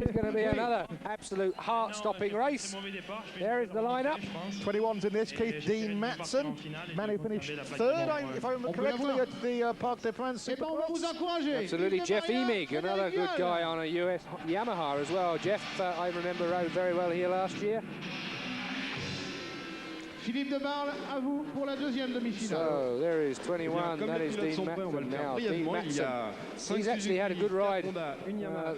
It's going to be another absolute heart-stopping race. There is the lineup. 21's in this, Keith. Dean Matson, man who finished third, if I remember correctly, at the Parc des Princes Supercross. Absolutely, Jeff Emig, another good guy on a US Yamaha as well. Jeff, I remember, rode very well here last year. Philippe Debarle, à vous pour la deuxième demi-finale. So there is 21, that is Dean Matson now. Dean Matson, he's actually had a good ride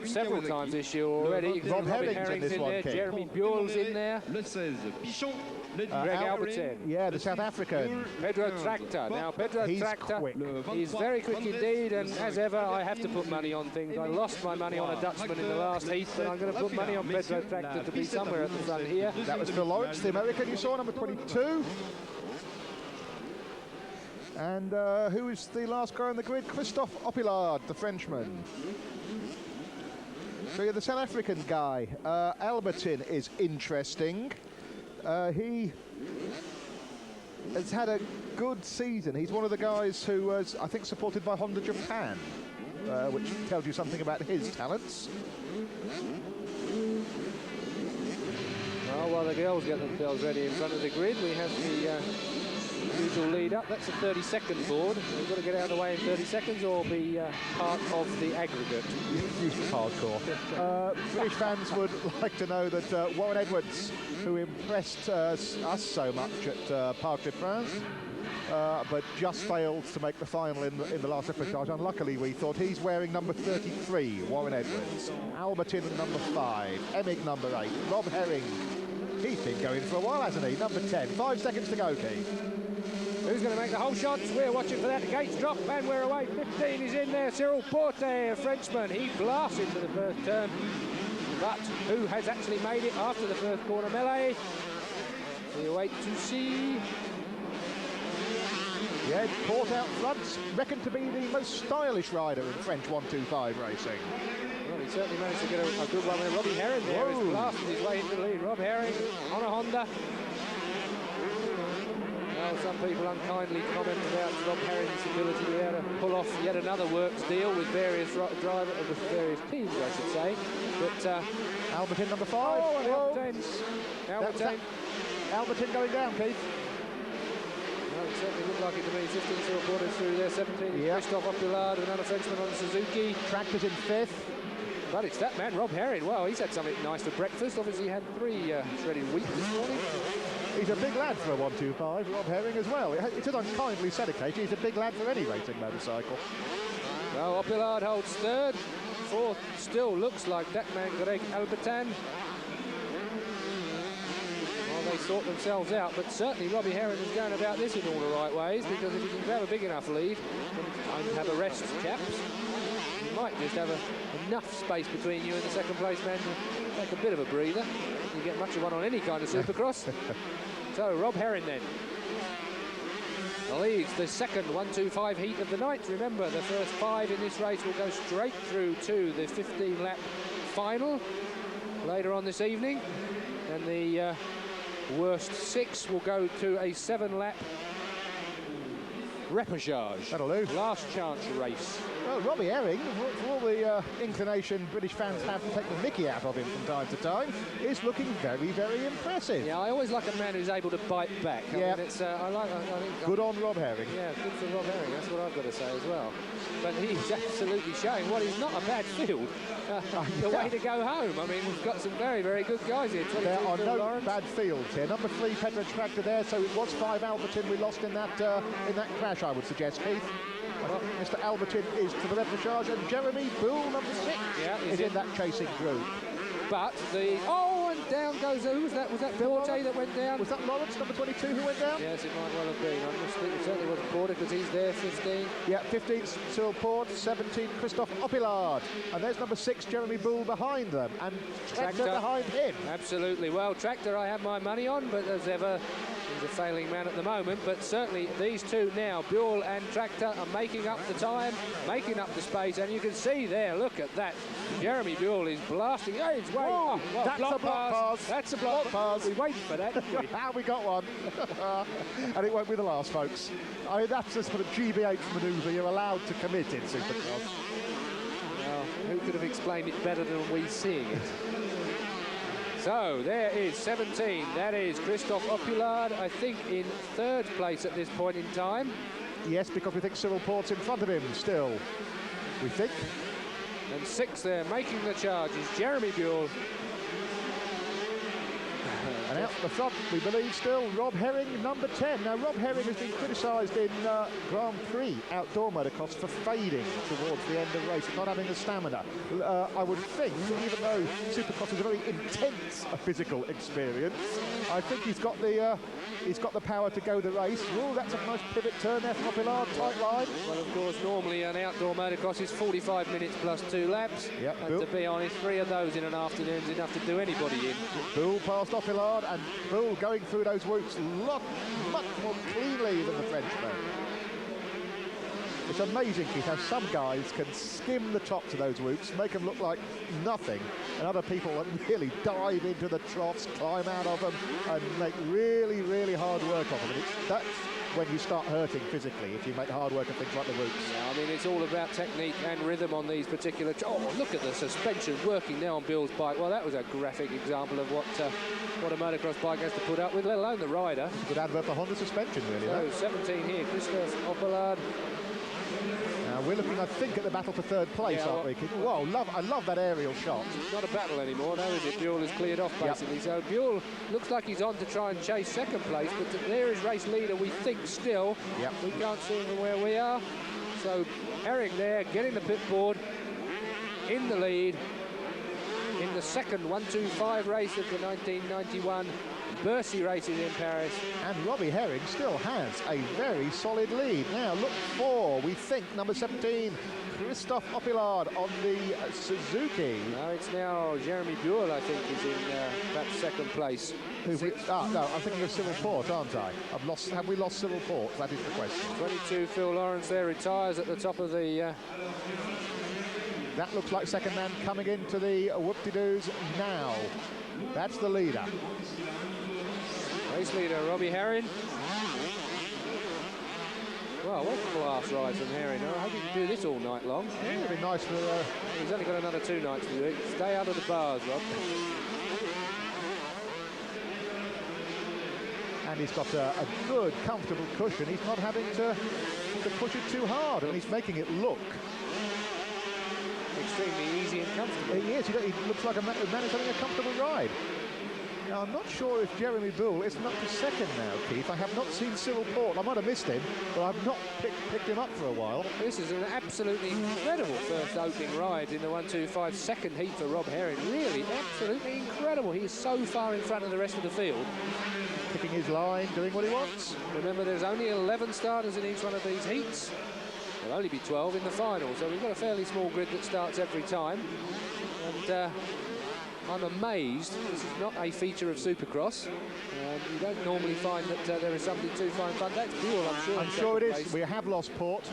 several times this year already. Rob Herring's in this one, there, Jeremy Buell's in there. Greg Albertin. Yeah, the South African. Pedro Tractor. Now, Pedro Tractor is very quick indeed, and as ever, I have to put money on things. I lost my money on a Dutchman in the last heat, but I'm going to put money on Pedro Tractor to be somewhere at the front here. That was Phil Lawrence, the American you saw, number 22. And who is the last guy on the grid? Christophe Opillard, the Frenchman. So you're the South African guy. Albertin is interesting. He has had a good season. He's one of the guys who was, I think, supported by Honda Japan, which tells you something about his talents. Well, while the girls get themselves ready in front of the grid, we have the usual lead up. That's a 30-second board. We've got to get out of the way in 30 seconds or be part of the aggregate. Hardcore. British fans would like to know that Warren Edwards, who impressed us so much at Parc des Princes, but just failed to make the final in the last reportage. Unluckily, we thought he's wearing number 33, Warren Edwards. Albertin, number 5. Emig, number 8. Rob Herring. He's been going for a while, hasn't he? Number 10. 5 seconds to go, Keith. Who's going to make the whole shots? We're watching for that. The gates drop and we're away. 15 is in there. Cyril Porte, a Frenchman. He blasts into the first turn. But who has actually made it after the first corner melee? We wait to see. Yeah, Porte out front, reckoned to be the most stylish rider in French 125 racing. Well, he certainly managed to get a good one with Robbie Herring there. He's blasted his way into the lead. Rob Herring on a Honda. Well, some people unkindly comment about Rob Herring's ability to be able to pull off yet another works deal with various drivers, with various teams, I should say. But Albertin, number 5. Oh, Albertin. Albertin going down, Keith. Well, it certainly looked like it to me. 15 Cyril Porte through there. 17 Christophe Opillard, another Frenchman on Suzuki. Tractor's in 5th. But it's that man, Rob Herring. Well, he's had something nice for breakfast. Obviously, he had 3 shredded wheat this morning. He's a big lad for a 125, Rob Herring as well. It's an unkindly said occasion. He's a big lad for any racing motorcycle. Well, Opillard holds 3rd. 4th still looks like that man, Greg Albertin. Well, they sort themselves out, but certainly Robbie Herring is going about this in all the right ways, because if you can grab a big enough lead and have a rest, chaps, you might just have enough space between you and the second place man to take a bit of a breather. You get much of one on any kind of Supercross. So Rob Herring then leads the second 125 heat of the night. Remember, the first 5 in this race will go straight through to the 15-lap final later on this evening, and the worst 6 will go to a 7-lap repechage. That'll do. Last chance race. Well, Robbie Herring, for all the inclination British fans have to take the mickey out of him from time to time, is looking very, very impressive. Yeah, I always like a man who's able to bite back. I mean, it's, I think good on Rob Herring. Yeah, good for Rob Herring. That's what I've got to say as well. But he's absolutely showing what is not a bad field. The way to go home. I mean, we've got some very, very good guys here. There are no bad fields here. Number 3, Pedro Tractor there. So it was 5 Albertin we lost in that crash, I would suggest, Keith. Well, Mr. Albertin is to the repechage, and Jeremy Buell, number 6, is in that chasing group. But the... Oh, and down goes... Who was that? Was that Porte that went down? Was that Lawrence, number 22, who went down? Yes, it might well have been. It certainly wasn't Porte, because he's there, 15. Yeah, 15, Cyril Porte, 17, Christophe Opillard. And there's number 6, Jeremy Buell behind them, and Tractor behind him. Absolutely. Well, Tractor I have my money on, but as ever, he's a failing man at the moment. But certainly these two now, Buell and Tractor, are making up the time, making up the space, and you can see there, look at that. Jeremy Buell is blasting. Oh, it's way. Oh, well, that's a block pass. That's a block pass. We waited for that, didn't we? We got one. And it won't be the last, folks. I mean, that's the sort of GBH manoeuvre you're allowed to commit in Supercross. Well, who could have explained it better than we seeing it. So there is 17. That is Christophe Opulard, I think, in third place at this point in time. Yes, because we think Cyril Port's in front of him still. We think. And sixth there, making the charge, is Jeremy Buell. And out the front, we believe still, Rob Herring, number 10. Now, Rob Herring has been criticised in Grand Prix outdoor motocross for fading towards the end of race, not having the stamina. I would think, even though Supercross is a very intense physical experience, I think he's got the power to go the race. Oh, that's a nice pivot turn there from Opulard, tight line. Well, of course, normally an outdoor motocross is 45 minutes plus 2 laps. Yep, and to be honest, 3 of those in an afternoon is enough to do anybody in. Bull past Opulard, and Bull going through those whoops much more cleanly than the Frenchman. It's amazing, Keith, how some guys can skim the tops of those whoops, make them look like nothing, and other people really dive into the troughs, climb out of them, and make really, really hard work of them. And that's when you start hurting physically, if you make hard work of things like the whoops. Yeah, I mean, it's all about technique and rhythm on these particular... Oh, look at the suspension working now on Bill's bike. Well, that was a graphic example of what a motocross bike has to put up with, let alone the rider. Good advert for Honda suspension, really. So, 17 here, Christophe Opulard. Now, we're looking, I think, at the battle for third place, aren't we? Whoa, I love that aerial shot. It's not a battle anymore, no, is it? Buell has cleared off, basically. Yep. So Buell looks like he's on to try and chase second place, but there is race leader, we think, still. Yep. We can't see him from where we are. So Herring there, getting the pit board, in the lead, in the second 1-2-5 race of the 1991 Bercy races in Paris. And Robbie Herring still has a very solid lead. Now look for, we think, number 17, Christophe Opulard on the Suzuki. No, it's now Jeremy Buell, I think, is in that second place. No, I'm thinking of Cyril Port, aren't I? Have we lost Cyril Port? That is the question. 22, Phil Lawrence there retires at the top of the... That looks like second man coming into the whoop-de-doos now. That's the leader. Race leader, Robbie Herring. Well, what a class ride from Herring. I hope he can do this all night long. Yeah, it'd be nice for... He's only got another 2 nights to do it. Stay out of the bars, Rob. And he's got a good, comfortable cushion. He's not having to push it too hard, and he's making it look extremely easy and comfortable. He is. He looks like a man who's having a comfortable ride. Now, I'm not sure if Jeremy Buell isn't up to second now, Keith. I have not seen Cyril Port. I might have missed him, but I've not picked him up for a while. This is an absolutely incredible first opening ride in the 1-2-5 second heat for Rob Herring. Really, absolutely incredible. He is so far in front of the rest of the field. Picking his line, doing what he wants. Remember, there's only 11 starters in each one of these heats. There'll only be 12 in the final, so we've got a fairly small grid that starts every time. And I'm amazed. This is not a feature of Supercross. You don't normally find that there is somebody too far in front. That's Buell, I'm sure. I'm sure it is. Place. We have lost Port.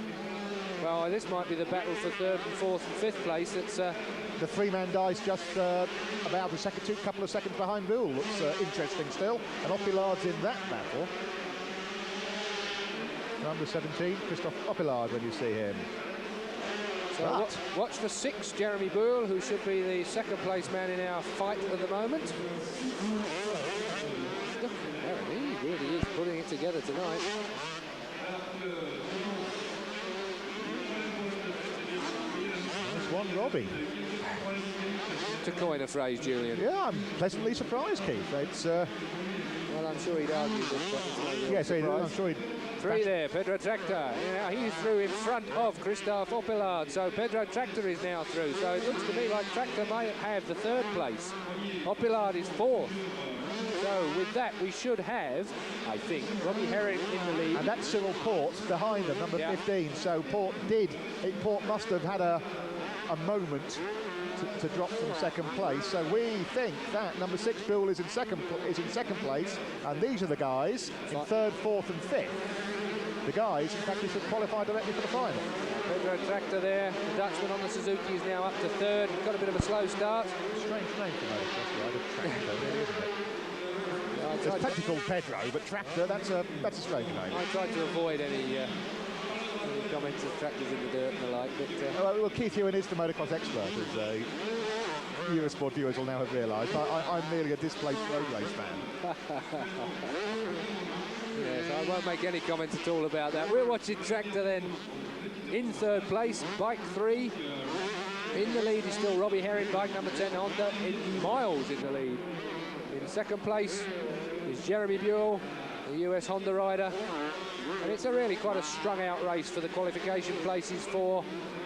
Well, this might be the battle for third and fourth and fifth place. It's the three-man dice just about a couple of seconds behind Buell. Looks interesting still. And Opulard's in that battle. Number 17, Christophe Opulard, when you see him. So watch for 6, Jeremy Buell, who should be the second place man in our fight at the moment. He really is putting it together tonight. Nice one, Robbie. To coin a phrase, Julian. Yeah, I'm pleasantly surprised, Keith. It's, well, I'm sure he'd argue this. Yes, I'm sure he'd... 3 there, Pedro Tractor. Now he's through in front of Christophe Opulard. So Pedro Tractor is now through. So it looks to me like Tractor might have the third place. Opulard is 4th. So with that, we should have, I think, Robbie Herring in the lead. And that's Cyril Port behind them, number 15. So Port must have had a moment to drop from second place. So we think that number 6 Buell is in second place, and these are the guys in 3rd, 4th, and 5th. The guys, in fact, who should qualify directly for the final. Pedro Tractor there. The Dutchman on the Suzuki is now up to 3rd. Got a bit of a slow start. Strange name for motocross, Tractor, really, isn't it? It's technically called Pedro, but Tractor, that's a strange name. I tried to avoid any any comments of tractors in the dirt and the like. But well, Keith Ewan is the motocross expert, as Eurosport viewers will now have realised. I'm merely a displaced road race fan. yes, I won't make any comments at all about that. We're watching Tractor then in third place, bike 3. In the lead is still Robbie Herring, bike number 10 Honda, in miles in the lead. In second place is Jeremy Buell, the US Honda rider. And it's really quite a strung out race for the qualification places for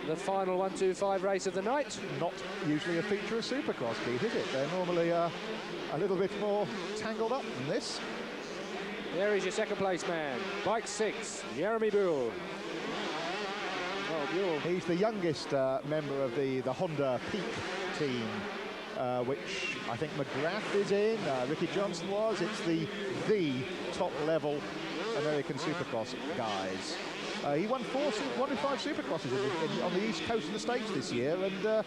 the final 125 race of the night. Not usually a feature of Supercross, Keith, is it? They're normally a little bit more tangled up than this. There is your second place man, bike 6, Jeremy Buell. Oh, Buell. He's the youngest member of the Honda Peak team, which I think McGrath is in, Ricky Johnson was. It's the top level American Supercross guys. He won 1 in 5 Supercrosses on the east coast of the States this year, and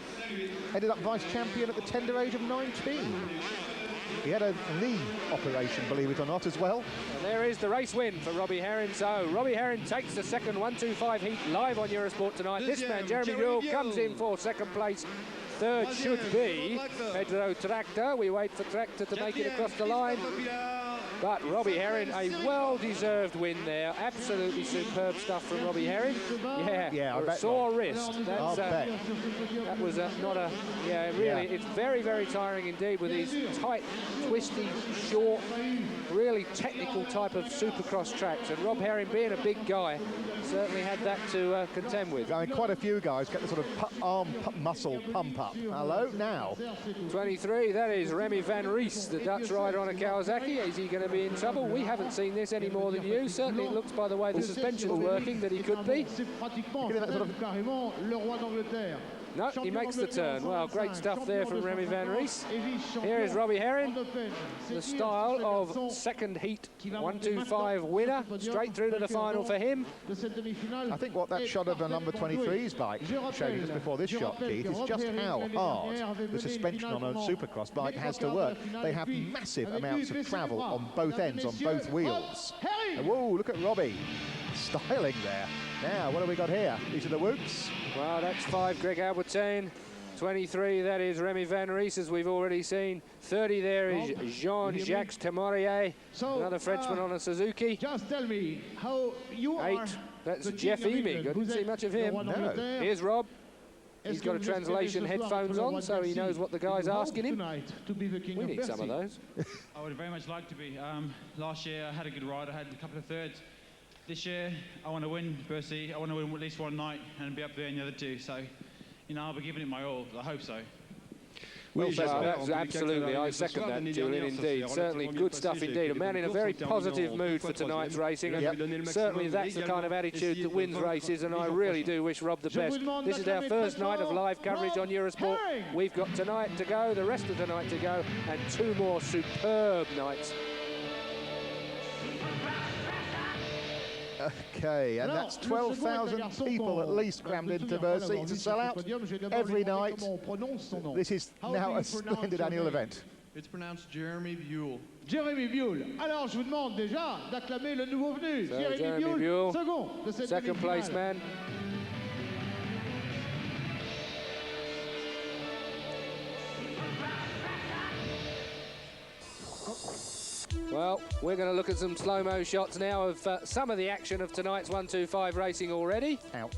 ended up vice champion at the tender age of 19. He had a knee operation, believe it or not, as well. And there is the race win for Robbie Herring. So Robbie Herring takes the second 125 heat live on Eurosport tonight. This man, Jeremy Buell, comes in for second place. Third should be Pedro Tractor. We wait for Tractor to make it across the line. But Robbie Herring, a well-deserved win there. Absolutely superb stuff from Robbie Herring. Yeah, I bet sore wrist. I'll bet. That was not a... Yeah, really, it's very, very tiring indeed with these tight, twisty, short, really technical type of Supercross tracks. And Rob Herring, being a big guy, certainly had that to contend with. I mean, quite a few guys get the sort of arm muscle pump up. Hello, now. 23, that is Remy van Ries, the Dutch rider on a Kawasaki. Is he going to be in trouble? We haven't seen this any more than you. Certainly it looks by the way the suspension's working that he could be. No, he makes the turn. Well, great stuff there from Remy van Ries. Here is Robbie Herring, the style of second heat 125 winner, straight through to the final for him. I think what that shot of the number 23's bike showed you just before this shot, Keith, is just how hard the suspension on a Supercross bike has to work. They have massive amounts of travel on both ends, on both wheels. Whoa, look at Robbie styling there. Now, what have we got here? These are the whoops. Well, that's 5, Greg Albertine. 23, that is Remy van Ries, as we've already seen. 30, there is Jean-Jacques Temorier, another Frenchman on a Suzuki. Just tell me how you 8, that's Jeff Emig. I didn't see much of him. No. Here's Rob. He's got a translation headphones on, so he knows what the guy's asking him. We need some of those. I would very much like to be. Last year I had a good ride. I had a couple of thirds. This year I want to win Bercy. I want to win at least one night and be up there in the other two. So, you know, I'll be giving it my all. I hope so. Well, that's absolutely, I second that, Julian, indeed. Certainly good stuff indeed. A man in a very positive mood for tonight's racing, and certainly that's the kind of attitude that wins races, and I really do wish Rob the best. This is our first night of live coverage on Eurosport. We've got tonight to go, the rest of the night to go, and 2 more superb nights. Okay, and that's 12,000 people at least crammed into Bercy. It's a sellout every night. This is now a splendid annual event. It's pronounced Jeremy Buell. Jeremy Buell. Alors, je vous demande déjà d'acclamer le nouveau venu. Jeremy Buell, second de cette second place man. Well, we're going to look at some slow-mo shots now of some of the action of tonight's 125 racing already. Ouch.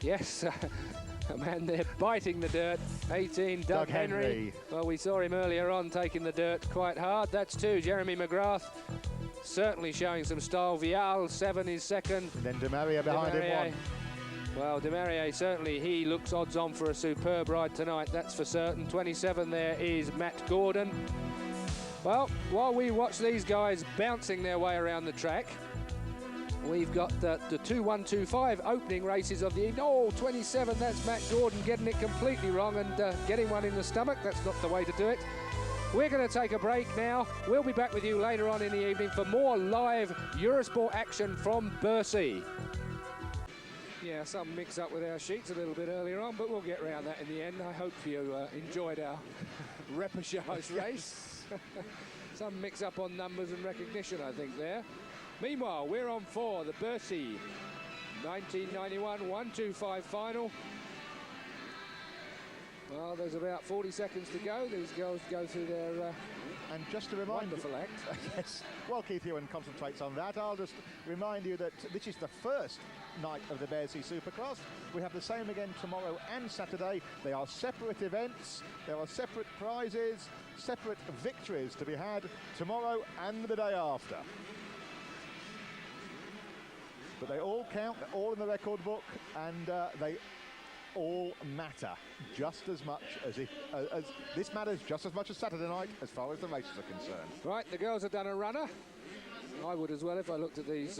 Yes, a man there biting the dirt. 18, Doug Henry. Well, we saw him earlier on taking the dirt quite hard. That's 2, Jeremy McGrath. Certainly showing some style. Vial, 7 is second. And then Demaria behind him, 1. Well, Demaria, certainly he looks odds-on for a superb ride tonight, that's for certain. 27 there is Matt Gordon. Well, while we watch these guys bouncing their way around the track, we've got the 2-1-2-5 opening races of the evening. Oh, 27, that's Matt Gordon getting it completely wrong and getting one in the stomach. That's not the way to do it. We're going to take a break now. We'll be back with you later on in the evening for more live Eurosport action from Bercy. Yeah, some mix up with our sheets a little bit earlier on, but we'll get around that in the end. I hope you enjoyed our repechage race. Some mix up on numbers and recognition, I think, there. Meanwhile, we're on for the Bercy 1991 125 final. Well, there's about 40 seconds to go. These girls go through their and just to remind wonderful act. Yes, while Keith Ewan concentrates on that, I'll just remind you that this is the first night of the Paris Supercross. We have the same again tomorrow and Saturday. They are separate events. There are separate prizes, separate victories to be had tomorrow and the day after. But they all count, they're all in the record book, and they all matter just as much as this matters just as much as Saturday night as far as the races are concerned. Right, the girls have done a runner. I would as well if I looked at these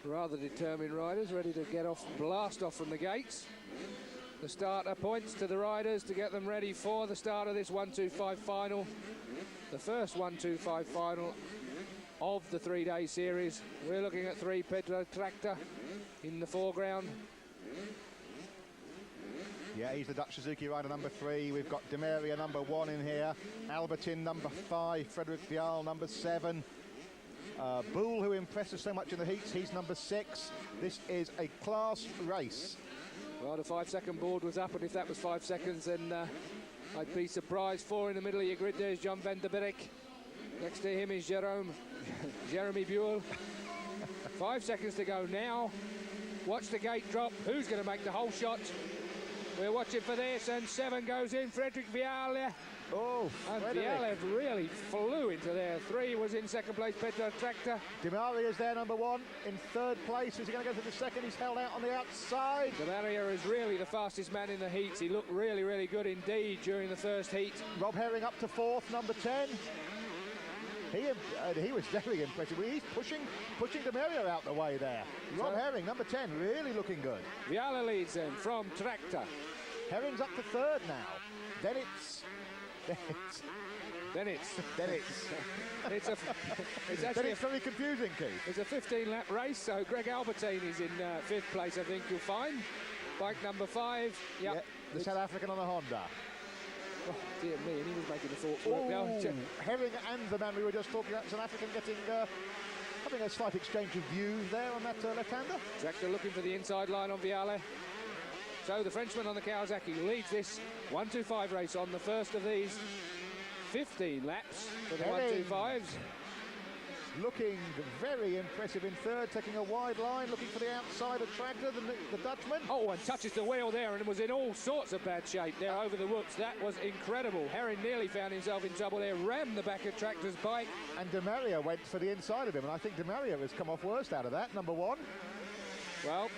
rather determined riders ready to get off, blast off from the gates. The starter points to the riders to get them ready for the start of this 125 final. The first 125 final of the three-day series. We're looking at 3 Pedro Tractor in the foreground. Yeah, he's the Dutch Suzuki rider number 3. We've got Demaria number 1 in here. Albertin number 5. Frederick Vial number 7. Boole, who impresses so much in the heats, he's number 6. This is a class race. Well, the 5-second board was up, and if that was 5 seconds, then I'd be surprised. 4 in the middle of your grid. There's John van der Berg. Next to him is Jeremy Buell. 5 seconds to go now. Watch the gate drop. Who's going to make the whole shot? We're watching for this, and 7 goes in. Frederick Vial. Oh, and Vial really flew into there. 3 was in second place, Pedro Tractor. Demaria's there, number 1. In third place, is he going to go to the second? He's held out on the outside. Demaria is really the fastest man in the heats. He looked really, really good indeed during the first heat. Rob Herring up to 4th, number 10. He was very impressive. He's pushing Demaria out the way there. Rob Herring, number 10, really looking good. Viala leads him from Tractor. Herring's up to 3rd now. Then it's very confusing, Keith. It's a 15-lap race, so Greg Albertine is in 5th place, I think you'll find. Bike number 5. Yep. The South African on a Honda. Oh, dear me, and he was making the thoughts work now. Herring and the man we were just talking about, South African, having a slight exchange of views there on that left-hander. Tractor looking for the inside line on Viale. So the Frenchman on the Kawasaki leads this 125 race on the first of these 15 laps for the 125s. Looking very impressive in 3rd, taking a wide line, looking for the outside of Tractor, the Dutchman. Oh, and touches the wheel there, and was in all sorts of bad shape there over the whoops. That was incredible. Herring nearly found himself in trouble there, rammed the back of Tractor's bike. And Demaria went for the inside of him, and I think Demaria has come off worst out of that, number 1. Well,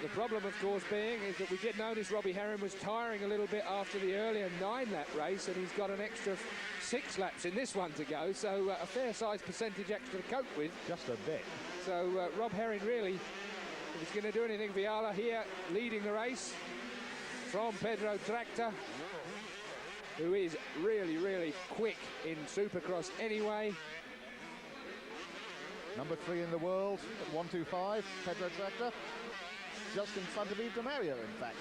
the problem, of course, being is that we did notice Robbie Herring was tiring a little bit after the earlier 9-lap race, and he's got an extra 6 laps in this one to go, so a fair-sized percentage extra to cope with. Just a bit. So Rob Herring really, if he's going to do anything, Viala here leading the race from Pedro Tractor, who is really, really quick in Supercross anyway. Number 3 in the world at 125, Pedro Tractor. Just in front of Yves Demaria, in fact.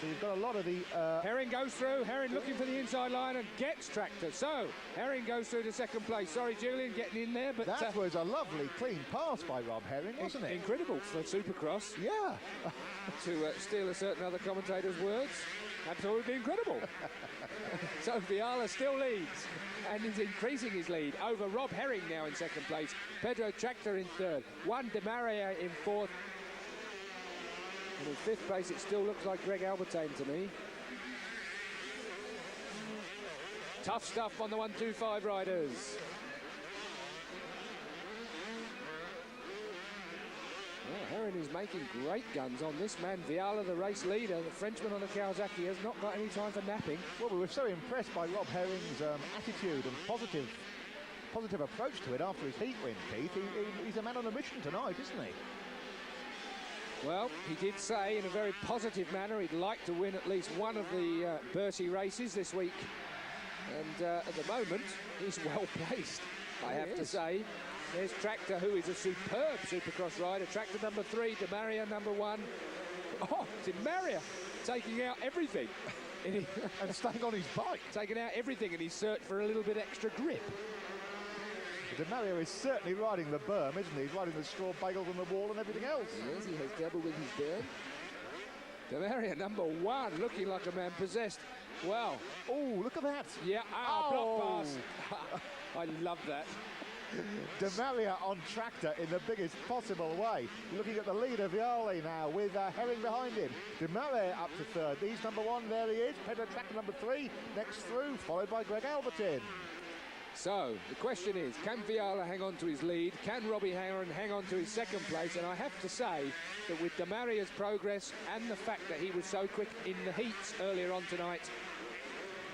So you've got a lot of the... Herring goes through. Herring looking for the inside line and gets Tractor. So Herring goes through to second place. Sorry, Julian, getting in there, but... That was a lovely, clean pass by Rob Herring, wasn't it? Incredible for Supercross. Yeah. To steal a certain other commentator's words. Absolutely incredible. So Viala still leads and is increasing his lead over Rob Herring now in second place. Pedro Tractor in 3rd. Juan Demaria in 4th. And in 5th place, it still looks like Greg Albertine to me. Tough stuff on the 125 riders. Well, Herring is making great guns on this man. Viala, the race leader, the Frenchman on the Kawasaki, has not got any time for napping. Well, we were so impressed by Rob Herring's attitude and positive approach to it after his heat win, Keith. He's a man on a mission tonight, isn't he? Well, he did say in a very positive manner he'd like to win at least one of the Bertie races this week. And at the moment, he's well placed, I have to say. There's Tractor, who is a superb Supercross rider. Tractor number 3, Demaria number 1. Oh, Demaria taking out everything. And staying on his bike. Taking out everything in his search for a little bit extra grip. De Maria is certainly riding the berm, isn't he? He's riding the straw bagels on the wall and everything else. Yes, he has double with his berm. De Maria, number 1, looking like a man possessed. Wow. Oh, look at that. Yeah, block pass. I love that. De Maria on tractor in the biggest possible way. Looking at the leader, Viale now, with Herring behind him. De Maria up to third. He's number 1, there he is. Pedro tractor number 3, next through, followed by Greg Albertin. So, the question is, can Viala hang on to his lead? Can Robbie Heron hang on to his second place? And I have to say that with De Maria's progress and the fact that he was so quick in the heats earlier on tonight,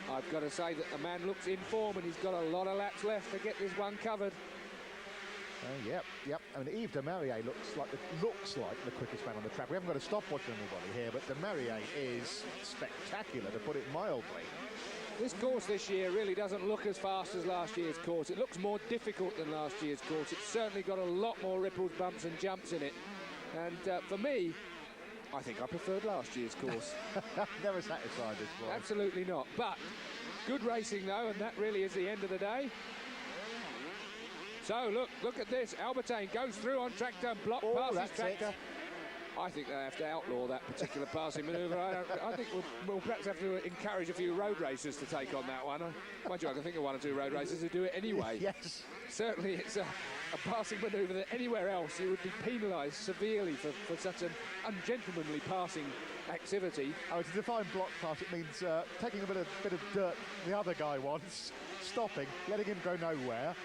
I've got to say that the man looks in form and he's got a lot of laps left to get this one covered. Yep. I mean, Yves de Maria looks like the quickest man on the track. We haven't got to stop watching anybody here, but de Maria is spectacular, to put it mildly. This course this year really doesn't look as fast as last year's course. It looks more difficult than last year's course. It's certainly got a lot more ripples, bumps and jumps in it. And for me, I think I preferred last year's course. Never satisfied this one. Absolutely not. But good racing, though, and that really is the end of the day. So, look at this. Albertin goes through on tractor, block passes tractor. It. I think they have to outlaw that particular passing manoeuvre. I think we'll perhaps have to encourage a few road racers to take on that one. Mind you, I can think of 1 or 2 road racers who do it anyway. Yes. Certainly it's a passing manoeuvre that anywhere else you would be penalised severely for such an ungentlemanly passing activity. To define block pass, it means taking a bit of dirt the other guy wants, stopping, letting him go nowhere,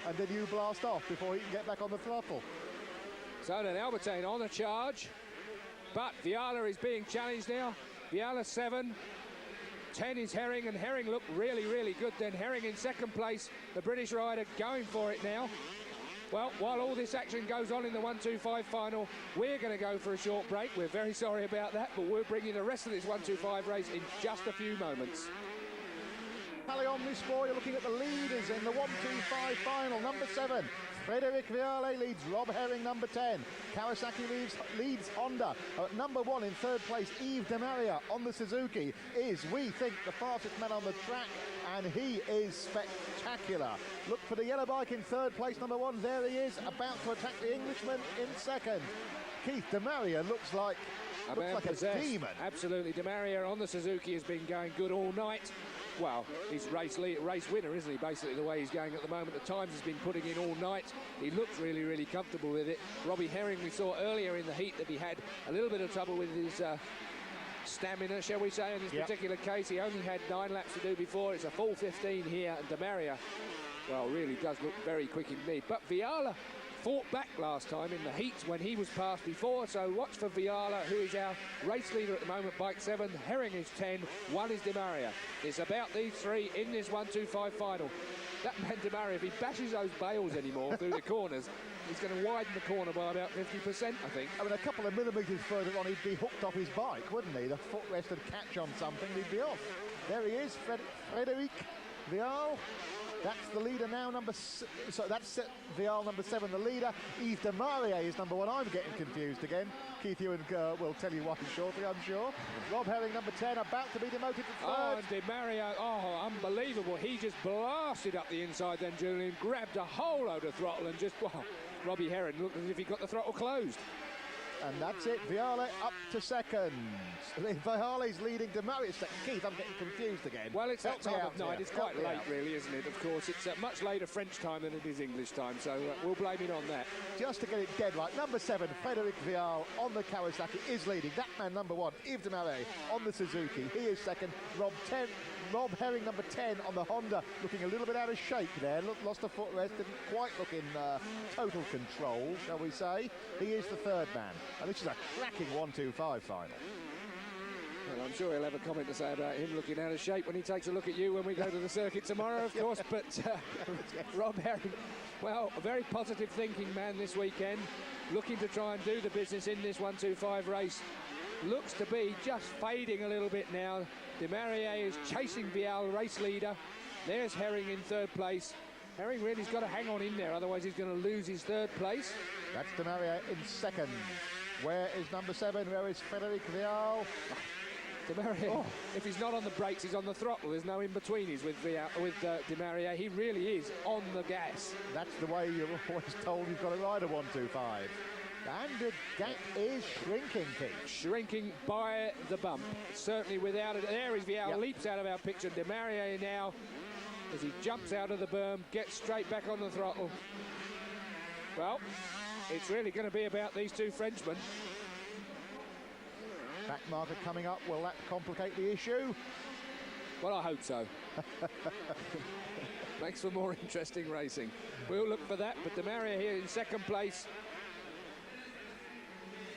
and then you blast off before he can get back on the throttle. So then Albertin on the charge, but Viala is being challenged now. Viala 7, 10 is Herring, and Herring looked really, really good then. Herring in second place, the British rider going for it now. Well, while all this action goes on in the 1-2-5 final, we're going to go for a short break. We're very sorry about that, but we'll bring you the rest of this 1-2-5 race in just a few moments. Tally on this score, you're looking at the leaders in the 1-2-5 final. Number 7, Frédéric Viale leads Rob Herring, number 10. Kawasaki leads Honda. Number 1 in third place, Yves de Maria on the Suzuki is, we think, the fastest man on the track, and he is spectacular. Look for the yellow bike in third place, number 1. There he is, about to attack the Englishman in second. Keith de Maria looks like a demon. Absolutely, de Maria on the Suzuki has been going good all night. Well, he's race winner, isn't he, basically, the way he's going at the moment. The times he's been putting in all night. He looks really, really comfortable with it. Robbie Herring, we saw earlier in the heat that he had a little bit of trouble with his stamina, shall we say, in this particular case. He only had 9 laps to do before. It's a full 15 here, and de Maria, well, really does look very quick indeed. But Viala fought back last time in the heats when he was passed before, so watch for Viala, who is our race leader at the moment, bike 7. Herring is 10, 1 is de Maria. It's about these 3 in this 1-2-5 final. That man de Maria, if he bashes those bales anymore through the corners, he's going to widen the corner by about 50%, I think. I mean, a couple of millimetres further on, he'd be hooked off his bike, wouldn't he? The footrest would catch on something, he'd be off. There he is, Frédéric Viale. That's the leader now, so that's Viale, number 7, the leader. Yves de Maria is number 1. I'm getting confused again. Keith Ewan will tell you why shortly, I'm sure. Rob Herring, number 10, about to be demoted to third. Oh, and de Maria, unbelievable. He just blasted up the inside then, Julian, grabbed a whole load of throttle and just, Robbie Herring looked as if he got the throttle closed. And that's it, Viale up to second. Viale's leading de Maria second. Keith, I'm getting confused again. Well, it's that time of night. It's quite late, really, isn't it? Of course, it's much later French time than it is English time, so we'll blame it on that. Just to get it dead right, number 7, Frédéric Viale on the Kawasaki is leading. That man, number 1, Yves de Maria on the Suzuki. He is second. Rob Herring, number 10 on the Honda, looking a little bit out of shape there. Lost a footrest, didn't quite look in total control, shall we say. He is the third man. And this is a cracking 1-2-5 final. Well, I'm sure he'll have a comment to say about him looking out of shape when he takes a look at you when we go to the circuit tomorrow, of course. But Rob Herring, well, a very positive thinking man this weekend, looking to try and do the business in this 1-2-5 race. Looks to be just fading a little bit now. De Maria is chasing Viale, race leader. There's Herring in third place. Herring really's got to hang on in there, otherwise he's going to lose his third place. That's de Maria in second. Where is number 7? Where is Frédéric Viale? Demaria, if he's not on the brakes, he's on the throttle. There's no in-betweenies with Demaria. He really is on the gas. That's the way you're always told you've got to ride a 125. And the gap is shrinking, Keith. Shrinking by the bump. Certainly without it. There is Vial, leaps out of our picture. Demaria now, as he jumps out of the berm, gets straight back on the throttle. Well, it's really going to be about these two Frenchmen. Back marker coming up. Will that complicate the issue? Well, I hope so. Makes for more interesting racing. We'll look for that, but Demaria here in second place.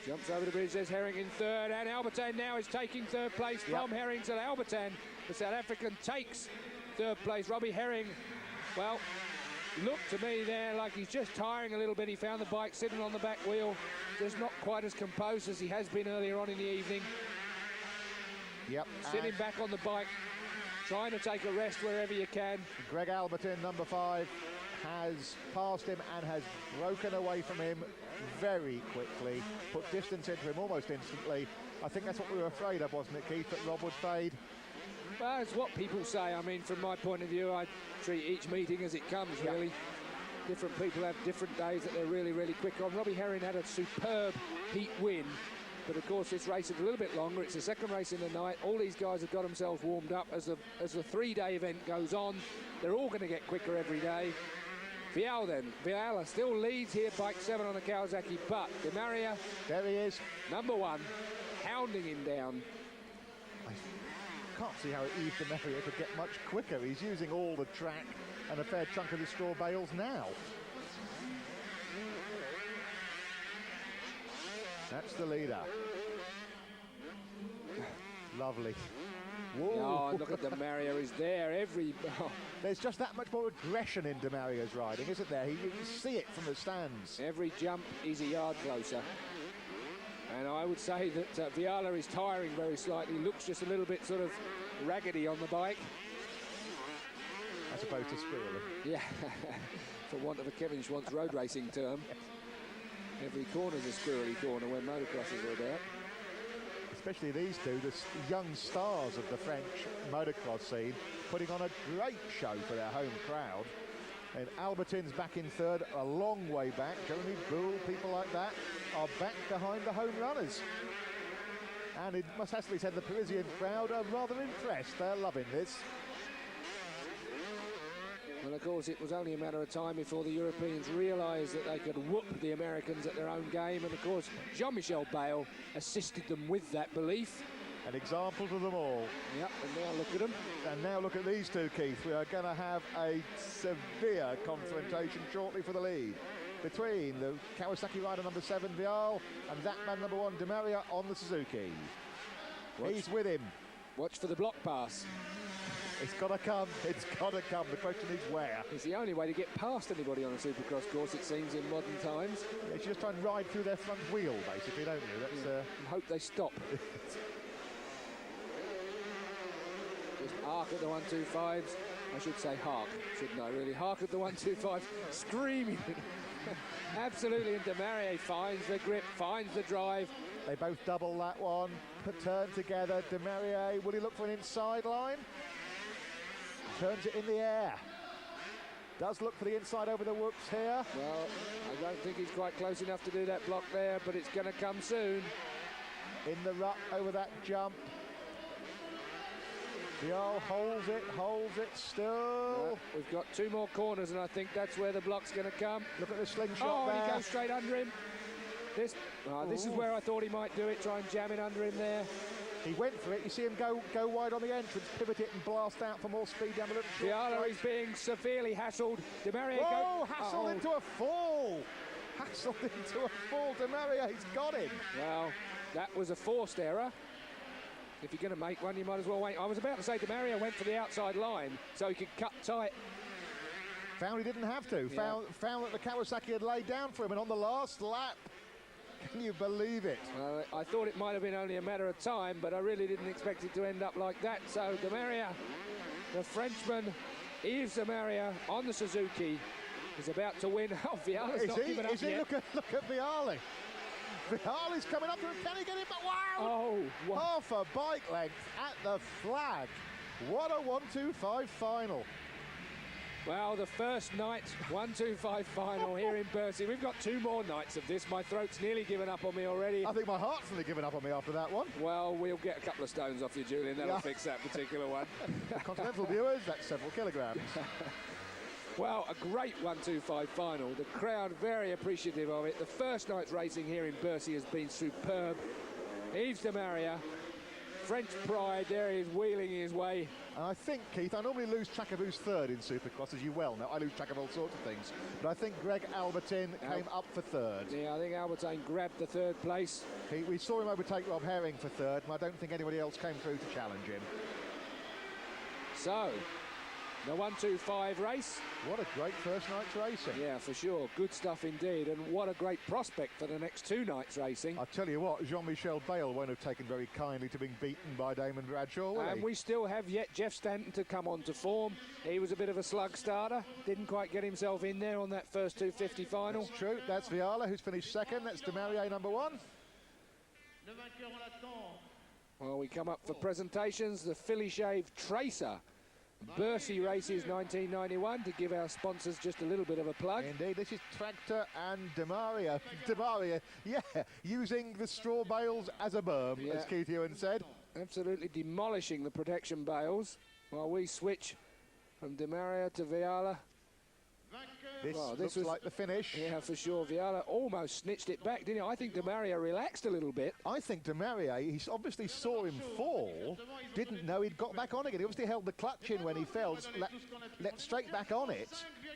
Jumps over the bridge, there's Herring in third, and Albertan now is taking third place from Herring to Albertan. The South African takes third place. Robbie Herring, well, looked to me there like he's just tiring a little bit. He found the bike sitting on the back wheel, just not quite as composed as he has been earlier on in the evening. Sitting back on the bike, trying to take a rest wherever you can. Greg Albertin, number 5, has passed him and has broken away from him very quickly, put distance into him almost instantly. I think that's what we were afraid of, wasn't it, Keith, that Rob would fade? Well, it's what people say. I mean, from my point of view, I treat each meeting as it comes, really. Different people have different days that they're really, really quick on. Robbie Herring had a superb heat win, but of course this race is a little bit longer. It's the second race in the night. All these guys have got themselves warmed up. As the 3-day event goes on, they're all going to get quicker every day. Vial then. Viala still leads here, bike 7 on the Kawasaki, but Demaria, there he is, number 1, hounding him down. I can't see how Yves Demaria could get much quicker. He's using all the track and a fair chunk of the straw bales now. That's the leader. Lovely. Whoa. Oh, look at Demaria, is there. There's just that much more aggression in Demaria's riding, isn't there? You can see it from the stands. Every jump is a yard closer. And I would say that Viala is tiring very slightly, looks just a little bit sort of raggedy on the bike. As opposed to squirrely. Yeah, for want of a Kevin Schwantz road racing term. Every corner's a squirrely corner when motocrosses are about. Especially these two, the young stars of the French motocross scene, putting on a great show for their home crowd. And Albertin's back in third, a long way back. Jeremy Boule, people like that, are back behind the home runners. And it must have to be said, the Parisian crowd are rather impressed. They're loving this. Well, of course, it was only a matter of time before the Europeans realised that they could whoop the Americans at their own game. And, of course, Jean-Michel Bale assisted them with that belief. An example to them all. Yep, and now look at them. And now look at these two, Keith. We are going to have a severe confrontation shortly for the lead between the Kawasaki rider number 7, Vial, and that man number 1, Demaria, on the Suzuki. He's with him. Watch for the block pass. It's got to come. It's got to come. The question is where. It's the only way to get past anybody on a Supercross course, it seems, in modern times. Yeah, you just try and ride through their front wheel, basically, don't you? That's, and hope they stop. Just arc at the 125s. I should say hark, shouldn't I, really? Hark at the 125s, screaming. Absolutely, and Demaria finds the grip, finds the drive. They both double that one, turn together. Demaria, will he look for an inside line? Turns it in the air. Does look for the inside over the whoops here. Well, I don't think he's quite close enough to do that block there, but it's going to come soon. In the rut over that jump. Vial holds it still. We've got 2 more corners, and I think that's where the block's going to come. Look at the slingshot there. He goes straight under him. This is where I thought he might do it, try and jam it under him there. He went for it. You see him go wide on the entrance, pivot it and blast out for more speed down the little short. Viala is being severely hassled. Demaria hassled into a fall. Hassled into a fall. Demaria, he's got him. Well, that was a forced error. If you're going to make one, you might as well wait. I was about to say Demaria went for the outside line so he could cut tight. Found he didn't have to. Yeah. Found that the Kawasaki had laid down for him, and on the last lap, can you believe it? I thought it might have been only a matter of time, but I really didn't expect it to end up like that. So Demaria, the Frenchman, Yves Demaria on the Suzuki, is about to win. Oh, Viala's not given up yet. Look at Viala. Viala's coming up to him. Can he get him? Wow! Oh, wow. Half a bike length at the flag. What a 1-2-5 final. Well, the first night 1-2-5 final here in Bercy. We've got 2 more nights of this. My throat's nearly given up on me already. I think my heart's nearly given up on me after that one. Well, we'll get a couple of stones off you, Julian. That'll fix that particular one. Continental viewers, that's several kilograms. Well, a great 1-2-5 final. The crowd very appreciative of it. The first night's racing here in Bercy has been superb. Yves de Maria, French pride, there he is wheeling his way. And I think, Keith, I normally lose track of who's third in Supercross, as you well know. I lose track of all sorts of things. But I think Greg Albertin came up for third. Yeah, I think Albertin grabbed the third place. We saw him overtake Rob Herring for third, and I don't think anybody else came through to challenge him. So, the 1-2-5 race. What a great first night's racing. Yeah, for sure. Good stuff indeed. And what a great prospect for the next 2 nights racing. I tell you what, Jean-Michel Bale won't have taken very kindly to being beaten by Damon Bradshaw, will And he? we still have yet Jeff Stanton to come on to form. He was a bit of a slug starter. Didn't quite get himself in there on that first 250 final. That's true. That's Viala, who's finished second. That's de Maria, number 1. Well, we come up for presentations. The Philly Shave Tracer Bercy Races 1991, to give our sponsors just a little bit of a plug. Indeed, this is Tractor and de Maria. De Maria, yeah, using the straw bales as a berm, as Keith Ewan said. Absolutely demolishing the protection bales while we switch from de Maria to Viala. This looks like the finish. Yeah, for sure. Viala almost snitched it back, didn't he? I think de Maria relaxed a little bit. I think de Maria, he obviously saw him fall, didn't know he'd got back on again. He obviously held the clutch in when he fell, let straight back on it.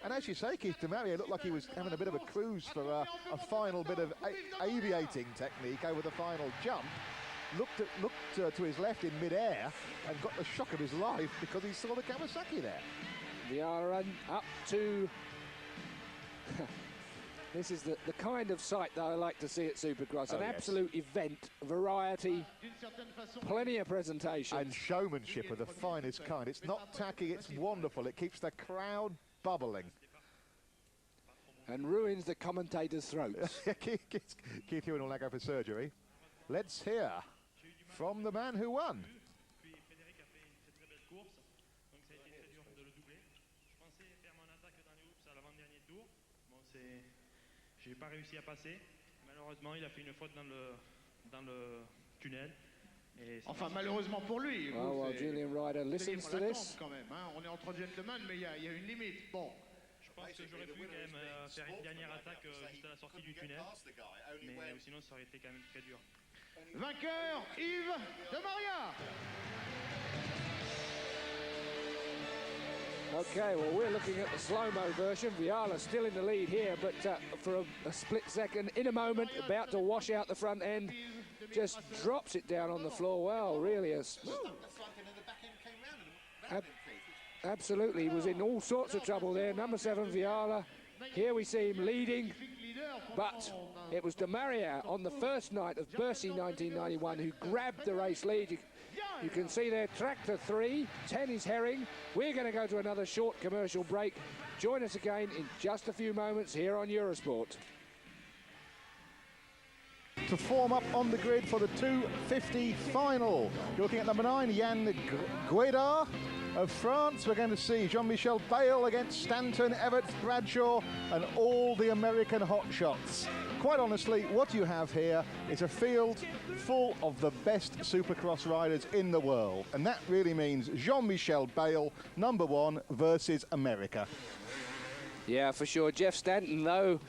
And as you say, Keith, de Maria looked like he was having a bit of a cruise for a final bit of aviating technique over the final jump. Looked to his left in mid-air and got the shock of his life because he saw the Kawasaki there. Viala up to... This is the kind of sight that I like to see at Supercross. An absolute event, variety, plenty of presentation. And showmanship of the finest kind. It's not tacky, it's wonderful. It keeps the crowd bubbling. And ruins the commentators' throats. Keith Ewan will now go for surgery. Let's hear from the man who won. J'ai pas réussi à passer. Malheureusement, il a fait une faute dans le tunnel. Enfin, malheureusement pour lui. Oh, well, Julian Ryder listens to this. Quand même, hein. On est entre gentlemen, mais il y a une limite. Bon. Je pense que j'aurais pu quand même faire une dernière attaque juste à la sortie du tunnel. Mais sinon, ça aurait été quand même très dur. Vainqueur, Yves de Maria. Okay, well, we're looking at the slow-mo version. Viala still in the lead here, but for a split second, in a moment, about to wash out the front end, just drops it down on the floor. Well, really, absolutely, he was in all sorts of trouble there. Number 7, Viala. Here we see him leading, but it was de Maria on the first night of Bercy 1991 who grabbed the race lead. You can see there, Tractor 3, 10 is Herring. We're going to go to another short commercial break. Join us again in just a few moments here on Eurosport. To form up on the grid for the 250 final. You're looking at number 9, Yann Guédard of France. We're going to see Jean-Michel Bale against Stanton, Everett, Bradshaw, and all the American hotshots. Quite honestly, what you have here is a field full of the best Supercross riders in the world. And that really means Jean-Michel Bale, number 1, versus America. Yeah, for sure. Jeff Stanton, though,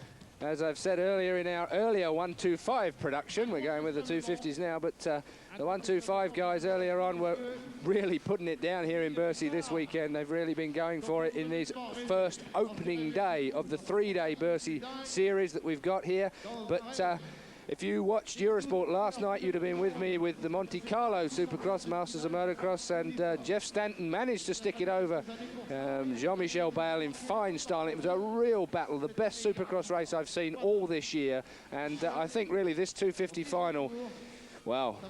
as I've said earlier in our earlier 125 production, we're going with the 250s now, but the 125 guys earlier on were really putting it down here in Bercy this weekend. They've really been going for it in this first opening day of the 3-day Bercy series that we've got here. But if you watched Eurosport last night, you'd have been with me with the Monte Carlo Supercross, Masters of Motocross, and Jeff Stanton managed to stick it over Jean-Michel Bale in fine style. It was a real battle, the best Supercross race I've seen all this year, and I think really this 250 final, well,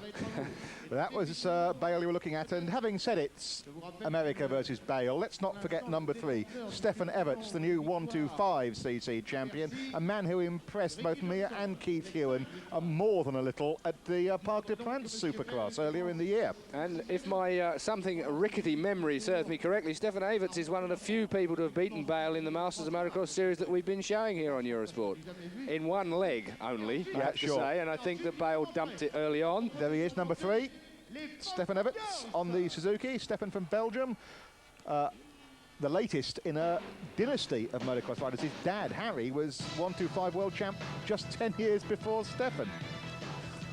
But that was Bale you were looking at, and having said it's America versus Bale, let's not forget number 3, Stefan Everts, the new 125cc champion, a man who impressed both me and Keith Hewen more than a little at the Parc des Princes Supercross earlier in the year. And if my something rickety memory serves me correctly, Stefan Everts is one of the few people to have beaten Bale in the Masters of Motocross series that we've been showing here on Eurosport. In one leg only, I have to say, and I think that Bale dumped it early on. There he is, number 3. Stefan Everts on the Suzuki. Stefan from Belgium. The latest in a dynasty of motocross riders. His dad, Harry, was 125 world champ just 10 years before Stefan.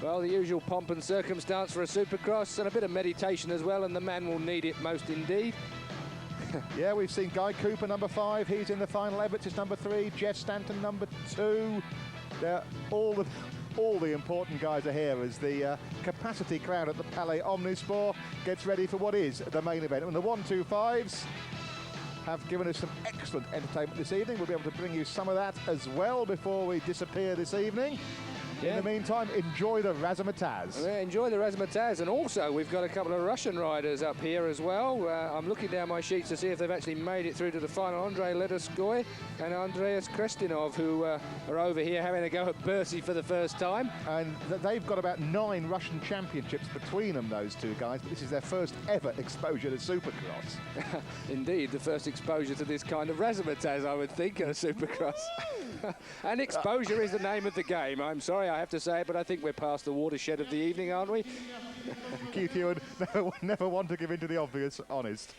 Well, the usual pomp and circumstance for a Supercross, and a bit of meditation as well, and the man will need it most indeed. Yeah, we've seen Guy Cooper, number 5. He's in the final. Everts is number 3. Jeff Stanton, number 2. They're all the important guys are here as the capacity crowd at the Palais Omnisport gets ready for what is the main event. And the 125s have given us some excellent entertainment this evening. We'll be able to bring you some of that as well before we disappear this evening. In the meantime, enjoy the Razzmatazz. Yeah, enjoy the Razzmatazz. And also, we've got a couple of Russian riders up here as well. I'm looking down my sheets to see if they've actually made it through to the final. Andrei Ledoskoy and Andreas Krestinov, who are over here having a go at Bercy for the first time. And they've got about 9 Russian championships between them, those two guys. But this is their first ever exposure to Supercross. Indeed, the first exposure to this kind of Razzmatazz, I would think, at a Supercross. And exposure is the name of the game. I'm sorry I have to say it, but I think we're past the watershed of the evening, aren't we? Keith Hewen never want to give in to the obvious, honest.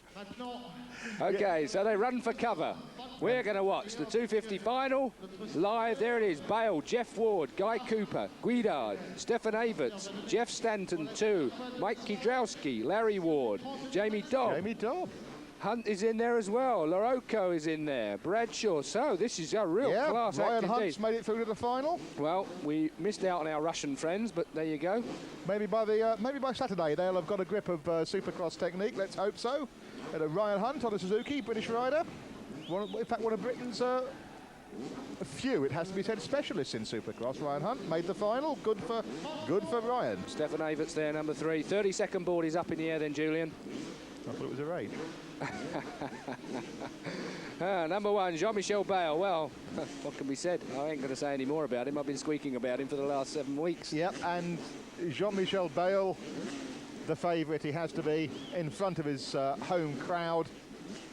Okay, so they run for cover. We're going to watch the 250 final live. There it is. Bale, Jeff Ward, Guy Cooper, Guidard, Stefan Everts, Jeff Stanton 2, Mike Kiedrowski, Larry Ward, Jamie Dobb. Jamie Dobb. Hunt is in there as well. Larocco is in there. Bradshaw. So this is a real class act Ryan indeed. Hunt's made it through to the final. Well, we missed out on our Russian friends, but there you go. Maybe by Saturday they'll have got a grip of Supercross technique. Let's hope so. And Ryan Hunt on the Suzuki, British rider. In fact, one of Britain's a few, it has to be said, specialists in Supercross. Ryan Hunt made the final. Good for Ryan. Stefan Everts there, number 3. 30-second board is up in the air then, Julian. I thought it was a rage. Number 1, Jean-Michel Bale. Well, what can be said? I ain't going to say any more about him. I've been squeaking about him for the last 7 weeks. Yep, and Jean-Michel Bale, the favourite he has to be, in front of his home crowd.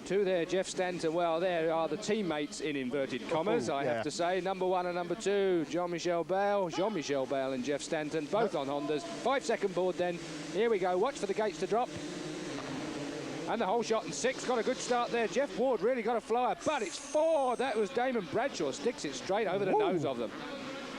2 there, Jeff Stanton. Well, there are the teammates in inverted commas, I have to say. Number 1 and number 2, Jean-Michel Bale. Jean-Michel Bale and Jeff Stanton, both on Hondas. 5-second board then. Here we go. Watch for the gates to drop. And the whole shot in 6. Got a good start there. Jeff Ward really got a flyer, but it's 4. That was Damon Bradshaw. Sticks it straight over the nose of them.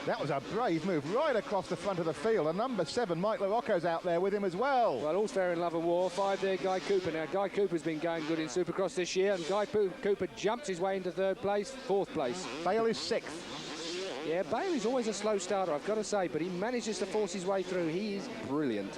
That was a brave move right across the front of the field. And number 7, Mike LaRocco's out there with him as well. Well, all's fair in love and war. 5 there, Guy Cooper. Now, Guy Cooper's been going good in Supercross this year, and Guy Cooper jumps his way into 3rd place, 4th place. Bale is 6th. Yeah, Bale is always a slow starter, I've got to say, but he manages to force his way through. He is brilliant.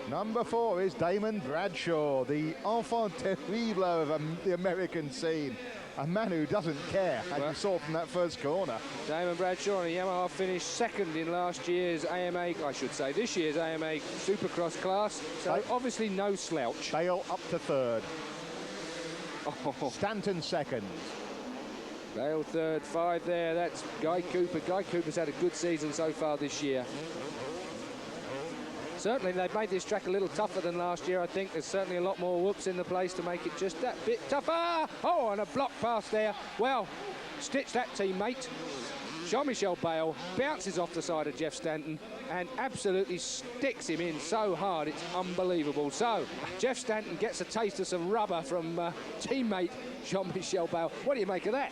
Number 4 is Damon Bradshaw, the enfant terrible of the American scene. A man who doesn't care, as you saw from that first corner. Damon Bradshaw on a Yamaha finished 2nd in last year's AMA, I should say, this year's AMA Supercross class. So obviously no slouch. Bale up to 3rd. Oh. Stanton 2nd. Bale 3rd, 5 there. That's Guy Cooper. Guy Cooper's had a good season so far this year. Certainly, they've made this track a little tougher than last year, I think. There's certainly a lot more whoops in the place to make it just that bit tougher. Oh, and a block pass there. Well, stitch that, teammate. Jean-Michel Bale bounces off the side of Jeff Stanton and absolutely sticks him in so hard, it's unbelievable. So, Jeff Stanton gets a taste of some rubber from teammate Jean-Michel Bale. What do you make of that?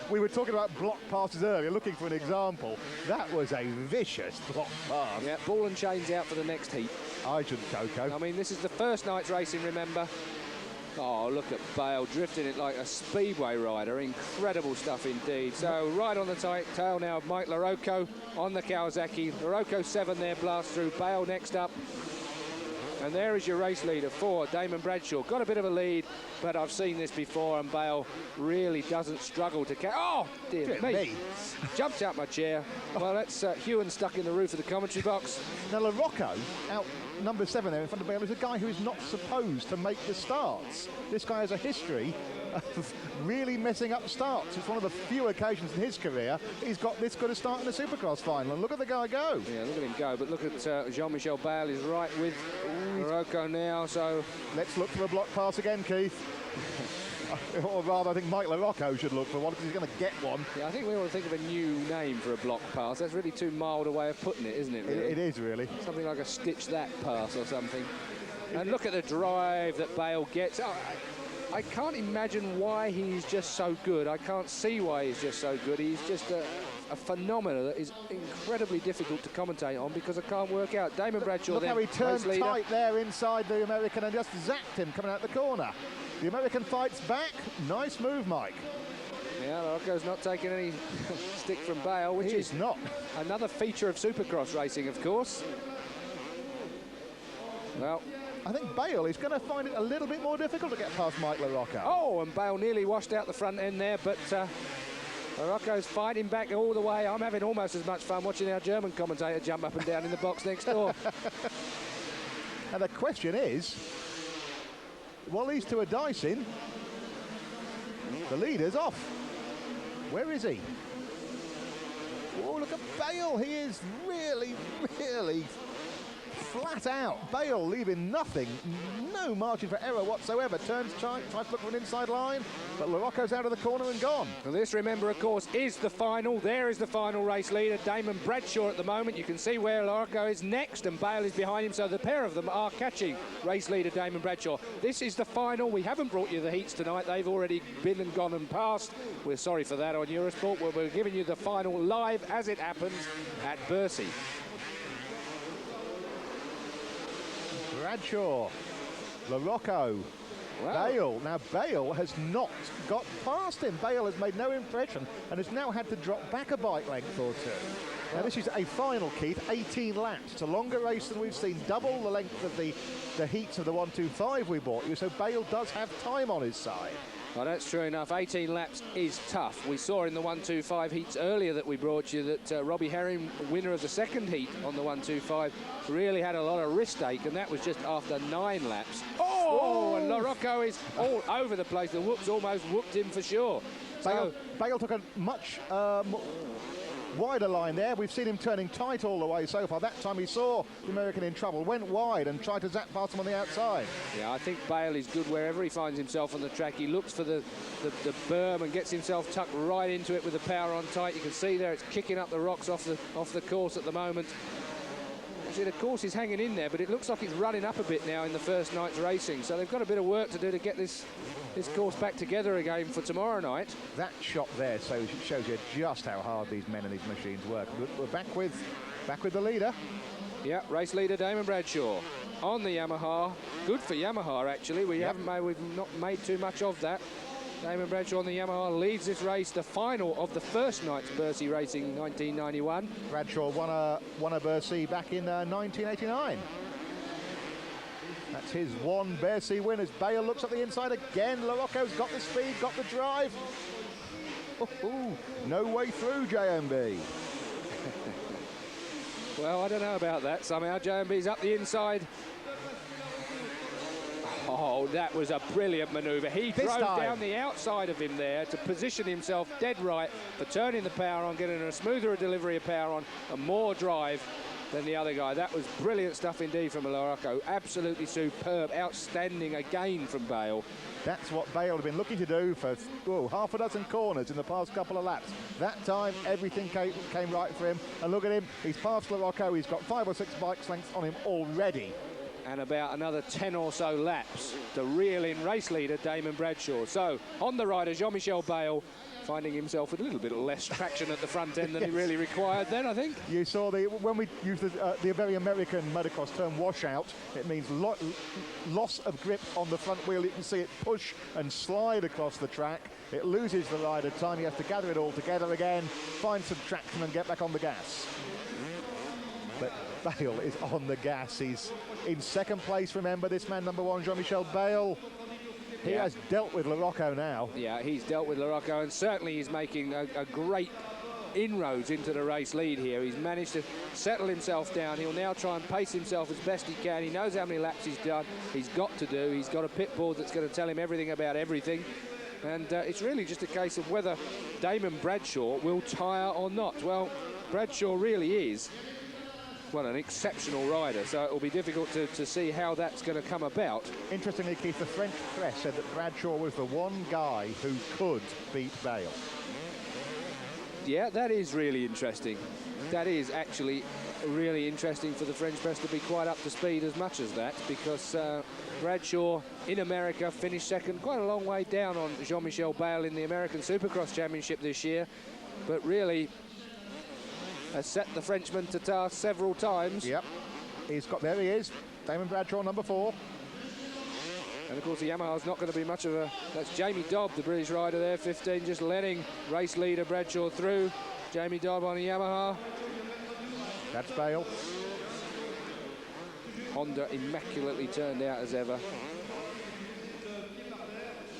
We were talking about block passes earlier, looking for an example. That was a vicious block pass. Yeah, ball and chains out for the next heat. I should Coco. I mean, this is the first night's racing, remember? Oh, look at Bale drifting it like a speedway rider. Incredible stuff indeed. So right on the tight tail now of Mike LaRocco on the Kawasaki. LaRocco 7 there, blast through. Bale next up. And there is your race leader for Damon Bradshaw. Got a bit of a lead, but I've seen this before, and Bale really doesn't struggle to catch. Oh, dear me. Jumped out my chair. Well, that's Hewan stuck in the roof of the commentary box. Now, LaRocco, out number 7 there in front of Bale, is a guy who is not supposed to make the starts. This guy has a history of really messing up starts. It's one of the few occasions in his career he's got this good a start in the Supercross final. And look at the guy go. Yeah, look at him go. But look at Jean-Michel Bale is right with LaRocco now. So let's look for a block pass again, Keith. Or rather, I think Mike LaRocco should look for one because he's going to get one. Yeah, I think we ought to think of a new name for a block pass. That's really too mild a way of putting it, isn't it? Really? It is, really. Something like a stitch that pass or something. And look at the drive that Bale gets. Oh, I can't imagine why he's just so good. I can't see why he's just so good. He's just a phenomenon that is incredibly difficult to commentate on because I can't work out. Damon Bradshaw. Look how he turned tight there inside the American and just zapped him coming out the corner. The American fights back. Nice move, Mike. Yeah, LaRocco's not taking any stick from Bale, which is not another feature of Supercross racing, of course. Well, I think Bale is going to find it a little bit more difficult to get past Mike LaRocco. Oh, and Bale nearly washed out the front end there, but LaRocco's fighting back all the way. I'm having almost as much fun watching our German commentator jump up and down in the box next door. And the question is, while these two are dicing, the leader's off. Where is he? Oh, look at Bale. He is really, really flat out. Bale leaving nothing, no margin for error whatsoever. Turns, tries to look for an inside line, but LaRocco's out of the corner and gone. Well, this, remember, of course, is the final. There is the final race leader, Damon Bradshaw at the moment. You can see where LaRocco is next and Bale is behind him, so the pair of them are catching race leader Damon Bradshaw. This is the final. We haven't brought you the heats tonight. They've already been and gone and passed. We're sorry for that on Eurosport. We're giving you the final live as it happens at Bercy. Bradshaw, LaRocco, wow. Bale. Now, Bale has not got past him. Bale has made no impression and has now had to drop back a bike length or two. Now, this is a final, Keith, 18 laps. It's a longer race than we've seen, double the length of the heats of the 125 we bought you, so Bale does have time on his side. Well, that's true enough. 18 laps is tough. We saw in the 125 heats earlier that we brought you that Robbie Herring, winner of the second heat on the 125, really had a lot of wrist ache, and that was just after 9 laps. Oh! And LaRocco is all over the place. The whoops almost whooped him for sure. Bale took a much wider line there. We've seen him turning tight all the way so far. That time he saw the American in trouble, went wide and tried to zap past him on the outside. Yeah, I think Bale is good wherever he finds himself on the track. He looks for the berm and gets himself tucked right into it with the power on tight. You can see there it's kicking up the rocks off the course at the moment. Actually, the course is hanging in there, but it looks like it's running up a bit now in the first night's racing. So they've got a bit of work to do to get this course back together again for tomorrow night. That shot there shows you just how hard these men and these machines work. We're back with the leader. Yeah, race leader Damon Bradshaw on the Yamaha. Good for Yamaha, actually. We've not made too much of that. Damon Bradshaw on the Yamaha leads this race, the final of the first night's Bercy Racing 1991. Bradshaw won a Bercy back in 1989. That's his one Bercy win as Bale looks at the inside again. LaRocco's got the speed, got the drive. No way through, JMB. Well, I don't know about that. Somehow JMB's up the inside. Oh, that was a brilliant manoeuvre. He drove down the outside of him there to position himself dead right for turning the power on, getting a smoother delivery of power on, and more drive than the other guy. That was brilliant stuff indeed from LaRocco. Absolutely superb, outstanding again from Bale. That's what Bale had been looking to do for half a dozen corners in the past couple of laps. That time, everything came right for him. And look at him, he's passed LaRocco. He's got 5 or 6 bikes lengths on him already. And about another 10 or so laps to reel in race leader Damon Bradshaw. So, on the rider, Jean-Michel Bale, finding himself with a little bit less traction at the front end than he really required then, I think. You saw when we use the very American motocross term washout, it means loss of grip on the front wheel. You can see it push and slide across the track. It loses the rider time. He has to gather it all together again, find some traction and get back on the gas. But Bale is on the gas. He's in second place, remember, this man number 1, Jean-Michel Bale. He has dealt with Larocco now. Yeah, he's dealt with Larocco, and certainly he's making a great inroads into the race lead here. He's managed to settle himself down. He'll now try and pace himself as best he can. He knows how many laps he's done. He's got to do. He's got a pit board that's going to tell him everything about everything. And it's really just a case of whether Damon Bradshaw will tire or not. Well, Bradshaw really is, well, an exceptional rider, so it will be difficult to see how that's going to come about. Interestingly, Keith, the French press said that Bradshaw was the one guy who could beat Bale. Yeah, that is really interesting. That is actually really interesting for the French press to be quite up to speed as much as that, because Bradshaw in America finished second, quite a long way down on Jean-Michel Bale in the American Supercross Championship this year, but really has set the Frenchman to task several times. Yep, there he is, Damon Bradshaw, number 4. And of course the Yamaha's not going to be much of a... That's Jamie Dobb, the British rider there, 15, just letting race leader Bradshaw through. Jamie Dobb on a Yamaha. That's Bale. Honda immaculately turned out as ever.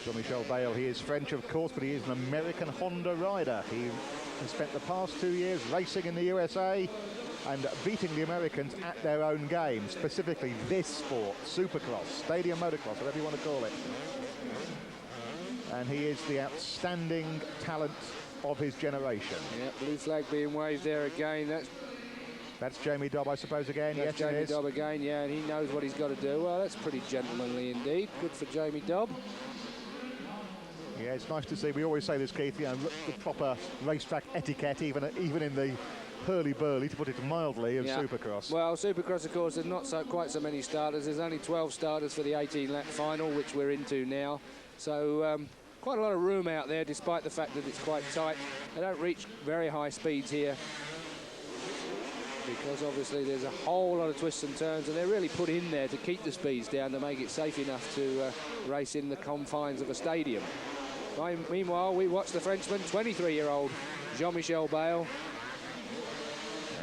Jean-Michel Bale, he is French, of course, but he is an American Honda rider. He has spent the past 2 years racing in the USA and beating the Americans at their own game, specifically this sport, Supercross, stadium motocross, whatever you want to call it. And he is the outstanding talent of his generation. Yeah, blue flag being waved there again. That's Jamie Dobb, I suppose, again. That's yes, Jamie Dobb again, yeah, and he knows what he's got to do. Well, that's pretty gentlemanly indeed. Good for Jamie Dobb. Yeah, it's nice to see. We always say this, Keith, you know, the proper racetrack etiquette, even in the hurly-burly, to put it mildly, of Supercross. Well, Supercross, of course, there's not quite so many starters. There's only 12 starters for the 18-lap final, which we're into now. So quite a lot of room out there, despite the fact that it's quite tight. They don't reach very high speeds here, because obviously there's a whole lot of twists and turns, and they're really put in there to keep the speeds down, to make it safe enough to race in the confines of a stadium. Meanwhile, we watch the Frenchman, 23-year-old Jean-Michel Bale.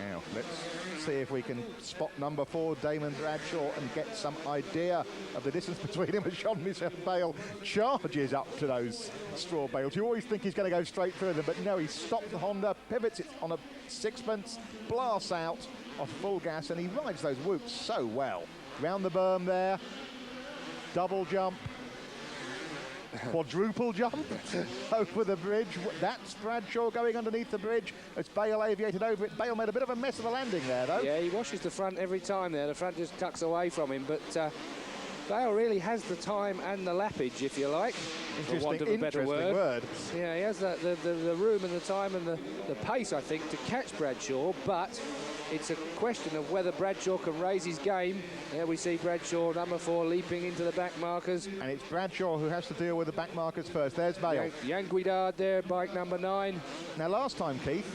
Now, let's see if we can spot number 4, Damon Bradshaw, and get some idea of the distance between him and Jean-Michel Bale. Charges up to those straw bales. You always think he's going to go straight through them, but no, he stops the Honda, pivots it on a sixpence, blasts out off full gas, and he rides those whoops so well. Round the berm there, double jump, quadruple jump over the bridge. That's Bradshaw going underneath the bridge as Bale aviated over it. Bale made a bit of a mess of the landing there, though. Yeah, he washes the front every time there. The front just tucks away from him, but Bale really has the time and the lappage, if you like, for want of a better word. Yeah, he has the room and the time and the pace, I think, to catch Bradshaw, but it's a question of whether Bradshaw can raise his game. There we see Bradshaw, number 4, leaping into the back markers. And it's Bradshaw who has to deal with the back markers first. There's Bale. Jan Guidard there, bike number 9. Now, last time, Keith,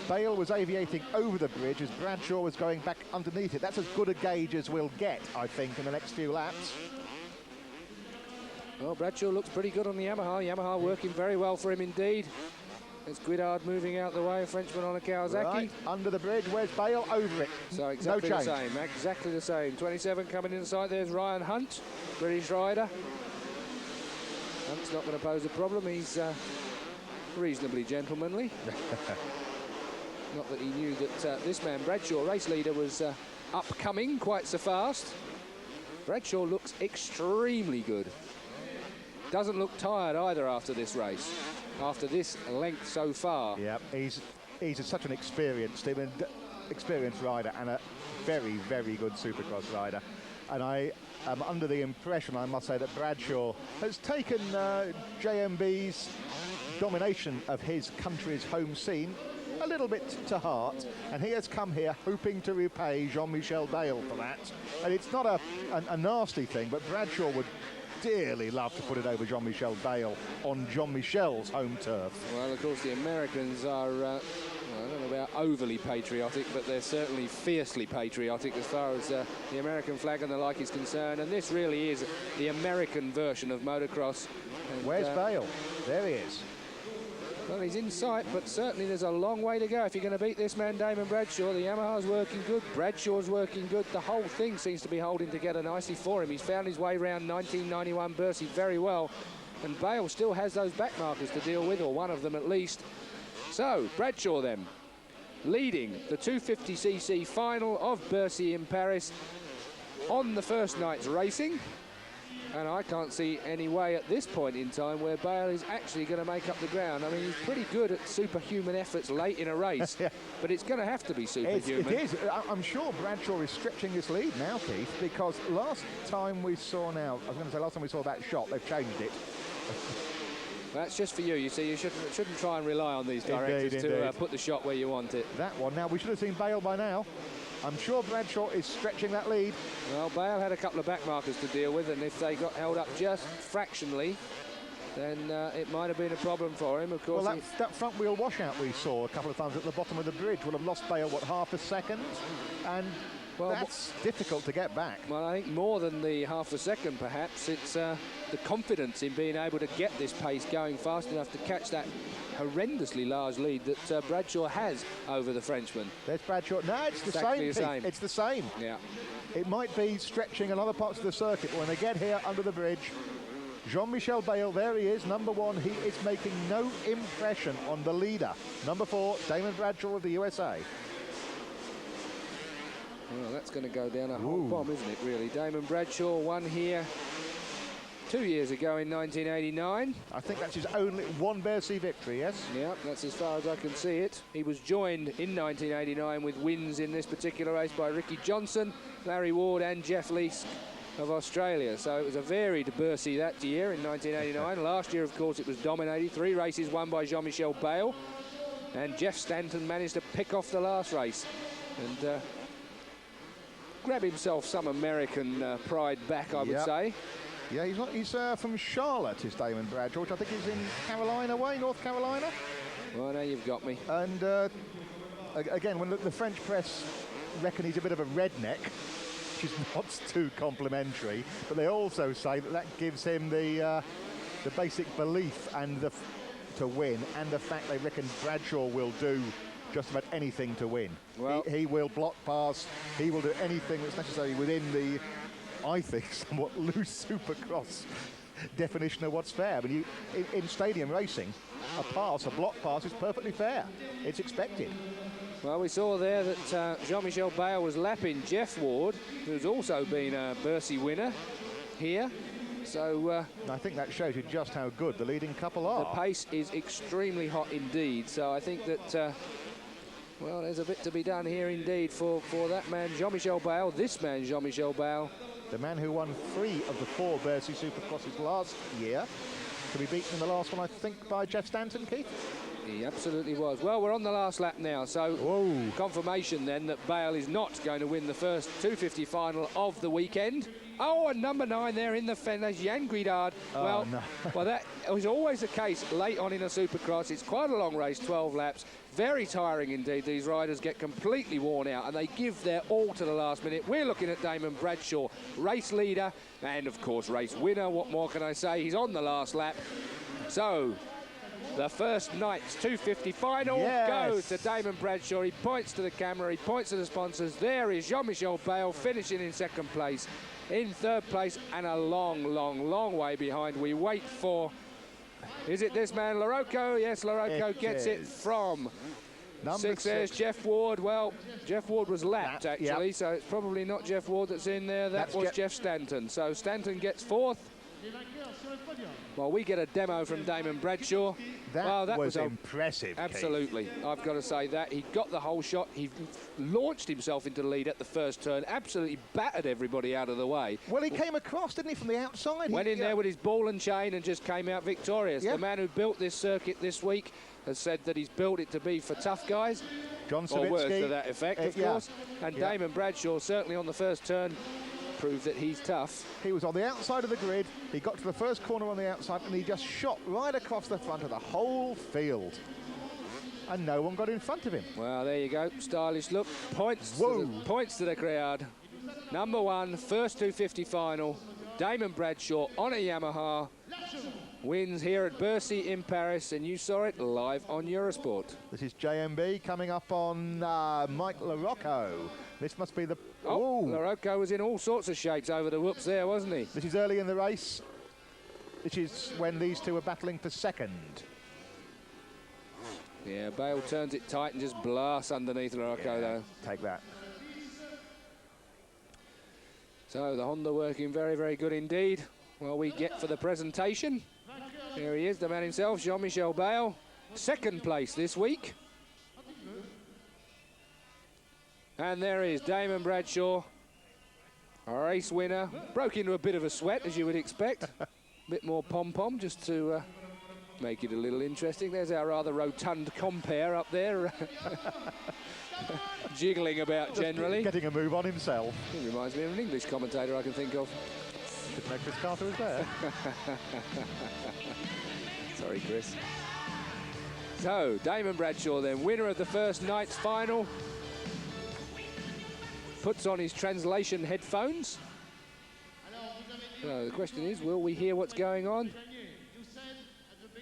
Bale was aviating over the bridge as Bradshaw was going back underneath it. That's as good a gauge as we'll get, I think, in the next few laps. Well, Bradshaw looks pretty good on the Yamaha. Yamaha working very well for him indeed. There's Guidard moving out the way, a Frenchman on a Kawasaki. Right, under the bridge, where's Bale? Over it. So exactly the same, exactly the same. 27 coming inside, there's Ryan Hunt, British rider. Hunt's not going to pose a problem, he's reasonably gentlemanly. Not that he knew that this man, Bradshaw, race leader, was upcoming quite so fast. Bradshaw looks extremely good. Doesn't look tired either after this race, after this length so far. Yeah, he's such an experienced rider and a very, very good Supercross rider. And I am under the impression, I must say, that Bradshaw has taken JMB's domination of his country's home scene a little bit to heart, and he has come here hoping to repay Jean-Michel Bale for that. And it's not a nasty thing, but Bradshaw would dearly love to put it over Jean-Michel Bale on Jean-Michel's home turf. Well, of course, the Americans are, I don't know about overly patriotic, but they're certainly fiercely patriotic as far as the American flag and the like is concerned. And this really is the American version of motocross. And, where's Bale? There he is. Well, he's in sight, but certainly there's a long way to go if you're going to beat this man, Damon Bradshaw. The Yamaha's working good, Bradshaw's working good. The whole thing seems to be holding together nicely for him. He's found his way around 1991 Bercy very well, and Bale still has those back markers to deal with, or one of them at least. So, Bradshaw then, leading the 250cc final of Bercy in Paris on the first night's racing. And I can't see any way at this point in time where Bale is actually going to make up the ground. I mean, he's pretty good at superhuman efforts late in a race, yeah. But it's going to have to be superhuman. It is. I'm sure Bradshaw is stretching this lead now, Keith, because last time we saw that shot, they've changed it. That's just for you. You see, you shouldn't try and rely on these directors to put the shot where you want it. That one. Now, we should have seen Bale by now. I'm sure Bradshaw is stretching that lead. Well, Bale had a couple of back markers to deal with, and if they got held up just fractionally, then it might have been a problem for him. Of course, well, that front wheel washout we saw a couple of times at the bottom of the bridge would have lost Bale, what, half a second? And well, that's difficult to get back. Well, I think more than the half a second, perhaps. It's the confidence in being able to get this pace going fast enough to catch that horrendously large lead that Bradshaw has over the Frenchman. There's Bradshaw. No, it's the exactly same. It's the same. Yeah. It might be stretching in other parts of the circuit, but when they get here under the bridge, Jean-Michel Bale, there he is, number one. He is making no impression on the leader. Number 4, Damon Bradshaw of the USA. Well, that's going to go down a whole bomb, isn't it, really? Damon Bradshaw won here 2 years ago in 1989. I think that's his only one Bercy victory, yes? Yeah, that's as far as I can see it. He was joined in 1989 with wins in this particular race by Ricky Johnson, Larry Ward and Jeff Leask of Australia. So it was a varied Bercy that year in 1989. Last year, of course, it was dominated. 3 races won by Jean-Michel Bale. And Jeff Stanton managed to pick off the last race and grab himself some American pride back, I would say. Yeah, he's from Charlotte, is Damon Bradshaw, which I think is in Carolina way, North Carolina. Well, now you've got me. And again, when the French press reckon he's a bit of a redneck, which is not too complimentary, but they also say that gives him the basic belief and to win, and the fact they reckon Bradshaw will do just about anything to win. Well, he will block pass, he will do anything that's necessary within the, I think, somewhat loose Supercross definition of what's fair. But in stadium racing, a block pass is perfectly fair. It's expected. Well, we saw there that Jean-Michel Bale was lapping Jeff Ward, who's also been a Bercy winner here. So I think that shows you just how good the leading couple are. The pace is extremely hot indeed. So I think that, well, there's a bit to be done here indeed for that man, Jean-Michel Bale, this man, Jean-Michel Bale. The man who won 3 of the 4 Bercy Supercrosses last year, to be beaten in the last one, I think, by Jeff Stanton, Keith? He absolutely was. Well, we're on the last lap now, so confirmation then that Bale is not going to win the first 250 final of the weekend. Oh, and number 9 there in the fence, Jan Guidard. Well, no. Well, that was always the case late on in a Supercross. It's quite a long race, 12 laps. Very tiring indeed. These riders get completely worn out and they give their all to the last minute. We're looking at Damon Bradshaw, race leader and, of course, race winner. What more can I say? He's on the last lap. So, the first night's 250 final goes to Damon Bradshaw. He points to the camera, he points to the sponsors. There is Jean-Michel Bale finishing in 2nd place. In 3rd place and a long way behind. We wait for, is it this man, Larocco? Yes, Larocco gets it from number 6. There's Jeff Ward. Well, Jeff Ward was lapped actually, so it's probably not Jeff Ward that's in there. That was Jeff Stanton. So Stanton gets 4th. Well, we get a demo from Damon Bradshaw. That was impressive. Absolutely. Keith. I've got to say that. He got the whole shot. He launched himself into the lead at the first turn, absolutely battered everybody out of the way. Well, he came across, didn't he, from the outside? Went in there with his ball and chain and just came out victorious. The man who built this circuit this week has said that he's built it to be for tough guys. John Savitsky. Or words to that effect, of course. And Damon Bradshaw, certainly on the first turn, proved that he's tough. He was on the outside of the grid, he got to the first corner on the outside and he just shot right across the front of the whole field. And no one got in front of him. Well, there you go, stylish look, points to the crowd. Number 1, first 250 final, Damon Bradshaw on a Yamaha. wins here at Bercy in Paris, and you saw it live on Eurosport. This is JMB coming up on Mike LaRocco. This must be the... Oh, LaRocco was in all sorts of shapes over the whoops there, wasn't he? This is early in the race. This is when these two are battling for second. Yeah, Bale turns it tight and just blasts underneath LaRocco, though. Take that. So the Honda working very, very good indeed. Well, we get for the presentation. Here he is, the man himself, Jean-Michel Bale. Second place this week. And there is Damon Bradshaw, a race winner. Broke into a bit of a sweat, as you would expect. A bit more pom-pom, just to make it a little interesting. There's our rather rotund compere up there. Jiggling about just generally. Getting a move on himself. He reminds me of an English commentator I can think of. Didn't know Chris Carter was there. Sorry, Chris. So, Damon Bradshaw then, winner of the first night's final. Puts on his translation headphones. So the question is, will we hear what's going on?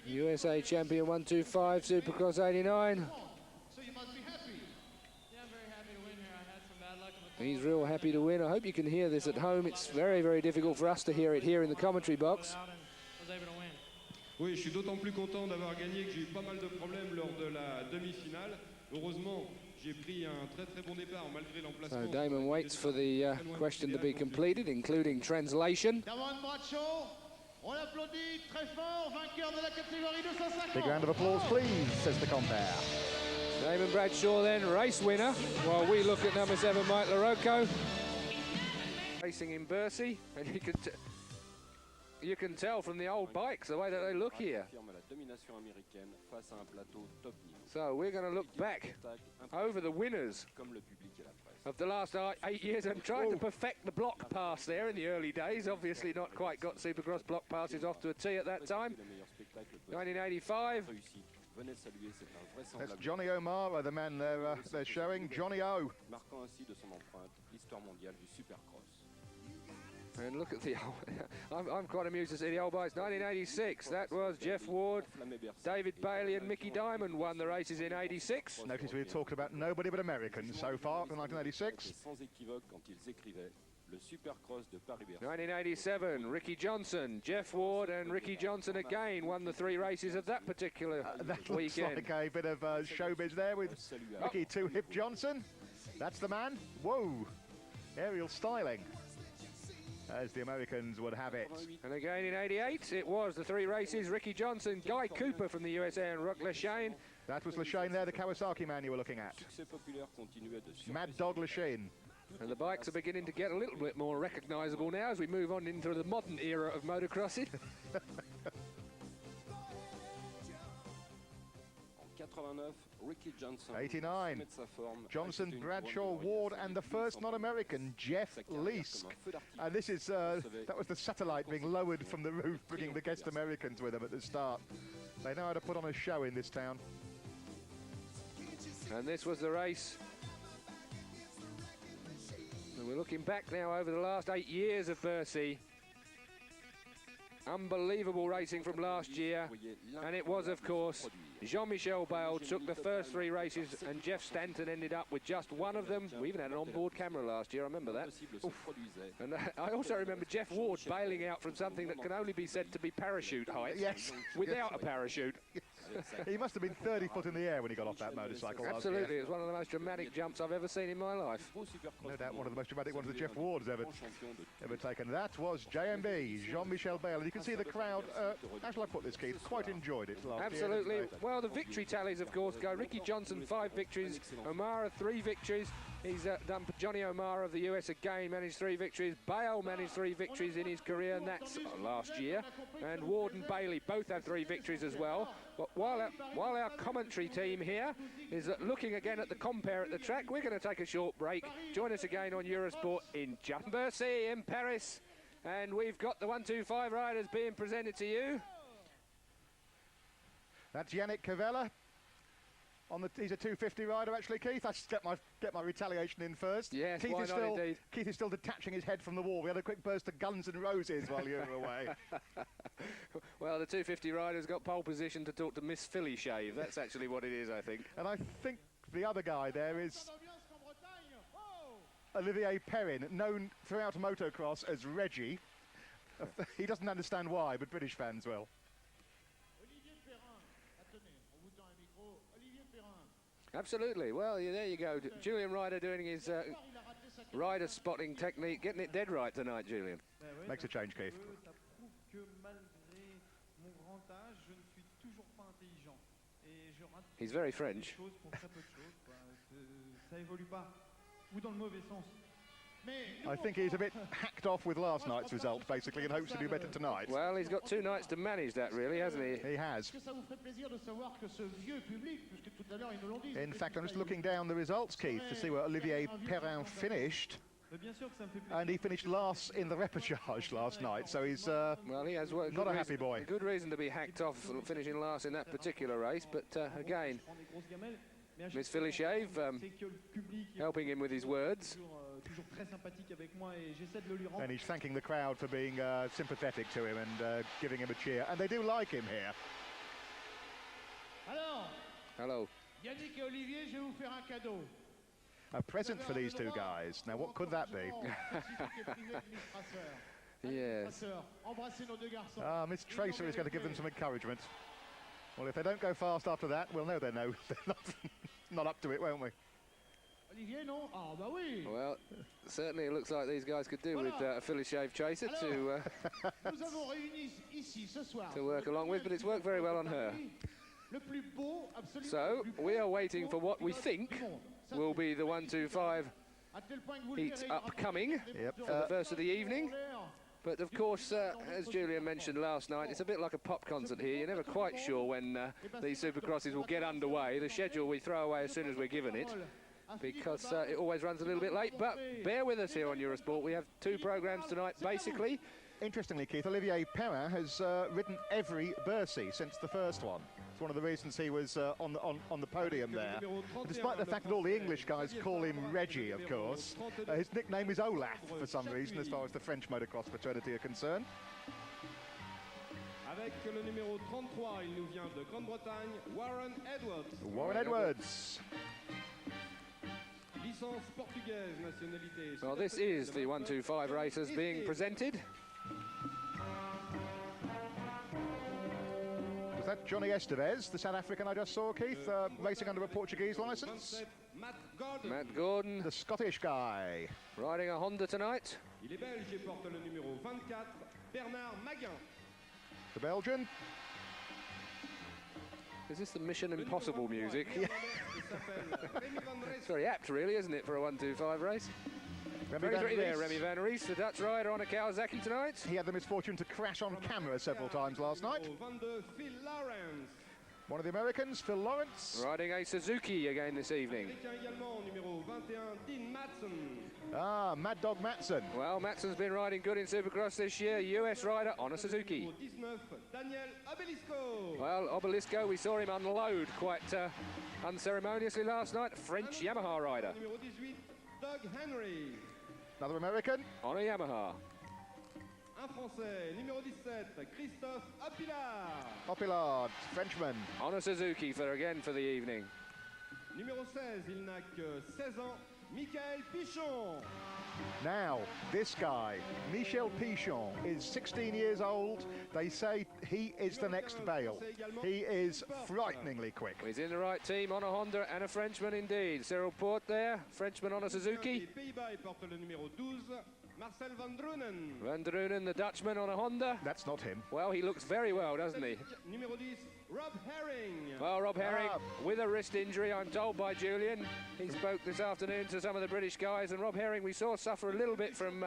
USA champion 125, Supercross 89. He's real happy to win. I hope you can hear this at home. It's very, very difficult for us to hear it here in the commentary box. Oui, je suis d'autant plus content d'avoir gagné que j'ai eu pas mal de problèmes lors de la demi-finale. Heureusement, j'ai pris un très très bon départ malgré l'emplacement. So Damon waits for the question to be completed, including translation. Big round of applause, please, says the compere. Damon Bradshaw then, race winner, while we look at number 7, Mike LaRocco. Racing in Bercy, and you can tell from the old bikes the way that they look here. So we're going to look back over the winners of the last 8 years and trying to perfect the block pass there in the early days. Obviously not quite got Supercross block passes off to a tee at that time. 1985. That's Johnny O'Mara, the man they're showing, Johnny O. And look at the old, I'm quite amused to see the old bikes. 1986, that was Jeff Ward, David Bailey and Mickey Diamond won the races in 86. Notice we're talking about nobody but Americans so far from 1986. 1987, Ricky Johnson, Jeff Ward and Ricky Johnson again won the 3 races of that particular that weekend. Looks like a bit of showbiz there with Ricky Two-Hip Johnson. That's the man. Whoa, aerial styling, as the Americans would have it. And again in 88, it was the 3 races, Ricky Johnson, Guy Cooper from the USA and Rock Leshane. That was Leshane there, the Kawasaki man you were looking at. Mad Dog Leshane. And the bikes are beginning to get a little bit more recognisable now as we move on into the modern era of motocrossing. 89, Johnson, Bradshaw, Ward, and the first non-American, Jeff Leask. And this is, that was the satellite being lowered from the roof, bringing the guest Americans with them at the start. They know how to put on a show in this town. And this was the race. And we're looking back now over the last 8 years of Bercy. Unbelievable racing from last year, and it was, of course, Jean-Michel Bale took the first 3 races, and Jeff Stanton ended up with just one of them. We even had an onboard camera last year, I remember that. Oof. And I also remember Jeff Ward bailing out from something that can only be said to be parachute height. Yes. Without a parachute. He must have been 30 foot in the air when he got off that motorcycle. Absolutely, it was one of the most dramatic jumps I've ever seen in my life. No doubt one of the most dramatic ones that Jeff Ward has ever taken. That was JMB, Jean-Michel Bale. And you can see the crowd, how shall I put this, Keith, quite enjoyed it last Absolutely. year. Well, the victory tallies, of course, go Ricky Johnson, 5 victories, O'Mara, 3 victories. He's done Johnny O'Mara of the US again, managed 3 victories. Bale managed 3 victories in his career, and that's last year. And Ward and Bailey both have 3 victories as well. But while our commentary team here is looking again at the compere at the track, we're going to take a short break. Join us again on Eurosport in Bercy in Paris. And we've got the 125 riders being presented to you. That's Yannick Cavella He's a 250 rider, actually, Keith. I should get my retaliation in first. Yes, Keith why is not still, indeed? Keith is still detaching his head from the wall. We had a quick burst of Guns N' Roses while you were away. Well, the 250 rider's got pole position to talk to Miss Philly Shave. That's actually what it is, I think. And I think the other guy there is Olivier Perrin, known throughout motocross as Reggie. He doesn't understand why, but British fans will. Absolutely. Well, there you go. Julian Ryder doing his rider spotting technique, getting it dead right tonight, Julian. Makes a change, Keith. He's very French. I think he's a bit hacked off with last night's result, basically, and hopes to do better tonight. Well, he's got 2 nights to manage that, really, hasn't he? He has. In fact, I'm just looking down the results, Keith, to see where Olivier Perrin finished. And he finished last in the repechage last night, so he's well, he has not a happy boy. Good reason to be hacked off finishing last in that particular race, but again, Miss Philly Shave helping him with his words. And he's thanking the crowd for being sympathetic to him and giving him a cheer. And they do like him here. Hello. Yannick et Olivier, je vais vous faire un cadeau. A present for these two guys. Now, what could that be? Yes. Miss Tracer is going to give them some encouragement. Well, if they don't go fast after that, we'll know they're not up to it, won't we? Well, certainly it looks like these guys could do with a Philly Shave chaser to work along with, but it's worked very well on her. So we are waiting for what we think will be the 1-2-5 heats upcoming for the first of the evening. But of course, as Julian mentioned last night, it's a bit like a pop concert here. You're never quite sure when these Supercrosses will get underway. The schedule we throw away as soon as we're given it, because it always runs a little bit late. But bear with us here on Eurosport. We have 2 programmes tonight, basically. Interestingly, Keith, Olivier Perrin has ridden every Bercy since the first one. It's one of the reasons he was on the podium there. And despite the fact that all the English guys call him Reggie, of course, his nickname is Olaf for some reason, as far as the French motocross fraternity are concerned. Avec le numéro 33, il nous vient de Grande-Bretagne, Warren Edwards. Warren Edwards. Licence portugaise, nationalité. Well, this is the 1-2-5 racers being presented. Was that Johnny Estevez, the South African I just saw, Keith, racing under a Portuguese licence? Matt Gordon, the Scottish guy, riding a Honda tonight. Il est belge et porte le numéro 24, Bernard Maguin. The Belgian. Is this the Mission Impossible music? Yeah. It's very apt, really, isn't it, for a 1-2-5 race? Very there, Remy Van Ries, the Dutch rider on a Kawasaki tonight. He had the misfortune to crash on camera several times last night. One of the Americans, Phil Lawrence. Riding a Suzuki again this evening. Ah, Mad Dog Matson. Well, Matson's been riding good in Supercross this year. US rider on a Suzuki. Well, Obelisco, we saw him unload quite unceremoniously last night. French Yamaha rider. Doug Henry. Another American. On a Yamaha. Un Français, numéro 17, Christophe Apillard. Apillard, Frenchman. On a Suzuki for the evening. Numéro 16, il n'a que 16 ans, Michael Pichon. Now, this guy, Michel Pichon, is 16 years old. They say he is the next Bale. He is frighteningly quick. He's in the right team on a Honda and a Frenchman indeed. Cyril Porte there, Frenchman on a Suzuki. Marcel Van Drunen. Van Drunen, the Dutchman on a Honda. That's not him. Well, he looks very well, doesn't he? Numéro 10, Rob Herring. Well, Rob Herring with a wrist injury, I'm told by Julian. He spoke this afternoon to some of the British guys, and Rob Herring we saw suffer a little bit from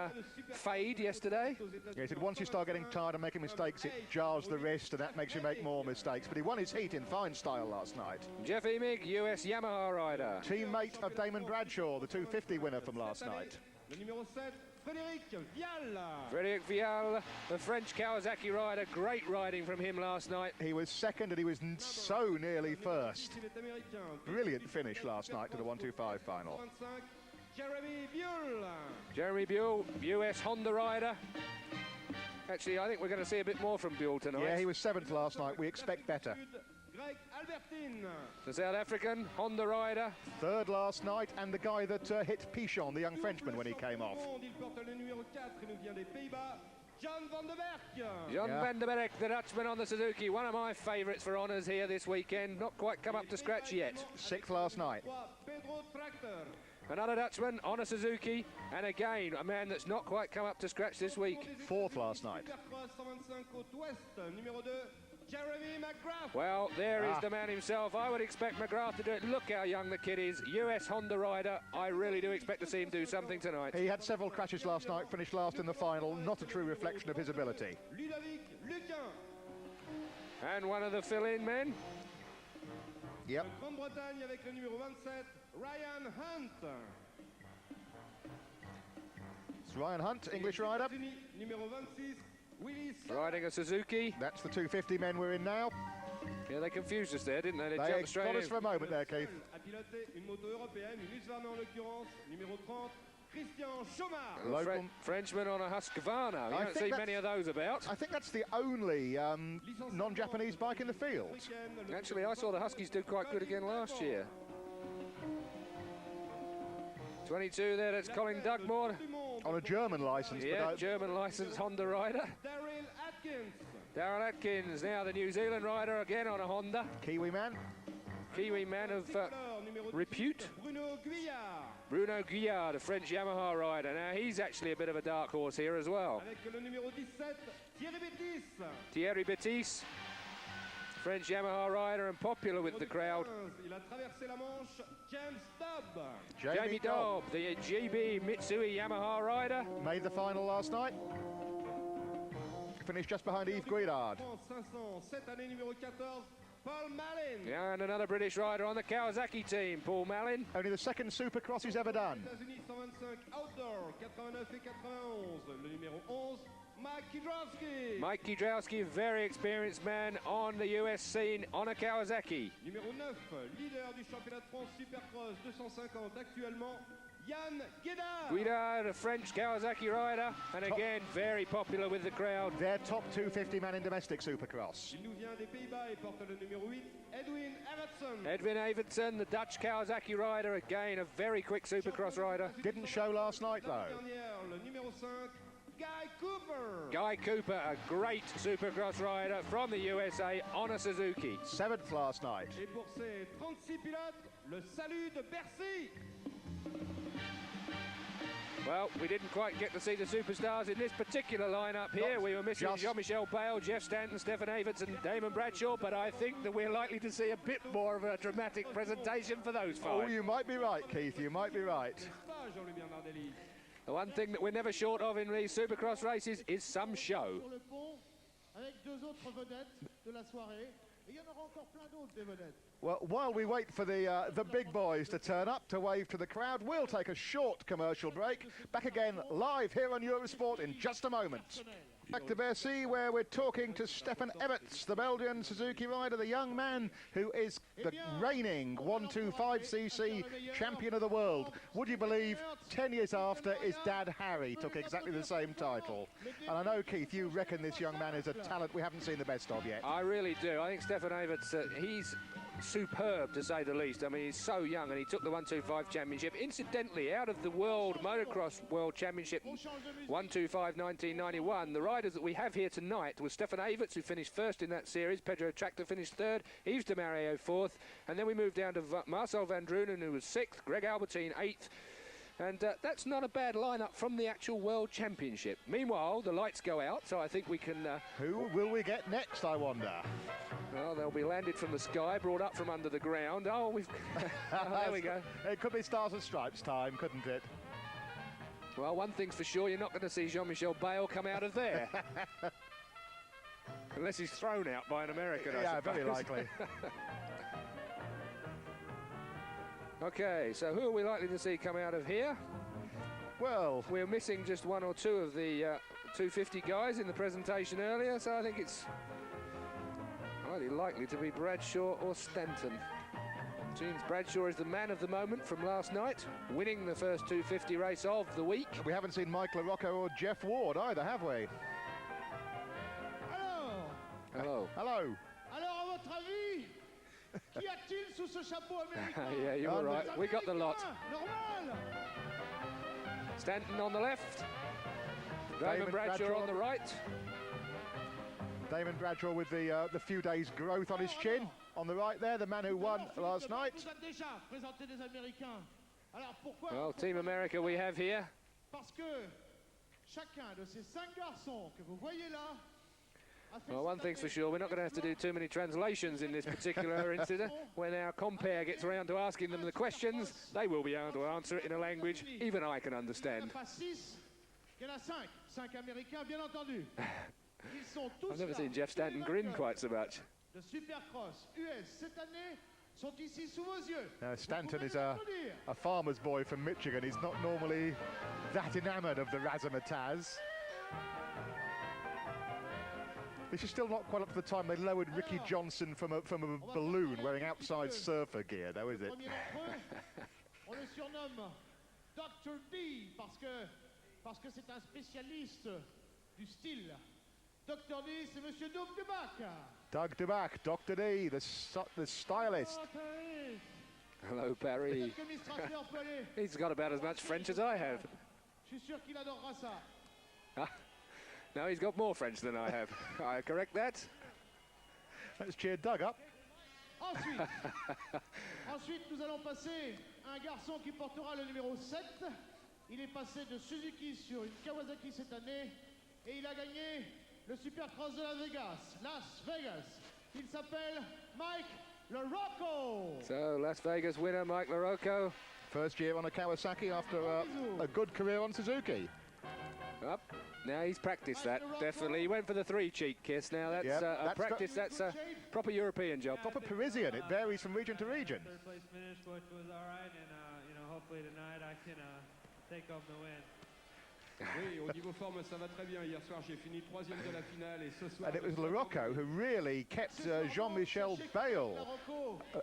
fade yesterday. Yeah, he said once you start getting tired and making mistakes, it jars the wrist, and that makes you make more mistakes. But he won his heat in fine style last night. Jeff Emig, US Yamaha rider. Teammate of Damon Bradshaw, the 250 winner from last night. Le numéro 7, Frédéric Vial, the French Kawasaki rider, great riding from him last night. He was second and he was so nearly first. Brilliant finish last night to the 125 final. Jeremy Buell, US Honda rider. Actually, I think we're going to see a bit more from Buell tonight. Yeah, he was 7th last night. We expect better. The South African Honda rider. 3rd last night, and the guy that hit Pichon, the young Frenchman, when he came off. Jan van der Berg, the Dutchman on the Suzuki. One of my favourites for honours here this weekend. Not quite come up to scratch yet. 6th last night. Another Dutchman on a Suzuki, and again, a man that's not quite come up to scratch this week. 4th last night. Well, there is the man himself. I would expect McGrath to do it. Look how young the kid is. US Honda rider. I really do expect to see him do something tonight. He had several crashes last night, finished last in the final. Not a true reflection of his ability. And one of the fill-in men. Yep. It's Ryan Hunt, English rider. Riding a Suzuki. That's the 250 men we're in now. Yeah, they confused us there, didn't they? They They jumped straight got us in. for a moment there, Keith. Local Frenchman on a Husqvarna. You I don't think see many of those about. I think that's the only non-Japanese bike in the field. Actually, I saw the Huskies do quite good again last year. 22 there, that's Colin Dugmore. On a German licence. Yeah, but German licensed Honda rider. Daryl Atkins, now the New Zealand rider, again on a Honda. Kiwi man. Kiwi man of repute. Bruno Guillard, the French Yamaha rider. Now, he's actually a bit of a dark horse here as well. Thierry Bettis, French Yamaha rider and popular with the crowd. Jamie Dobb, the GB Mitsui Yamaha rider. Made the final last night. Finished just behind Yves Guidard. Yeah, and another British rider on the Kawasaki team, Paul Malin. Only the 2nd Supercross he's ever done. Mike Kidrowski, very experienced man on the US scene on a Kawasaki. Numéro 9, leader du championnat de France Supercross 250 actuellement, Yann Guédard. Guidard, a French Kawasaki rider, and again, very popular with the crowd. Their top 250 man in domestic Supercross. Il nous vient des Pays-Bas et porte le numéro 8, Edwin Evertson. Edwin Evertson, the Dutch Kawasaki rider, again, a very quick Supercross rider. Didn't show last night, though. Le numéro 5, Guy Cooper. Guy Cooper, a great Supercross rider from the USA on a Suzuki. 7th last night. Et pour ses 36 pilotes, le salut de Bercy. Well, we didn't quite get to see the superstars in this particular lineup here. We were missing Jean-Michel Bale, Jeff Stanton, Stefan Everts and Damon Bradshaw, but I think that we're likely to see a bit more of a dramatic presentation for those five. Oh, you might be right, Keith, you might be right. The one thing that we're never short of in these Supercross races is some show. Sur le pont, avec deux autres vedettes de la soirée. Et il y en aura encore plein d'autres des vedettes. Well, while we wait for the big boys to turn up to wave to the crowd, we'll take a short commercial break. Back again live here on Eurosport in just a moment. Back to Bercy, where we're talking to Stefan Everts, the Belgian Suzuki rider, the young man who is the reigning 125cc champion of the world. Would you believe 10 years after his dad Harry took exactly the same title? And I know, Keith, you reckon this young man is a talent we haven't seen the best of yet. I really do. I think Stefan Everts, he's superb to say the least. I mean, he's so young and he took the 125 championship. Incidentally, out of the World Motocross World Championship 125 1991, the riders that we have here tonight was Stefan Everts, who finished first in that series. Pedro Tractor finished third. Yves de Mario fourth. And then we moved down to Marcel van Drunen, who was sixth. Greg Albertine eighth. And that's not a bad lineup from the actual World Championship. Meanwhile, the lights go out, so I think we can... Who will we get next, I wonder? Well, they'll be landed from the sky, brought up from under the ground. Oh, we've... there we go. It could be Stars and Stripes time, couldn't it? Well, one thing's for sure, you're not going to see Jean-Michel Bale come out of there. Unless he's thrown out by an American, I yeah, suppose. very likely. Okay, so who are we likely to see come out of here? Well, we're missing just one or two of the 250 guys in the presentation earlier, so I think it's highly likely to be Bradshaw or Stanton. James Bradshaw is the man of the moment from last night, winning the first 250 race of the week. we haven't seen Mike LaRocco or Jeff Ward either, have we? Hello. Hello. Alors, à votre avis, qu'y a-t-il sous ce chapeau américain? Yeah, you were right. We got the lot. Normal. Stanton on the left. Damon Bradshaw on the right. Damon Bradshaw with the few days growth on his chin. On the right there, the man who won last night. Well, Team America we have here. Well, one thing's for sure, we're not going to have to do too many translations in this particular incident. When our compere gets around to asking them the questions, they will be able to answer it in a language even I can understand. I've never seen Jeff Stanton grin quite so much. Stanton is a farmer's boy from Michigan. He's not normally that enamoured of the razzmatazz. This is still not quite up to the time they lowered Ricky Johnson from a balloon wearing outside surfer gear, though, is it? On le surnomme Dr. D parce que c'est un spécialiste du style. Dr. D, c'est Monsieur Doug Debac. Doug Debac, Dr. D, the stylist. Hello, Barry. He's got about as much French as I have. Je suis sûr qu'il adorera ça. No, he's got more French than I have. I correct that. Let's cheer Doug up. Ensuite, nous allons passer à un garçon qui portera le numéro 7. Il est passé de Suzuki sur une Kawasaki cette année et il a gagné le Supercross de Las Vegas. Il s'appelle Mike LaRocco. So, Las Vegas winner Mike LaRocco. First year on a Kawasaki after a good career on Suzuki. Up. Now he's practiced that, definitely. He went for the 3-cheek kiss. Now that's a practice, that's a proper European job. Proper Parisian, it varies from region to region. Third place finish, which was all right, and hopefully tonight I can take home the win. Oui, au niveau forme, ça va très bien. Hier soir, j'ai fini 3e de la finale, et ce soir... And it was LaRocco who really kept Jean-Michel Bale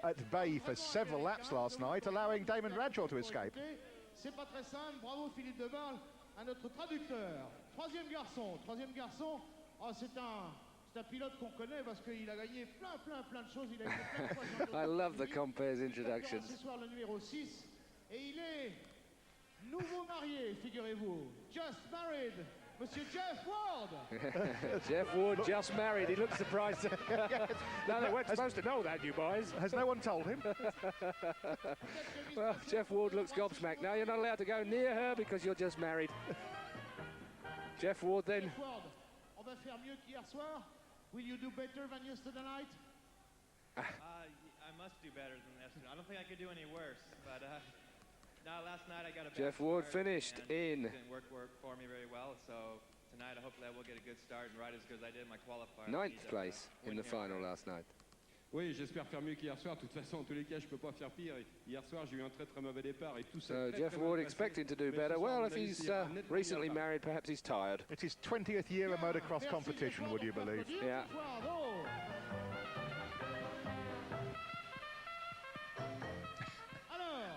at bay for several laps last night, allowing Damon Bradshaw to escape. C'est pas très simple, bravo Philippe Deval, à notre traducteur. Troisième garçon, oh, c'est un pilote qu'on connaît parce qu'il a gagné plein de choses. Il a été plein de fois I love the compares introductions. Ce soir, le numéro 6. Et il est nouveau marié, figurez-vous. Just married. Monsieur Jeff Ward. Jeff Ward just married. He looks surprised. No, they weren't supposed to know that, you boys. Has no one told him? Well, Jeff Ward looks gobsmacked. No, you're not allowed to go near her because you're just married. Jeff Ward then. Jeff Ward, on va faire mieux qu'hier soir. Will you do better than yesterday night? I must do better than yesterday. I don't think I could do any worse, but no, last night I got a Jeff Ward finished in. It didn't work for me very well, so tonight hopefully I will get a good start and ride as good as I did in my qualifier. 9th place in the final last night. Oui, j'espère faire mieux qu'hier soir. De toute façon, en tous les cas, je peux pas faire pire. Hier soir, j'ai eu un très mauvais départ et tout ça. So Jeff Ward expecting to do better. Well, if he's recently married, perhaps he's tired. It's his 20th year of motocross competition, would you believe? Yeah.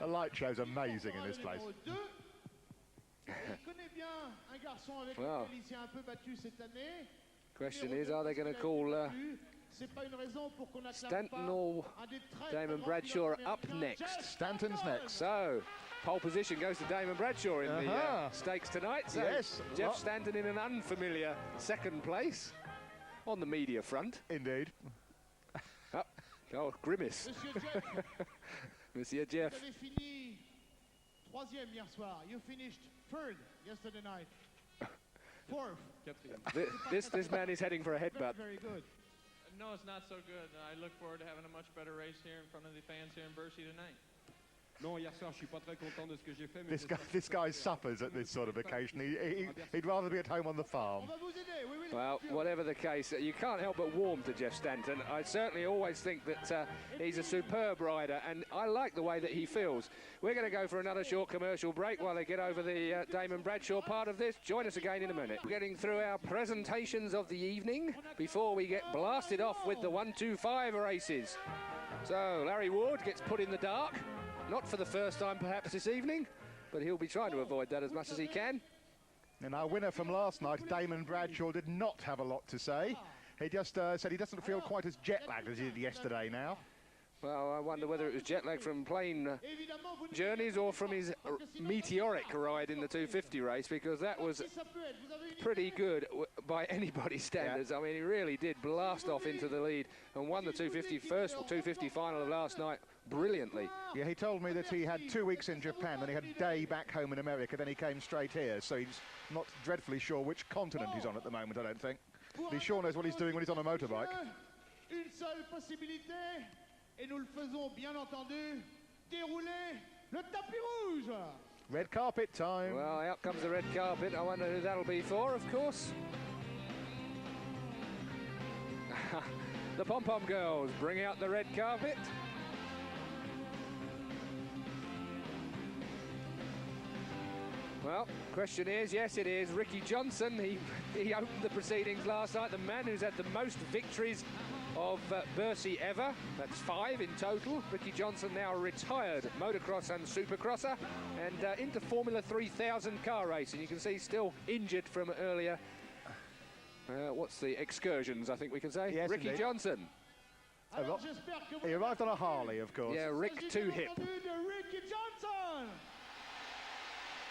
The light show's amazing in this place. Well, question is, are they going to call Stanton or Damon Bradshaw up next? Stanton's next. So, pole position goes to Damon Bradshaw in the stakes tonight. So yes. Jeff Stanton in an unfamiliar second place on the media front. Indeed. Oh, grimace. Monsieur Jeff. Vous avez fini 3e hier soir. You finished 3rd yesterday night. 4th. This man is heading for a headbutt. Very good. No, it's not so good. I look forward to having a much better race here in front of the fans here in Bercy tonight. Non, hier soir, je suis pas très content de ce que j'ai fait. This guy suffers at this sort of occasion. He'd rather be at home on the farm. Well, whatever the case. You can't help but warm to Jeff Stanton. I certainly always think that he's a superb rider, and I like the way that he feels. We're going to go for another short commercial break while they get over the Damon Bradshaw part of this. Join us again in a minute. We're getting through our presentations of the evening before we get blasted off with the 125 races. So Larry Ward gets put in the dark, not for the first time perhaps this evening, but he'll be trying to avoid that as much as he can. And our winner from last night, Damon Bradshaw, did not have a lot to say. He just said he doesn't feel quite as jet-lagged as he did yesterday now. Well, I wonder whether it was jet lag from plane journeys or from his meteoric ride in the 250 race, because that was pretty good by anybody's standards. Yeah. I mean, he really did blast off into the lead and won the 250 first 250 final of last night brilliantly. Yeah, he told me that he had 2 weeks in Japan, then he had a day back home in America, then he came straight here, so he's not dreadfully sure which continent he's on at the moment, I don't think. But he sure knows what he's doing when he's on a motorbike. Une seule possibilité, et nous le faisons bien entendu, dérouler le tapis rouge. Red carpet time. Well, out comes the red carpet. I wonder who that'll be for, of course. The pom-pom girls bring out the red carpet. Well, question is, yes, it is Ricky Johnson. He opened the proceedings last night. The man who's had the most victories of Bercy ever. That's 5 in total. Ricky Johnson, now a retired motocross and supercrosser, and into Formula 3000 car racing. You can see still injured from earlier. What's the excursions, I think we can say? Yes, Ricky indeed. Johnson. He arrived on a Harley, of course. Yeah, Rick 2 hip. Ricky Johnson.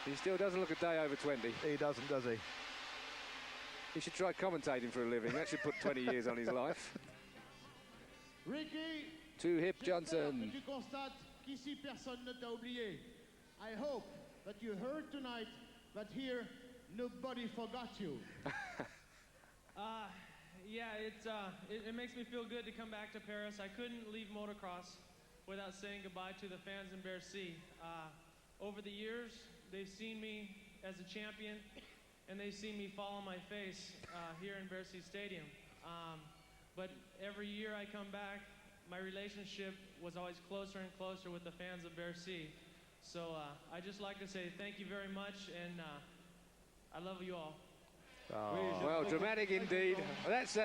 He still doesn't look a day over 20. He doesn't, does he? He should try commentating for a living. That should put 20 years on his life. Ricky, 2 hip Johnson. tu constates qu'ici personne ne t'a oublié. I hope that you heard tonight that here nobody forgot you. Yeah, it makes me feel good to come back to Paris. I couldn't leave motocross without saying goodbye to the fans in Bercy. Over the years, they've seen me as a champion, and they've seen me fall on my face here in Bercy Stadium. But every year I come back, my relationship was always closer and closer with the fans of Bercy. So I just like to say thank you very much, and I love you all. Oh. Well, dramatic indeed. That's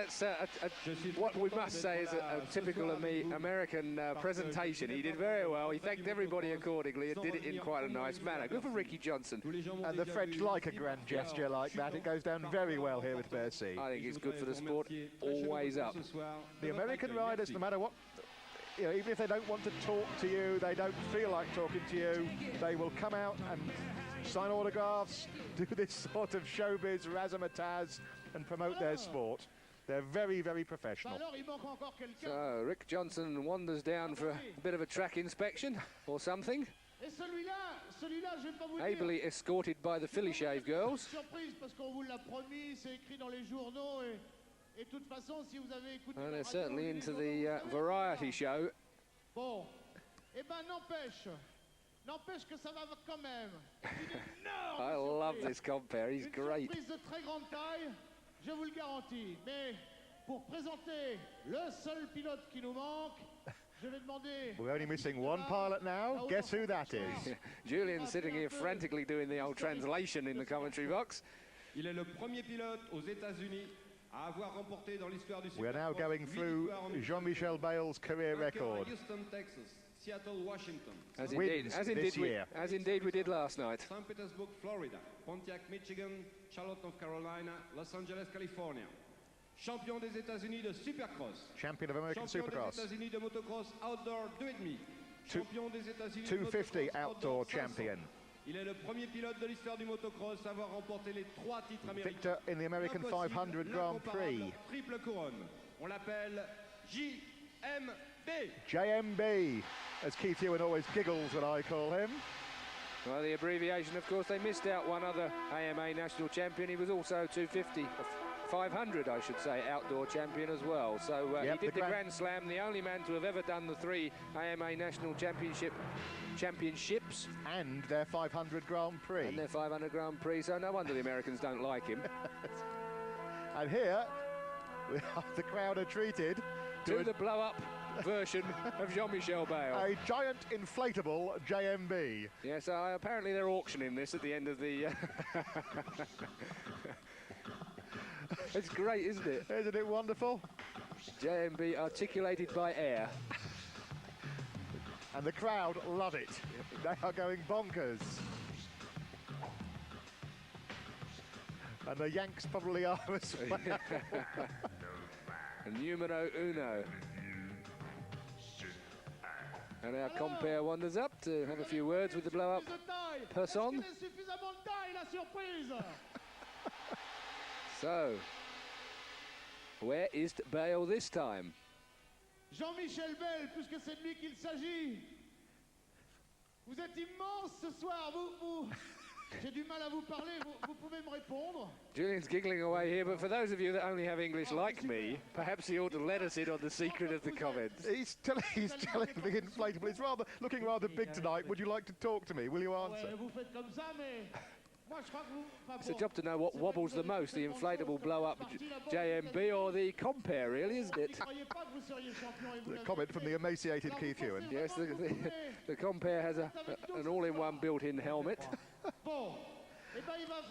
what we must say is a typical American presentation. He did very well. He thanked everybody accordingly and did it in quite a nice manner. Good for Ricky Johnson. And the French like a grand gesture like that. It goes down very well here with Bercy. I think it's good for the sport. Always up. The American riders, no matter what, you know, even if they don't want to talk to you, they don't feel like talking to you, they will come out and sign autographs, do this sort of showbiz razzmatazz and promote their sport. They're very, very professional. So Rick Johnson wanders down for a bit of a track inspection or something. Ably escorted by the Philly Shave girls. And they're certainly into the variety show. Bon, eh ben n'empêche que ça va quand même. I love this compare, he's great. Une surprise de très grande taille, je vous le garantis. Mais pour présenter le seul pilote qui nous manque, je vais demander... We're only missing one pilot now. Guess who that is? Julian's sitting here frantically doing the old translation in the commentary box. Il est le premier pilote aux États-Unis à avoir remporté dans l'histoire du Supercross. We're now going through Jean-Michel Bale's career record. Houston, Texas, Seattle, Washington, as indeed we did last night. St. Petersburg, Florida, Pontiac, Michigan, Charlotte, North Carolina, Los Angeles, California. Champion des États-Unis de Supercross. Champion of American Supercross. Champion des États-Unis de motocross outdoor 2,5. Champion des États-Unis 250 outdoor champion. Il est le premier pilote de l'histoire du motocross à avoir remporté les 3 titres américains. Victor in the American 500 Grand Prix. Triple couronne. On l'appelle JMB. JMB, as Keith Ewan always giggles when I call him. Well, the abbreviation, of course, they missed out one other AMA national champion. He was also 250, 500, I should say, outdoor champion as well. So he did the Grand Slam, the only man to have ever done the 3 AMA national championships. And their 500 Grand Prix. And their 500 Grand Prix, so no wonder the Americans don't like him. And here, The crowd are treated to the blow-up version of Jean-Michel Bale. A giant inflatable JMB. Yes, apparently they're auctioning this at the end of the... It's great, isn't it? Isn't it wonderful? JMB articulated by air. And the crowd love it. They are going bonkers. And the Yanks probably are as well. Numero uno. And our compere wanders up to have a few words with the blow-up person. So, where is Bale this time? Jean-Michel Bale, puisque c'est de lui qu'il s'agit. Vous êtes immense ce soir. J'ai du mal à vous parler. Vous pouvez me répondre? Julian's giggling away here, but for those of you that only have English like me, perhaps he ought to let us in on the secret of the comments. He's telling the inflatable. It's looking rather big tonight. Would you like to talk to me? Will you answer? It's a job to know what wobbles the most, the inflatable blow-up JMB or the compare, really, isn't it? The comment from the emaciated Keith Hewen. Yes, the compare has an all-in-one built-in helmet.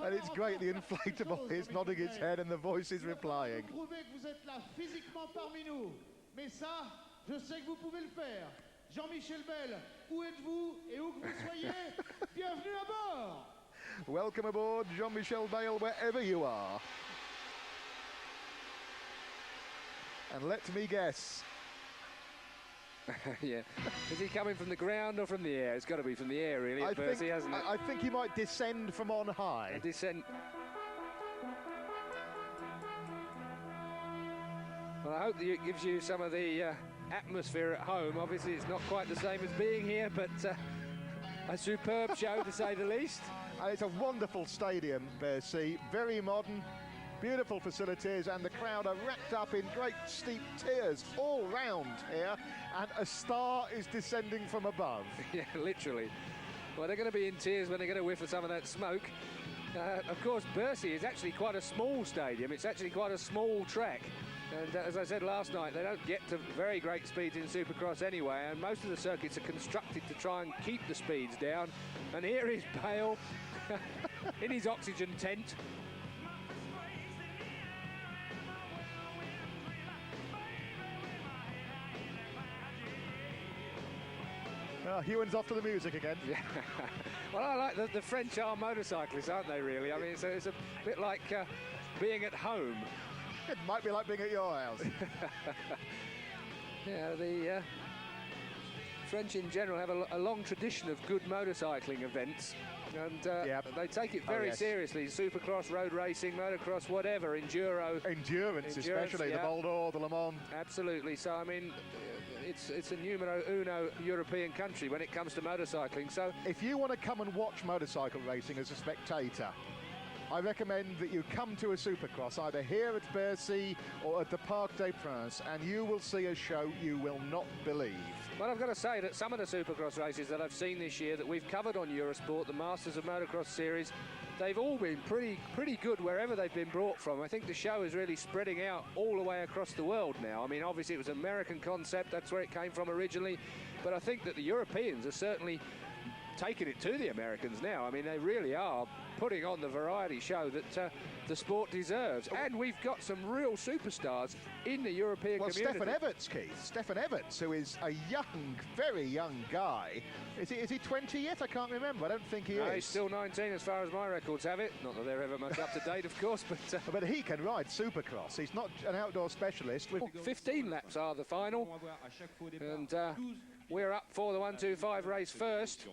And it's great, the inflatable is nodding its head and the voice is replying. Jean-Michel Bale, où êtes-vous et où que vous soyez, bienvenue à bord. Welcome aboard, Jean-Michel Bale, wherever you are. And let me guess. Yeah. Is he coming from the ground or from the air? It's got to be from the air, really, at Percy, hasn't it? I think he might descend from on high. A descent. Well, I hope that it gives you some of the atmosphere at home. Obviously, it's not quite the same as being here, but a superb show, to say the least. And it's a wonderful stadium, Bercy. Very modern, beautiful facilities, and the crowd are wrapped up in great steep tears all round here, and a star is descending from above. Yeah, literally. Well, they're going to be in tears when they get a whiff of some of that smoke. Of course, Bercy is actually quite a small stadium. It's actually quite a small track. And as I said last night, they don't get to very great speeds in Supercross anyway, and most of the circuits are constructed to try and keep the speeds down. And here is Bale in his oxygen tent. Hewen's off to the music again. Yeah. Well, I like the French are motorcyclists, aren't they, really? I mean, it's a bit like being at home. It might be like being at your house. Yeah, the French in general have a long tradition of good motorcycling events, and they take it very seriously. Supercross, road racing, motocross, whatever, Endurance, especially, the Val d'Or, the Le Mans. Absolutely. So, I mean, it's a numero uno European country when it comes to motorcycling. So, if you want to come and watch motorcycle racing as a spectator, I recommend that you come to a Supercross, either here at Bercy or at the Parc des Princes, and you will see a show you will not believe. Well, I've got to say that some of the Supercross races that I've seen this year that we've covered on Eurosport, the Masters of Motocross series, they've all been pretty good wherever they've been brought from. I think the show is really spreading out all the way across the world now. I mean, obviously it was an American concept, that's where it came from originally, but I think that the Europeans are certainly taking it to the Americans now. I mean, they really are putting on the variety show that the sport deserves. And we've got some real superstars in the European community. Well, Stefan Everts, Keith. Stefan Everts, who is a young, very young guy. Is he 20 yet? I can't remember. I don't think he is. He's still 19 as far as my records have it. Not that they're ever much up to date, of course, but... But he can ride Supercross. He's not an outdoor specialist. 15 laps are the final. And... we're up for the 1-2-5 race first,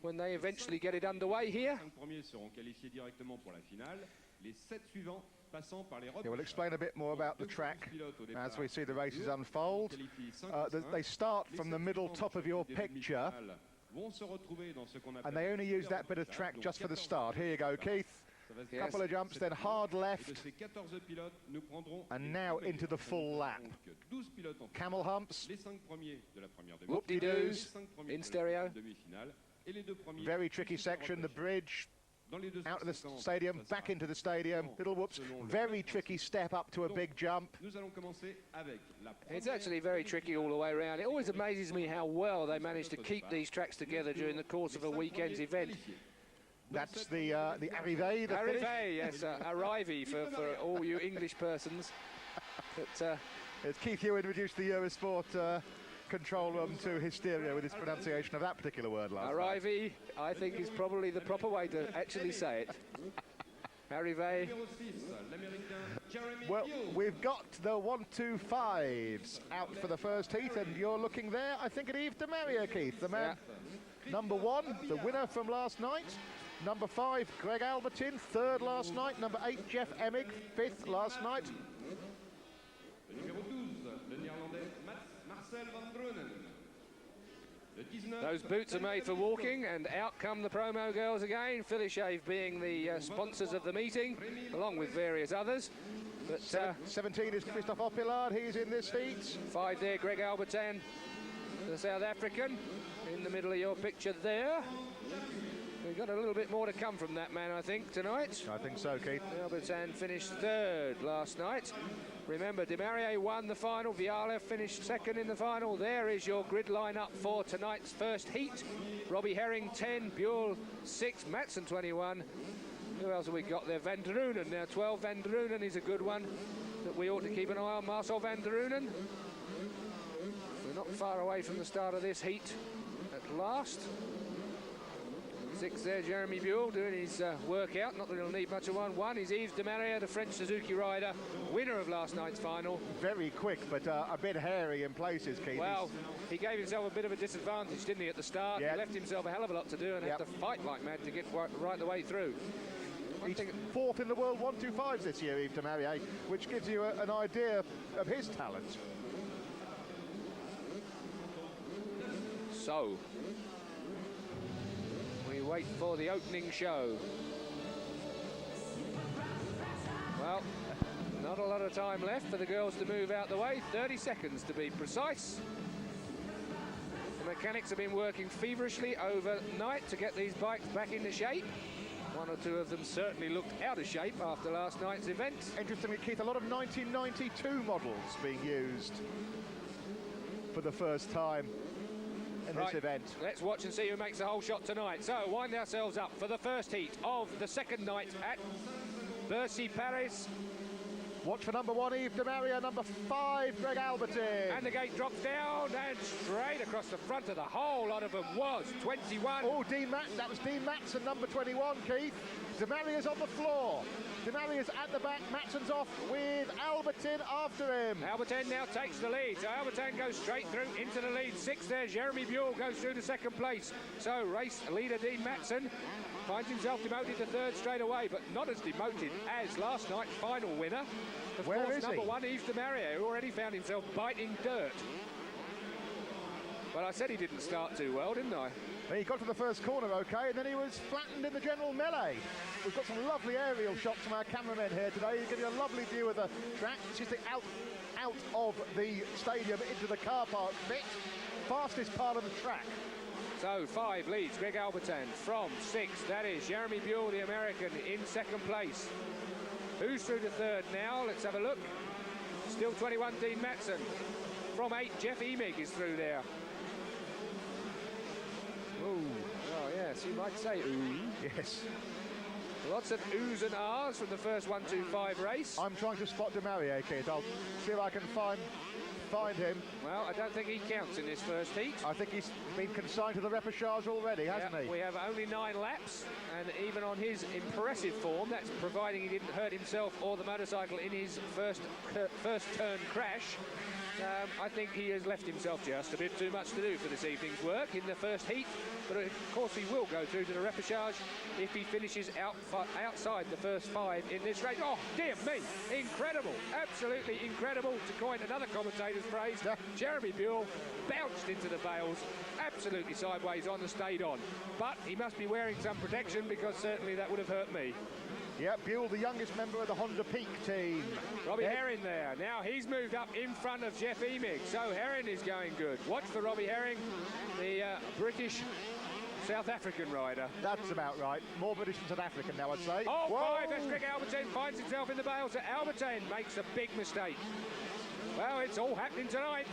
when they eventually get it underway here. Yeah, we'll explain a bit more about the track as we see the races unfold. They start from the middle top of your picture, and they only use that bit of track just for the start. Here you go, Keith. Yes. Couple of jumps, then hard left, and now into the full lap. Camel humps, whoop-de-doos in stereo. Very tricky section, the bridge, Out of the stadium, back into the stadium. Little whoops. Very tricky step up to a big jump. It's actually very tricky all the way around. It always amazes me how well they manage to keep these tracks together during the course of a weekend's event. That's the arrivée. Arrivée, yes, arrivée for all you English persons. But, as Keith Ewan reduced the Eurosport control room to hysteria with his pronunciation of that particular word last night. Arrivée, I think, is probably the proper way to actually say it. Arrivée. Well, we've got the 1-2-5s out for the first heat, and you're looking there, I think, at Yves de Maria, Keith, the man. Yeah. Number 1, the winner from last night. Number 5, Greg Albertin, 3rd last night. Number 8, Jeff Emig, 5th last night. Those boots are made for walking, and out come the promo girls again. Philly Shave being the sponsors of the meeting, along with various others. But 17 is Christophe Opillard, he's in this heat. 5 there, Greg Albertin, the South African, in the middle of your picture there. We've got a little bit more to come from that man, I think, tonight. I think so, Keith. Albertin finished 3rd last night. Remember, De Maria won the final. Viala finished 2nd in the final. There is your grid lineup for tonight's first heat. Robbie Herring, 10. Buell, 6. Matson, 21. Who else have we got there? Van der Runen now, 12. Van der Runen is a good one that we ought to keep an eye on. Marcel Van der Runen. We're not far away from the start of this heat at last. 6 there, Jeremy Buell doing his workout. Not that he'll need much of one. 1 is Yves de Maria, the French Suzuki rider, winner of last night's final. Very quick, but a bit hairy in places, Keith. Well, he gave himself a bit of a disadvantage, didn't he, at the start? Yep. He left himself a hell of a lot to do and had to fight like mad to get right the way through. He's 4th in the world 1-2-5s this year, Yves de Maria, which gives you an idea of his talent. So, we wait for the opening show. Well, not a lot of time left for the girls to move out the way. 30 seconds to be precise. The mechanics have been working feverishly overnight to get these bikes back into shape. 1 or 2 of them certainly looked out of shape after last night's event. Interestingly, Keith, a lot of 1992 models being used for the first time in this event. Let's watch and see who makes the whole shot tonight. So, wind ourselves up for the first heat of the second night at Bercy, Paris. Watch for number 1, Yves de Maria, number 5, Greg Albertin. And the gate drops down and straight across the front of the whole lot of them was 21. Oh, that was Dean Matson, number 21, Keith. De Maria's on the floor. De Maria's at the back, Matson's off with Albertin after him. Albertin now takes the lead, so Albertin goes straight through into the lead. 6 there, Jeremy Buell goes through to 2nd place. So race leader Dean Matson finds himself demoted to 3rd straight away, but not as demoted as last night's final winner. Of course, number 1, Yves de Maria, who already found himself biting dirt. Well, I said he didn't start too well, didn't I? He got to the first corner okay, and then he was flattened in the general melee. We've got some lovely aerial shots from our cameramen here today. He'll give you a lovely view of the track. It's just out of the stadium into the car park bit. Fastest part of the track. So 5 leads Greg Albertin from 6. That is Jeremy Buell, the American, in 2nd place. Who's through to 3rd now? Let's have a look. Still 21, Dean Matson. From 8, Jeff Emig is through there. Ooh. Oh, yes, you might say ooh. Yes. Lots of oohs and ahs from the first 1-2-5 race. I'm trying to spot de Maria, Keith. I'll see if I can find him. Well, I don't think he counts in this first heat. I think he's been consigned to the repechage already, hasn't he? We have only 9 laps, and even on his impressive form, that's providing he didn't hurt himself or the motorcycle in his first turn crash. I think he has left himself just a bit too much to do for this evening's work in the first heat, but of course he will go through to the repechage if he finishes outside the first 5 in this race. Oh, dear me, incredible, absolutely incredible, to coin another commentator's phrase. Jeremy Buell bounced into the bales, absolutely sideways on the stayed on, but he must be wearing some protection because certainly that would have hurt me. Yeah, Buell, the youngest member of the Honda Peak team. Robbie Herring there. Now he's moved up in front of Jeff Emig, so Herring is going good. Watch for Robbie Herring, the British South African rider. That's about right. More British than South African now, I'd say. Oh, Whoa! 5, that's Greg Albertine finds himself in the bales. Albertine makes a big mistake. Well, it's all happening tonight.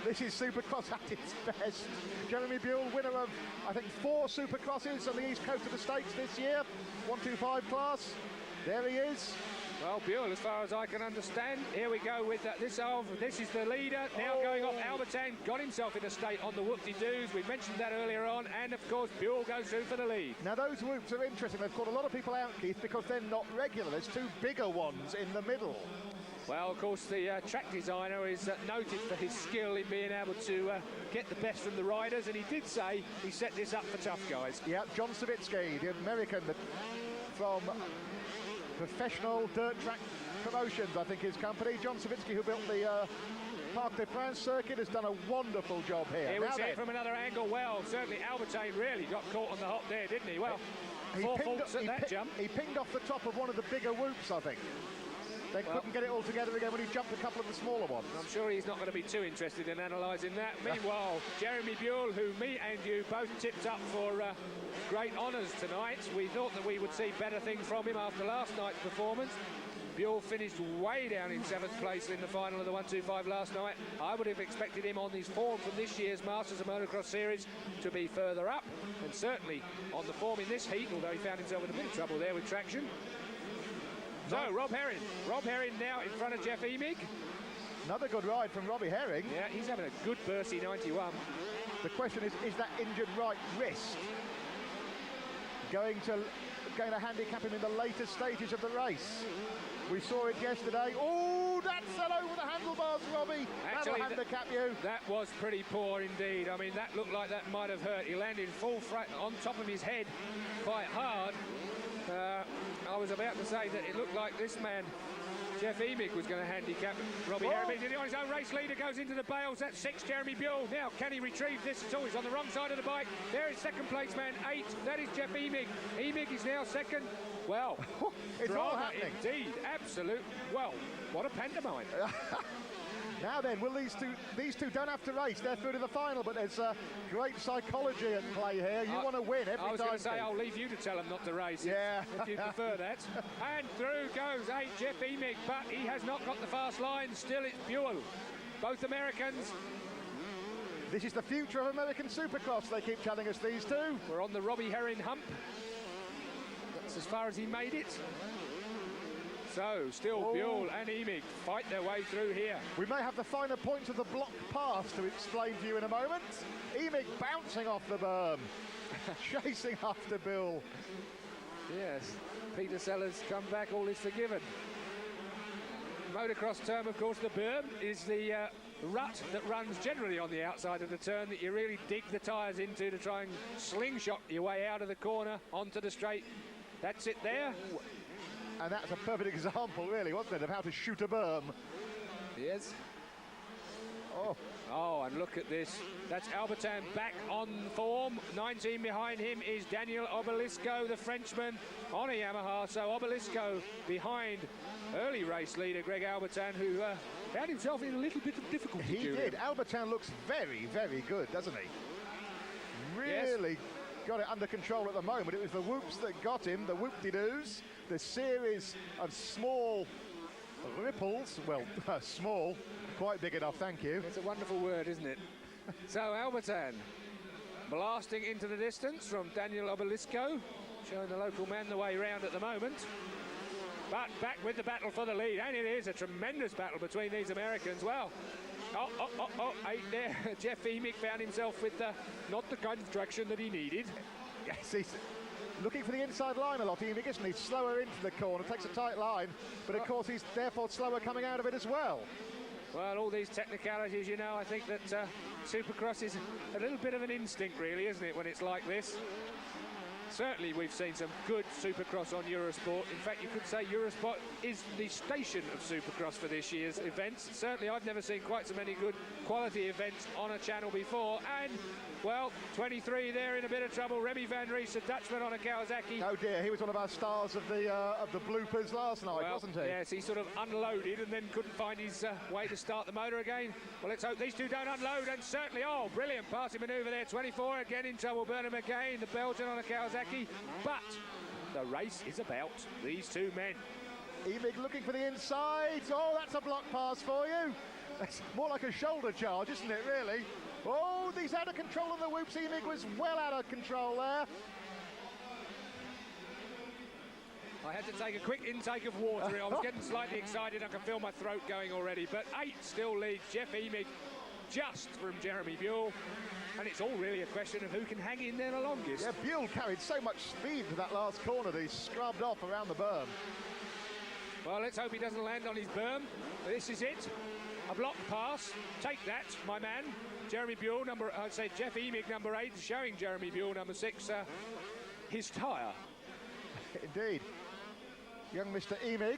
This is Supercross at its best. Jeremy Buell, winner of, I think, 4 Supercrosses on the east coast of the States this year. 125 class. There he is. Well, Buell, as far as I can understand, here we go with this is the leader, now going off. Albertine got himself in a state on the whoop-de-doos. We mentioned that earlier on, and of course, Buell goes through for the lead. Now, those whoops are interesting. They've caught a lot of people out, Keith, because they're not regular. There's 2 bigger ones in the middle. Well, of course, the track designer is noted for his skill in being able to get the best from the riders, and he did say he set this up for tough guys. Yeah, John Savitsky, the American from Professional Dirt Track Promotions, I think his company. John Savitsky, who built the Parc des Princes circuit, has done a wonderful job here. Here we see it from another angle. Well, certainly Albertine really got caught on the hop there, didn't he? Well, 4 faults at that jump. He pinged off the top of one of the bigger whoops, I think. They couldn't get it all together again when he jumped a couple of the smaller ones. I'm sure he's not going to be too interested in analysing that. Meanwhile, Jeremy Buell, who me and you both tipped up for great honours tonight. We thought that we would see better things from him after last night's performance. Buell finished way down in 7th place in the final of the 125 last night. I would have expected him on his form from this year's Masters of Motocross Series to be further up, and certainly on the form in this heat, although he found himself in a bit of trouble there with traction. So, Rob Herring now in front of Jeff Emig. Another good ride from Robbie Herring. Yeah, he's having a good Bercy 91. The question is that injured right wrist going to handicap him in the later stages of the race? We saw it yesterday. Oh, that's set over the handlebars, Robbie. That'll handicap you. That was pretty poor indeed. I mean, that looked like that might have hurt. He landed full on top of his head quite hard. I was about to say that it looked like this man, Jeff Emig, was going to handicap Robbie Herring. He's on his own race leader, goes into the bales. That's 6, Jeremy Buell. Now, can he retrieve this at all? He's on the wrong side of the bike. There is second place man, 8. That is Jeff Emig. Emig is now second. Well, it's all happening. Indeed, absolute. Well, what a pantomime. Now then, will these two don't have to race, they're through to the final, but there's great psychology at play here. You want to win every time. I was going to say, I'll leave you to tell them not to race. Yeah. If you prefer that. And through goes 8, Jeff Emig, but he has not got the fast line. Still, it's Buell. Both Americans. This is the future of American Supercross, they keep telling us, these two. We're on the Robbie Herring hump. That's as far as he made it. So, still Buell and Emig fight their way through here. We may have the finer points of the block pass to explain to you in a moment. Emig bouncing off the berm, chasing after Buell. Yes, Peter Sellers come back, all is forgiven. Motocross term, of course, the berm is the rut that runs generally on the outside of the turn that you really dig the tyres into to try and slingshot your way out of the corner onto the straight. That's it there. And that's a perfect example, really, wasn't it, of how to shoot a berm. Yes. Oh, and look at this. That's Albertine back on form. 19 behind him is Daniel Obelisco, the Frenchman, on a Yamaha. So Obelisco behind early race leader Greg Albertine, who found himself in a little bit of difficulty. He did. Albertine looks very, very good, doesn't he? Really got it under control at the moment. It was the whoops that got him, the whoop-de-doos, the series of small ripples. Well, small, quite big enough, thank you. It's a wonderful word, isn't it? So Albertine blasting into the distance from Daniel Obelisco, showing the local man the way round at the moment. But back with the battle for the lead, and it is a tremendous battle between these Americans. Well, 8 there. Jeff Emig found himself with not the kind of traction that he needed. Yes, he's looking for the inside line a lot, Emig, isn't he? Slower into the corner, takes a tight line, but of course he's therefore slower coming out of it as well. Well, all these technicalities, you know, I think that Supercross is a little bit of an instinct, really, isn't it, when it's like this? certainly we've seen some good Supercross on Eurosport. In fact, you could say Eurosport is the station of Supercross for this year's events. Certainly, I've never seen quite so many good quality events on a channel before. And, well, 23 there in a bit of trouble. Remy van Ries, a Dutchman on a Kawasaki. Oh dear, he was one of our stars of the bloopers last night, wasn't he? Yes, he sort of unloaded and then couldn't find his way to start the motor again. Well, let's hope these two don't unload, and certainly, oh, brilliant passing manoeuvre there. 24 again in trouble, Bernard McCain, the Belgian on a Kawasaki. But the race is about these two men. Emig looking for the inside. Oh, that's a block pass for you. That's more like a shoulder charge, isn't it, really? Oh, he's out of control on the whoops. Emig was well out of control there. I had to take a quick intake of water. I was getting slightly excited. I can feel my throat going already. But 8 still leads Jeff Emig just from Jeremy Buell. And it's all really a question of who can hang in there the longest. Yeah, Buell carried so much speed to that last corner that he scrubbed off around the berm. Well, let's hope he doesn't land on his berm. This is it. A block pass. Take that, my man. Jeremy Buell, I'd say Jeff Emig, number 8, showing Jeremy Buell, number 6, his tyre. Indeed. Young Mr. Emig,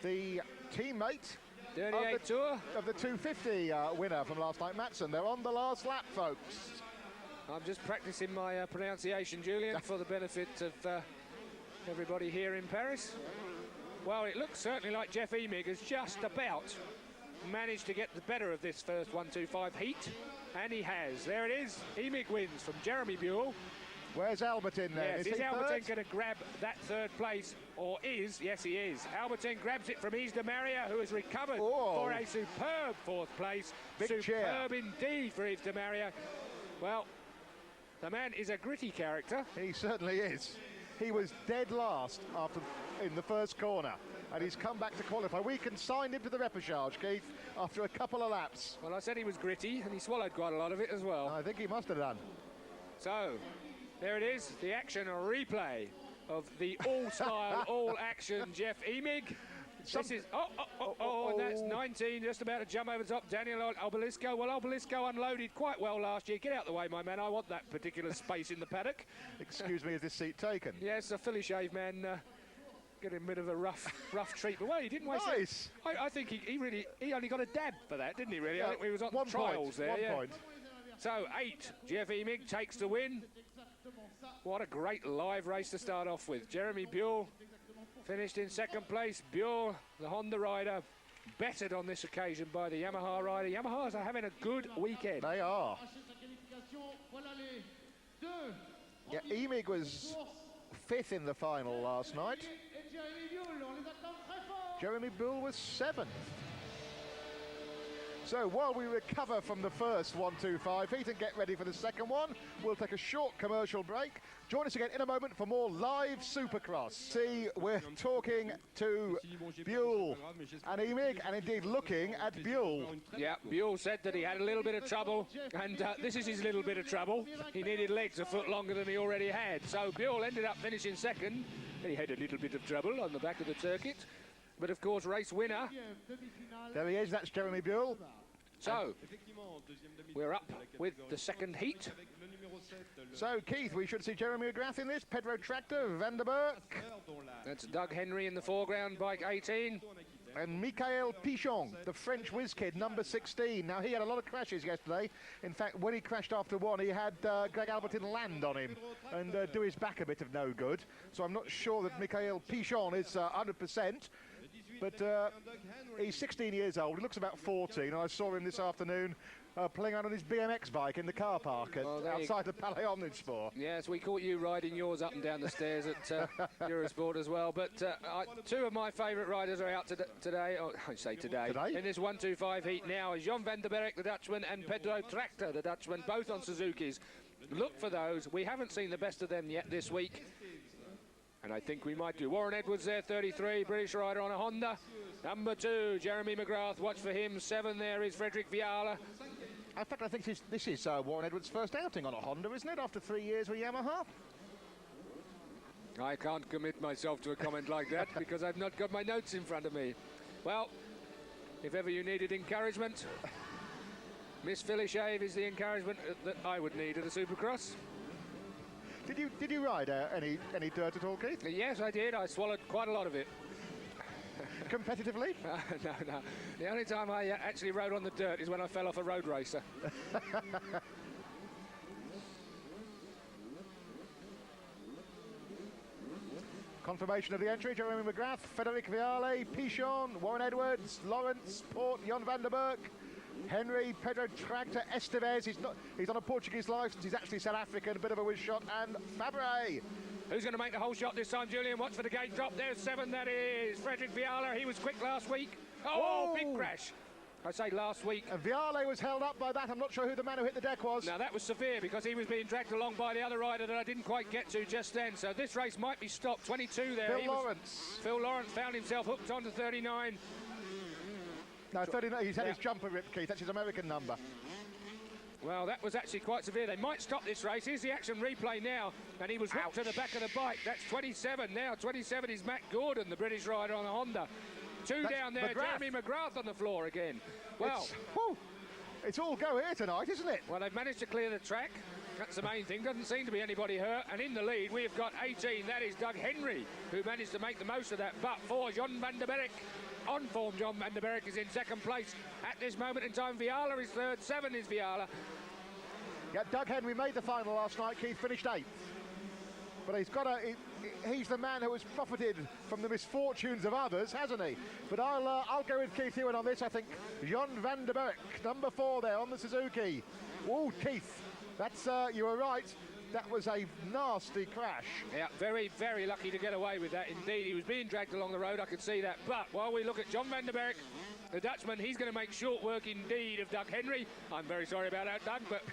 the teammate 38 Tour of the 250 winner from last night, Matson. They're on the last lap, folks. I'm just practicing my pronunciation, Julian, for the benefit of everybody here in Paris. Well, it looks certainly like Jeff Emig has just about managed to get the better of this first 1-2-5 heat, and he has. There it is. Emig wins from Jeremy Buell. Where's Albertin there? Yes, is Albertin going to grab that third place, or is? Yes, he is. Albertin grabs it from Yves de Maria, who has recovered for a superb fourth place. Big superb indeed for Yves de Maria. Well, the man is a gritty character. He certainly is. He was dead last in the first corner, and he's come back to qualify. We consigned him to the repechage, Keith, after a couple of laps. Well, I said he was gritty, and he swallowed quite a lot of it as well. I think he must have done. So, there it is, the action replay of the all-style, all-action Jeff Emig. This is, and that's 19, just about to jump over the top. Daniel Obelisco. Well, Obelisco unloaded quite well last year. Get out the way, my man. I want that particular space in the paddock. Excuse me, is this seat taken? Yes, a Philly shave man. Getting a bit of a rough treatment. Well, he didn't waste nice. I think he only got a dab for that, didn't he, really? Yeah, I think he was on one trials point, there. 1 yeah. point. So, 8, Jeff Emig takes the win. What a great live race to start off with. Jeremy Buell finished in second place. Buell, the Honda rider, bettered on this occasion by the Yamaha rider. Yamahas are having a good weekend. They are. Yeah, Emig was 5th in the final last night. Jeremy Buell was 7th. So while we recover from the first 1-2-5 heat and get ready for the second one, we'll take a short commercial break. Join us again in a moment for more live Supercross. See, we're talking to Buell and Emig, and indeed looking at Buell. Yeah, Buell said that he had a little bit of trouble, and this is his little bit of trouble. He needed legs a foot longer than he already had. So Buell ended up finishing second. He had a little bit of trouble on the back of the circuit. But of course, race winner. There he is, that's Jeremy Buell. So, we're up with the second heat. So, Keith, we should see Jeremy McGrath in this. Pedro Tractor, Van der Burg. That's Doug Henry in the foreground, bike 18. And Michael Pichon, the French whiz kid, number 16. Now, he had a lot of crashes yesterday. In fact, when he crashed after one, he had Greg Albertin land on him and do his back a bit of no good. So I'm not sure that Michael Pichon is 100%. But he's 16 years old. He looks about 14. And I saw him this afternoon playing around on his BMX bike in the car park outside of Palais Omnisport. Yes, we caught you riding yours up and down the stairs at Eurosport as well. But two of my favourite riders are out today. Oh, I say today. In this 1-2-5 heat now is Jan van der Berg, the Dutchman, and Pedro Tractor, the Dutchman, both on Suzukis. Look for those. We haven't seen the best of them yet this week. And I think we might do. Warren Edwards there, 33, British rider on a Honda. Number 2, Jeremy McGrath, watch for him. 7 there is Frederick Viala. In fact, I think this is Warren Edwards' first outing on a Honda, isn't it, after 3 years with Yamaha? I can't commit myself to a comment like that because I've not got my notes in front of me. Well, if ever you needed encouragement, Miss Philly Shave is the encouragement that I would need at a Supercross. Did you ride any dirt at all, Keith? Yes, I did. I swallowed quite a lot of it. Competitively? No. The only time I actually rode on the dirt is when I fell off a road racer. Confirmation of the entry: Jeremy McGrath, Frederic Viale, Pichon, Warren Edwards, Lawrence, Port, Jon van der Berg, Henry, Pedro Tractor, Estevez. He's on a Portuguese license. He's actually South African, a bit of a whiz shot, and Fabre. Who's going to make the whole shot this time, Julian? Watch for the gate drop. There's 7. That is Frederic Viala. He was quick last week. Oh, big crash. I say last week. And Viale was held up by that. I'm not sure who the man who hit the deck was. Now, that was severe because he was being dragged along by the other rider that I didn't quite get to just then. So this race might be stopped. 22 there. Phil Lawrence found himself hooked onto 39. No, 39. He's had his jumper ripped, Keith. That's his American number. Well, that was actually quite severe. They might stop this race. Here's the action replay now. And he was hooked to the back of the bike. That's 27 now. 27 is Matt Gordon, the British rider on a Honda. That's down there. McGrath. Jeremy McGrath on the floor again. Well, it's all go here tonight, isn't it? Well, they've managed to clear the track. That's the main thing. Doesn't seem to be anybody hurt. And in the lead, we've got 18. That is Doug Henry, who managed to make the most of that. But for Jon van der Berg, on form, Jon van der Berg is in second place at this moment in time. Viala is third. 7 is Viala. Yeah, Doug Henry made the final last night. Keith finished 8th. But he's the man who has profited from the misfortunes of others, hasn't he? But I'll go with Keith Ewan on this. I think Jon van der Berg, number 4 there on the Suzuki. Oh, Keith, that's you were right. That was a nasty crash. Yeah, very, very lucky to get away with that. Indeed, he was being dragged along the road. I could see that. But while we look at Jon van der Berg, the Dutchman, he's going to make short work indeed of Doug Henry. I'm very sorry about that, Doug, but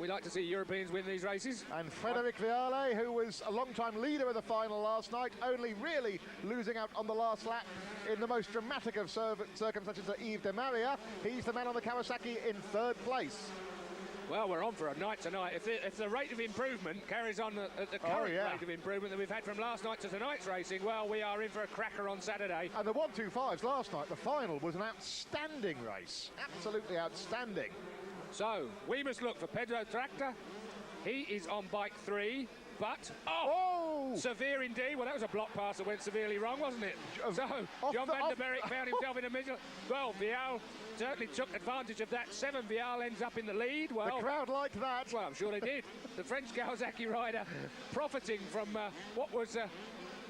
we like to see Europeans win these races. And Frederic Viale, who was a long-time leader of the final last night, only really losing out on the last lap in the most dramatic of circumstances to Yves de Maria. He's the man on the Kawasaki in 3rd place. Well, we're on for a night tonight. If the rate of improvement carries on at the current rate of improvement that we've had from last night to tonight's racing, well, we are in for a cracker on Saturday. And the 125s last night, the final was an outstanding race. Absolutely outstanding. So, we must look for Pedro Tractor. He is on bike 3, but... severe indeed. Well, that was a block pass that went severely wrong, wasn't it? So, Jon van der Berg found himself in the middle. Well, Vial certainly took advantage of that. 7 Vial ends up in the lead. Well, the crowd liked that. Well, I'm sure they did. The French Kawasaki rider profiting from what was...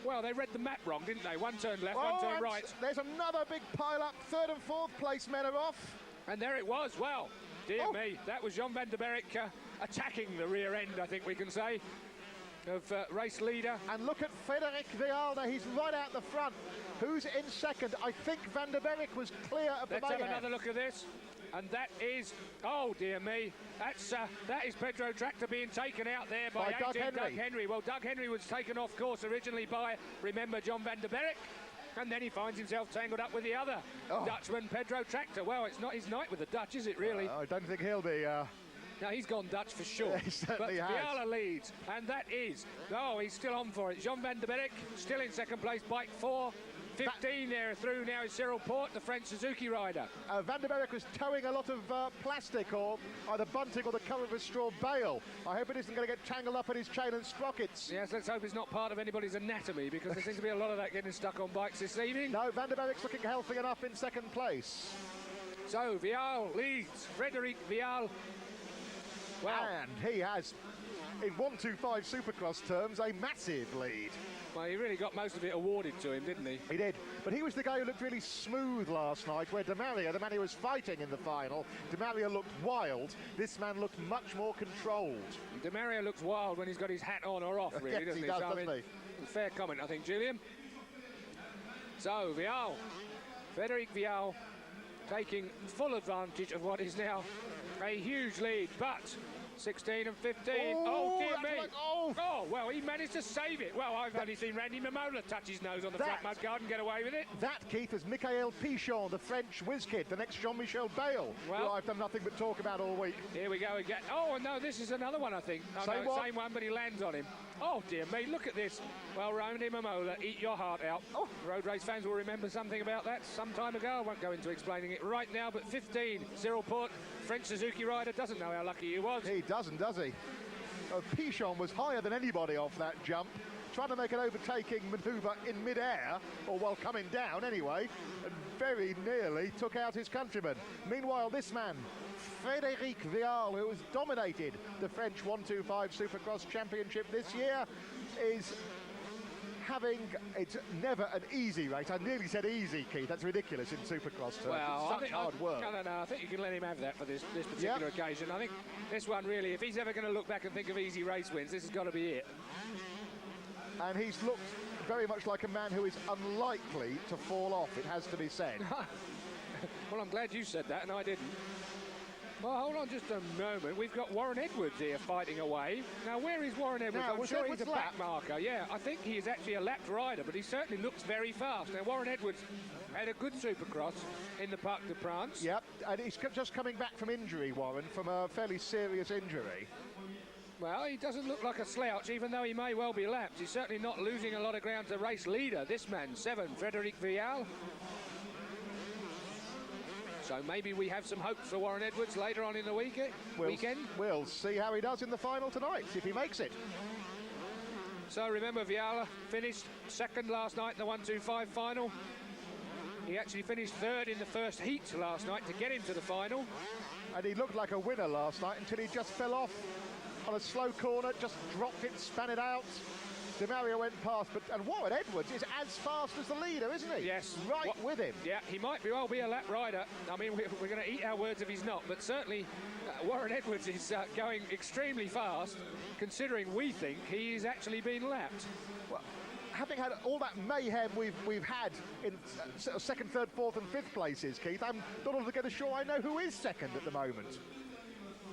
well, they read the map wrong, didn't they? One turn left, one turn right. There's another big pile-up. 3rd and 4th place men are off. And there it was. Well... Dear me, that was Jon van der Berg attacking the rear end, I think we can say, of race leader. And look at Frederic Vialda, he's right out the front. Who's in second? I think van der Berg was clear of the Let's have another look at this. And that is, oh dear me, that is Pedro Tractor being taken out there by 18 Doug Henry. Well, Doug Henry was taken off course originally by, remember, Jon van der Berg. And then he finds himself tangled up with the other Dutchman, Pedro Tractor. Well, it's not his night with the Dutch, is it, really? I don't think he'll be... No, he's gone Dutch for sure. He certainly but has. Viala leads, and that is... Oh, he's still on for it. Jon van der Berg, still in second place, bike 4. 15 there through now is Cyril Port, the French Suzuki rider. Van der Berg was towing a lot of plastic or either bunting or the cover of a straw bale. I hope it isn't going to get tangled up in his chain and sprockets. Yes, let's hope it's not part of anybody's anatomy, because there seems to be a lot of that getting stuck on bikes this evening. No, Van der Berg's looking healthy enough in second place. So, Vial leads. Frederic Vial. Well, and he has, in 125 Supercross terms, a massive lead. Well, he really got most of it awarded to him, didn't he? He did. But he was the guy who looked really smooth last night, where De Maria, the man who was fighting in the final, De Maria looked wild. This man looked much more controlled. De Maria looks wild when he's got his hat on or off, really, yes, doesn't he? Does, doesn't he? Fair comment, I think, Julian. So, Vial. Frederic Vial taking full advantage of what is now a huge lead, but 16 and 15. Oh, dear me. Oh, well, he managed to save it. Well, I've only seen Randy Mamola touch his nose on the front mudguard and get away with it. That, Keith, is Michael Pichon, the French whiz kid, the next Jean-Michel Bale, who I've done nothing but talk about all week. Here we go again. Oh, no, this is another one, I think. Oh, same one, but he lands on him. Oh, dear me, look at this. Well, Randy Mamola, eat your heart out. Oh, road race fans will remember something about that some time ago. I won't go into explaining it right now, but 15, Cyril Port, French Suzuki rider, doesn't know how lucky he was. He doesn't, does he? Pichon was higher than anybody off that jump, trying to make an overtaking manoeuvre in mid-air, or while coming down anyway, and very nearly took out his countryman. Meanwhile, this man, Frédéric Vial, who has dominated the French 125 Supercross Championship this year, is having, it's never an easy race. I nearly said easy, Keith. That's ridiculous in Supercross terms. Well, it's such hard work. No, I think you can let him have that for this particular occasion. I think this one really, if he's ever going to look back and think of easy race wins, this has got to be it. And he's looked very much like a man who is unlikely to fall off, it has to be said. Well, I'm glad you said that, and I didn't. Well, hold on just a moment. We've got Warren Edwards here fighting away. Now, where is Warren Edwards? Now, I'm was sure Edwards he's a back marker. Yeah, I think he is actually a lapped rider, but he certainly looks very fast. Now, Warren Edwards had a good Supercross in the Parc de France. Yep, and he's just coming back from injury, Warren, from a fairly serious injury. Well, he doesn't look like a slouch, even though he may well be lapped. He's certainly not losing a lot of ground to race leader. This man, 7, Frédéric Vial. So maybe we have some hopes for Warren Edwards later on in the weekend. We'll see how he does in the final tonight, if he makes it. So remember, Vial finished second last night in the 125 final. He actually finished third in the first heat last night to get into the final. And he looked like a winner last night until he just fell off on a slow corner, just dropped it, span it out. Di Maria went past, and Warren Edwards is as fast as the leader, isn't he? Yes. Right with him. Yeah, he might well be a lap rider. I mean, we're going to eat our words if he's not, but certainly Warren Edwards is going extremely fast, considering we think he's actually been lapped. Well, having had all that mayhem we've had in second, third, fourth and fifth places, Keith, I'm not altogether sure I know who is second at the moment.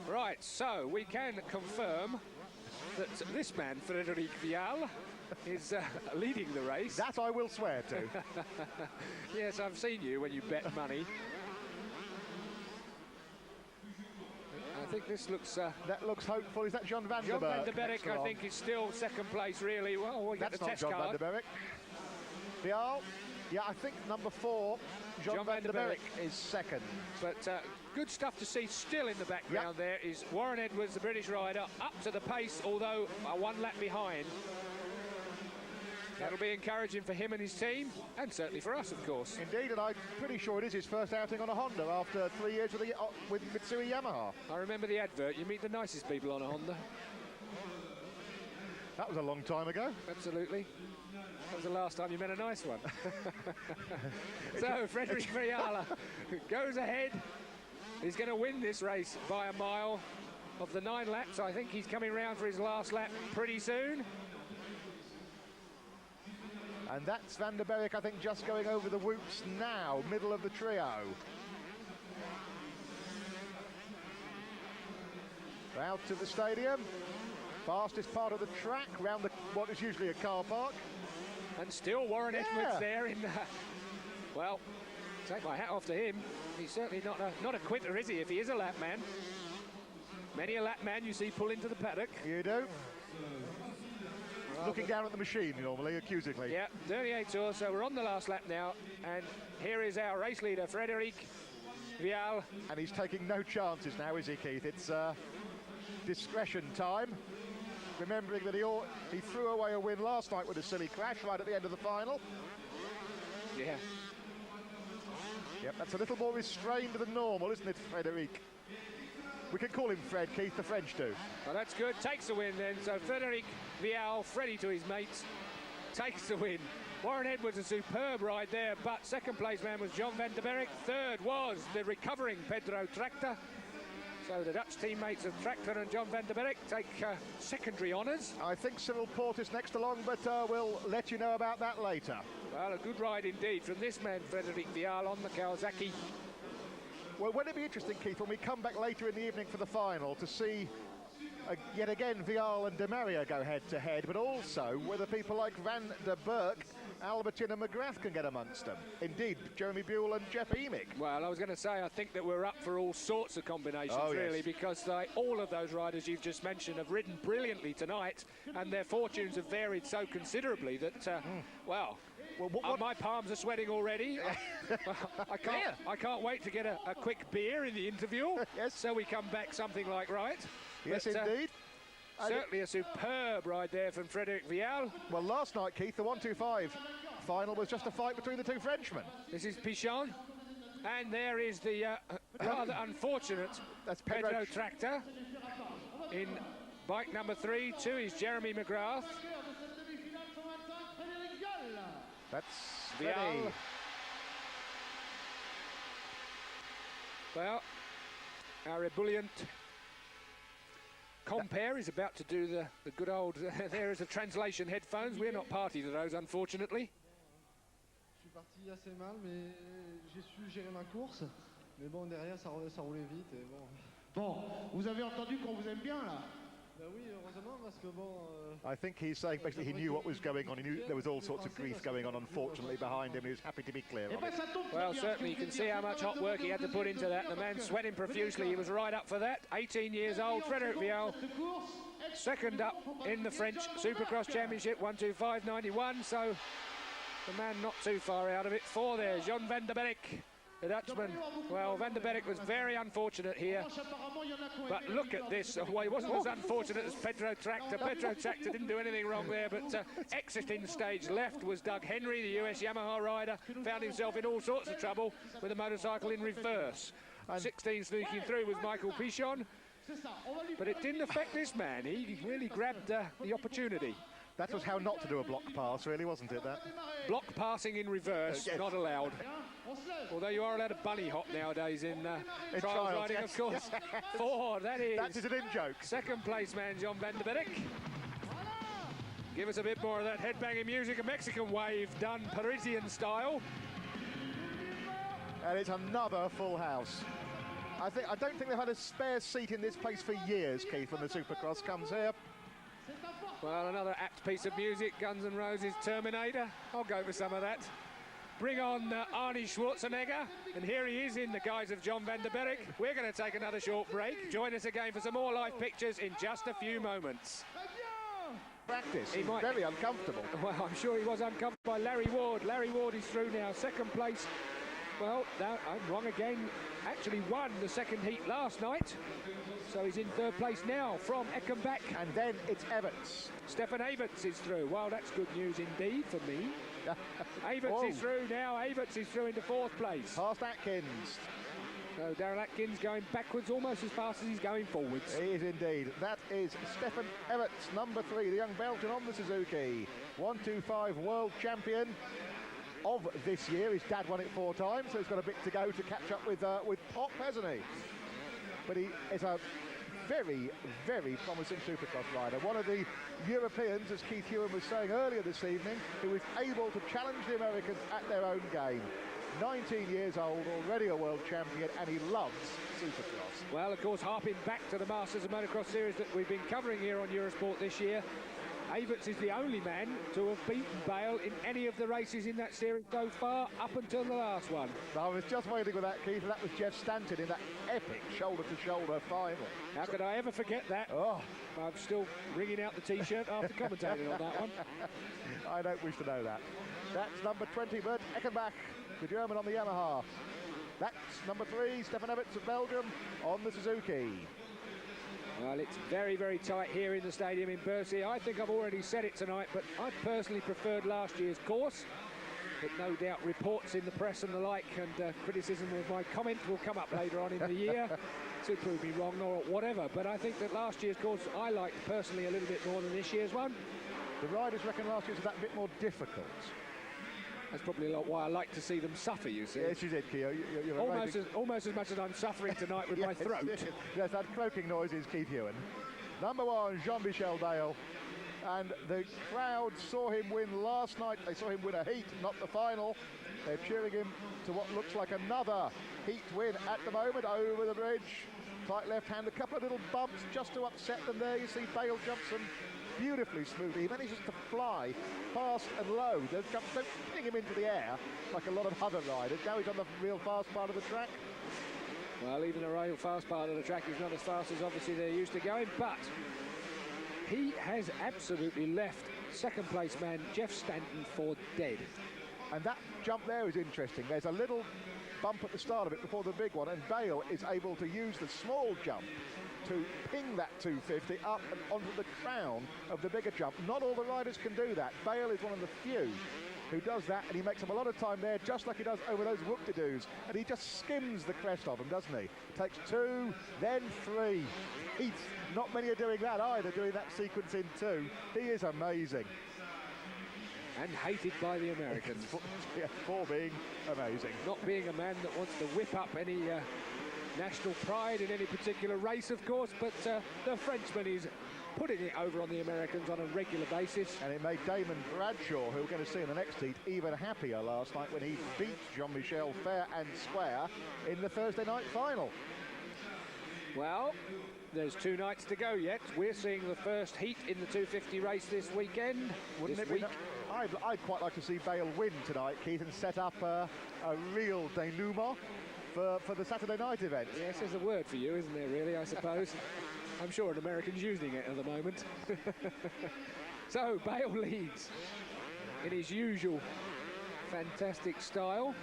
Right, so we can confirm that this man, Frédéric Vial, is leading the race. That I will swear to. Yes, I've seen you when you bet money. I think this looks... that looks hopeful. Is that John van der Berg? John van der Berg, I think, is still second place, really. Well, we get the test card. That's not John van der Berg. Vial, yeah, I think number 4, John van der Berg is second. But good stuff to see still in the background. There is Warren Edwards, the British rider, up to the pace, although 1 lap behind. That'll be encouraging for him and his team, and certainly for us, of course. Indeed, and I'm pretty sure it is his first outing on a Honda after 3 years with Mitsui Yamaha. I remember the advert. You meet the nicest people on a Honda. That was a long time ago. Absolutely. That was the last time you met a nice one. So, Frédéric Vial goes ahead. He's going to win this race by a mile. Of the 9 laps, I think he's coming round for his last lap pretty soon. And that's Van der Berg, I think, just going over the whoops now, middle of the trio. Out to the stadium. Fastest part of the track, round what is usually a car park. And still Warren Edwards there in the... Well, take my hat off to him. He's certainly not a quitter, is he, if he is a lap man? Many a lap man you see pull into the paddock. You do. Looking down at the machine normally, accusingly. Yeah, 38 tours, so we're on the last lap now. And here is our race leader, Frédéric Vial. And he's taking no chances now, is he, Keith? It's discretion time. Remembering that he threw away a win last night with a silly crash right at the end of the final. Yeah. Yep, that's a little more restrained than normal, isn't it, Frédéric? We can call him Fred, Keith, the French do. Well, that's good. Takes the win then. So Frédéric Vial, Freddie to his mates, takes the win. Warren Edwards, a superb ride there, but second place man was John van der Berg. Third was the recovering Pedro Tractor. So the Dutch teammates of Tractor and John van der Berg take secondary honours. I think Cyril Portis next along, but we'll let you know about that later. Well, a good ride indeed from this man, Frédéric Vial, on the Kawasaki. Well, won't it be interesting, Keith, when we come back later in the evening for the final to see yet again Vial and Di Maria go head-to-head, but also whether people like Van der Berg, Albertin and McGrath can get amongst them. Indeed, Jeremy Buell and Jeff Emick. Well, I was going to say, I think that we're up for all sorts of combinations, really, because all of those riders you've just mentioned have ridden brilliantly tonight, and their fortunes have varied so considerably that, well, my palms are sweating already. I can't wait to get a quick beer in the interval. Yes. So we come back something like right. Yes, indeed. Certainly a superb ride there from Frédéric Vial. Well, last night, Keith, the 125 final was just a fight between the two Frenchmen. This is Pichon. And there is the rather unfortunate Pedro Tractor in bike number 3. 2 is Jeremy McGrath. That's Vial. Well, our ebullient compere is about to do the good old... there is a translation headphones. We're not party to those, unfortunately. Je suis parti assez mal, mais j'ai su gérer ma course. Mais bon, derrière, ça roulait vite. Et bon. Bon, vous avez entendu qu'on vous aime bien, là? Ben oui, heureusement, parce que bon... I think he's saying basically he knew what was going on. He knew there was all sorts of grief going on, unfortunately, behind him. He was happy to be clear on it. Well, certainly you can see how much hot work he had to put into that. The man sweating profusely. He was right up for that. 18 years old, Frédéric Vial. Second up in the French Supercross Championship, 1:25.91. So the man not too far out of it. 4 there, Jean van der Beek, the Dutchman. Well, van der Beek was very unfortunate here. But look at this. Well, he wasn't as unfortunate as Pedro Tractor. Pedro Tractor didn't do anything wrong there, but exiting stage left was Doug Henry, the US Yamaha rider. Found himself in all sorts of trouble with a motorcycle in reverse. 16 sneaking through was Michael Pichon. But it didn't affect this man. He really grabbed the opportunity. That was how not to do a block pass, really, wasn't it, that? Block passing in reverse, Yes. not allowed. Although you are allowed a bunny hop nowadays in trials riding, yes. of course. 4, that is. That is an in-joke. Second place man, Jean van der Beek. Give us a bit more of that headbanging music, a Mexican wave done Parisian style. And it's another full house. I don't think they've had a spare seat in this place for years, Keith, when the Supercross comes here. Well, another apt piece of music, Guns N' Roses' Terminator. I'll go for some of that. Bring on Arnie Schwarzenegger, and here he is in the guise of Jean van der Beek. We're going to take another short break. Join us again for some more live pictures in just a few moments. Practice, he's very uncomfortable. Well, I'm sure he was uncomfortable by Larry Ward. Larry Ward is through now, second place. Well, no, I'm wrong again. Actually won the second heat last night. So he's in third place now from Eckenbach. And then it's Everts. Stefan Everts is through. Well, that's good news indeed for me. Everts is through now. Everts is through into fourth place. Past Atkins. So Darrell Atkins going backwards almost as fast as he's going forwards. He is indeed. That is Stefan Everts, number 3, the young Belgian on the Suzuki. 125 world champion of this year. His dad won it 4 times, so he's got a bit to go to catch up with Pop, hasn't he? But he is a very, very promising Supercross rider. One of the Europeans, as Keith Hewan was saying earlier this evening, who is able to challenge the Americans at their own game. 19 years old, already a world champion, and he loves Supercross. Well, of course, harping back to the Masters of Motocross series that we've been covering here on Eurosport this year, Everts is the only man to have beaten Bale in any of the races in that series so far, up until the last one. I was just waiting with that, Keith, and that was Jeff Stanton in that epic shoulder-to-shoulder final. How could I ever forget that? Oh, I'm still wringing out the T-shirt after commentating on that one. I don't wish to know that. That's number 20, Bert Eckenbach, the German on the Yamaha. That's number 3, Stefan Everts of Belgium on the Suzuki. Well, it's very, very tight here in the stadium in Bercy. I think I've already said it tonight, but I personally preferred last year's course. But no doubt reports in the press and the like and criticism of my comment will come up later on in the year to prove me wrong or whatever. But I think that last year's course I liked personally a little bit more than this year's one. The riders reckon last year's was that bit more difficult. That's probably a lot why I like to see them suffer, you see. Yes, you did, Keogh. You're almost as much as I'm suffering tonight with my throat. Yes, that croaking noise is Keith Hewan. Number 1, Jean-Michel Dale. And the crowd saw him win last night. They saw him win a heat, not the final. They're cheering him to what looks like another heat win at the moment over the bridge. Tight left hand, a couple of little bumps just to upset them there. You see Bale Johnson beautifully smoothly. He manages to fly fast and low. Don't ping him into the air like a lot of other riders. Now he's on the real fast part of the track. Well, even the real fast part of the track is not as fast as obviously they're used to going, but he has absolutely left second place man Jeff Stanton for dead. And that jump there is interesting. There's a little bump at the start of it before the big one, and Bale is able to use the small jump to ping that 250 up and onto the crown of the bigger jump. Not all the riders can do that. Bale is one of the few who does that, and he makes up a lot of time there, just like he does over those whoop-de-doos, and he just skims the crest of them, doesn't he? Takes 2, then 3. Not many are doing that either, doing that sequence in 2. He is amazing. And hated by the Americans. for being amazing. Not being a man that wants to whip up any national pride in any particular race, of course, but the Frenchman is putting it over on the Americans on a regular basis. And it made Damon Bradshaw, who we're going to see in the next heat, even happier last night when he beat Jean-Michel fair and square in the Thursday night final. Well, there's 2 nights to go yet. We're seeing the first heat in the 250 race this weekend. Wouldn't it be I'd quite like to see Bale win tonight, Keith, and set up a real denouement for the Saturday night event. Yes, there's a word for you, isn't there, really, I suppose? I'm sure an American's using it at the moment. So, Bale leads in his usual fantastic style.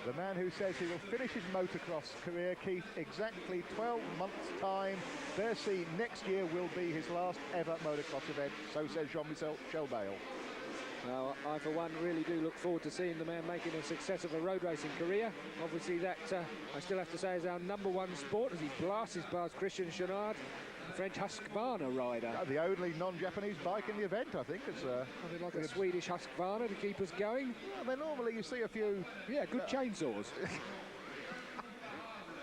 The man who says he will finish his motocross career, Keith, exactly 12 months' time. Bercy next year will be his last ever motocross event, so says Jean-Michel Bale. Well, I, for one, really do look forward to seeing the man making a success of a road racing career. Obviously, that, I still have to say, is our #1 sport as he blasts past Christian Chenard, the French Husqvarna rider. The only non-Japanese bike in the event, I think. It's something like a Swedish Husqvarna to keep us going. Well, then normally you see a few... Yeah, good chainsaws.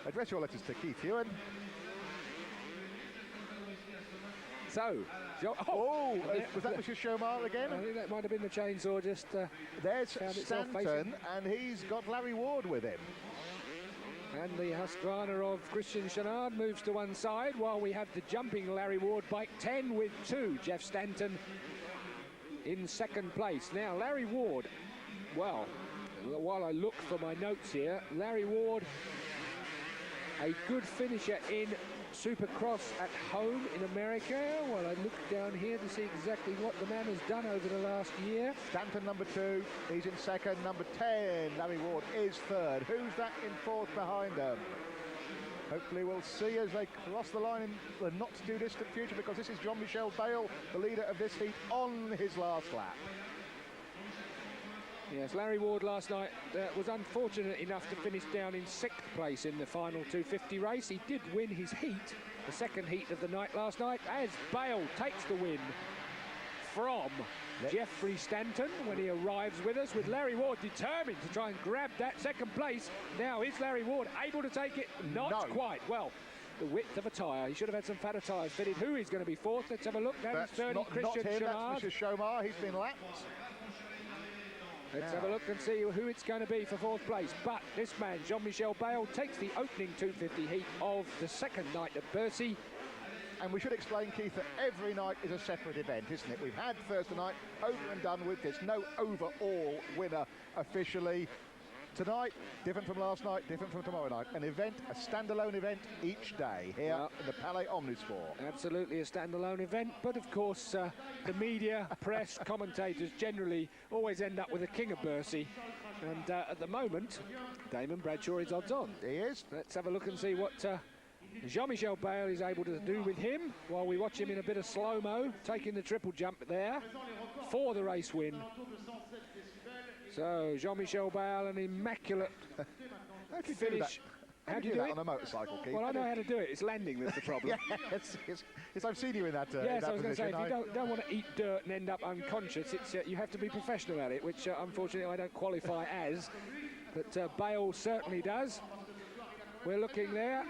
Address your letters to Keith Ewan. So, was that Mr. Chomar again? I think that might have been the chainsaw just there's Stanton, and he's got Larry Ward with him. And the Husqvarna of Christian Chenard moves to one side, while we have the jumping Larry Ward bike 10 with 2. Jeff Stanton in second place. Now, Larry Ward, well, while I look for my notes here, Larry Ward, a good finisher in Supercross at home in America. Well, I look down here to see exactly what the man has done over the last year. Stanton number 2, he's in second. Number 10, Larry Ward, is third. Who's that in fourth behind them? Hopefully we'll see as they cross the line in the not too distant future, because this is Jean-Michel Bale, the leader of this heat, on his last lap. Yes, Larry Ward last night was unfortunate enough to finish down in 6th place in the final 250 race. He did win his heat, the second heat of the night last night, as Bale takes the win from Jeffrey Stanton when he arrives with us, with Larry Ward determined to try and grab that second place. Now, is Larry Ward able to take it? Not quite. Well, the width of a tyre. He should have had some fatter tyres fitted. Who is going to be fourth? Let's have a look. That is 30 Christian Chenard. That's Mr. Chomar. He's been lapped. Let's have a look and see who it's going to be for fourth place. But this man, Jean-Michel Bale, takes the opening 250 heat of the second night at Bercy. And we should explain, Keith, that every night is a separate event, isn't it? We've had Thursday night over and done with. There's no overall winner officially. Tonight, different from last night, different from tomorrow night. An event, a standalone event each day here in the Palais Omnisport. Absolutely a standalone event, but of course the media, press, commentators generally always end up with the king of Bercy. And at the moment, Damon Bradshaw is odds on. He is. Let's have a look and see what Jean-Michel Bale is able to do with him, while we watch him in a bit of slow-mo, taking the triple jump there for the race win. So, Jean-Michel Bale, an immaculate finish. How do you do that on a motorcycle, Keith? Well, I know how to do it. It's landing that's the problem. Yes, I've seen you in that. Yes, I was going to say, if you don't want to eat dirt and end up unconscious, it's you have to be professional at it, which unfortunately I don't qualify as. But Bale certainly does. We're looking there.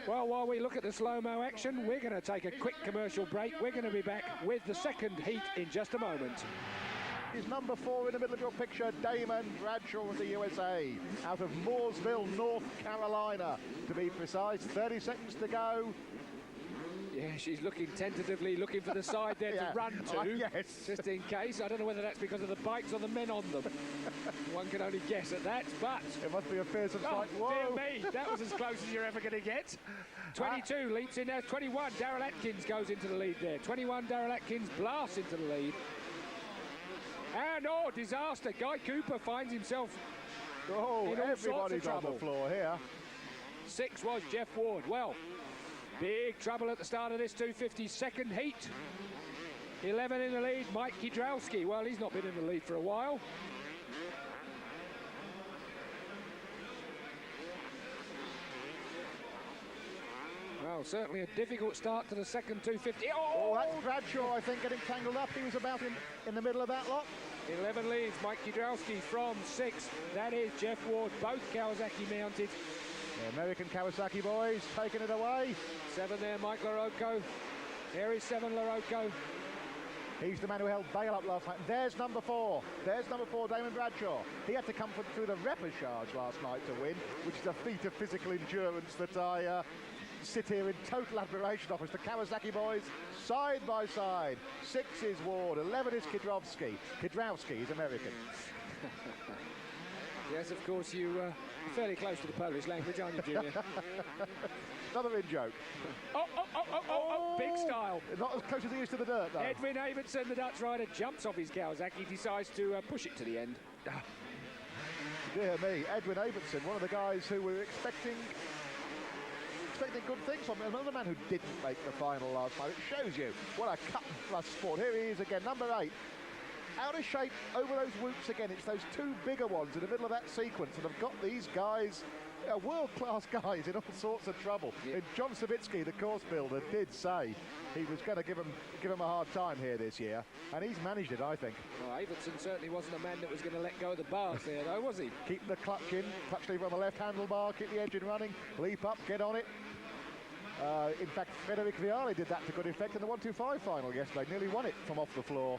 Well, while we look at the slow-mo action, we're going to take a quick commercial break. We're going to be back with the second heat in just a moment. Is number 4 in the middle of your picture, Damon Bradshaw of the USA, out of Mooresville, North Carolina, to be precise. 30 seconds to go. Yeah, she's looking tentatively, looking for the side there to run to, yes. Just in case. I don't know whether that's because of the bikes or the men on them. One can only guess at that, but... It must be a fearsome fight. Whoa! Dear me, that was as close as you're ever going to get. 22 leads in there. 21, Darrell Atkins goes into the lead there. 21, Darrell Atkins blasts into the lead. And, disaster. Guy Cooper finds himself in all sorts of trouble. On the floor here. 6 was Jeff Ward. Well, Big trouble at the start of this 250 second heat. 11 in the lead, Mike Kidrowski. Well, he's not been in the lead for a while. Well, certainly a difficult start to the second 250. Oh, that's Bradshaw, I think, getting tangled up. He was about in the middle of that lot. 11 leads, Mike Kidrowski from 6. That is Jeff Ward, both Kawasaki mounted. The American Kawasaki boys taking it away. 7 there, Mike LaRocco. There is 7 LaRocco. He's the man who held Bale up last night. There's number 4. There's number 4, Damon Bradshaw. He had to come through the repechage last night to win, which is a feat of physical endurance that I sit here in total admiration of. As the Kawasaki boys, side by side. 6 is Ward, 11 is Kidrowski. Kidrowski is American. Yes, of course, you're fairly close to the Polish language, aren't you, Junior? Another in-joke. Oh, big style. Not as close as he is to the dirt, though. Edwin Avildsen, the Dutch rider, jumps off his Kawasaki, decides to push it to the end. Dear me, Edwin Avildsen, one of the guys who were expecting good things from him. Another man who didn't make the final last night. It shows you what a cut and thrust sport. Here he is again, number 8. Out of shape over those whoops again. It's those 2 bigger ones in the middle of that sequence that have got these guys, world-class guys, in all sorts of trouble. Yeah. And John Savitsky, the course builder, did say he was going to give him a hard time here this year, and he's managed it, I think. Well, Avildsen certainly wasn't a man that was going to let go of the bars there, though, was he? Keep the clutch lever on the left handlebar, keep the engine running, leap up, get on it. In fact, Frederic Viale did that to good effect in the 125 final yesterday, nearly won it from off the floor.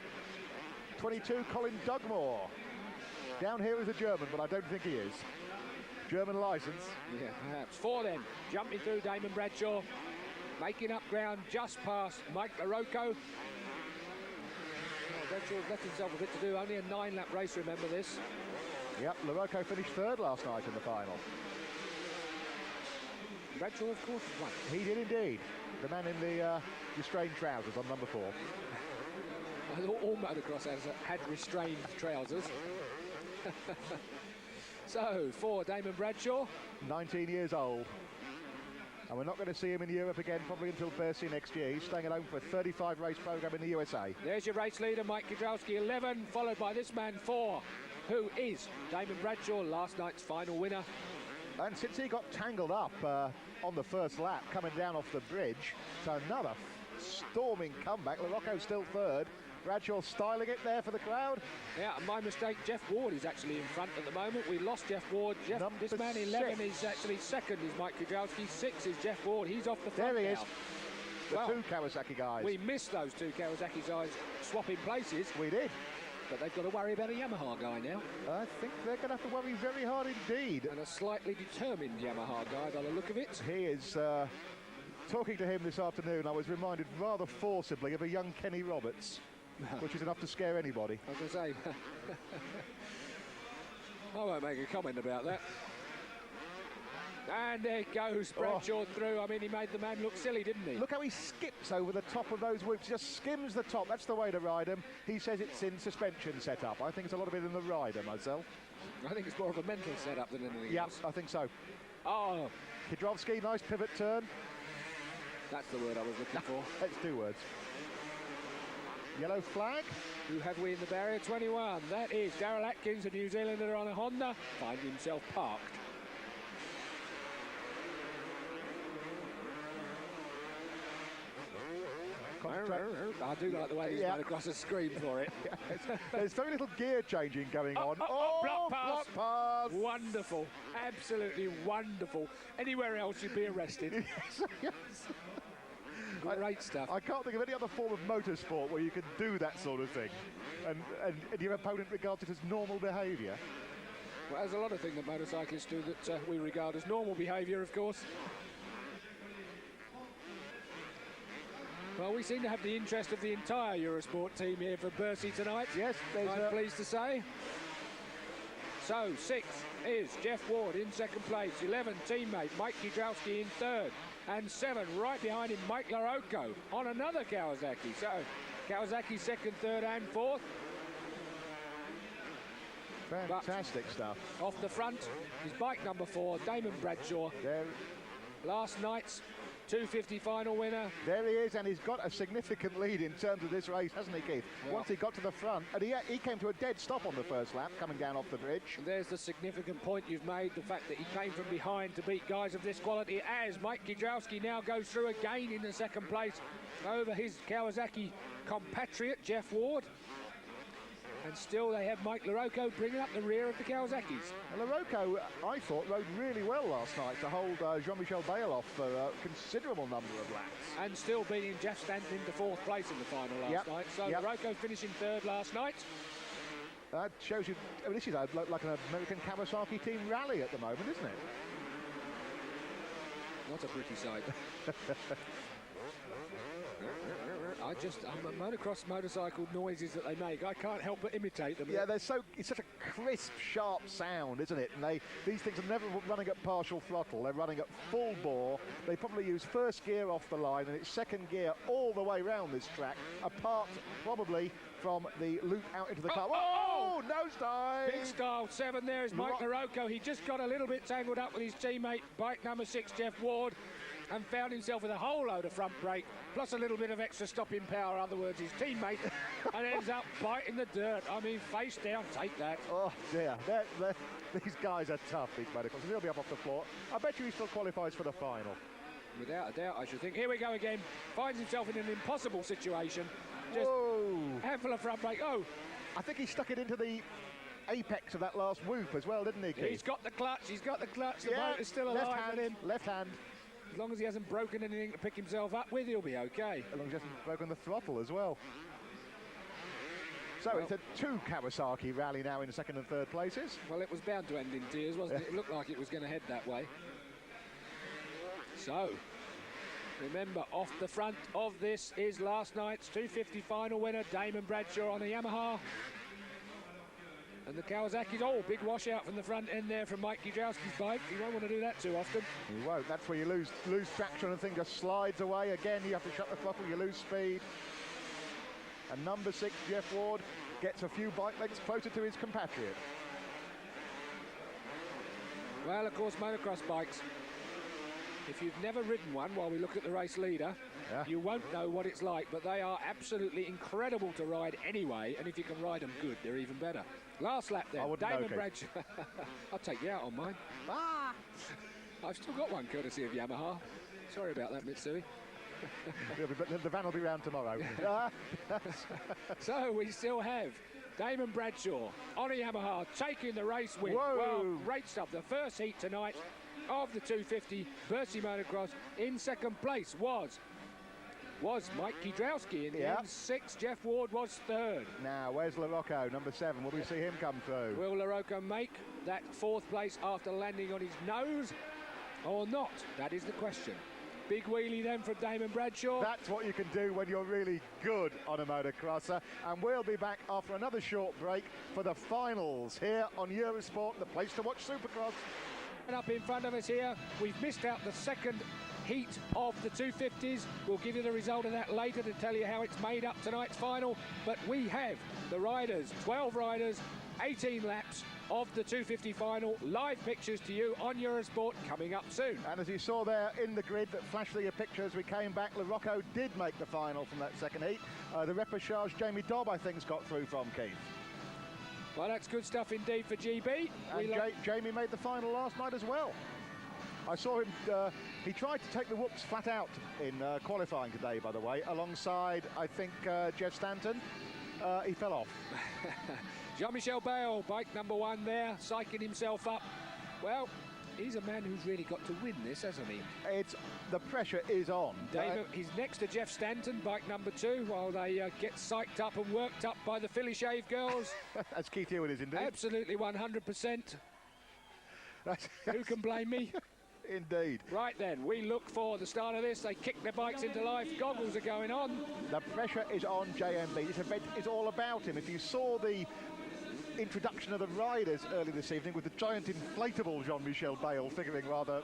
22, Colin Dugmore. Down here is a German, but I don't think he is. German licence. Yeah, perhaps. 4 then, jumping through Damon Bradshaw, making up ground just past Mike LaRocco. Bradshaw's left himself a bit to do, only a 9-lap race, remember this. Yep, LaRocco finished 3rd last night in the final. Bradshaw, of course, won. He did indeed. The man in the restrained trousers on number 4. I thought all motocross had restrained trousers. So, 4, Damon Bradshaw. 19 years old. And we're not going to see him in Europe again probably until Bercy next year. He's staying at home for a 35 race programme in the USA. There's your race leader, Mike Kidrowski, 11, followed by this man, 4, who is Damon Bradshaw, last night's final winner. And since he got tangled up on the first lap, coming down off the bridge, so another storming comeback. LaRocco's still 3rd. Bradshaw styling it there for the crowd. Yeah, my mistake. Jeff Ward is actually in front at the moment. We lost Jeff Ward. This man 11 is actually 2nd, is Mike Kidrowski. 6 is Jeff Ward. He's off the front. There he now. is. The 2 Kawasaki guys. We missed those 2 Kawasaki guys swapping places. We did. But they've got to worry about a Yamaha guy now. I think they're going to have to worry very hard indeed. And a slightly determined Yamaha guy by the look of it. He is... talking to him this afternoon, I was reminded rather forcibly of a young Kenny Roberts, which is enough to scare anybody. I was going to say... I won't make a comment about that. And there goes Bradshaw through. I mean, he made the man look silly, didn't he? Look how he skips over the top of those whoops, just skims the top. That's the way to ride him. He says it's in suspension setup. I think it's a lot of it in the rider myself. I think it's more of a mental setup than anything else. Yeah, I think so. Oh. Kidrowski, nice pivot turn. That's the word I was looking for. That's 2 words. Yellow flag. Who have we in the barrier? 21. That is Darrell Atkins, a New Zealander on a Honda, finding himself parked. I do like the way he's gone across the screen for it. There's very little gear changing going on. Block pass. Wonderful. Absolutely wonderful. Anywhere else you'd be arrested. Yes. Great stuff. I can't think of any other form of motorsport where you can do that sort of thing and your opponent regards it as normal behaviour. Well, there's a lot of things that motorcyclists do that we regard as normal behaviour, of course. Well, we seem to have the interest of the entire Eurosport team here for Bercy tonight. Yes, I'm pleased to say. So, 6 is Jeff Ward in 2nd place. 11, teammate Mike Kidrowski in 3rd. And 7, right behind him, Mike LaRocco on another Kawasaki. So, Kawasaki 2nd, 3rd and 4th. Fantastic stuff. Off the front is bike number 4, Damon Bradshaw. last night's 250 final winner. There he is, and he's got a significant lead in terms of this race, hasn't he, Keith? Well, once he got to the front, and he came to a dead stop on the first lap, coming down off the bridge. There's the significant point you've made, the fact that he came from behind to beat guys of this quality, as Mike Kiedrowski now goes through again in the second place over his Kawasaki compatriot, Jeff Ward. And still they have Mike LaRocco bringing up the rear of the Kawasaki's. And LaRocco, I thought, rode really well last night to hold Jean-Michel Bail off for a considerable number of laps. And still beating Jeff Stanton into 4th place in the final last night. So LaRocco finishing 3rd last night. That shows you, I mean, this is like an American Kawasaki team rally at the moment, isn't it? What a pretty sight. Motocross motorcycle noises that they make, I can't help but imitate them. Yeah, it's such a crisp, sharp sound, isn't it? And these things are never running at partial throttle, they're running at full bore. They probably use first gear off the line and it's second gear all the way around this track, apart probably from the loop out into the car. Oh, nosedive! Big style 7 there is Mike LaRocco. He just got a little bit tangled up with his teammate, bike number 6, Jeff Ward, and found himself with a whole load of front brake, plus a little bit of extra stopping power, in other words, his teammate, and ends up biting the dirt. I mean, face down, take that. Oh, dear. These guys are tough, these medicals. He'll be up off the floor. I bet you he still qualifies for the final. Without a doubt, I should think. Here we go again. Finds himself in an impossible situation. Just a handful of front brake. Oh! I think he stuck it into the apex of that last whoop as well, didn't he, Keith? He's got the clutch. The motor's still alive with him. Left hand. As long as he hasn't broken anything to pick himself up with, he'll be okay. As long as he hasn't broken the throttle as well. So it's a 2 Kawasaki rally now in 2nd and 3rd places. Well, it was bound to end in tears, wasn't it? It looked like it was going to head that way. So, remember, off the front of this is last night's 250 final winner, Damon Bradshaw on a Yamaha. And the Kawasaki's, big washout from the front end there from Mike Kiedrowski's bike. You won't want to do that too often. You won't. That's where you lose traction and the thing just slides away. Again, you have to shut the throttle, you lose speed. And number 6, Jeff Ward, gets a few bike lengths closer to his compatriot. Well, of course, motocross bikes, if you've never ridden one while we look at the race leader, you won't know what it's like, but they are absolutely incredible to ride anyway, and if you can ride them good, they're even better. Last lap then, Damon Bradshaw. I'll take you out on mine. I've still got one courtesy of Yamaha. Sorry about that, Mitsui. The van will be round tomorrow. So we still have Damon Bradshaw on a Yamaha taking the race win. Whoa. Well, great stuff. The first heat tonight of the 250 Bercy Motocross. In second place was Mike Kiedrowski. In the end, 6. Jeff Ward was 3rd. Now, where's LaRocco, number 7? Will we see him come through? Will LaRocco make that 4th place after landing on his nose or not? That is the question. Big wheelie then from Damon Bradshaw. That's what you can do when you're really good on a motocrosser. And we'll be back after another short break for the finals here on Eurosport, the place to watch Supercross. And up in front of us here, we've missed out the second heat of the 250s. We'll give you the result of that later to tell you how it's made up tonight's final. But we have the riders, 12 riders, 18 laps of the 250 final. Live pictures to you on Eurosport coming up soon. And as you saw there in the grid that flashed through your picture as we came back, LaRocco did make the final from that second heat. The repechage Jamie Dobb, I think, has got through from Keith. Well, that's good stuff indeed for GB. And Jamie made the final last night as well. I saw him, he tried to take the whoops flat out in qualifying today, by the way, alongside, I think, Jeff Stanton. He fell off. Jean-Michel Bail, bike number 1 there, psyching himself up. Well, he's a man who's really got to win this, hasn't he? The pressure is on. He's next to Jeff Stanton, bike number 2, while they get psyched up and worked up by the Philly Shave girls. As Keith Hewitt is indeed. Absolutely 100%. Who can blame me? Indeed. Right then, we look for the start of this. They kick their bikes into life. Goggles are going on. The pressure is on JMB. This event is all about him. If you saw the introduction of the riders early this evening with the giant inflatable Jean-Michel Bayle figuring rather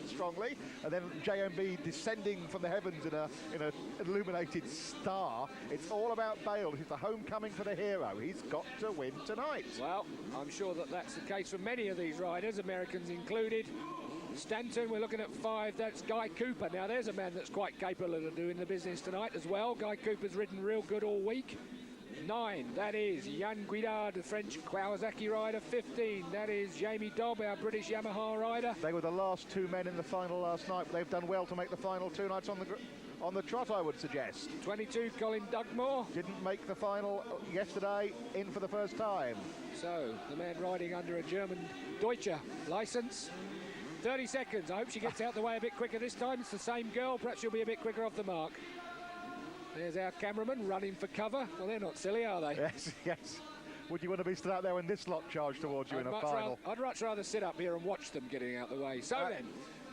strongly, and then JMB descending from the heavens in an illuminated star. It's all about Bayle. He's the homecoming for the hero. He's got to win tonight. Well, I'm sure that that's the case for many of these riders, Americans included. Stanton, we're looking at 5. That's Guy Cooper. Now, there's a man that's quite capable of doing the business tonight as well. Guy Cooper's ridden real good all week. 9, that is Yann Guidard, the French Kawasaki rider. 15, that is Jamie Dobb, our British Yamaha rider. They were the last 2 men in the final last night, but they've done well to make the final 2 nights on the trot, I would suggest. 22, Colin Dugmore. Didn't make the final yesterday, in for the first time. So, the man riding under a German Deutsche licence. 30 seconds. I hope she gets out the way a bit quicker this time. It's the same girl. Perhaps she'll be a bit quicker off the mark. There's our cameraman running for cover. Well, they're not silly, are they? Yes, yes. Would you want to be stood out there when this lot charge towards you in a final? I'd much rather sit up here and watch them getting out the way. So then,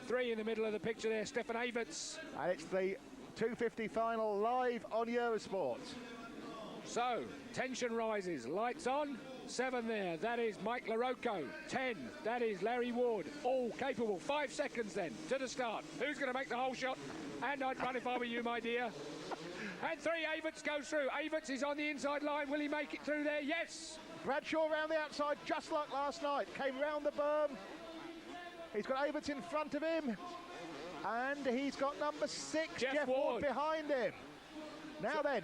3 in the middle of the picture there, Stefan Everts. And it's the 250 final live on Eurosport. So, tension rises. Lights on. 7 there. That is Mike LaRocco. 10. That is Larry Ward. All capable. 5 seconds then to the start. Who's going to make the whole shot? And I'd run if I were you, my dear. And 3, Everts goes through. Everts is on the inside line. Will he make it through there? Yes. Bradshaw round the outside, just like last night. Came round the berm. He's got Everts in front of him. And he's got number 6, Jeff Ward, behind him. Now then,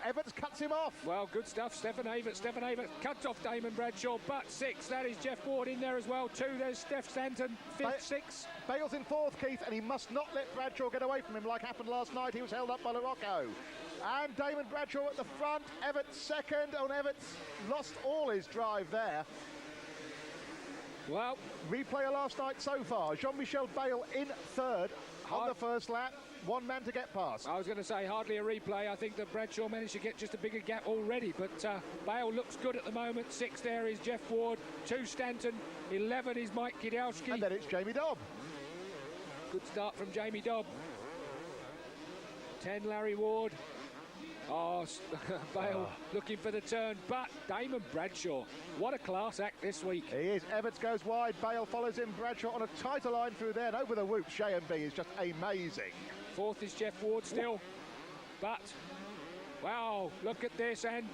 Everts cuts him off. Well, good stuff, Stefan Everts. Stefan Everts cuts off Damon Bradshaw, but 6, that is Jeff Ward in there as well. 2, there's Steph Stanton. 5th, 6. Bayle's in 4th, Keith, and he must not let Bradshaw get away from him like happened last night. He was held up by LaRocco. And Damon Bradshaw at the front, Everts 2nd, and Everts lost all his drive there. Well, replay of last night so far. Jean-Michel Bayle in 3rd on the first lap. 1 man to get past. I was going to say hardly a replay. I think that Bradshaw managed to get just a bigger gap already, but Bayle looks good at the moment. 6 there is Jeff Ward, 2 Stanton, 11 is Mike Kidowski. And then it's Jamie Dobb. Good start from Jamie Dobb. 10 Larry Ward. Bayle looking for the turn, but Damon Bradshaw, what a class act this week. He is. Everts goes wide, Bayle follows him, Bradshaw on a tighter line through there, and over the whoops, JMB is just amazing. 4th is Jeff Ward still, but wow, look at this, and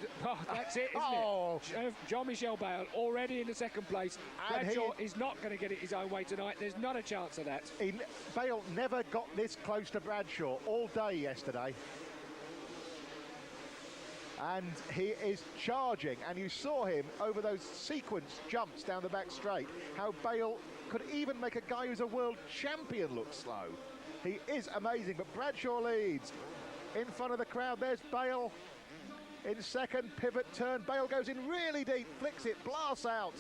that's it, isn't it? Jean-Michel Bayle already in the 2nd place. Bradshaw is not going to get it his own way tonight. There's not a chance of that. Bayle never got this close to Bradshaw all day yesterday. And he is charging, and you saw him over those sequence jumps down the back straight, how Bayle could even make a guy who's a world champion look slow. He is amazing, but Bradshaw leads. In front of the crowd, there's Bayle in 2nd, pivot turn. Bayle goes in really deep, flicks it, blasts out.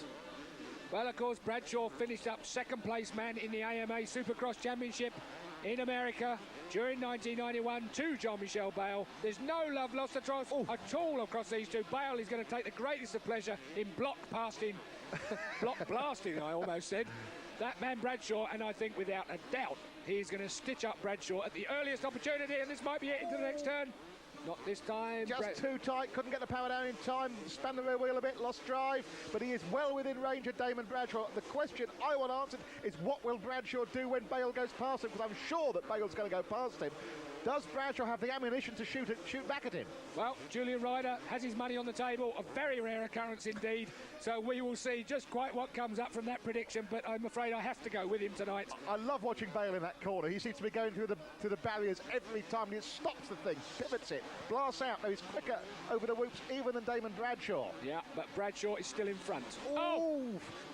Well, of course, Bradshaw finished up 2nd place man in the AMA Supercross Championship in America during 1991 to Jean-Michel Bayle. There's no love lost at all across these two. Bayle is going to take the greatest of pleasure in block blasting, I almost said. That man Bradshaw, and I think without a doubt, he's going to stitch up Bradshaw at the earliest opportunity, and this might be it into the next turn. Not this time. Just too tight, couldn't get the power down in time, span the rear wheel a bit, lost drive, but he is well within range of Damon Bradshaw. The question I want answered is what will Bradshaw do when Bayle goes past him, because I'm sure that Bayle's going to go past him. Does Bradshaw have the ammunition to shoot back at him? Well, Julian Ryder has his money on the table, a very rare occurrence indeed. So we will see just quite what comes up from that prediction, but I'm afraid I have to go with him tonight. I love watching Bayle in that corner. He seems to be going through the barriers every time. He stops the thing, pivots it, blasts out. Now he's quicker over the whoops even than Damon Bradshaw. Yeah, but Bradshaw is still in front.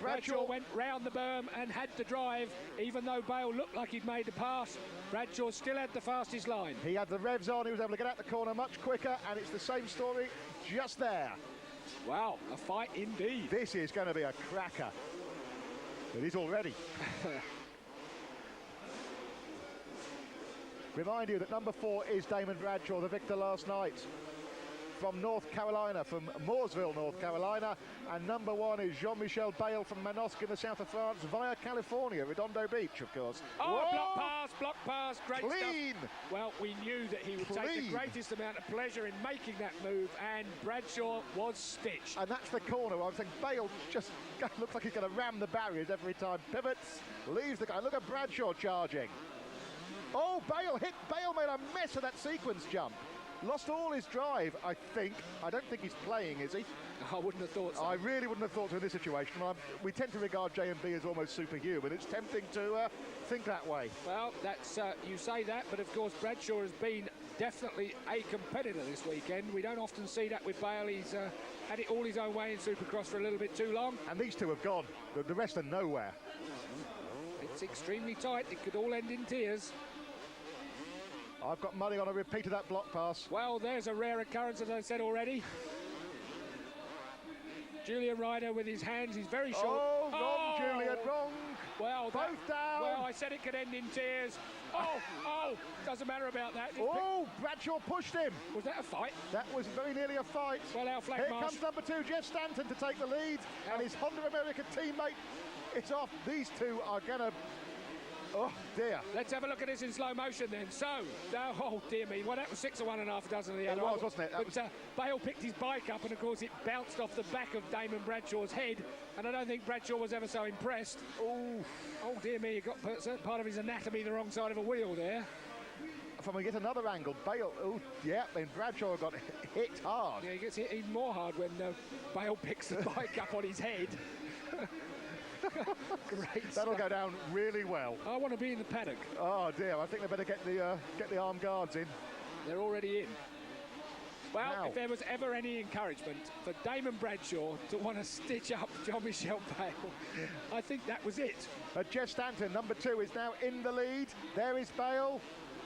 Bradshaw went round the berm and had the drive, even though Bayle looked like he'd made the pass. Bradshaw still had the fastest line. He had the revs on, he was able to get out the corner much quicker, and it's the same story just there. Wow, a fight indeed. This is going to be a cracker. But he's all ready. Remind you that number 4 is Damon Bradshaw, the victor last night. from North Carolina, from Mooresville, North Carolina. And number 1 is Jean-Michel Bayle from Manosque in the south of France via California, Redondo Beach, of course. Oh, block pass, great Clean. stuff. Well, we knew that he would take the greatest amount of pleasure in making that move, and Bradshaw was stitched. And that's the corner. I was thinking Bayle just looks like he's going to ram the barriers every time. Pivots, leaves the guy. Look at Bradshaw charging. Oh, Bayle made a mess of that sequence jump. Lost all his drive, I think. I don't think he's playing, is he? I wouldn't have thought so. I really wouldn't have thought so in this situation. We tend to regard J&B as almost superhuman. It's tempting to think that way. Well, that's you say that, but of course Bradshaw has been definitely a competitor this weekend. We don't often see that with Bayle. He's had it all his own way in Supercross for a little bit too long. And these two have gone. The rest are nowhere. It's extremely tight. It could all end in tears. I've got money on a repeat of that block pass. Well, there's a rare occurrence, as I said already. Julian Ryder with his hands, he's very short. Oh, wrong, Julian, wrong. Well, both down. Well, I said it could end in tears. Oh, doesn't matter about that. Oh, Bradshaw pushed him. Was that a fight? That was very nearly a fight. Well, our flag Here march. comes number 2, Jeff Stanton, to take the lead. And his Honda America teammate is off. These two are going to... Oh, dear. Let's have a look at this in slow motion then. So, oh, dear me. Well, that was 6 of one and a half, a dozen of the other. It was, wasn't it? But Bayle picked his bike up, and of course it bounced off the back of Damon Bradshaw's head, and I don't think Bradshaw was ever so impressed. Oh, dear me, he got a certain part of his anatomy the wrong side of a wheel there. From we get another angle, Bayle, oh, yeah, then Bradshaw got hit hard. Yeah, he gets hit even more hard when Bayle picks the bike up on his head. Great That'll stuff. go down really well. I want to be in the paddock. Oh dear, I think they better get the armed guards in. They're already in. Well, Now. if there was ever any encouragement for Damon Bradshaw to want to stitch up Jean-Michel Bayle, I think that was it. Jeff Stanton, number 2, is now in the lead. There is Bayle.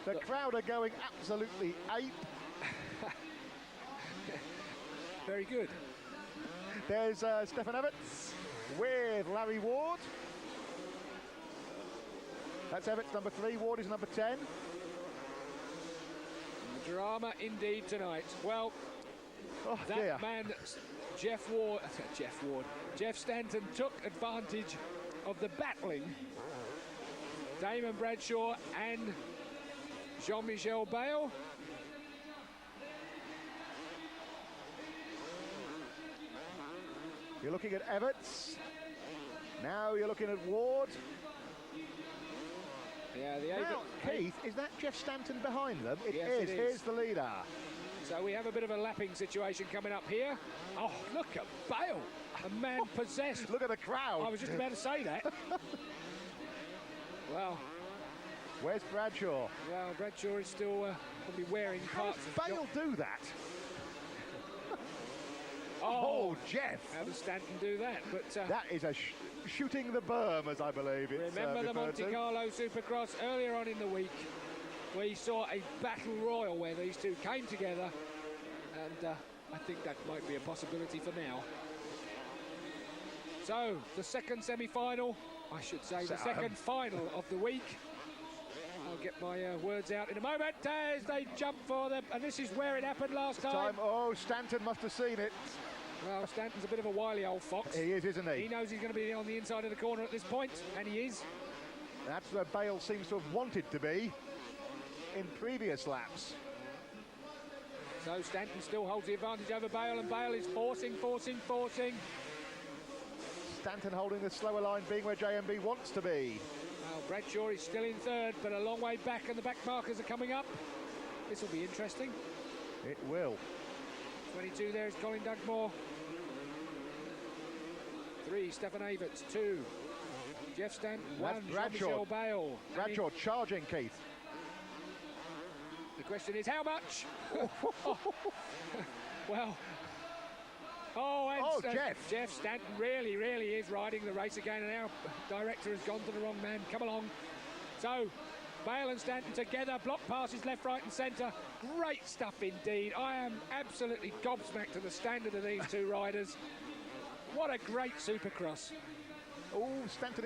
The crowd are going absolutely ape. Very good. There's Stefan Everts with Larry Ward. That's Everts number 3, Ward is number 10. Drama indeed tonight. Well, that man, Jeff Stanton took advantage of the battling Damon Bradshaw and Jean-Michel Bayle. You're looking at Everts. Now you're looking at Ward. Yeah, now, Keith, is that Jeff Stanton behind them? Yes, it it is. Here's the leader. So we have a bit of a lapping situation coming up here. Oh, look at Bayle, a man possessed. Look at the crowd. I was just about to say that. Well, where's Bradshaw? Well, Bradshaw is still probably wearing parts of... How does Bayle do that? Oh, Jeff! How does Stanton do that? But that is a shooting the berm, as I believe it's remember the Monte Carlo Supercross earlier on in the week, we saw a battle royal where these two came together, and I think that might be a possibility for now. So, the second semi-final, I should say, the second final of the week. I'll get my words out in a moment as they jump for them, and this is where it happened last time. Oh, Stanton must have seen it. Well, Stanton's a bit of a wily old fox. He is, isn't he? He knows he's going to be on the inside of the corner at this point, and he is. That's where Bayle seems to have wanted to be in previous laps. So Stanton still holds the advantage over Bayle, and Bayle is forcing. Stanton holding the slower line, being where JMB wants to be. Well, Bradshaw is still in third, but a long way back, and the back markers are coming up. This will be interesting. It will. 22 there is Colin Dugmore. 3, Stefan Everts. 2, Jeff Stanton. 1, Jean-Michel Bayle. Bradshaw charging, Keith. The question is, how much? Well... Jeff Stanton really is riding the race again, and our director has gone to the wrong man. Come along. So, Bayle and Stanton together, block passes left, right and centre. Great stuff indeed. I am absolutely gobsmacked at the standard of these two riders. What a great Supercross. Oh, Stanton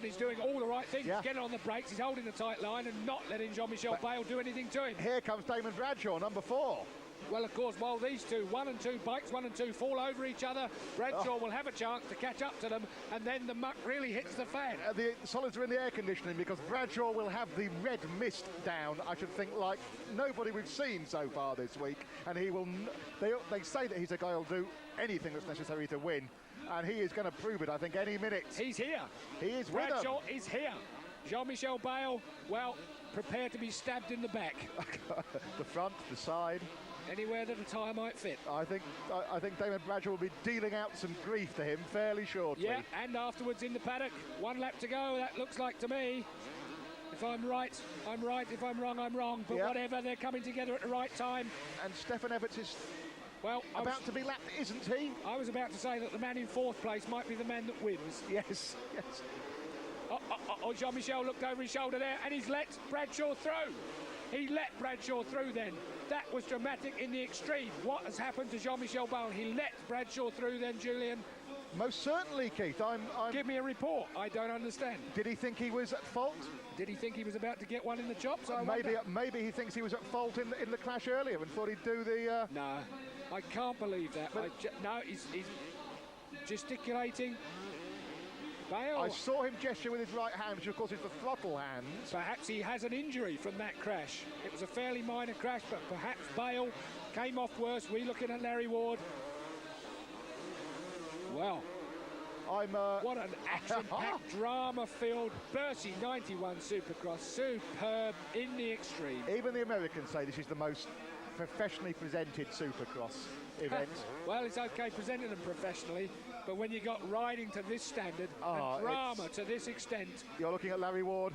is doing all the right things. He's getting on the brakes, he's holding the tight line and not letting Jean-Michel Bayle do anything to him. Here comes Damon Bradshaw, number 4. Well, of course, while these two, 1 and 2 bikes, 1 and 2 fall over each other, Bradshaw will have a chance to catch up to them, and then the muck really hits the fan. The solids are in the air conditioning because Bradshaw will have the red mist down, I should think, like nobody we've seen so far this week, and he will. They say that he's a guy who'll do anything that's necessary to win, and he is going to prove it, I think, any minute. He's here. He is with them. Bradshaw is here. Jean-Michel Bale, well, prepare to be stabbed in the back. The front, the side. Anywhere that a tyre might fit. I think Damon Bradshaw will be dealing out some grief to him fairly shortly. Yeah, and afterwards in the paddock, 1 lap to go, that looks like to me. If I'm right, I'm right. If I'm wrong, I'm wrong. But whatever, they're coming together at the right time. And Stefan Everts is about to be lapped, isn't he? I was about to say that the man in 4th place might be the man that wins. Yes, yes. Oh, Jean-Michel looked over his shoulder there, and he's let Bradshaw through. He let Bradshaw through then. That was dramatic in the extreme. What has happened to Jean-Michel Bale? He let Bradshaw through then, Julian. Most certainly, Keith. Give me a report. I don't understand. Did he think he was at fault? Did he think he was about to get one in the chops? Maybe he thinks he was at fault in the crash earlier and thought he'd do the... No, I can't believe that. No, he's gesticulating. Bale. I saw him gesture with his right hand, which of course is the throttle hand. Perhaps he has an injury from that crash. It was a fairly minor crash, but perhaps Bale came off worse. We're looking at Larry Ward. Well, what an action-packed, drama-filled Bercy 91 Supercross. Superb in the extreme. Even the Americans say this is the most professionally presented Supercross event. Well, it's okay presenting them professionally, but when you got riding to this standard and drama to this extent... You're looking at Larry Ward.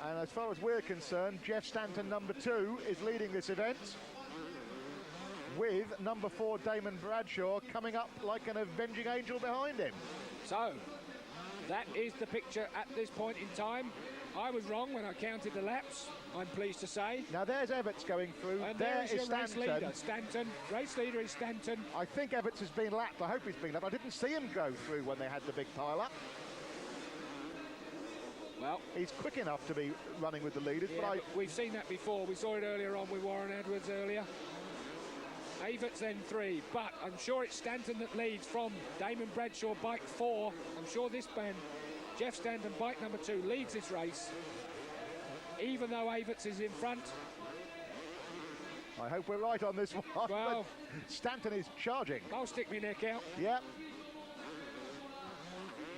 And as far as we're concerned, Jeff Stanton, number 2, is leading this event, with number 4, Damon Bradshaw, coming up like an avenging angel behind him. So, that is the picture at this point in time. I was wrong when I counted the laps, I'm pleased to say. Now there's Everts going through, and there is Stanton. Race leader is Stanton. I think Everts has been lapped, I hope he's been lapped. I didn't see him go through when they had the big pile-up. Well, he's quick enough to be running with the leaders, but we've seen that before. We saw it earlier on with Warren Edwards earlier. Everts then 3, but I'm sure it's Stanton that leads from Damon Bradshaw, bike 4. I'm sure this man, Jeff Stanton, bike number 2, leads this race, even though Everts is in front. I hope we're right on this one. Well, Stanton is charging. I'll stick my neck out. Yep.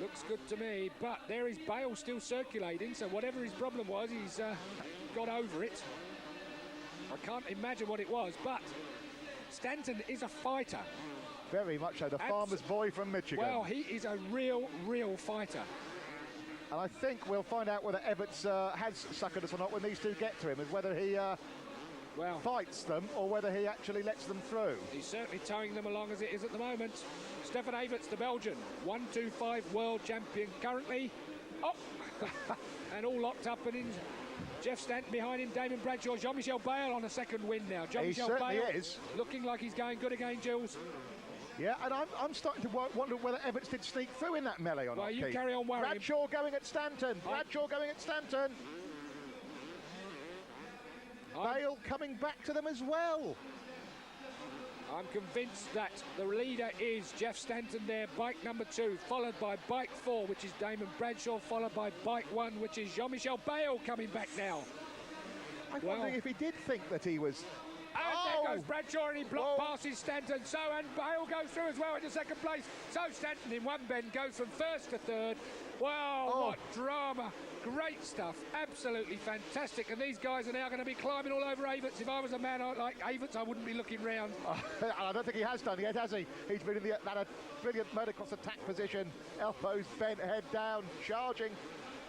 Looks good to me, but there is Bale still circulating, so whatever his problem was, he's got over it. I can't imagine what it was, but Stanton is a fighter. Very much so, the farmer's boy from Michigan. Well, he is a real fighter. And I think we'll find out whether Everts has suckered us or not when these two get to him, is whether he fights them or whether he actually lets them through. He's certainly towing them along as it is at the moment. Stefan Everts, the Belgian, 125 world champion currently. Oh, and all locked up and in. Jeff Stanton behind him, Damon Bradshaw, Jean-Michel Bale on a second win now. Jean-Michel Bale is looking like he's going good again, Jules. Yeah, and I'm starting to wonder whether Everts did sneak through in that melee or not. Well, you carry on worrying. Bradshaw going at Stanton. Bradshaw going at Stanton. Bale coming back to them as well. I'm convinced that the leader is Jeff Stanton there, bike number 2, followed by bike 4, which is Damon Bradshaw, followed by bike 1, which is Jean-Michel Bale coming back now. I'm wondering if he did think that he was... And there goes Bradshaw, and he blocked passes Stanton. So, and Bale goes through as well into second place. So Stanton in one bend goes from first to third. Wow, what drama. Great stuff. Absolutely fantastic. And these guys are now going to be climbing all over Everts. If I was a man like Everts, I wouldn't be looking round. I don't think he has done yet, has he? He's been in that brilliant motocross attack position. Elbows bent, head down, charging.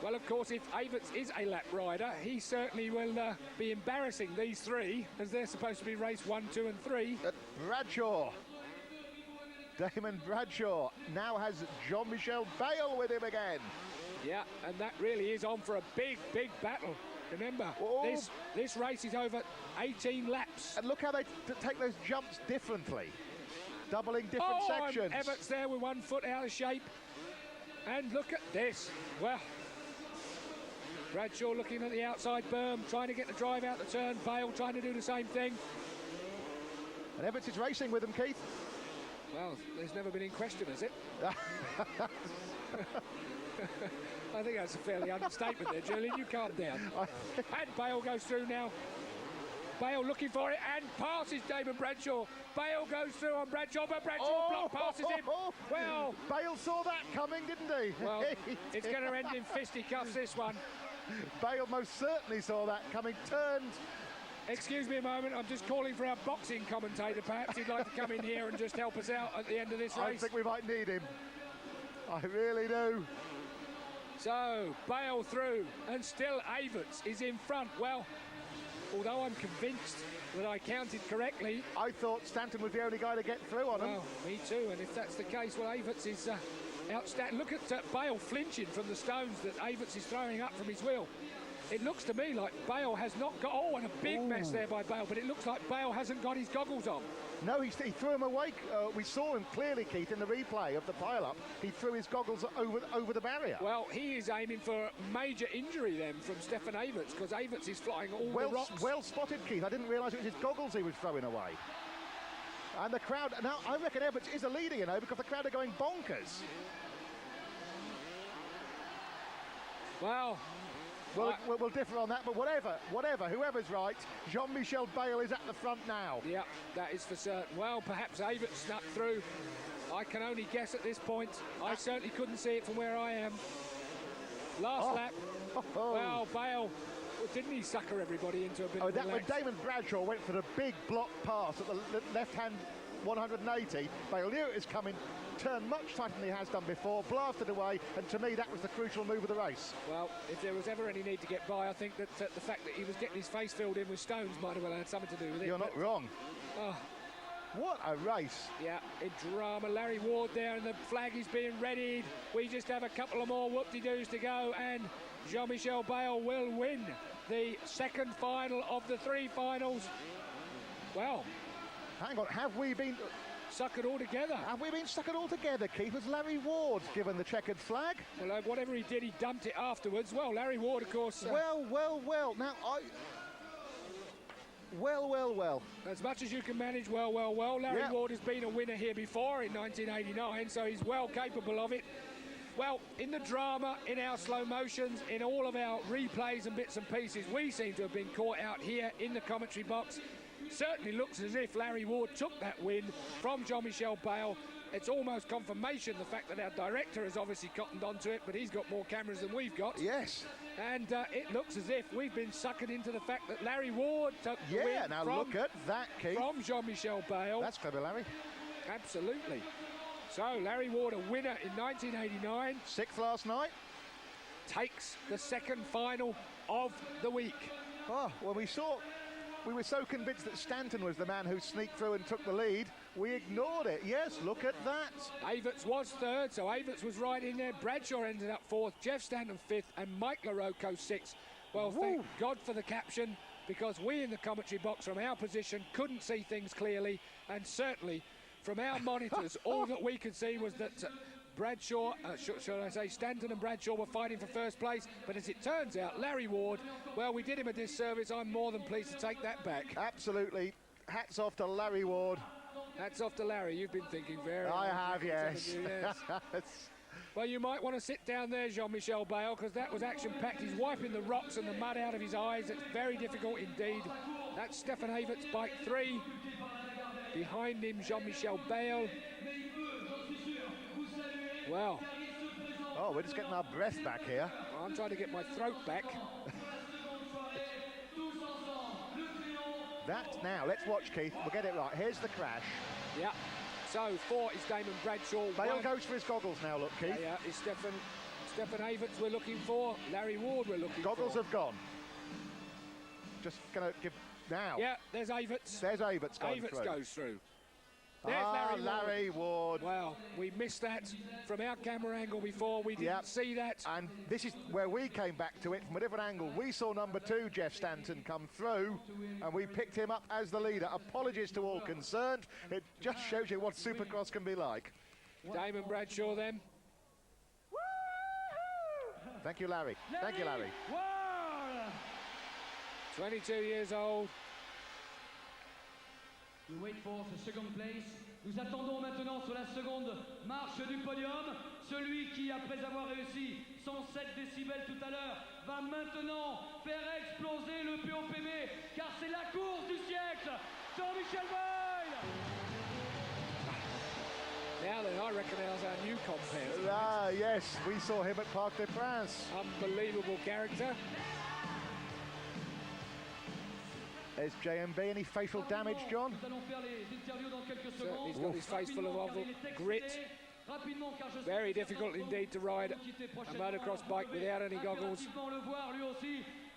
Well, of course, if Everts is a lap rider, he certainly will be embarrassing these 3, as they're supposed to be race 1, 2 and 3. Bradshaw. Damon Bradshaw now has Jean-Michel Bale with him again. Yeah, and that really is on for a big battle. Remember, this race is over 18 laps. And look how they take those jumps differently. Doubling different sections. Everts there with 1 foot out of shape. And look at this. Well, Bradshaw looking at the outside berm, trying to get the drive out the turn. Bale trying to do the same thing. And Everts is racing with them, Keith. Well, there's never been in question, has it? I think that's a fairly understatement there, Julian. You calm down. And Bale goes through now. Bale looking for it and passes Damon Bradshaw. Bale goes through on Bradshaw, but Bradshaw block passes him. Well, Bale saw that coming, didn't he? Well, it's going to end in fisticuffs, this one. Bale most certainly saw that coming, turned. Excuse me a moment, I'm just calling for our boxing commentator. Perhaps he'd like to come in here and just help us out at the end of this race. I think we might need him. I really do. So, Bale through, and still Everts is in front. Well, although I'm convinced that I counted correctly, I thought Stanton was the only guy to get through on him. Well, me too, and if that's the case, well, Everts is outstanding. Look at Bale flinching from the stones that Everts is throwing up from his wheel. It looks to me like Bale has not got... Oh, and a big mess there by Bale, but it looks like Bale hasn't got his goggles on. No, he threw him away. We saw him clearly, Keith, in the replay of the pile-up. He threw his goggles over the barrier. Well, he is aiming for major injury then from Stefan Everts, because Everts is flying all the rocks. Well spotted, Keith. I didn't realise it was his goggles he was throwing away. And the crowd... Now, I reckon Everts is a leader, you know, because the crowd are going bonkers. Well... We'll differ on that, but whatever, whoever's right, Jean-Michel Bale is at the front now. Yeah, that is for certain. Well, perhaps Everts snuck through. I can only guess at this point. I certainly couldn't see it from where I am. Last lap. Well, Bale, didn't he sucker everybody into a bit of a when Damon Bradshaw went for the big block pass at the left-hand 180, Bale knew it was coming, turned much tighter than he has done before, blasted away, and to me that was the crucial move of the race. Well, if there was ever any need to get by, I think that the fact that he was getting his face filled in with stones might have well had something to do with it. You're not wrong. Oh. What a race. Yeah, in drama. Larry Ward there, and the flag is being readied. We just have a couple of more whoop-de-doos to go, and Jean-Michel Bale will win the second final of the three finals. Well... Hang on, have we been... Suckered all together. Have we been suckered all together, Keith? Was Larry Ward given the checkered flag? Well, whatever he did, he dumped it afterwards. Well, Larry Ward, of course... Well. Now, Well. As much as you can manage, well. Larry Ward has been a winner here before in 1989, so he's well capable of it. Well, in the drama, in our slow motions, in all of our replays and bits and pieces, we seem to have been caught out here in the commentary box. Certainly looks as if Larry Ward took that win from Jean-Michel Bale. It's almost confirmation, the fact that our director has obviously cottoned onto it, but he's got more cameras than we've got. Yes. And it looks as if we've been suckered into the fact that Larry Ward took the win now look at that, Keith. From Jean-Michel Bale. That's clever, Larry. Absolutely. So, Larry Ward, a winner in 1989. Sixth last night. Takes the second final of the week. Oh, well, we were so convinced that Stanton was the man who sneaked through and took the lead, we ignored it. Yes, look at that. Everts was third, so Everts was right in there. Bradshaw ended up fourth, Jeff Stanton fifth, and Mike LaRocco sixth. Well, thank God for the caption, because we in the commentary box from our position couldn't see things clearly, and certainly from our monitors, all that we could see was that Bradshaw, should I say Stanton and Bradshaw were fighting for first place, but as it turns out, Larry Ward, well, we did him a disservice. I'm more than pleased to take that back. Absolutely. Hats off to Larry Ward. Hats off to Larry. You've been thinking very I have, yes. Well, you might want to sit down there, Jean-Michel Bale, because that was action-packed. He's wiping the rocks and the mud out of his eyes. It's very difficult indeed. That's Stefan Everts, bike 3. Behind him, Jean-Michel Bale. Well. Oh, we're just getting our breath back here. I'm trying to get my throat back. Now, let's watch, Keith. We'll get it right. Here's the crash. Yeah. So, 4 is Damon Bradshaw. Bale goes for his goggles now, look, Keith. Yeah, it's Stefan Everts we're looking for. Larry Ward we're looking goggles for. Have gone. Just going to give... Now. Yeah, there's Everts. There's Everts going through. Everts goes through. There's Larry Ward. Well, we missed that from our camera angle before. We didn't see that. And this is where we came back to it from a different angle. We saw number 2, Jeff Stanton, come through, and we picked him up as the leader. Apologies to all concerned. It just shows you what Supercross can be like. Damon Bradshaw then. Thank you, Larry. Thank you, Larry. 22 years old. You wait for the second place. Nous attendons maintenant sur la seconde marche du podium. Celui qui, après avoir réussi 107 décibels tout à l'heure, va maintenant faire exploser le POPB, car c'est la course du siècle. Jean-Michel Boyle! Now then, I recognise our new compere. Ah, yes, we saw him at Parc des Princes. Unbelievable character. There's JMB. Any facial damage, John? Certainly he's got his face full of grit. Very difficult indeed to ride a motocross bike without any goggles.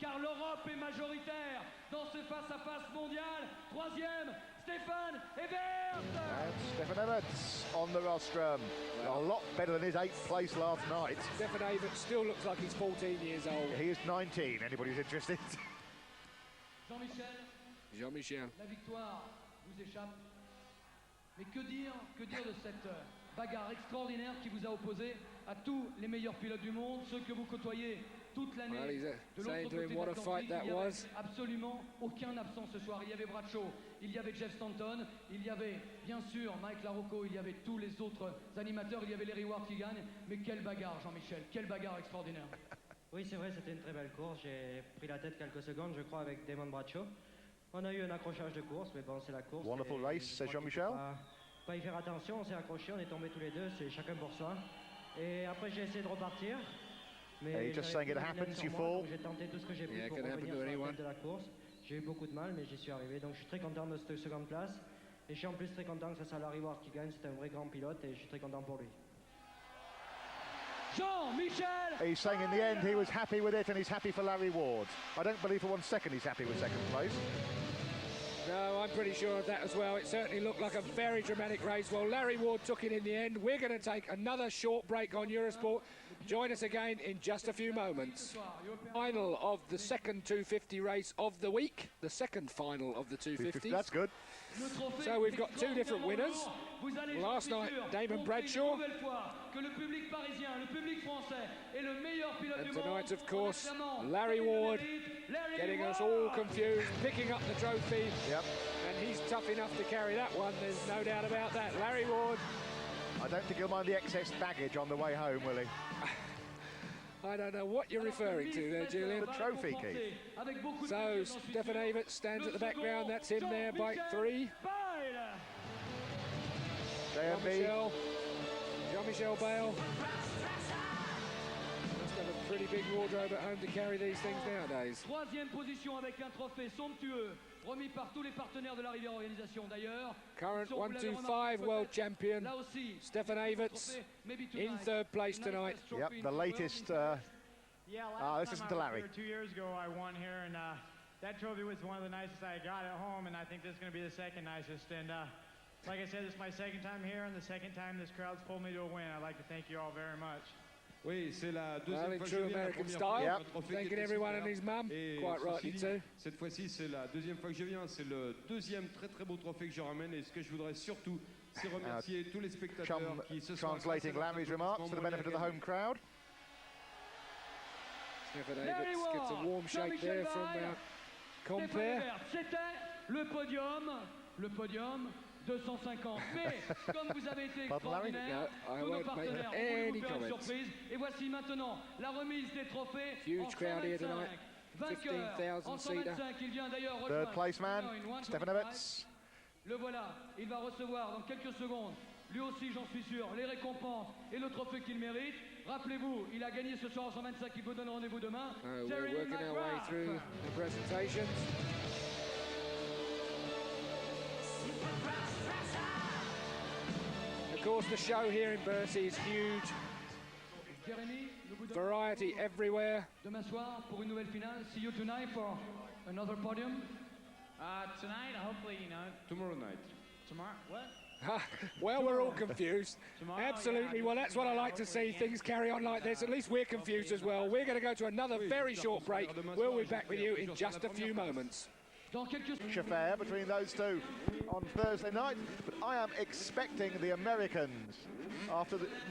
Car l'Europe est majoritaire dans ce face-à-face mondial. Troisième, Stéphane Ebert. And Stefan Everts on the rostrum. A lot better than his 8th place last night. Stefan Everts still looks like he's 14 years old. He is 19, anybody who's interested. Jean-Michel. La victoire vous échappe. Mais que dire de cette bagarre extraordinaire qui vous a opposé à tous les meilleurs pilotes du monde, ceux que vous côtoyez toute l'année. Well, de l'autre côté de l'Atlantique, il n'y avait absolument aucun absent ce soir. Il y avait Bradshaw, il y avait Jeff Stanton, il y avait bien sûr Mike Larocco, il y avait tous les autres animateurs, il y avait Larry Ward qui gagne. Mais quelle bagarre, Jean-Michel, quelle bagarre extraordinaire. Oui, c'est vrai, c'était une très belle course. J'ai pris la tête quelques secondes, je crois, avec Damon Bradshaw. On a eu un accrochage de course, mais bon, c'est la course. Wonderful race, says Jean-Michel. Pas y faire attention, on s'est accroché, on est tombés tous les deux, c'est chacun pour soi. Et après, j'ai essayé de repartir. Mais just saying it happens, you fall. J'ai tenté tout ce que j'ai pu pour revenir sur la tête de la course. J'ai eu beaucoup de mal, mais j'y suis arrivé. Donc je suis très content de cette seconde place. Et je suis en plus très content que ce soit Larry Ward qui gagne. C'est un vrai grand pilote et je suis très content pour lui. Jean-Michel! He's saying in the end he was happy with it and he's happy for Larry Ward. I don't believe for 1 second he's happy with second place. No, I'm pretty sure of that as well. It certainly looked like a very dramatic race. Well, Larry Ward took it in the end. We're going to take another short break on Eurosport. Join us again in just a few moments. Final of the second 250 race of the week. The second final of the 250s. That's good. So we've got two different winners. Last night, Damon Bradshaw. And tonight, of course, Larry Ward getting us all confused, picking up the trophy. Yep. And he's tough enough to carry that one, there's no doubt about that. Larry Ward. I don't think he'll mind the excess baggage on the way home, will he? I don't know what you're referring to there, Julian. The trophy, Keith. So, Stefan Everts stands at the background. That's him there, bike 3. Jean-Michel Bale. Must have a pretty big wardrobe at home to carry these things nowadays. Troisième position avec un trophée somptueux remis par tous les partenaires de la Rivière Organisation d'ailleurs. Current 125 world champion Stefan Everts in third place tonight. Yep, the latest. Let's listen to Larry. 2 years ago, I won here, and that trophy was one of the nicest I got at home, and I think this is going to be the second nicest. And like I said, this is my second time here, and the second time this crowd's pulled me to a win. I'd like to thank you all very much. Oui, c'est la deuxième fois que je true viens. American style. Thanking everyone and his mum. Quite rightly too. Cette fois-ci, c'est la deuxième fois que je viens. C'est le deuxième très très beau trophée que je ramène. Et ce que je voudrais surtout, c'est remercier tous les spectateurs qui se sont. Translating Larry's remarks for the benefit of the home crowd. Stefan Everts gets a warm shake there from our compere. C'était le podium 250. Mais comme vous avez été extraordinaire, tous nos partenaires ont voulu vous faire une surprise. Et voici maintenant la remise des trophées. Huge crowd here tonight. 15,000 seater. Il vient d'ailleurs Third place man, Stefan Everts. Le voilà, il va recevoir dans quelques secondes, lui aussi j'en suis sûr, les récompenses et le trophée qu'il mérite. Rappelez-vous, il a gagné ce soir en 125, il vous donne rendez-vous demain. We're working our way through the presentations. Of course, the show here in Bercy is huge. Variety everywhere. Demain soir pour une nouvelle finale. See you tonight for another podium. Tonight, hopefully, Tomorrow night. Tomorrow, what? Well, we're all confused. Absolutely. Well, that's what I like to see. Things carry on like this. At least we're confused as well. We're going to go to another very short break. We'll be back with you in just a few moments. Affair between those two on Thursday night, but I am expecting the Americans,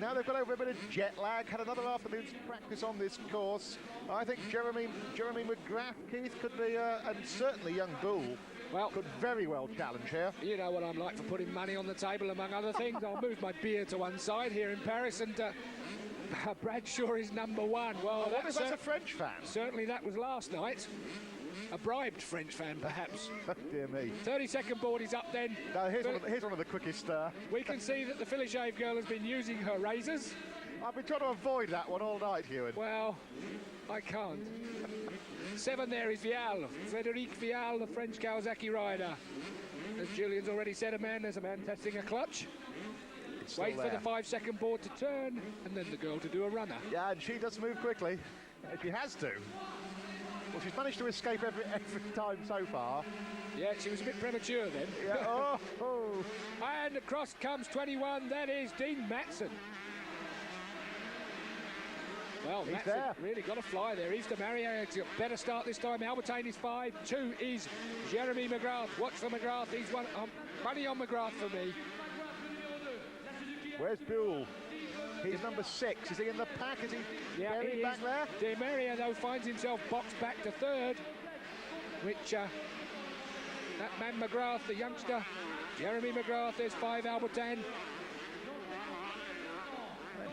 now they've got over a bit of jet lag, had another afternoon's practice on this course. I think Jeremy McGrath, Keith, could be, and certainly young Bull, could very well challenge here. You know what I'm like for putting money on the table, among other things. I'll move my beer to one side here in Paris, and Bradshaw is number one. Well, that's a French fan. Certainly that was last night. A bribed French fan, perhaps. Dear me. 30-second board is up then. No, here's one of the quickest. We can see that the Philly Shave girl has been using her razors. I've been trying to avoid that one all night, Ewan. Well, I can't. 7 there is Vial. Frédéric Vial, the French Kawasaki rider. As Julian's already said, there's a man testing a clutch. Wait for the 5-second board to turn, and then the girl to do a runner. Yeah, and she does move quickly. She has to. Well, she's managed to escape every time so far. Yeah, she was a bit premature then. Yeah. And across comes 21. That is Dean Matson. Well, He's Matson there. really got a fly there. He's Demaria. He's got a better start this time. Albertine is 5. 2 is Jeremy McGrath. Watch for McGrath. He's one. Money on McGrath for me. Where's Buell? He's number 6. Is he in the pack? Is he buried back there? Demaria, though, finds himself boxed back to 3rd, which that man McGrath, the youngster, Jeremy McGrath, there's 5 Albertine.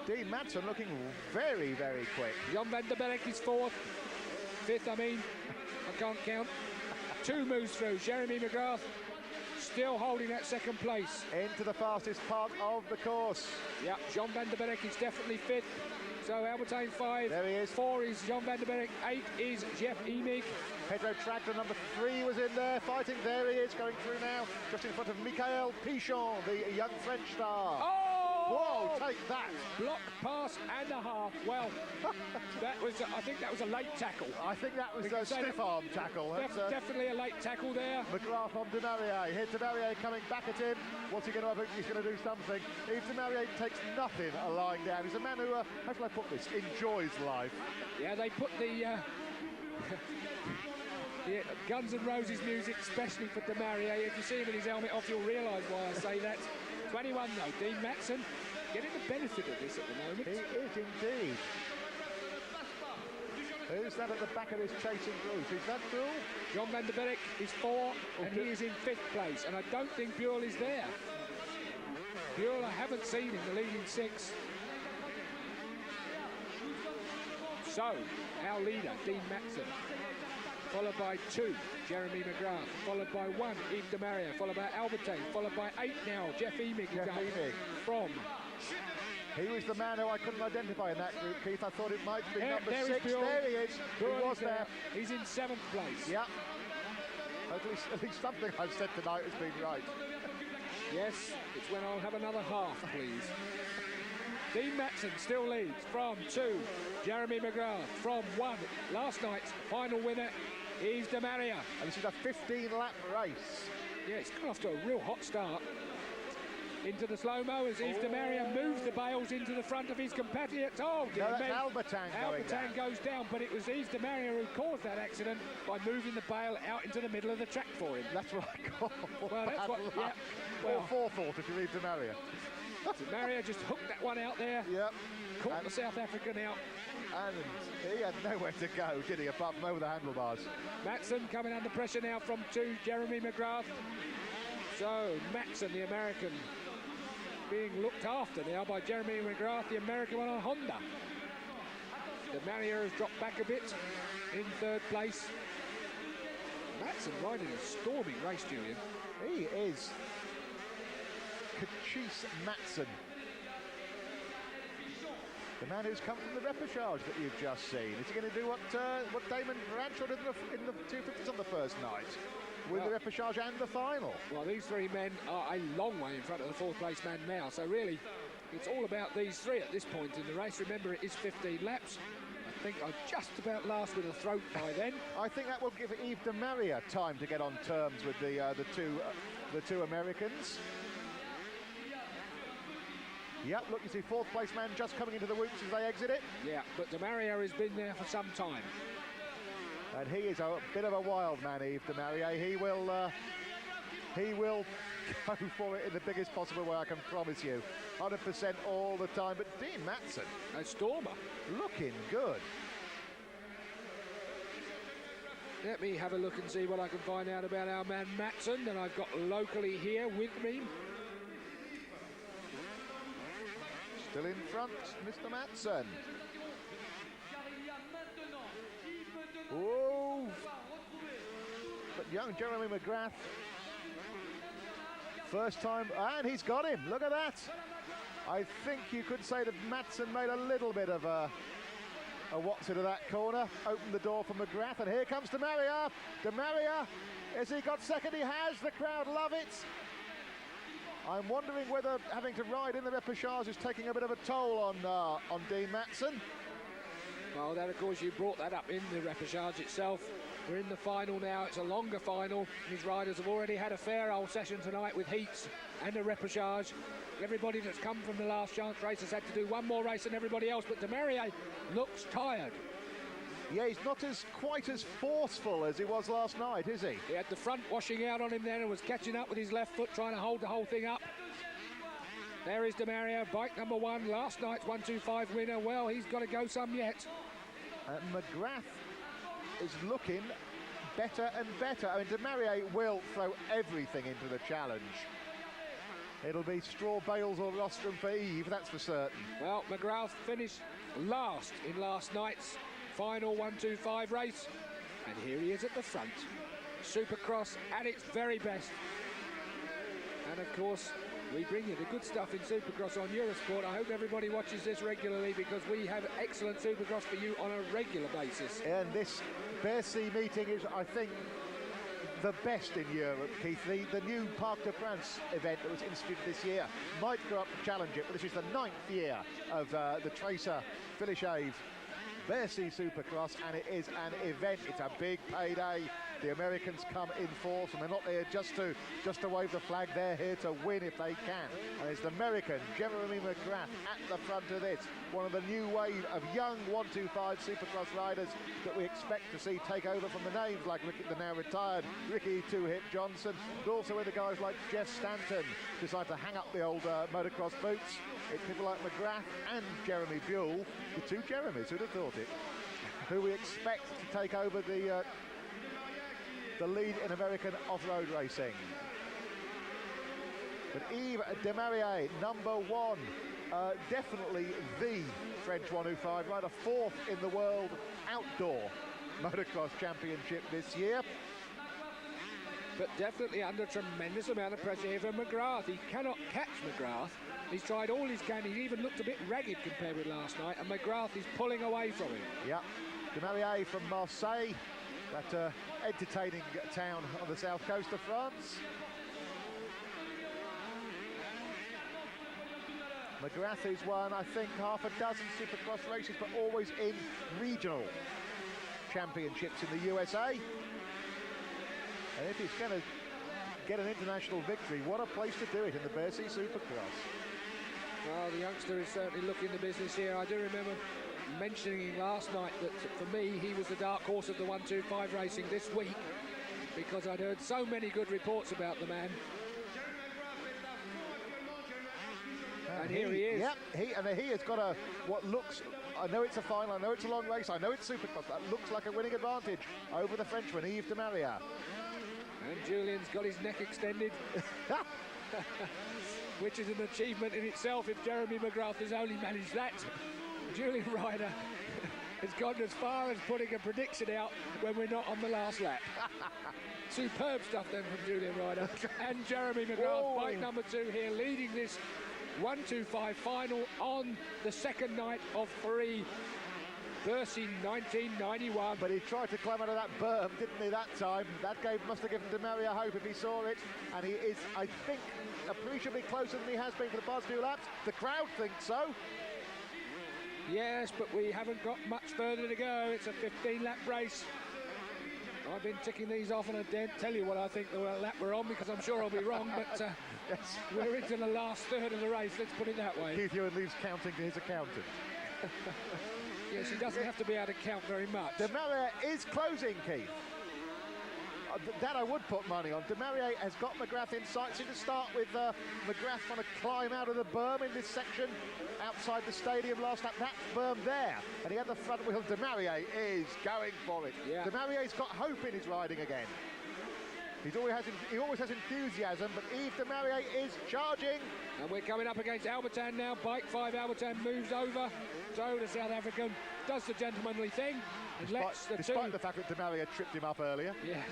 Dean Matson looking very, very quick. Jan van der Berg is 4th. 5th, I mean. I can't count. 2 moves through. Jeremy McGrath still holding that 2nd place. Into the fastest part of the course. Yeah, Jan van der Berg is definitely 5th. So Albertine 5. There he is. 4 is Jan van der Berg. 8 is Jeff Emig. Pedro Tractor, number 3, was in there fighting. There he is, going through now, just in front of Michael Pichon, the young French star. Oh! Whoa, take that. Block, pass and a half. Well, I think that was a late tackle. I think that was a stiff arm tackle. Definitely a late tackle there. McGrath on Demaria. Here's Demaria coming back at him. What's he going to do? He's going to do something. Yves Demaria takes nothing lying down. He's a man who, how shall I put this, enjoys life. Yeah, they put the Guns N' Roses music especially for Demaria. If you see him with his helmet off, you'll realise why I say that. 21 though, Dean Matson getting the benefit of this at the moment. He is indeed. Who's that at the back of this chasing group? Is that Buell? Jan van der Berg is 4 and he is in 5th place, and I don't think Buell is there. Buell I haven't seen in the leading 6. So, our leader, Dean Matson, followed by 2, Jeremy McGrath, followed by 1, Yves Demaria, followed by Albertine, followed by 8 now, Jeff Emig from. He was the man who I couldn't identify in that group, Keith. I thought it might be number 6. There he is. He was there. He's in 7th place. Yeah. At least something I've said tonight has been right. Yes, it's when I'll have another half, please. Dean Matson still leads from 2, Jeremy McGrath from 1. Last night's final winner is Demaria. And this is a 15-lap race. Yeah, it's gone off to a real hot start. Into the slow-mo as Yves Demaria moves the bales into the front of his compatriots. Oh, no, that's Albertine goes down, but it was Yves Demaria who caused that accident by moving the bale out into the middle of the track for him. That's what I call well, that's what, yeah. Well, forethought if you leave Demaria. Demaria just hooked that one out there. Yep. Caught the South African out. And he had nowhere to go, did he, apart from over the handlebars. Matson coming under pressure now from 2, Jeremy McGrath. So, Matson, the American, being looked after now by Jeremy McGrath, the American on a Honda. Demaria has dropped back a bit in 3rd place. Matson riding a storming race, Julian. He is. Kachis Matson. The man who's come from the repechage that you've just seen. Is he going to do what Damon Bradshaw did in the 250s on the first night? With the repechage and the final. Well, these 3 men are a long way in front of the 4th place man now. So really, it's all about these 3 at this point in the race. Remember, it is 15 laps. I think I just about last with a throat by then. I think that will give Yves Demaria time to get on terms with the two Americans. Yep, look, you see 4th place man just coming into the whoops as they exit it. Yeah, but Demaria has been there for some time. And he is a bit of a wild man, Yves de Marier. He will go for it in the biggest possible way, I can promise you. 100% all the time. But Dean Matson, a stormer, looking good. Let me have a look and see what I can find out about our man Matson that I've got locally here with me. Still in front, Mr. Matson. Oh! But young Jeremy McGrath, first time, and he's got him. Look at that. I think you could say that Matson made a little bit of a what's it of that corner. Opened the door for McGrath, and here comes de Marier. De Marier, has he got second? He has. The crowd love it. I'm wondering whether having to ride in the repechage is taking a bit of a toll on Dean Matson. Well, then, of course, you brought that up in the repechage itself. We're in the final now. It's a longer final. These riders have already had a fair old session tonight with heats and a repechage. Everybody that's come from the last chance race has had to do one more race than everybody else, but de Marier looks tired. Yeah, he's not quite as forceful as he was last night, is he? He had the front washing out on him then and was catching up with his left foot, trying to hold the whole thing up. There is de Marier, bike number 1, last night's 125 winner. Well, he's got to go some yet. McGrath is looking better and better. I mean, de Marier will throw everything into the challenge. It'll be straw bales or rostrum for Yves, that's for certain. Well, McGrath finished last in last night's final 125 race, and here he is at the front. Supercross at its very best. And of course, we bring you the good stuff in Supercross on Eurosport. I hope everybody watches this regularly, because we have excellent Supercross for you on a regular basis. And this Bercy meeting is, I think, the best in Europe, Keith. The new Parc de France event that was instituted this year might go up to challenge it, but this is the 9th year of the Tracer Philippe Bercy Supercross, and it is an event. It's a big payday. The Americans come in force, and they're not there just to wave the flag. They're here to win if they can. And it's the American Jeremy McGrath at the front of this. One of the new wave of young 125 Supercross riders that we expect to see take over from the names like the now retired Ricky Two-Hip Johnson, but also with the guys like Jeff Stanton decide to hang up the old motocross boots. It's people like McGrath and Jeremy Buell, the two Jeremys, who'd have thought it, who we expect to take over the lead in American off-road racing. But Yves de Marier, number 1, definitely the French 125 rider, 4th in the world outdoor motocross championship this year. But definitely under tremendous amount of pressure here from McGrath. He cannot catch McGrath. He's tried all his can. He even looked a bit ragged compared with last night, and McGrath is pulling away from him. Yeah, de Marier from Marseille, that entertaining town on the south coast of France. McGrath has won, I think, half a dozen Supercross races, but always in regional championships in the USA. And if he's going to get an international victory, what a place to do it in the Bercy Supercross. Well, the youngster is certainly looking the business here. I do remember mentioning last night that for me he was the dark horse of the 125 racing this week, because I'd heard so many good reports about the man. And here he is. Yep, he has got what looks, I know it's a final, I know it's a long race, I know it's Supercross, that looks like a winning advantage over the Frenchman, Yves de Marier. And Julian's got his neck extended, which is an achievement in itself if Jeremy McGrath has only managed that. Julian Ryder has gone as far as putting a prediction out when we're not on the last lap. Superb stuff then from Julian Ryder. And Jeremy McGrath, bike number 2 here, leading this 125 final on the second night of 3. Bercy 1991. But he tried to climb out of that berm, didn't he, that time? That must have given de Marier hope if he saw it. And he is, I think, appreciably closer than he has been for the past few laps. The crowd thinks so. Yes, but we haven't got much further to go. It's a 15-lap race. I've been ticking these off, and I daren't tell you what I think the lap we're on, because I'm sure I'll be wrong, but yes. We're into the last third of the race, let's put it that way. Keith Ewan leaves counting to his accountant. Yes, he doesn't have to be able to count very much. De Maria is closing, Keith. That I would put money on. De Maria has got McGrath in sight. So to start with McGrath trying to climb out of the berm in this section outside the stadium last lap. That berm there, and he had the front wheel. De Maria is going for it. Yeah. De Maria's got hope in his riding again. He always has enthusiasm, but Yves De Maria is charging. And we're coming up against Albertan now. Bike 5, Albertan moves over. So the South African does the gentlemanly thing. And Despite the fact that De Maria tripped him up earlier. Yeah.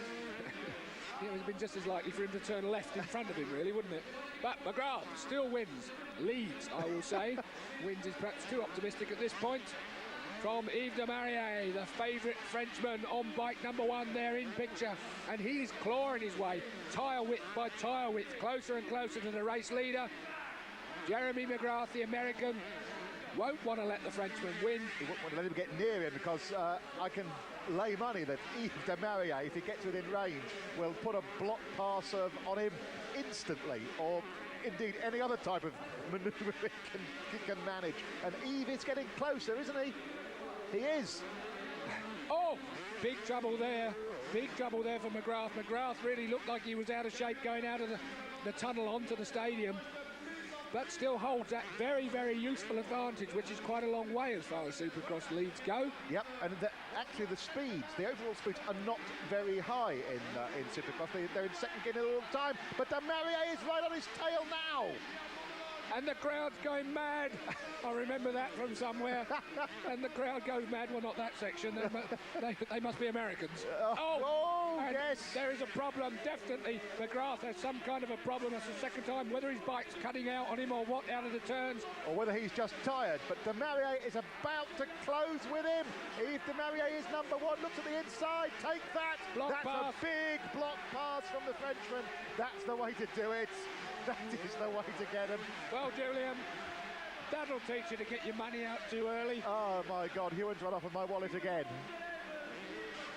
It would have been just as likely for him to turn left in front of him, really, wouldn't it? But McGrath still leads, I will say. Wins is perhaps too optimistic at this point. From Yves De Maria, the favourite Frenchman on bike number 1 there in picture. And he's clawing his way, tyre width by tyre width, closer and closer to the race leader. Jeremy McGrath, the American, won't want to let the Frenchman win. He won't want to let him get near him because I can lay money that Yves De Maria, if he gets within range, will put a block pass on him instantly, or indeed any other type of manoeuvre he can manage. And Yves is getting closer, isn't he? He is. Oh, big trouble there. Big trouble there for McGrath. McGrath really looked like he was out of shape going out of the tunnel onto the stadium, but still holds that very, very useful advantage, which is quite a long way as far as Supercross leads go. Yep, and actually the speeds, the overall speeds are not very high in Supercross. They're in second gear all the time, but De Maria is right on his tail now. And the crowd's going mad. I remember that from somewhere. And the crowd goes mad. Well, not that section. They must be Americans. Yes. There is a problem, definitely. McGrath has some kind of a problem. That's the second time. Whether his bike's cutting out on him or what, out of the turns. Or whether he's just tired. But De Maria is about to close with him. Yves De Maria is number 1. Looks at the inside. Take that. Block pass. A big block pass from the Frenchman. That's the way to do it. That is the way to get him. Well, Julian, that'll teach you to get your money out too early. Oh, my God. Ewan's run off with my wallet again.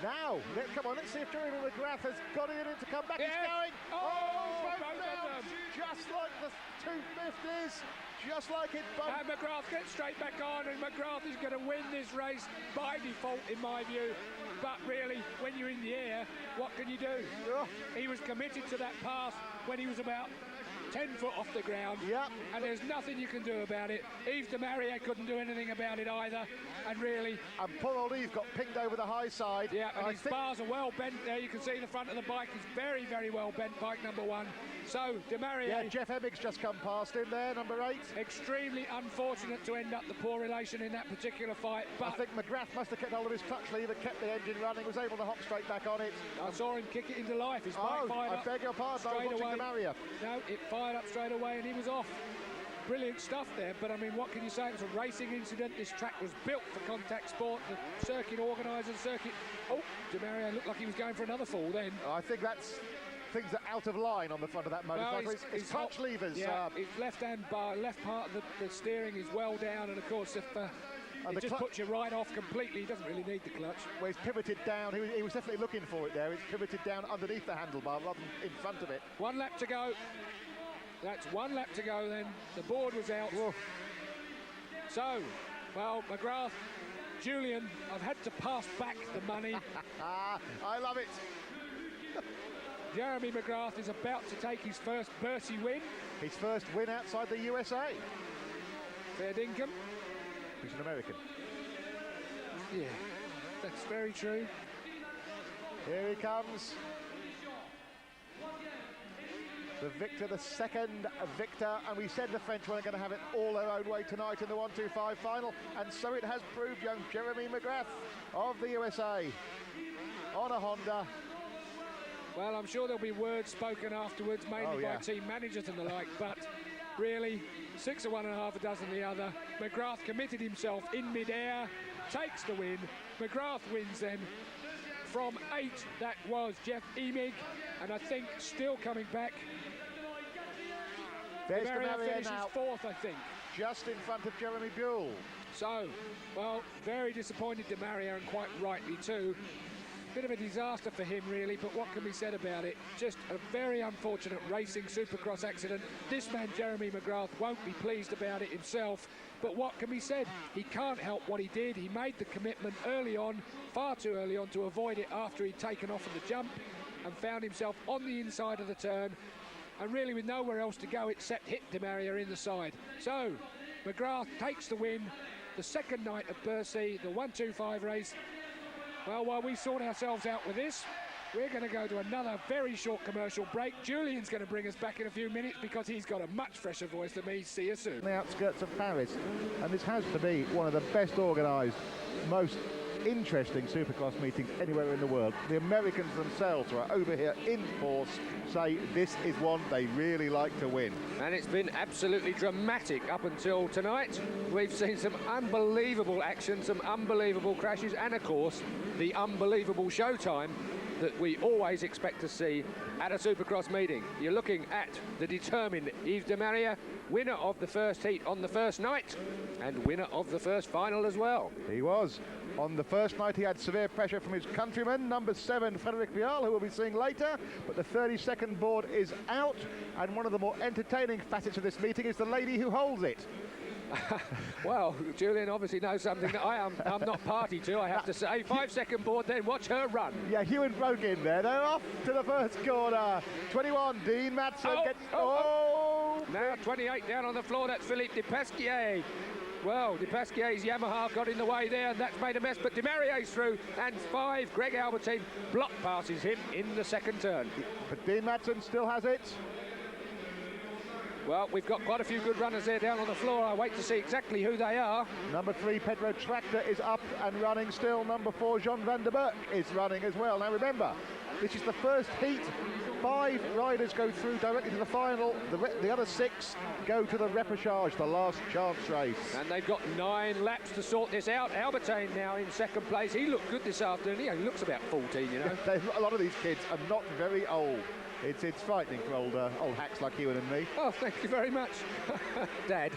Now, come on, let's see if Jeremy McGrath has got it in to come back. Yes. He's going. Both of them. Just like the 250s. Just like it. And McGrath gets straight back on, and McGrath is going to win this race by default, in my view. But really, when you're in the air, what can you do? He was committed to that pass when he was about 10 foot off the ground. Yep. And there's nothing you can do about it. Yves De Maria couldn't do anything about it either. And really... And poor old Yves got pinged over the high side. Yeah, and his bars are well bent there. You can see the front of the bike is very, very well bent, bike number 1. So, De Maria... Yeah, Jeff Emmig's just come past him there, number 8. Extremely unfortunate to end up the poor relation in that particular fight, but... I think McGrath must have kept hold of his clutch lever, kept the engine running, was able to hop straight back on it. I saw him kick it into life. His bike fired up. I beg your pardon, I was watching De Maria. No, it fired up straight away and he was off. Brilliant stuff there, but I mean, what can you say? It was a racing incident. This track was built for contact sport. The circuit organisers, Oh, De Maria looked like he was going for another fall then. I think that's... things are out of line on the front of that motorcycle. Well, his clutch levers. Yeah, his left-hand bar, left part of the steering is well down, and of course, if it just puts you right off completely, he doesn't really need the clutch. Well, he's pivoted down. He was definitely looking for it there. It's pivoted down underneath the handlebar rather than in front of it. 1 lap to go. That's 1 lap to go then. The board was out. Whoa. So, well, McGrath, Julian, I've had to pass back the money. I love it. Jeremy McGrath is about to take his first Bercy win. His first win outside the USA. Fair dinkum. He's an American. Yeah, that's very true. Here he comes. The victor, the second victor, and we said the French weren't going to have it all their own way tonight in the 125 final, and so it has proved. Young Jeremy McGrath of the USA on a Honda. Well, I'm sure there'll be words spoken afterwards, mainly by team managers and the like, but really, 6 of one and a dozen the other. McGrath committed himself in mid-air, takes the win. McGrath wins then. From 8, that was Jeff Emig, and I think still coming back. There's De Maria finishes now. 4th, I think. Just in front of Jeremy Buell. So, well, very disappointed De Maria, and quite rightly too. bit of a disaster for him, really, but what can be said about it? Just a very unfortunate racing Supercross accident. This man, Jeremy McGrath, won't be pleased about it himself, but what can be said? He can't help what he did. He made the commitment early on, far too early on, to avoid it after he'd taken off at the jump and found himself on the inside of the turn, and really with nowhere else to go except hit Di Maria in the side. So, McGrath takes the win, the second night of Bercy, the 1-2-5 race. Well, while we sort ourselves out with this, we're going to go to another very short commercial break. Julian's going to bring us back in a few minutes because he's got a much fresher voice than me. See you soon. On the outskirts of Paris, and this has to be one of the best organised, most interesting Supercross meetings anywhere in the world. The Americans themselves who are over here in force say this is one they really like to win. And it's been absolutely dramatic up until tonight. We've seen some unbelievable action, some unbelievable crashes, and of course the unbelievable showtime that we always expect to see at a Supercross meeting. You're looking at the determined Yves Di Maria, winner of the first heat on the first night and winner of the first final as well. He was. On the first night he had severe pressure from his countryman, number 7, Frédéric Vial, who we'll be seeing later, but the 32nd board is out, and one of the more entertaining facets of this meeting is the lady who holds it. Well, Julian obviously knows something that I'm not party to, I have to say. 5-second board, then watch her run. Yeah, Hewen broke in there. They're off to the first corner. 21, Dean Matson gets... Now 28 down on the floor, that's Philippe Depasquier. Well, Depasquier's Yamaha got in the way there, and that's made a mess, but Di Maria's through, and 5, Greg Albertine block passes him in the second turn. But Dean Matson still has it. Well, we've got quite a few good runners there down on the floor. I wait to see exactly who they are. Number 3, Pedro Tractor, is up and running still. Number 4, Jean van der Berg, is running as well. Now remember, this is the first heat. 5 riders go through directly to the final. The other 6 go to the repechage, the last chance race. And they've got 9 laps to sort this out. Albertine now in second place. He looked good this afternoon. He looks about 14, you know. A lot of these kids are not very old. It's frightening for old hacks like Hewen and me. Oh, thank you very much, Dad.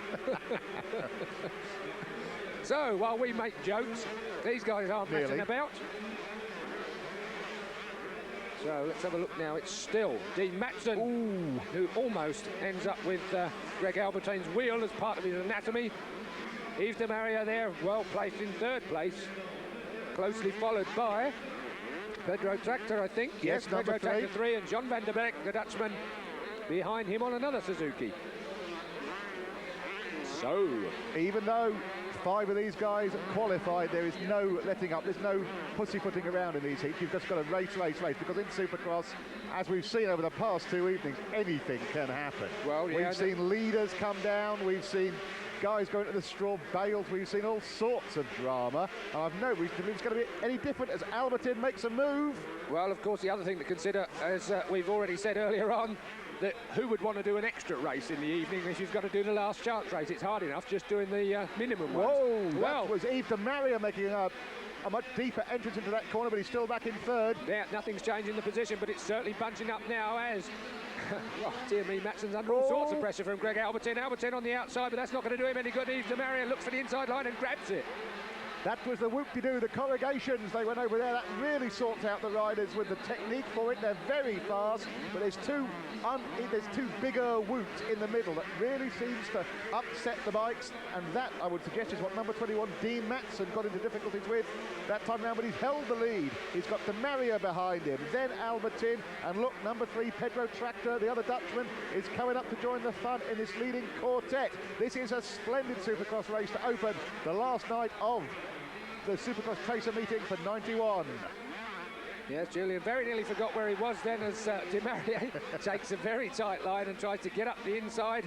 So, while we make jokes, these guys aren't messing about. So, let's have a look now. It's still Dean Matson, who almost ends up with Greg Albertine's wheel as part of his anatomy. Yves Di Maria there, well placed in third place, closely followed by Pedro Tractor, I think. Yes, Pedro Tractor 3, and John van der Berg, the Dutchman, behind him on another Suzuki. So, even though 5 of these guys qualified, there is no letting up, there's no pussyfooting around in these heats. You've just got to race, because in Supercross, as we've seen over the past 2 evenings, anything can happen. Well, yeah, we've seen leaders come down, we've seen guys going to the straw bales, we've seen all sorts of drama, and I've no reason to believe it's going to be any different as Albertine makes a move. Well, of course, the other thing to consider, as we've already said earlier on, that who would want to do an extra race in the evening if you've got to do the last chance race? It's hard enough just doing the minimum ones. Whoa, well, that was Yves Di Maria making a much deeper entrance into that corner, but he's still back in third. Yeah, nothing's changing the position, but it's certainly bunching up now as... oh, dear me, Matson's under all sorts of pressure from Greg Albertine. Albertine on the outside, but that's not going to do him any good. Yves Di Maria looks for the inside line and grabs it. That was the whoop-de-doo, the corrugations. They went over there. That really sorts out the riders with the technique for it. They're very fast, but there's two bigger whoops in the middle that really seems to upset the bikes. And that, I would suggest, is what number 21, Dean Matson, got into difficulties with that time round, but he's held the lead. He's got Di Maria behind him, then Albertine, and look, number 3, Pedro Tractor, the other Dutchman, is coming up to join the fun in this leading quartet. This is a splendid Supercross race to open the last night of the Supercross Tracer meeting for 91. Yes, Julian very nearly forgot where he was then as Di Maria takes a very tight line and tries to get up the inside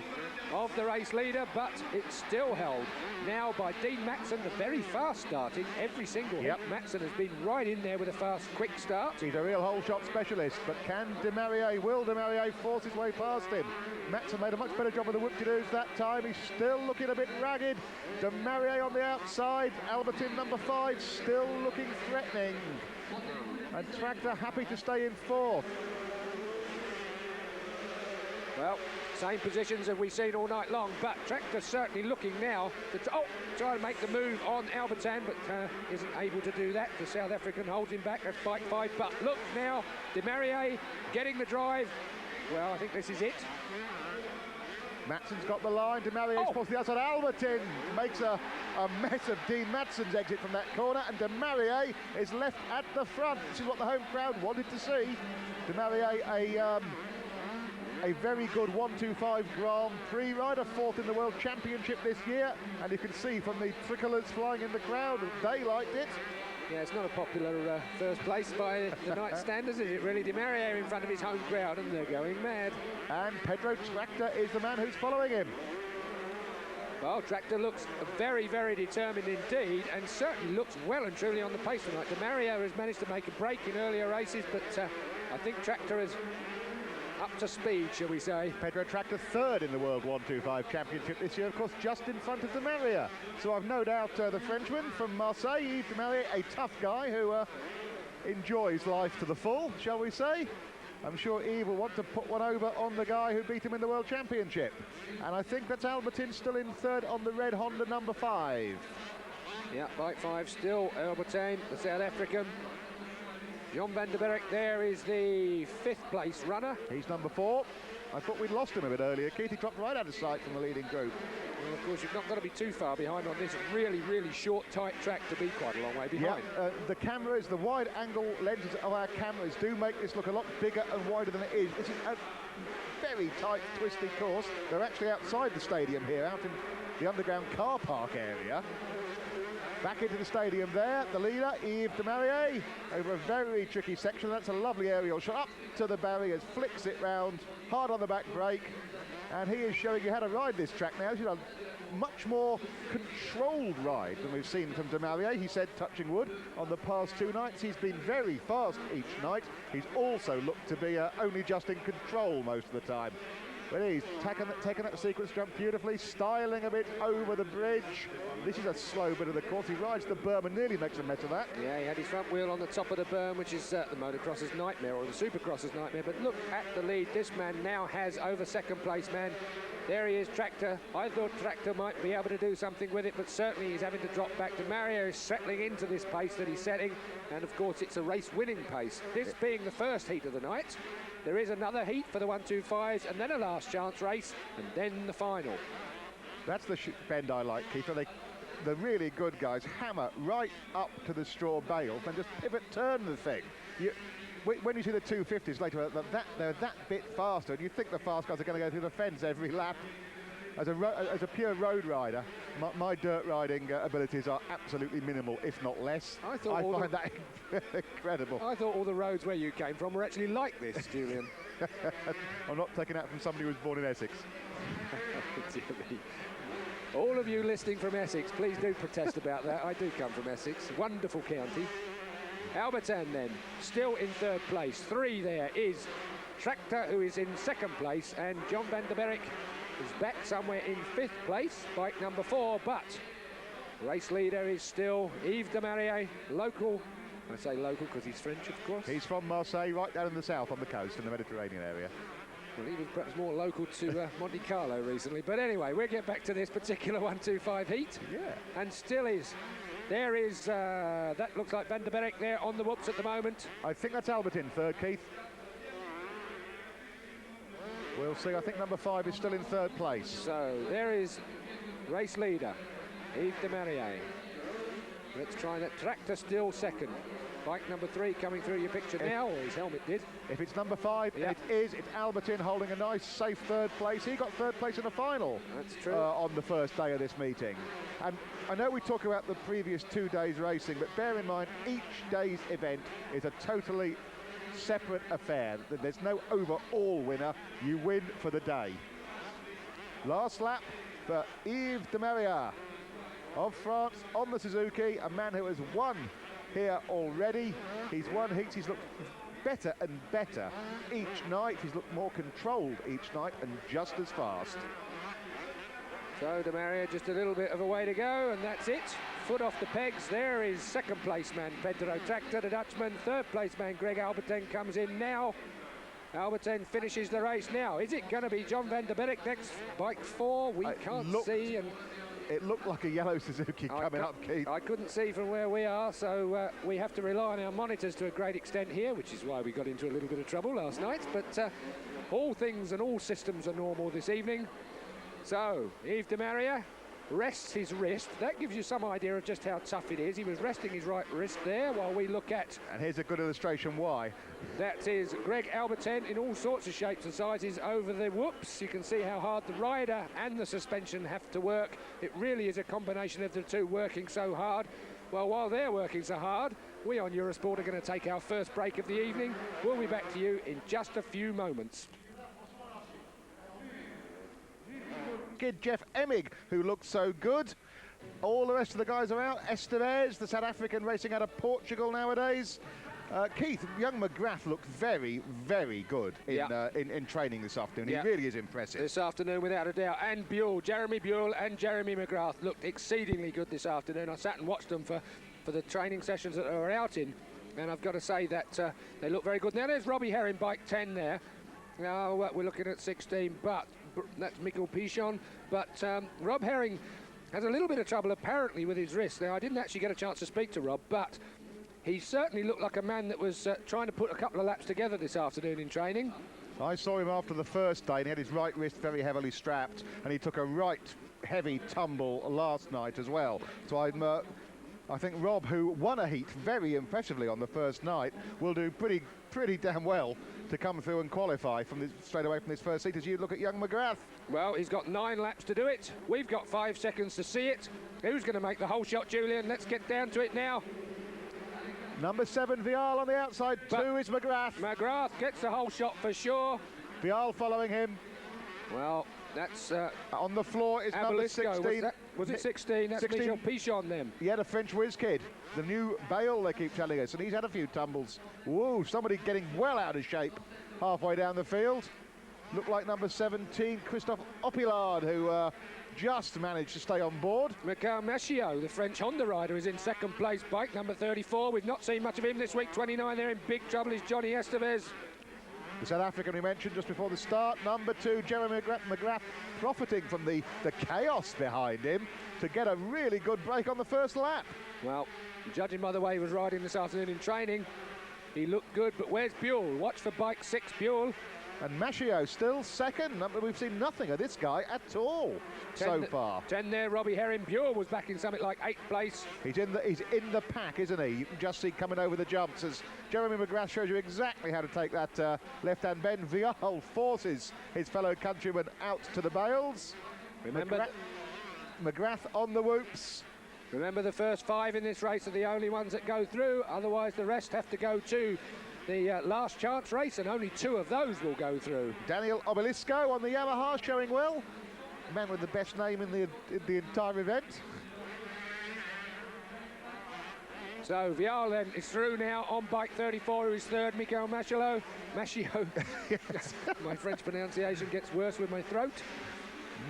of the race leader, but it's still held now by Dean Matson, the very fast starting every single hit. Matson has been right in there with a fast, quick start. He's a real whole shot specialist, but will Di Maria force his way past him? Matson made a much better job of the whoop-de-doos that time. He's still looking a bit ragged. Di Maria on the outside, Albertine number 5 still looking threatening. And Tractor happy to stay in 4th. Well, Same positions as we've seen all night long, but Tractor certainly looking now to try to make the move on Albertan, but isn't able to do that. The South African holds him back. That's bike 5, but look now, De Maria getting the drive. Well, I think this is it. Matson's got the line. De Maria across the outside. Albertin makes a mess of Dean Matson's exit from that corner, and De Maria is left at the front. This is what the home crowd wanted to see. De Maria, a very good 125 Grand Prix rider, 4th in the World Championship this year, and you can see from the tricolours flying in the crowd, they liked it. Yeah, it's not a popular first place by the night standards, is it really? De Maria in front of his home crowd, and they're going mad. And Pedro Tractor is the man who's following him. Well, Tractor looks very, very determined indeed, and certainly looks well and truly on the pace tonight. De Maria has managed to make a break in earlier races, but I think Tractor is up to speed, shall we say. Pedro Tractor 3rd in the World 125 Championship this year, of course, just in front of De Maria. So I've no doubt the Frenchman from Marseille, Yves De Maria, a tough guy who enjoys life to the full, shall we say. I'm sure Yves will want to put one over on the guy who beat him in the World Championship. And I think that's Albertin still in 3rd on the red Honda number 5. Yeah, bike 5 still Albertin, the South African. Jan van der Berg there is the 5th place runner. He's number 4. I thought we'd lost him a bit earlier. Keith, he dropped right out of sight from the leading group. Well, of course, you've not got to be too far behind on this really, really short, tight track to be quite a long way behind. Yeah, the cameras, the wide angle lenses of our cameras do make this look a lot bigger and wider than it is. This is a very tight, twisty course. They're actually outside the stadium here, out in the underground car park area. Back into the stadium there, the leader, Yves De Maria, over a very tricky section. That's a lovely aerial shot up to the barriers, flicks it round, hard on the back brake, and he is showing you how to ride this track now. He's a much more controlled ride than we've seen from De Maria. He said, touching wood, on the past 2 nights, he's been very fast each night. He's also looked to be only just in control most of the time. But he's taken that sequence jump beautifully, styling a bit over the bridge. This is a slow bit of the course. He rides the berm and nearly makes a mess of that. Yeah, he had his front wheel on the top of the berm, which is the motocrosser's nightmare, or the supercrosser's nightmare. But look at the lead. This man now has over 2nd place, man. There he is, Tractor. I thought Tractor might be able to do something with it, but certainly he's having to drop back. De Maria is settling into this pace that he's setting, and of course it's a race-winning pace. This being the first heat of the night. There is another heat for the 125s, and then a last chance race, and then the final. That's the bend I like, Keith. The really good guys hammer right up to the straw bales and just pivot turn the thing. When you see the 250s later, they're that bit faster, and you think the fast guys are going to go through the fence every lap. As a pure road rider, my dirt riding abilities are absolutely minimal, if not less. I find that incredible. I thought all the roads where you came from were actually like this, Julian. I'm not taking that from somebody who was born in Essex. All of you listening from Essex, please do protest about that. I do come from Essex, wonderful county. Albertan then, still in 3rd place. 3 there is Tractor, who is in 2nd place, and Jan van der Berg is back somewhere in 5th place, bike number 4, but race leader is still Yves De Maria, local. I say local because he's French, of course. He's from Marseille, right down in the south on the coast in the Mediterranean area. Well, he was perhaps more local to Monte Carlo recently. But anyway, we'll get back to this particular 125 heat. Yeah. And still is. There is, that looks like Van der Berg there on the whoops at the moment. I think that's Albertin 3rd, Keith. We'll see. I think number 5 is still in 3rd place. So there is race leader, Yves De Maria. Let's try that. Tractor still 2nd. Bike number 3 coming through your picture now, or his helmet did. If it's number 5, it is. It's Albertin holding a nice, safe 3rd place. He got 3rd place in the final. That's true. On the first day of this meeting. And I know we talk about the previous 2 days racing, but bear in mind, each day's event is a totally separate affair. There's no overall winner. You win for the day. Last lap for Yves De Maria of France on the Suzuki, a man who has won here already. He's won heats. He's looked better and better each night. He's looked more controlled each night and just as fast. So De Maria just a little bit of a way to go, and that's it. Foot off the pegs. There is 2nd place man Pedro Tractor, the Dutchman. 3rd place man Greg Albertin comes in now. Albertin finishes the race now. Is it going to be John van der Beek next? Bike 4, we can't see. And it looked like a yellow Suzuki coming up, Keith. I couldn't see from where we are, so we have to rely on our monitors to a great extent here, which is why we got into a little bit of trouble last night. But all things and all systems are normal this evening. So, Yves de Maria rests his wrist. That gives you some idea of just how tough it is. He was resting his right wrist there while we look at... And here's a good illustration why. That is Greg Albertin in all sorts of shapes and sizes over the whoops. You can see how hard the rider and the suspension have to work. It really is a combination of the two working so hard. Well, while they're working so hard, we on Eurosport are going to take our first break of the evening. We'll be back to you in just a few moments. Kid Jeff Emig, who looked so good. All the rest of the guys are out. Estevez, the South African racing out of Portugal nowadays. Keith, young McGrath looked very, very good in training this afternoon. He really is impressive. This afternoon, without a doubt. And Buell, Jeremy Buell and Jeremy McGrath looked exceedingly good this afternoon. I sat and watched them for the training sessions that they were out in, and I've got to say that they look very good. Now, there's Robbie Herring, bike 10 there. Now, we're looking at 16, but that's Mikkel Pichon. But Rob Herring has a little bit of trouble, apparently, with his wrist. Now, I didn't actually get a chance to speak to Rob, but he certainly looked like a man that was trying to put a couple of laps together this afternoon in training. I saw him after the first day, and he had his right wrist very heavily strapped, and he took a right heavy tumble last night as well. So I think Rob, who won a heat very impressively on the first night, will do pretty damn well to come through and qualify straight away from this first heat as you look at young McGrath. Well, he's got 9 laps to do it. We've got 5 seconds to see it. Who's going to make the whole shot, Julian? Let's get down to it now. Number 7, Vial on the outside. 2 is McGrath. McGrath gets the whole shot for sure. Vial following him. Well, that's... on the floor is number 16. Was it 16? That's 16. Michel Pichon then. Yeah, the French whiz kid. The new Bale, they keep telling us. And he's had a few tumbles. Whoa, somebody getting well out of shape halfway down the field. Looked like number 17, Christophe Opillard, who just managed to stay on board. Mikhail Machiot, the French Honda rider, is in second place. Bike number 34. We've not seen much of him this week. 29, they're in big trouble, is Johnny Estevez. The South African we mentioned just before the start, number 2, Jeremy McGrath, profiting from the chaos behind him to get a really good break on the first lap. Well, judging by the way he was riding this afternoon in training, he looked good, but where's Buell? Watch for bike 6, Buell. And Machiot still second. We've seen nothing of this guy at all so far. 10 there, Robbie Herring. Buell was back in something like 8th place. He's in the pack, isn't he? You can just see coming over the jumps as Jeremy McGrath shows you exactly how to take that left-hand bend. Vial forces his fellow countryman out to the bales. Remember, McGrath on the whoops. Remember, the first 5 in this race are the only ones that go through. Otherwise, the rest have to go to the last chance race, and only 2 of those will go through. Daniel Obelisco on the Yamaha showing well. Man with the best name in the entire event. So Vial then is through now on bike 34, who is third, Mikhail Machiot. Yes. My French pronunciation gets worse with my throat.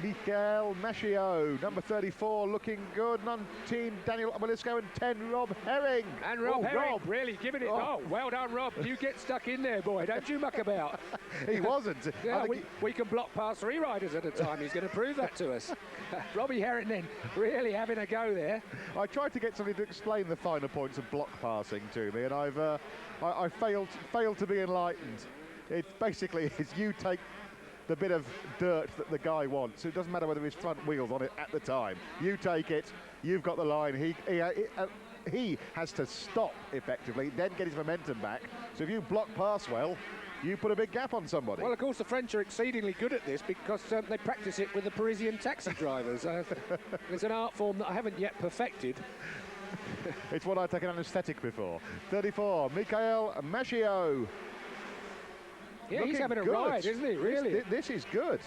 Mikhail Machiot, number 34, looking good. 19, Daniel Obelisco, and 10, Rob Herring. And Rob Herring really giving it. Oh, well done, Rob. You get stuck in there, boy. Don't you muck about. He wasn't. Yeah, we can block past 3 riders at a time. He's going to prove that to us. Robbie Herring then really having a go there. I tried to get somebody to explain the finer points of block passing to me, and I failed to be enlightened. It basically is you take the bit of dirt that the guy wants. It doesn't matter whether his front wheel's on it at the time. You take it, you've got the line. He has to stop effectively, then get his momentum back. So if you block pass well, you put a big gap on somebody. Well, of course, the French are exceedingly good at this because they practice it with the Parisian taxi drivers. It's an art form that I haven't yet perfected. It's what I've taken anaesthetic before. 34, Mikhail Machiot. Yeah, he's having a ride, isn't he, really? This is good.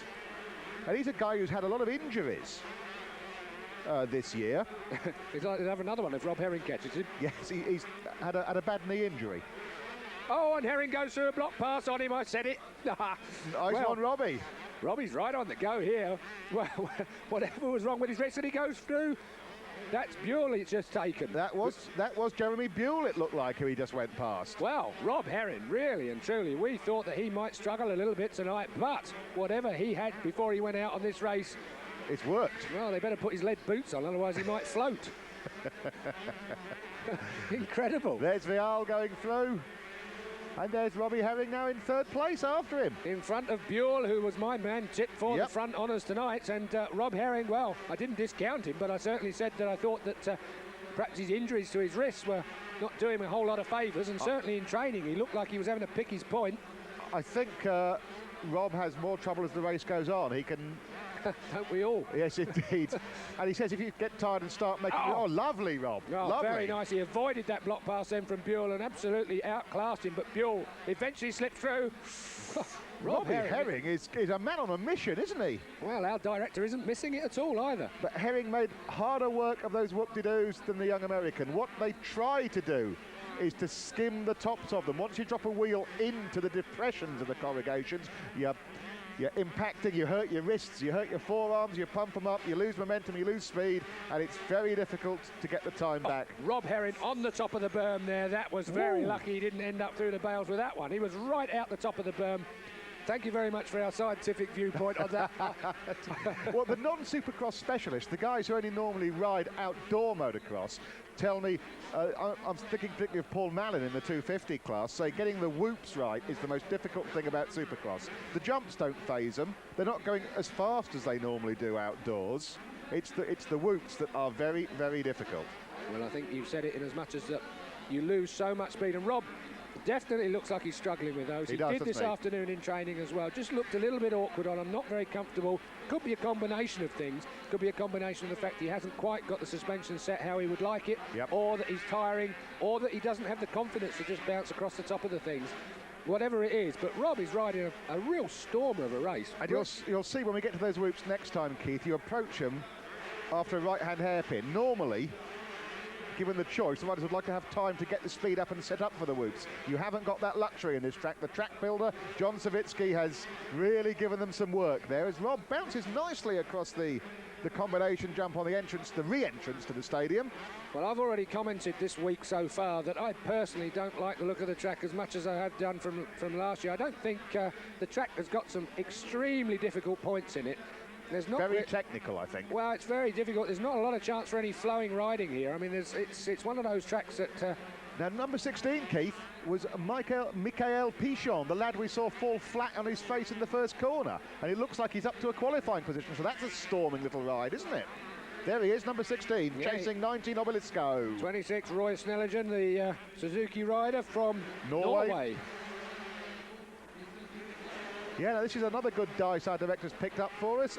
And he's a guy who's had a lot of injuries this year. He's likely to have another one if Rob Herring catches him. Yes, he's had a bad knee injury. Oh, and Herring goes through a block pass on him, I said it. Nice one, Robbie. Robbie's right on the go here. Well, whatever was wrong with his wrist, and he goes through. That's Buell he's just taken. That was Jeremy Buell, it looked like, who he just went past. Well, Rob Herring, really and truly, we thought that he might struggle a little bit tonight, but whatever he had before he went out on this race, it's worked. Well, they better put his lead boots on, otherwise he might float. Incredible. There's Vial going through. And there's Robbie Herring now in third place after him. In front of Buell, who was my man tipped for the front honours tonight. And Rob Herring, well, I didn't discount him, but I certainly said that I thought that perhaps his injuries to his wrists were not doing him a whole lot of favours. And certainly in training, he looked like he was having to pick his point. I think Rob has more trouble as the race goes on. He can... Don't we all? Yes, indeed. And he says if you get tired and start making... Oh, lovely, Rob. Oh, lovely. Very nice. He avoided that block pass then from Buell and absolutely outclassed him, but Buell eventually slipped through. Robbie Herring is a man on a mission, isn't he? Well, our director isn't missing it at all either. But Herring made harder work of those whoop-de-doos than the young American. What they try to do is to skim the tops of them. Once you drop a wheel into the depressions of the corrugations, you're impacting, you hurt your wrists, you hurt your forearms, you pump them up, you lose momentum, you lose speed, and it's very difficult to get the time back. Rob Herring on the top of the berm there. That was very lucky he didn't end up through the bales with that one. He was right out the top of the berm. Thank you very much for our scientific viewpoint on that. Well, the non-Supercross specialists, the guys who only normally ride outdoor motocross, tell me, I'm thinking particularly of Paul Mallon in the 250 class, say getting the whoops right is the most difficult thing about Supercross. The jumps don't phase them. They're not going as fast as they normally do outdoors. It's the whoops that are very, very difficult. Well, I think you've said it in as much as that you lose so much speed. And Rob definitely looks like he's struggling with those. He did this afternoon in training as well. Just looked a little bit awkward on him, not very comfortable. Could be a combination of things. Could be a combination of the fact he hasn't quite got the suspension set how he would like it, or that he's tiring, or that he doesn't have the confidence to just bounce across the top of the things. Whatever it is, but Rob is riding a real stormer of a race. And you'll see when we get to those whoops next time, Keith, you approach them after a right-hand hairpin. Normally, given the choice, the riders would like to have time to get the speed up and set up for the whoops. You haven't got that luxury in this track. The track builder, John Savitsky, has really given them some work there as Rob bounces nicely across the combination jump on the entrance, the re-entrance to the stadium. Well, I've already commented this week so far that I personally don't like the look of the track as much as I have done from last year. I don't think the track has got some extremely difficult points in it. There's not very technical, I think. Well, it's very difficult. There's not a lot of chance for any flowing riding here. I mean, it's one of those tracks that... Now, number 16, Keith, was Michael Pichon, the lad we saw fall flat on his face in the first corner. And it looks like he's up to a qualifying position, so that's a storming little ride, isn't it? There he is, number 16, chasing 19 Obelisco. 26, Roy Snelligen, the Suzuki rider from Norway. Yeah, now this is another good dice our director's picked up for us.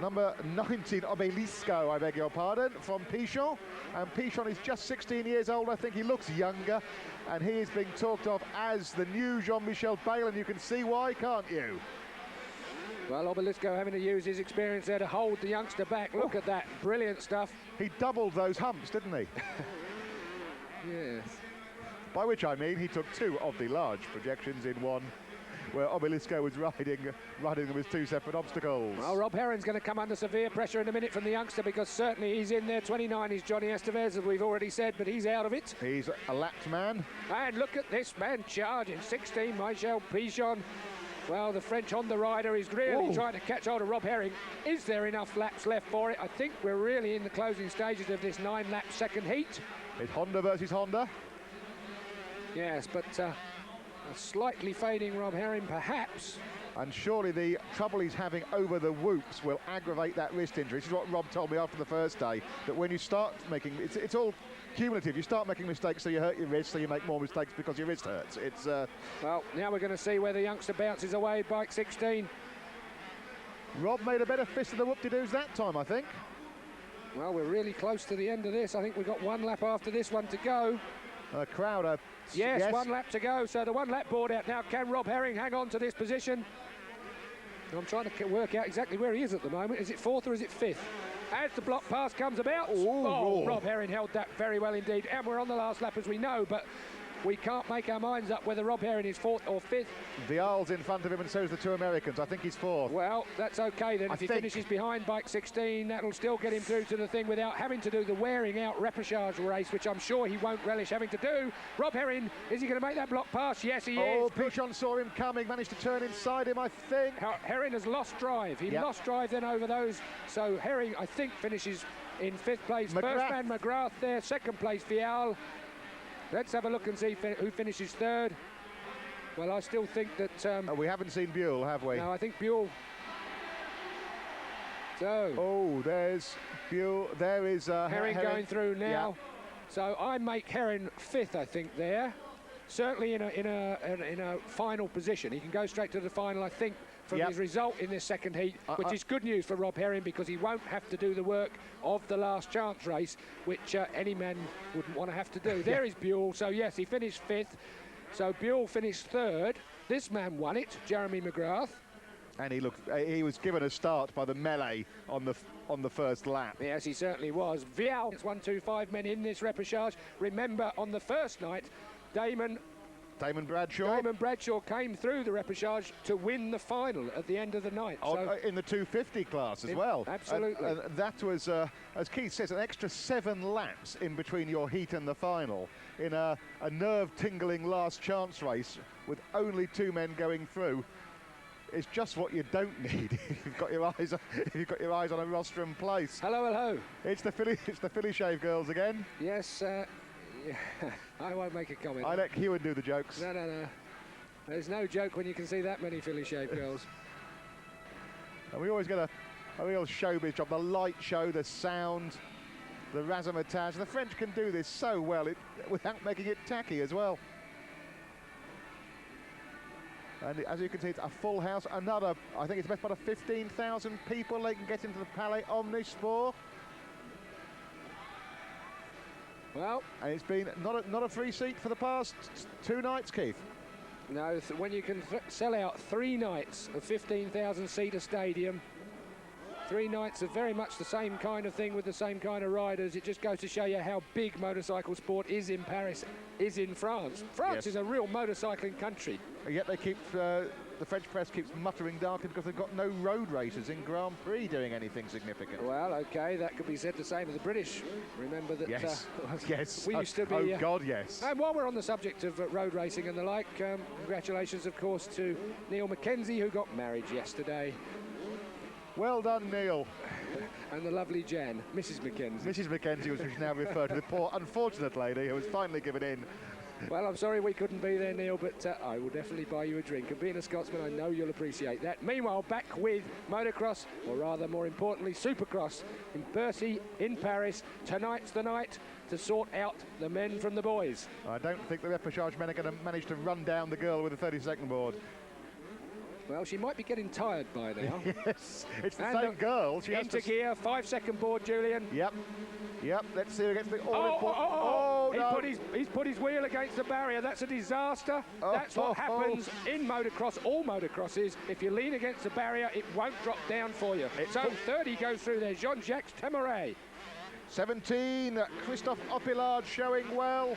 Number 19, Obelisco, I beg your pardon, from Pichon. And Pichon is just 16 years old. I think he looks younger. And he is being talked of as the new Jean-Michel Bayle, and you can see why, can't you? Well, Obelisco having to use his experience there to hold the youngster back. Look at that, brilliant stuff. He doubled those humps, didn't he? Yes. By which I mean he took two of the large projections in one, where Obelisco was riding them with two separate obstacles. Well, Rob Herring's going to come under severe pressure in a minute from the youngster, because certainly he's in there. 29 is Johnny Estevez, as we've already said, but he's out of it. He's a lapped man. And look at this man charging. 16, Michel Pichon. Well, the French Honda rider is really trying to catch hold of Rob Herring. Is there enough laps left for it? I think we're really in the closing stages of this 9-lap second heat. It's Honda versus Honda. Yes, but... a slightly fading Rob Herring, perhaps. And surely the trouble he's having over the whoops will aggravate that wrist injury. This is what Rob told me after the first day, that when you start making... It's all cumulative. You start making mistakes, so you hurt your wrist, so you make more mistakes because your wrist hurts. It's... Well, now we're going to see where the youngster bounces away, bike 16. Rob made a better fist of the whoop-de-doos that time, I think. Well, we're really close to the end of this. I think we've got one lap after this one to go. Crowder. Yes, 1 lap to go. So the 1 lap board out now. Can Rob Herring hang on to this position? I'm trying to work out exactly where he is at the moment. Is it 4th or is it 5th? As the block pass comes about, Rob Herring held that very well indeed. And we're on the last lap, as we know, but We can't make our minds up whether Rob Herring is 4th or 5th. Vial's in front of him, and so is the two Americans. I think he's 4th. Well, that's okay then. If he finishes behind bike 16, that'll still get him through to the thing without having to do the wearing out repechage race, which I'm sure he won't relish having to do. Rob Herring, is he going to make that block pass? Yes, he is. Oh, Pichon saw him coming, managed to turn inside him, I think. Herring has lost drive. He lost drive then over those. So Herring, I think, finishes in 5th place. First man McGrath there, 2nd place Vial. Let's have a look and see who finishes 3rd. Well, I still think that... we haven't seen Buell, have we? No, I think Buell... So... Oh, there's Buell. There is... Herring going through now. Yeah. So I make Herring 5th, I think, there. Certainly in a final position. He can go straight to the final, I think, from his result in this second heat, which is good news for Rob Herring because he won't have to do the work of the last chance race, which any man wouldn't want to have to do. There is Buell. So yes, he finished 5th. So Buell finished 3rd. This man won it, Jeremy McGrath. And he was given a start by the melee on the first lap. Yes, he certainly was. Vial, it's 1, 2, 5 men in this repechage. Remember, on the first night, Damon Bradshaw came through the repechage to win the final at the end of the night. In the 250 class as well. Absolutely. And that was, as Keith says, an extra 7 laps in between your heat and the final in a nerve-tingling last chance race with only 2 men going through. It's just what you don't need if you've got your eyes on a rostrum place. Hello, hello. It's the Philly Shave girls again. Yes. I won't make a comment. I let Hewan do the jokes. No. There's no joke when you can see that many Philly Shave girls. And we always get a real showbiz job. The light show, the sound, the razzmatazz. The French can do this so well without making it tacky as well. And as you can see, it's a full house. I think it's the best part of 15,000 people they can get into the Palais Omnisport. Well, and it's been not a free seat for the past 2 nights, Keith. No, when you can sell out 3 nights of 15,000-seater stadium, 3 nights of very much the same kind of thing with the same kind of riders, it just goes to show you how big motorcycle sport is in Paris, is in France. France is a real motorcycling country. And yet they keep, the French press keeps muttering darkly because they've got no road racers in Grand Prix doing anything significant. Well, OK, that could be said the same of the British. Remember that... Yes, we used to be... oh, God, yes. And while we're on the subject of road racing and the like, congratulations, of course, to Neil Mackenzie, who got married yesterday. Well done, Neil. And the lovely Jan, Mrs. Mackenzie. Mrs. Mackenzie, which is now referred to, the poor, unfortunate lady who was finally given in. Well, I'm sorry we couldn't be there, Neil, but I will definitely buy you a drink. And being a Scotsman, I know you'll appreciate that. Meanwhile, back with motocross, or rather, more importantly, Supercross in Bercy, in Paris. Tonight's the night to sort out the men from the boys. I don't think the repechage men are going to manage to run down the girl with a 30-second board. Well, she might be getting tired by now. Yes, it's the same girl. She into gear, 5-second board, Julian. Yep. Let's see who gets the all-important... no. He's put his wheel against the barrier. That's a disaster. That's what happens in motocross, all motocrosses. If you lean against the barrier, it won't drop down for you. So 30 goes through there. Jean-Jacques Temeray. 17, Christophe Opillard showing well.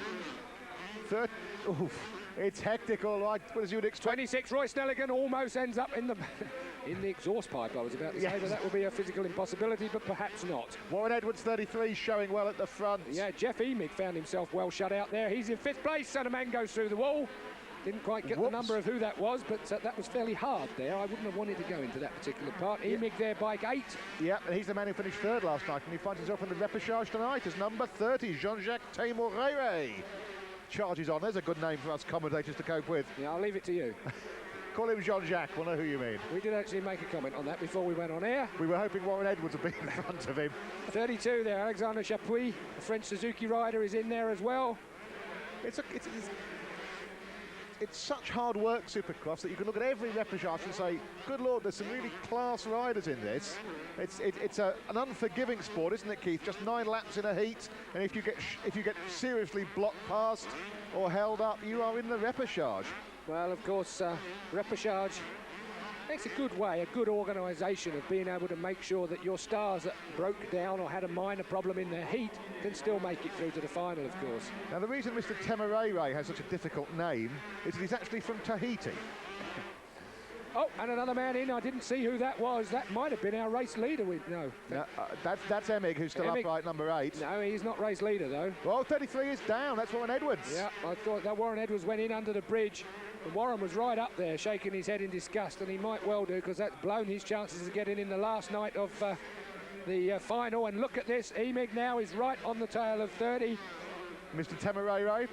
30... Oof. It's hectic, all right, as you'd expect. 26, Roy Snelligan almost ends up in the exhaust pipe, I was about to say, but that would be a physical impossibility, but perhaps not. Warren Edwards, 33, showing well at the front. Yeah, Jeff Emig found himself well shut out there. He's in 5th place, and a man goes through the wall. Didn't quite get the number of who that was, but that was fairly hard there. I wouldn't have wanted to go into that particular part. Emig there, bike 8. Yeah, and he's the man who finished 3rd last night, and he finds himself in the repechage tonight as number 30, Jean-Jacques Temeray. Charges on. There's a good name for us commentators to cope with. Yeah, I'll leave it to you. Call him Jean-Jacques. We'll know who you mean. We did actually make a comment on that before we went on air. We were hoping Warren Edwards would be in front of him. 32 there, Alexander Chapuis, a French Suzuki rider, is in there as well. It's such hard work, Supercross, that you can look at every repechage and say, good Lord, there's some really class riders in this. It's an unforgiving sport, isn't it, Keith? Just 9 laps in a heat, and if you get seriously blocked past or held up, you are in the repechage. Well, of course, repechage It's a good way, a good organisation of being able to make sure that your stars that broke down or had a minor problem in their heat can still make it through to the final, of course. Now, the reason Mr. Temerere has such a difficult name is that he's actually from Tahiti. Oh, and another man in. I didn't see who that was. That might have been our race leader. No, that's Emig, who's still upright, number 8. No, he's not race leader, though. Well, 33 is down. That's Warren Edwards. Yeah, I thought that Warren Edwards went in under the bridge. And Warren was right up there, shaking his head in disgust, and he might well do, because that's blown his chances of getting in the last night of the final. And look at this. Emig now is right on the tail of 30. Mr. Temerere.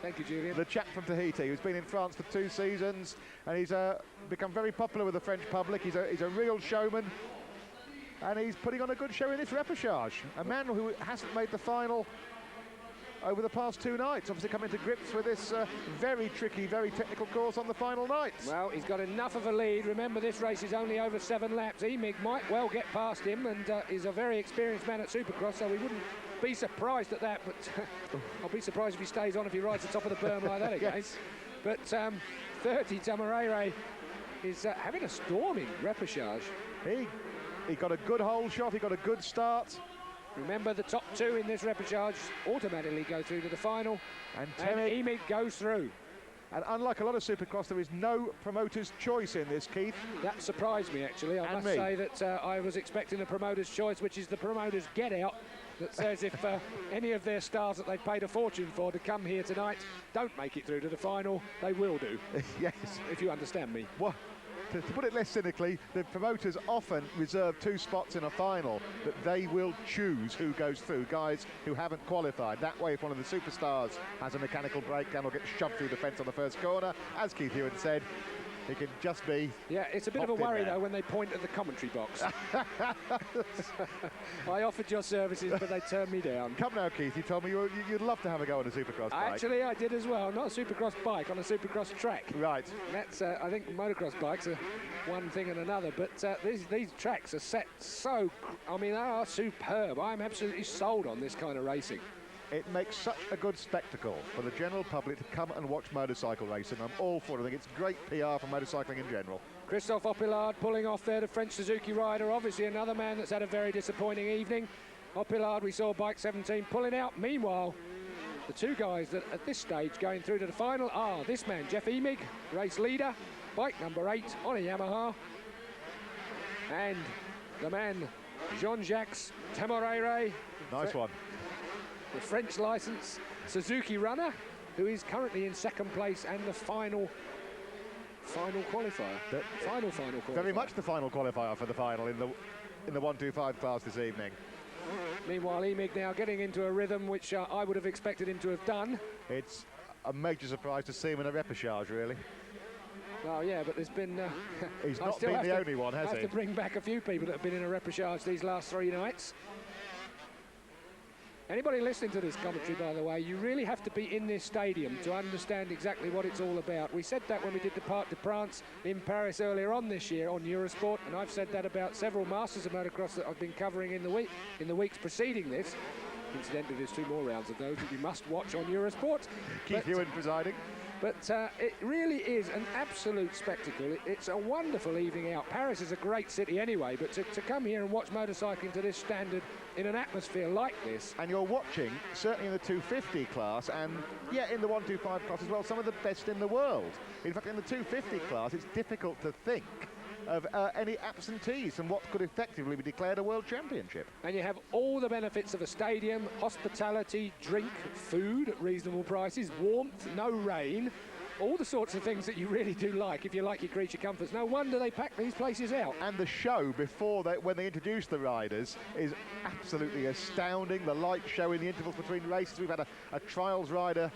Thank you, Julian. The chap from Tahiti, who's been in France for 2 seasons, and he's become very popular with the French public. He's a real showman, and he's putting on a good show in this repechage. A man who hasn't made the final over the past 2 nights, obviously coming to grips with this very tricky, very technical course on the final night. Well, he's got enough of a lead. Remember, this race is only over 7 laps. Emig might well get past him, and is a very experienced man at Supercross, so we wouldn't be surprised at that, but I'll be surprised if he stays on if he rides the top of the berm like that again. Yes. But 30, Temerere is having a storming repechage. He got a good hole shot, he got a good start. Remember, the top 2 in this repechage automatically go through to the final, and Emig goes through. And unlike a lot of Supercross, there is no promoter's choice in this, Keith. That surprised me, actually. I must say that I was expecting the promoter's choice, which is the promoter's get-out, that says if any of their stars that they've paid a fortune for to come here tonight don't make it through to the final, they will do. Yes. If you understand me. Well, to put it less cynically, the promoters often reserve 2 spots in a final that they will choose who goes through, guys who haven't qualified. That way, if one of the superstars has a mechanical breakdown or gets shoved through the fence on the first corner, as Keith Hewan said, he can just be... Yeah, it's a bit of a worry, though, when they point at the commentary box. I offered your services, but they turned me down. Come now, Keith, you told me you'd love to have a go on a Supercross bike. Actually, I did as well. Not a Supercross bike, on a Supercross track. Right. That's, I think motocross bikes are one thing and another, but these tracks are set so... I mean, they are superb. I'm absolutely sold on this kind of racing. It makes such a good spectacle for the general public to come and watch motorcycle racing. I'm all for it. I think it's great PR for motorcycling in general. Christophe Opillard pulling off there, the French Suzuki rider. Obviously another man that's had a very disappointing evening. Opillard, we saw bike 17 pulling out. Meanwhile, the 2 guys that at this stage going through to the final are this man, Jeff Emig, race leader, bike number 8 on a Yamaha. And the man, Jean-Jacques Temerere. Nice one. The French licence Suzuki runner, who is currently in 2nd place and the final qualifier. Final qualifier. Very much the final qualifier for the final in the 125 class this evening. Meanwhile, Emig now getting into a rhythm which I would have expected him to have done. It's a major surprise to see him in a repechage, really. Oh yeah, but there's been... He's not been the only one, has he? I have to bring back a few people that have been in a repechage these last 3 nights. Anybody listening to this commentary, by the way, you really have to be in this stadium to understand exactly what it's all about. We said that when we did the Parc de France in Paris earlier on this year on Eurosport, and I've said that about several Masters of Motocross that I've been covering in the weeks preceding this. Incidentally, there's 2 more rounds of those that you must watch on Eurosport. Keith Hewan presiding. But it really is an absolute spectacle. It's a wonderful evening out. Paris is a great city anyway, but to come here and watch motorcycling to this standard in an atmosphere like this. And you're watching, certainly in the 250 class, and yeah, in the 125 class as well, some of the best in the world. In fact, in the 250 class, it's difficult to think of any absentees and what could effectively be declared a world championship. And you have all the benefits of a stadium, hospitality, drink, food at reasonable prices, warmth, no rain, all the sorts of things that you really do like if you like your creature comforts. No wonder they pack these places out. And the show before when they introduce the riders is absolutely astounding. The light show in the intervals between races. We've had a trials rider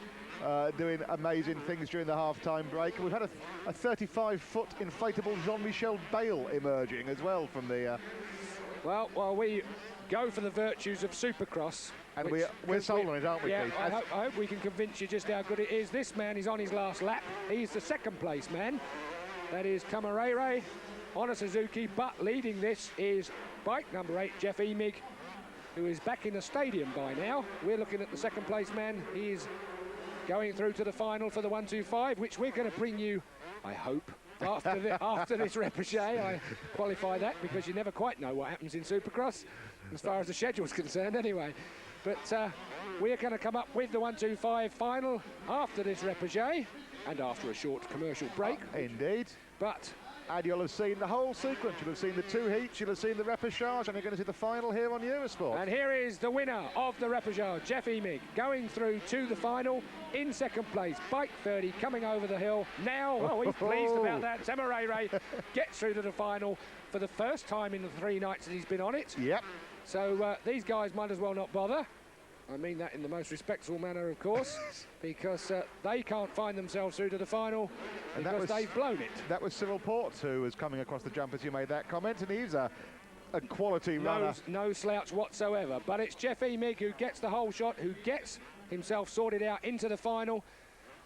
doing amazing things during the half-time break. And we've had a 35-foot inflatable Jean-Michel Bale emerging as well from the... Well, while we go for the virtues of Supercross... And we're sold on it, aren't we, yeah, Keith? I hope we can convince you just how good it is. This man is on his last lap. He's the 2nd place man. That is Temerere on a Suzuki, but leading this is bike number 8, Jeff Emig, who is back in the stadium by now. We're looking at the 2nd place man. He is going through to the final for the 125, which we're going to bring you, I hope, after this repechage. I qualify that because you never quite know what happens in Supercross, as far as the schedule's concerned anyway. But we're going to come up with the 1-2-5 final after this repechage and after a short commercial break. Indeed. And you'll have seen the whole sequence. You'll have seen the 2 heats, you'll have seen the repechage, and you're going to see the final here on Eurosport. And here is the winner of the repechage, Jeff Emig, going through to the final in second place. Bike 30 coming over the hill. Now, well, he's pleased about that. Temerere gets through to the final for the first time in the 3 nights that he's been on it. Yep. So these guys might as well not bother. I mean that in the most respectful manner, of course, because they can't find themselves through to the final because they've blown it. That was Cyril Port who was coming across the jump as you made that comment, and he's a quality runner. No slouch whatsoever, but it's Jeff Emig who gets the whole shot, who gets himself sorted out into the final.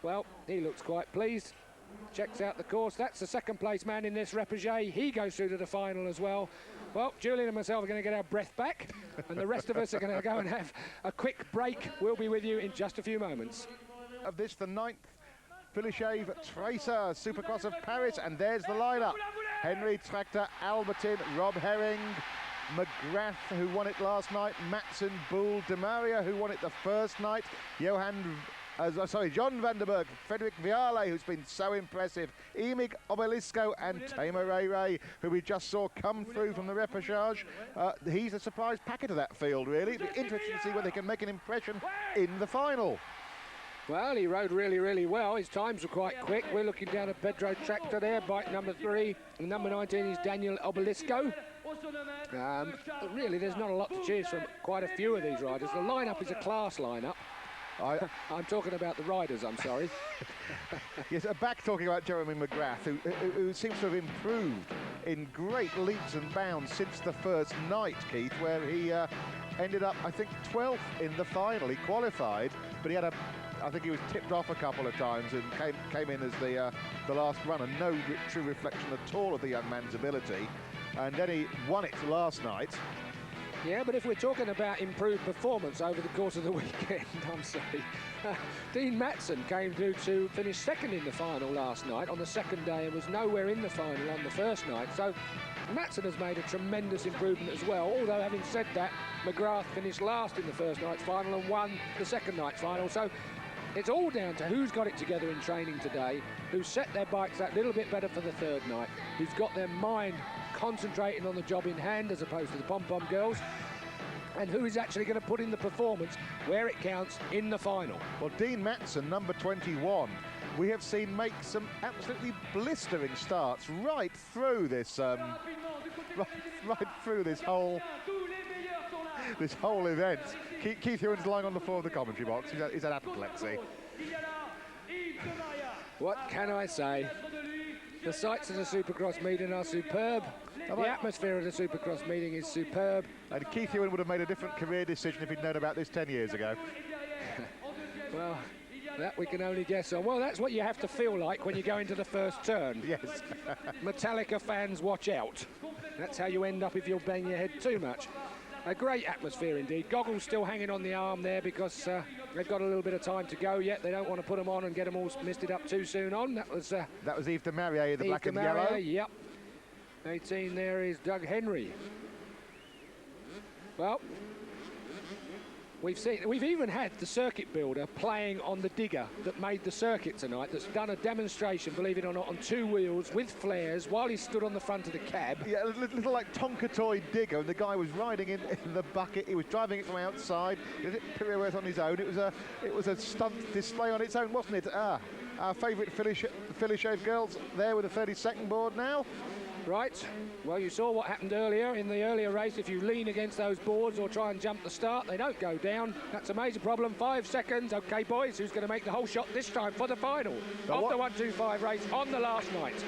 Well, he looks quite pleased. Checks out the course. That's the second place man in this repechage. He goes through to the final as well. Well, Julian and myself are going to get our breath back, and the rest of us are going to go and have a quick break. We'll be with you in just a few moments. Of this, the 9th Philippe Tracer Supercross of Paris, and there's the lineup. Henry, Tractor, Albertin, Rob Herring, McGrath, who won it last night, Matson, Boole, Demaria, who won it the first night, John Vanderberg, Frederick Viale, who's been so impressive, Emig, Obelisco, and Temerere, who we just saw come through from the repechage. He's a surprise packet of that field, really. It'll be interesting to see whether they can make an impression in the final. Well, he rode really, really well. His times were quite quick. We're looking down at Pedro Tractor there, bike number 3. And number 19 is Daniel Obelisco. Really, there's not a lot to choose from quite a few of these riders. The lineup is a class lineup. I'm talking about the riders, I'm sorry. Yes, back talking about Jeremy McGrath, who seems to have improved in great leaps and bounds since the first night, Keith, where he ended up, I think, 12th in the final. He qualified, but he had I think he was tipped off a couple of times and came in as the last runner. No true reflection at all of the young man's ability. And then he won it last night. Yeah, but if we're talking about improved performance over the course of the weekend, I'm sorry. Dean Matson came through to finish second in the final last night on the second day and was nowhere in the final on the first night. So Matson has made a tremendous improvement as well, although having said that, McGrath finished last in the first night's final and won the second night's final. So it's all down to who's got it together in training today, who's set their bikes that little bit better for the third night, who's got their mind concentrating on the job in hand as opposed to the pom-pom girls, and who is actually going to put in the performance where it counts in the final. Well, Dean Matson, number 21, we have seen make some absolutely blistering starts right through this right through this whole event. Keith Ewan's lying on the floor of the commentary box. He's had apoplexy. What can I say? The sights of the Supercross meeting are superb. The atmosphere of the Supercross meeting is superb. And Keith Ewan would have made a different career decision if he'd known about this 10 years ago. Well, that we can only guess on. Well, that's what you have to feel like when you go into the first turn. Yes. Metallica fans, watch out. That's how you end up if you bang your head too much. A great atmosphere indeed. Goggles still hanging on the arm there because they've got a little bit of time to go yet. They don't want to put them on and get them all misted up too soon on. That was Yves de Marie, the black and yellow. Yep. 18 there is Doug Henry. Well, we've even had the circuit builder playing on the digger that made the circuit tonight, that's done a demonstration, believe it or not, on 2 wheels with flares while he stood on the front of the cab. Yeah, a little like Tonka toy digger, and the guy was riding in the bucket. He was driving it from outside. He did pirouette on his own. It was a stunt display on its own, wasn't it? Our favourite Philippe girls there with a 32nd board now. Right, well, you saw what happened earlier in the earlier race. If you lean against those boards or try and jump the start, they don't go down. That's a major problem. 5 seconds. OK, boys, who's going to make the whole shot this time for the final of the 1-2-5 race on the last night?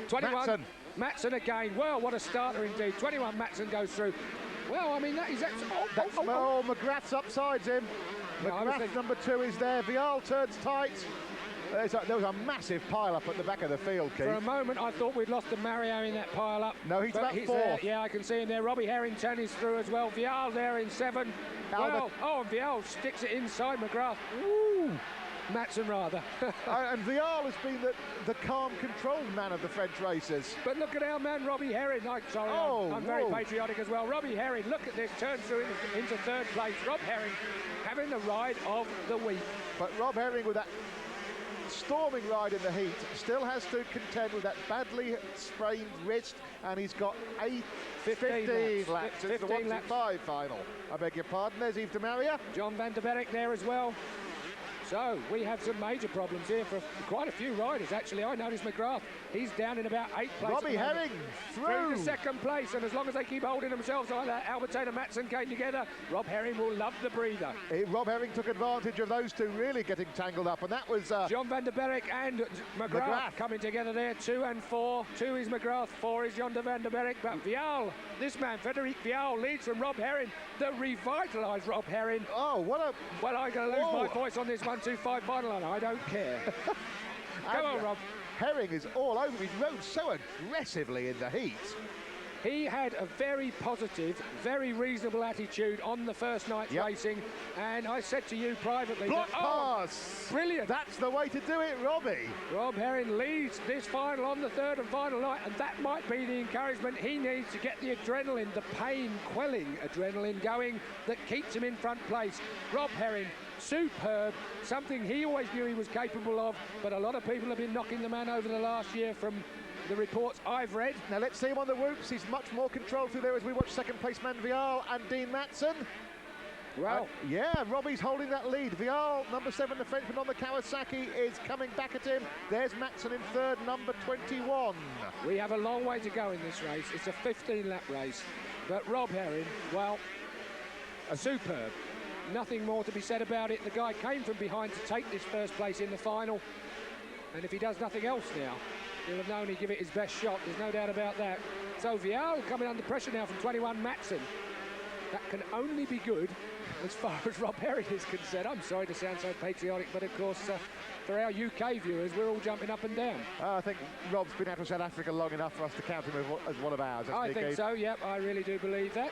21. Matson again. Well, what a starter indeed. 21 Matson goes through. Well, I mean, that is... McGrath's upsides him. McGrath, number 2, is there. Vial turns tight. There was a massive pile-up at the back of the field, Keith. For a moment, I thought we'd lost the Mario in that pile-up. No, he's about 4th. There. Yeah, I can see him there. Robbie Harrington is through as well. Vial there in 7. Well, and Vial sticks it inside McGrath. Ooh. Matson rather. And Vial has been the calm, controlled man of the French races. But look at our man Robbie Herring. I'm very patriotic as well. Robbie Herring, look at this, turns through into third place. Rob Herring having the ride of the week. But Rob Herring, with that storming ride in the heat, still has to contend with that badly sprained wrist, and he's got 15 laps. It's the 1-5 final. I beg your pardon. There's Yves de Maria. John van der Berg there as well. So we have some major problems here for quite a few riders. Actually, I noticed McGrath. He's down in about 8th place. Robbie Herring through to second place, and as long as they keep holding themselves like that, Albertine and Matson came together. Rob Herring will love the breather. Rob Herring took advantage of those two really getting tangled up, and that was John van der Berg and McGrath coming together there. 2 and 4. 2 is McGrath, 4 is John van der Berg. But Vial, this man, Frederic Vial, leads from Rob Herring, the revitalised Rob Herring. Oh, what a... Well, I'm going to lose my voice on this 1-2-5 final, and I don't care. Come on, Rob. Herring is all over. He rode so aggressively in the heat. He had a very positive, very reasonable attitude on the first night's racing, and I said to you privately Block pass! Brilliant. That's the way to do it, Robbie. Rob Herring leads this final on the third and final night, and that might be the encouragement he needs to get the adrenaline, the pain-quelling adrenaline going that keeps him in front place. Rob Herring, superb, something he always knew he was capable of, but a lot of people have been knocking the man over the last year from the reports I've read. Now let's see him on the whoops. He's much more controlled through there as we watch second place man Vial and Dean Matson. Well, yeah, Robbie's holding that lead. Vial, number 7, the Frenchman on the Kawasaki, is coming back at him. There's Matson in third, number 21. We have a long way to go in this race. It's a 15-lap race, but Rob Herring, well, superb. Nothing more to be said about it. The guy came from behind to take this first place in the final, and if he does nothing else now, he'll have known he'd give it his best shot. There's no doubt about that. So Vial coming under pressure now from 21 Matson. That can only be good as far as Rob Herring is concerned. I'm sorry to sound so patriotic, but of course, for our UK viewers, we're all jumping up and down. I think Rob's been out of South Africa long enough for us to count him as one of ours. I think so, yep, I really do believe that.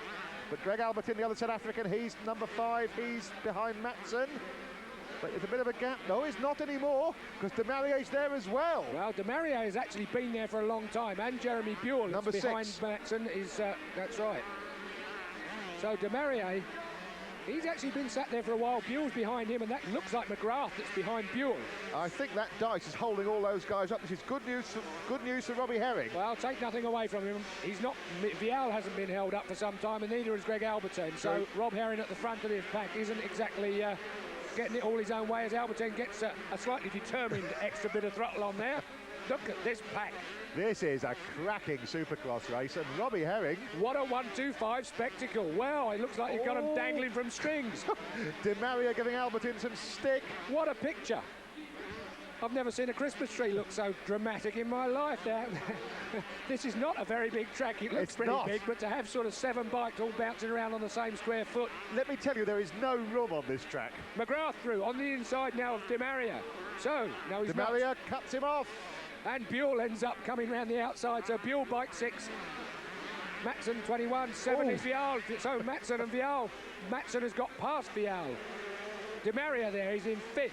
But Greg Albertine, the other South African, he's number 5. He's behind Matson. But it's a bit of a gap. No, it's not anymore, because de Marier's there as well. Well, de Marier has actually been there for a long time, and Jeremy Buell number behind 6. Matson is, that's right. So de Marier, he's actually been sat there for a while. Buell's behind him, and that looks like McGrath that's behind Buell. I think that dice is holding all those guys up. This is good news for Robbie Herring. Well, take nothing away from him. He's not. Vial hasn't been held up for some time, and neither has Greg Albertine. So Rob Herring at the front of this pack isn't exactly getting it all his own way, as Albertine gets a slightly determined extra bit of throttle on there. Look at this pack. This is a cracking Supercross race, and Robbie Herring... What a 1-2-5 spectacle. Wow, it looks like you've got him dangling from strings. de Maria giving Albertine some stick. What a picture. I've never seen a Christmas tree look so dramatic in my life. This is not a very big track. It looks pretty big, but to have sort of 7 bikes all bouncing around on the same square foot. Let me tell you, there is no room on this track. McGrath through on the inside now of de Maria. So, no, he's de Maria cuts him off. And Buell ends up coming round the outside. So Buell bike 6. Matson 21, 7 is Vial. So Matson and Vial. Matson has got past Vial. De Maria there, he's in 5th.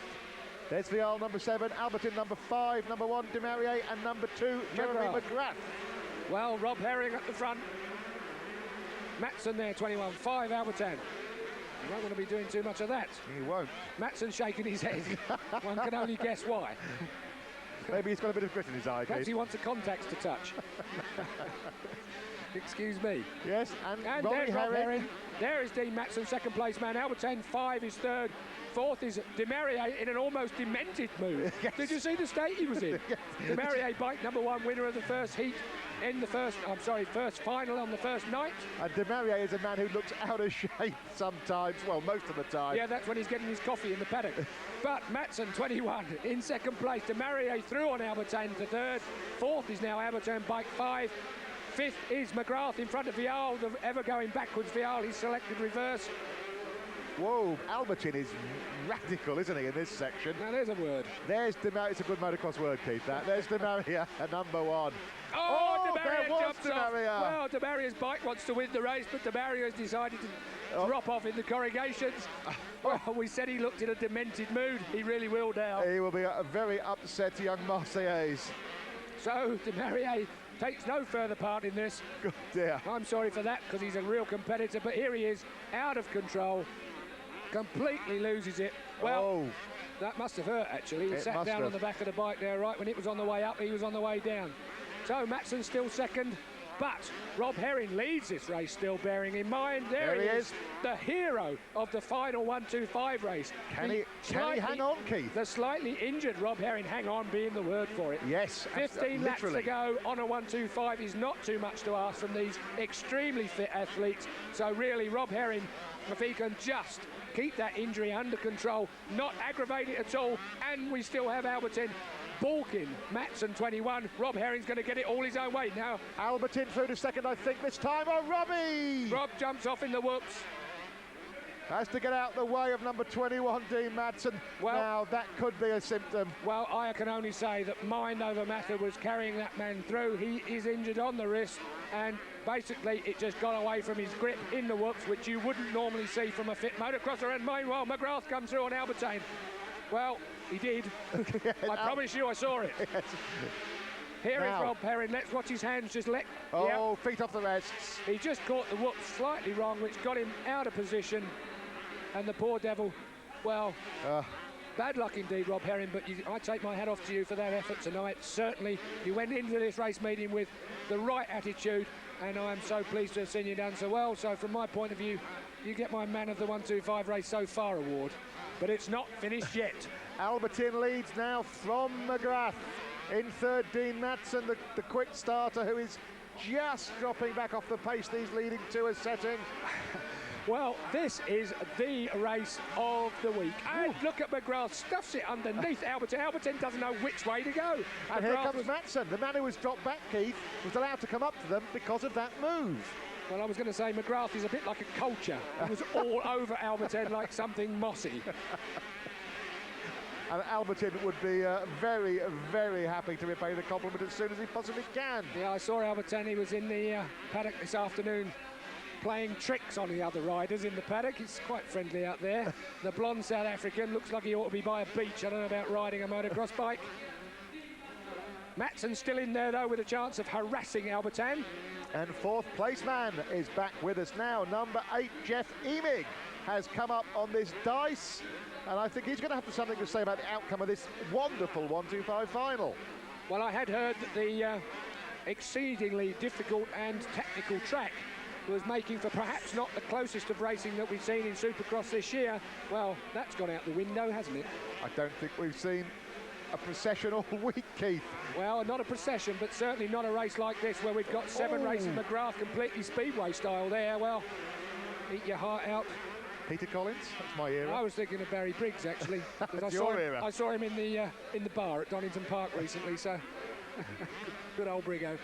There's Vial, number 7, Albertine, number 5, number 1, de Maria, and number 2, Jeremy McGrath. Well, Rob Herring at the front. Matson there, 21, 5, Albertine. You won't want to be doing too much of that. He won't. Matson shaking his head. One can only guess why. Maybe he's got a bit of grit in his eye. Perhaps he wants a contacts to touch. Excuse me. Yes, and there's Rob Herring. There is Dean Matson, second place man. Albertine, 5 is 3rd. 4th is de Maria in an almost demented mood. Yes. Did you see the state he was in? De Maria, bike number 1, winner of the first heat in the first final on the first night. And de Maria is a man who looks out of shape sometimes, well, most of the time. Yeah, that's when he's getting his coffee in the paddock. But Matson, 21, in second place. De Maria through on Albertine to 3rd. 4th is now Albertine, bike 5. 5th is McGrath in front of Vial, the ever going backwards Vial. He's selected reverse. Whoa, Albertine is radical, isn't he, in this section? Now, there's a word. There's de Maria. It's a good motocross word, Keith, that. There's de Maria, number 1. Oh, de Maria there was jumps de Maria. off. Well, de Maria's bike wants to win the race, but de Maria has decided to drop off in the corrugations. Well, we said he looked in a demented mood. He really will now. He will be a very upset young Marseillaise. So, de Maurier takes no further part in this. Good dear. I'm sorry for that, because he's a real competitor, but here he is, out of control, completely loses it. Well, that must have hurt, actually. He sat down on the back of the bike there, right when it was on the way up, he was on the way down. So, Mattson still second, but Rob Herring leads this race, still bearing in mind. There he is, the hero of the final 1-2-5 race. Can he hang on, Keith? The slightly injured Rob Herring, hang on being the word for it. Yes, 15 laps to go on a 1-2-5 is not too much to ask from these extremely fit athletes. So really, Rob Herring, if he can just keep that injury under control, not aggravate it at all, and we still have Albertin balking Mattson 21. Rob Herring's going to get it all his own way now. Albertin through to second, I think, this time. Oh, Robbie! Rob jumps off in the whoops. Has to get out the way of number 21, Dean Mattson. Well, now, that could be a symptom. Well, I can only say that mind over matter was carrying that man through. He is injured on the wrist, and basically it just got away from his grip in the whoops, which you wouldn't normally see from a fit motocrosser. And meanwhile, McGrath comes through on Albertin. Well, he did. I promise you I saw it. Yes. Here is Rob Herring. Let's watch his hands just let... Oh, feet off the rests. He just caught the whoops slightly wrong, which got him out of position. And the poor devil, well, bad luck indeed, Rob Herring, but I take my hat off to you for that effort tonight. Certainly, you went into this race meeting with the right attitude, and I am so pleased to have seen you done so well. So from my point of view, you get my Man of the 1-2-5 Race So Far award. But it's not finished yet. Albertin leads now from McGrath. In third, Dean Mattson, the quick starter, who is just dropping back off the pace these leading two are setting. Well, this is the race of the week. And look at McGrath, stuffs it underneath Albertin. Albertin doesn't know which way to go. And here comes Mattson. The man who was dropped back, Keith, was allowed to come up to them because of that move. Well, I was going to say McGrath is a bit like a culture. He was all over Albertin like something mossy. And Albertin would be very, very happy to repay the compliment as soon as he possibly can. Yeah, I saw Albertin. He was in the paddock this afternoon playing tricks on the other riders in the paddock. It's quite friendly out there. The blonde South African looks like he ought to be by a beach. I don't know about riding a motocross bike. Mattson's still in there, though, with a chance of harassing Albertin. And fourth place man is back with us now. Number 8, Jeff Emig, has come up on this dice. And I think he's going to have something to say about the outcome of this wonderful 1-2-5 final. Well, I had heard that the exceedingly difficult and technical track was making for perhaps not the closest of racing that we've seen in Supercross this year. Well, that's gone out the window, hasn't it? I don't think we've seen a procession all week, Keith. Well, not a procession, but certainly not a race like this where we've got 7 races. McGrath completely speedway style there. Well, eat your heart out. Peter Collins, that's my era. I was thinking of Barry Briggs, actually. That's your era. I saw him in the bar at Donington Park recently, so good old Briggo.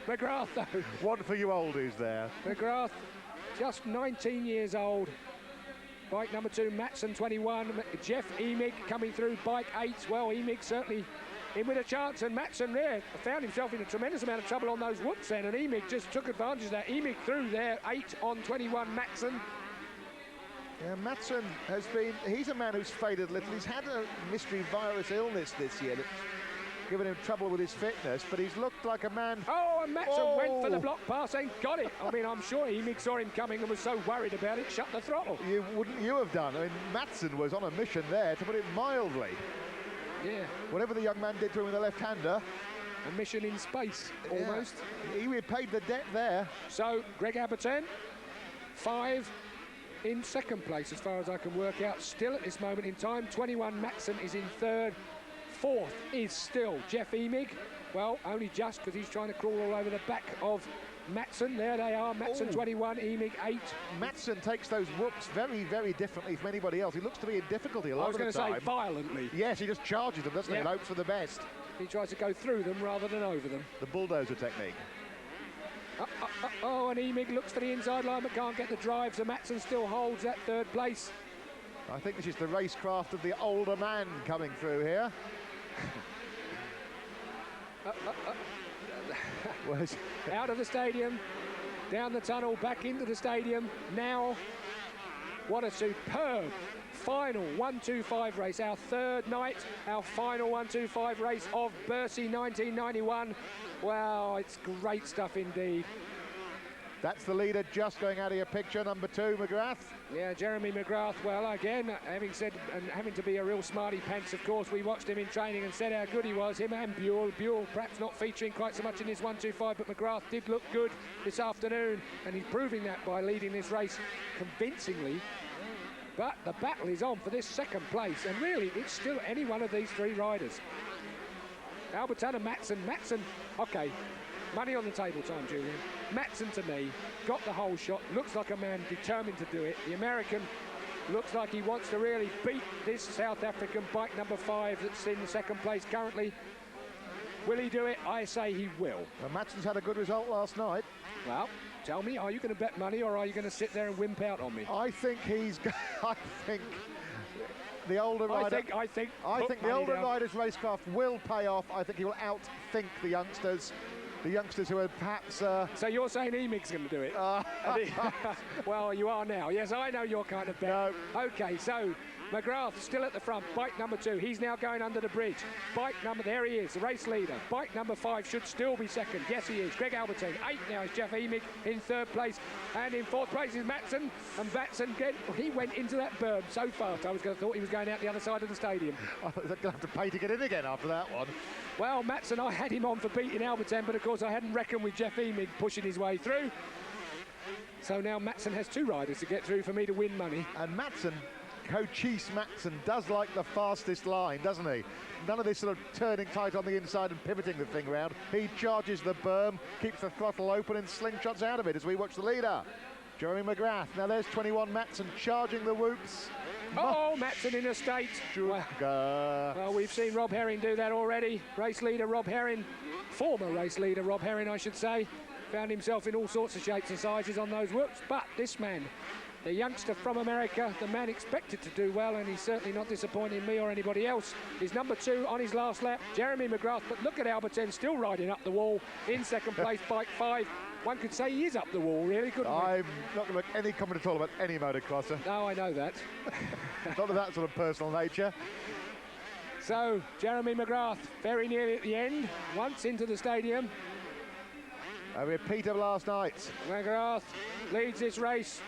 McGrath, though. One for you oldies there. McGrath, just 19 years old. Bike number 2, Mattson 21. Jeff Emig coming through, bike 8. Well, Emig certainly in with a chance, and Mattson there found himself in a tremendous amount of trouble on those whoops then, and Emig just took advantage of that. Emig through there, 8 on 21, Mattson. Yeah, Mattson has been, he's a man who's faded a little. He's had a mystery virus illness this year that's given him trouble with his fitness, but he's looked like a man... Oh, and Mattson went for the block pass and got it. I mean, I'm sure Emig saw him coming and was so worried about it, shut the throttle. Wouldn't you have done? I mean, Mattson was on a mission there, to put it mildly. Yeah. Whatever the young man did to him with a left-hander. A mission in space, almost. He repaid the debt there. So, Greg Albertin, 5 in second place, as far as I can work out, still at this moment in time. 21, Mattson is in third. 4th is still Jeff Emig. Well, only just because he's trying to crawl all over the back of Mattson. There they are, Mattson 21, Emig 8. Mattson takes those whoops very, very differently from anybody else. He looks to be in difficulty a lot of the time. I was going to say violently. Yes, he just charges them, doesn't he, and hopes for the best. He tries to go through them rather than over them. The bulldozer technique. Oh, and Emig looks for the inside line but can't get the drive, so Mattson still holds that 3rd place. I think this is the racecraft of the older man coming through here. Out of the stadium, down the tunnel, back into the stadium. Now What a superb final 1-2-5 race, our third night, our final 1-2-5 race of Bercy 1991. Wow, it's great stuff indeed. That's the leader just going out of your picture, number 2, McGrath. Yeah, Jeremy McGrath. Well, again, having said and having to be a real smarty pants, of course, we watched him in training and said how good he was, him and Buell. Buell perhaps not featuring quite so much in his 1-2-5, but McGrath did look good this afternoon, and he's proving that by leading this race convincingly. But the battle is on for this second place, and really, it's still any one of these 3 riders. Alberton and Matson. Matson, OK, money on the table time, Julian. Matson, to me, got the whole shot, looks like a man determined to do it. The American looks like he wants to really beat this South African bike number 5 that's in second place currently. Will he do it? I say he will. Well, Matson's had a good result last night. Well, tell me, are you going to bet money or are you going to sit there and wimp out on me? I think I think the older rider. I think the older rider's racecraft will pay off. I think he will outthink the youngsters. The youngsters who are perhaps... So you're saying Emig's going to do it? Well, you are now. Yes, I know your kind of bet. No. OK, so McGrath still at the front. Bike number 2. He's now going under the bridge. Bike number... There he is, the race leader. Bike number 5 should still be second. Yes, he is. Greg Albertine. 8 now is Jeff Emig in 3rd place. And in 4th place is Matson. And Matson, he went into that berm so fast, I was going to thought he was going out the other side of the stadium. I thought they're going to have to pay to get in again after that one. Well, Matson, I had him on for beating Albertine, but of course I hadn't reckoned with Jeff Emig pushing his way through. So now Matson has 2 riders to get through for me to win money. And Matson, Cochise Matson, does like the fastest line, doesn't he? None of this sort of turning tight on the inside and pivoting the thing round. He charges the berm, keeps the throttle open and slingshots out of it as we watch the leader, Jeremy McGrath. Now there's 21 Matson charging the whoops. Oh, Matson in a state. Well, we've seen Rob Herring do that already. Race leader Rob Herring, former race leader Rob Herring, I should say, found himself in all sorts of shapes and sizes on those whoops. But this man, the youngster from America, the man expected to do well, and he's certainly not disappointing me or anybody else. He's number 2 on his last lap, Jeremy McGrath. But look at Albertine still riding up the wall in second place, bike 5. One could say he is up the wall, really, couldn't we? I'm not going to make any comment at all about any motocrosser. No, I know that. Not of that sort of personal nature. So, Jeremy McGrath, very nearly at the end, once into the stadium. A repeat of last night. McGrath leads this race.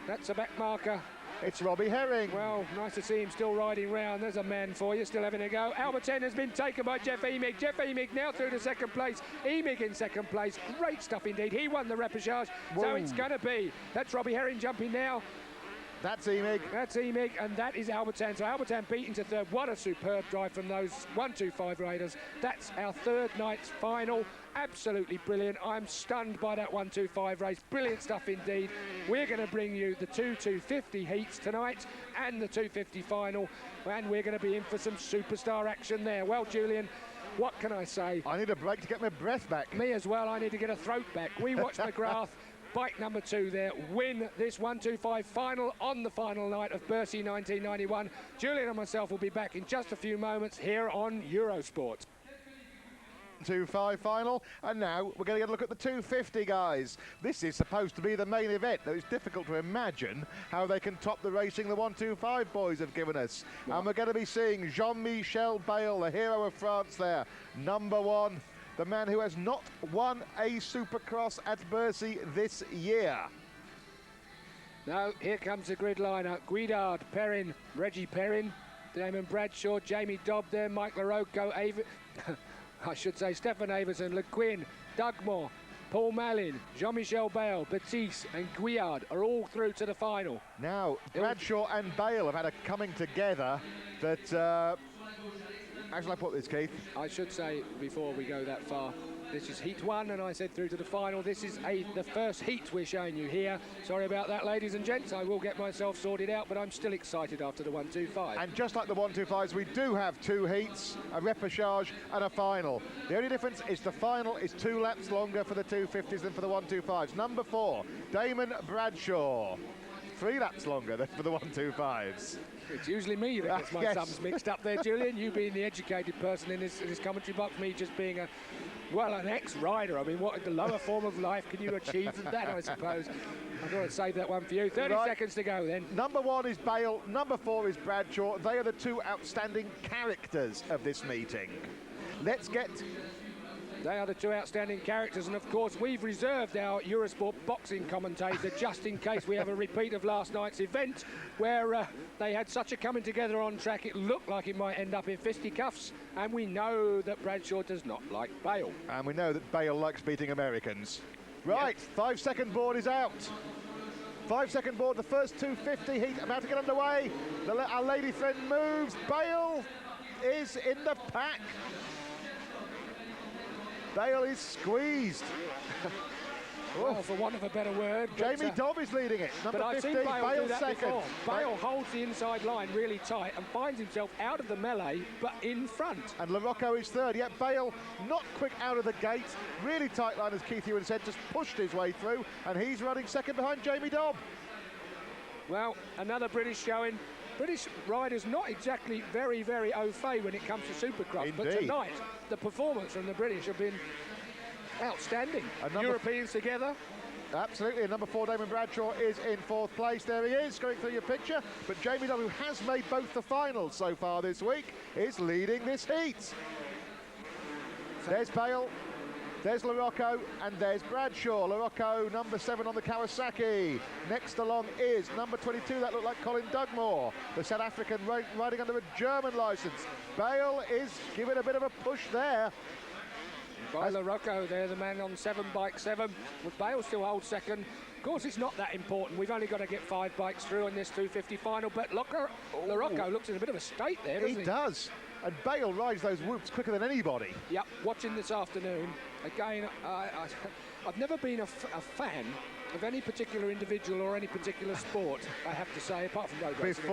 That's a back marker. It's Robbie Herring. Well, nice to see him still riding round. There's a man for you, still having a go. Albertine has been taken by Jeff Emig. Jeff Emig now through to second place. Emig in second place. Great stuff indeed. He won the repechage. Whoa. So it's going to be. That's Robbie Herring jumping now. That's Emig. That's Emig, and that is Albertine. So Albertine beaten to 3rd. What a superb drive from those 1-2-5 raiders. That's our 3rd night's final. Absolutely brilliant. I'm stunned by that 1-2-5 race. Brilliant stuff indeed. We're going to bring you the 2-250 heats tonight and the 250 final, and we're going to be in for some superstar action there. Well, Julian, what can I say? I need a break to get my breath back. Me as well. I need to get a throat back. We watched McGrath, bike number 2 there, win this 1-2-5 final on the final night of Bercy 1991. Julian and myself will be back in just a few moments here on Eurosport. 2-5 final, and now we're going to get a look at the 250 guys. This is supposed to be the main event, though it's difficult to imagine how they can top the racing the 1-2-5 boys have given us. And we're going to be seeing Jean-Michel Bayle, the hero of France there, number 1, the man who has not won a Supercross at Bercy this year. Now, here comes the grid lineup. Guidard, Perrin, Reggie Perrin, Damon Bradshaw, Jamie Dobb there, Mike LaRocco, I should say Stefan Averson, Le Guin, Dugmore, Paul Malin, Jean-Michel Bayle, Batiste and Guillard are all through to the final. Now, Bradshaw and Bayle have had a coming together that... how shall I put this, Keith? I should say, before we go that far, this is heat 1, and I said through to the final. This is the first heat we're showing you here. Sorry about that, ladies and gents. I will get myself sorted out, but I'm still excited after the 1-2-5. And just like the 1-2-5s, we do have 2 heats, a repechage and a final. The only difference is the final is 2 laps longer for the 250s than for the 1-2-5s. Number 4, Damon Bradshaw. 3 laps longer than for the 1-2-5s. It's usually me that gets my sums mixed up there, Julian. You being the educated person in this commentary box, me just being a Well, an ex-rider. I mean, what the lower form of life can you achieve than that, I suppose? I've got to save that one for you. 30 seconds to go then. Number 1 is Bale, number 4 is Bradshaw. They are the two outstanding characters of this meeting. They are the two outstanding characters, and of course we've reserved our Eurosport boxing commentator just in case we have a repeat of last night's event where they had such a coming together on track it looked like it might end up in fisticuffs, and we know that Bradshaw does not like Bale. And we know that Bale likes beating Americans. Right, yep. 5-second board is out. 5-second board, the first 250 heat about to get underway. Our lady friend moves. Bale is in the pack. Bale is squeezed. Well, for want of a better word. Jamie Dobb is leading it. Number 15, I've seen Bale do that second. Before. Bale holds the inside line really tight and finds himself out of the melee, but in front. And Larocco is third. Yet Bale not quick out of the gate. Really tight line, as Keith Ewan said, just pushed his way through, and he's running second behind Jamie Dobb. Well, another British showing. British riders not exactly very, very au fait when it comes to Supercross. Indeed. But tonight, the performance from the British have been outstanding. Europeans together. Absolutely, and number 4, Damon Bradshaw, is in 4th place. There he is, going through your picture. But Jamie Dobb, who has made both the finals so far this week, is leading this heat. There's Bale. There's Larocco, and there's Bradshaw. Larocco, number 7 on the Kawasaki. Next along is number 22, that looked like Colin Dugmore, the South African riding under a German licence. Bale is giving a bit of a push there. By Larocco there, the man on 7 bike 7. With Bale still holds second. Of course, it's not that important. We've only got to get 5 bikes through in this 250 final, but Larocco looks in a bit of a state there, doesn't he? He does. And Bale rides those whoops quicker than anybody. Yep, watching this afternoon. Again, I've never been a fan of any particular individual or any particular sport, I have to say, apart from road racing,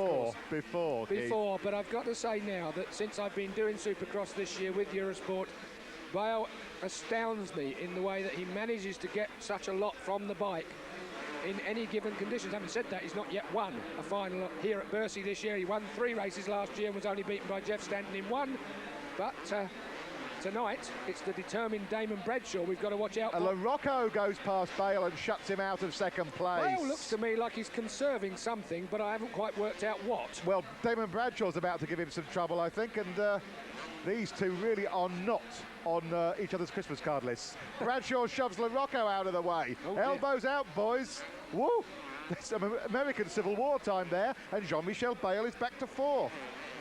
Before, but I've got to say now that since I've been doing Supercross this year with Eurosport, Bale astounds me in the way that he manages to get such a lot from the bike in any given conditions. Having said that, he's not yet won a final here at Bercy this year. He won 3 races last year and was only beaten by Jeff Stanton in 1. But tonight, it's the determined Damon Bradshaw we've got to watch out for. Larocco goes past Bale and shuts him out of second place. Bale looks to me like he's conserving something, but I haven't quite worked out what. Well, Damon Bradshaw's about to give him some trouble, I think, and these two really are not on each other's Christmas card lists. Bradshaw shoves Larocco out of the way. Elbows out, boys. Woo! There's some American Civil War time there, and Jean-Michel Bale is back to 4th.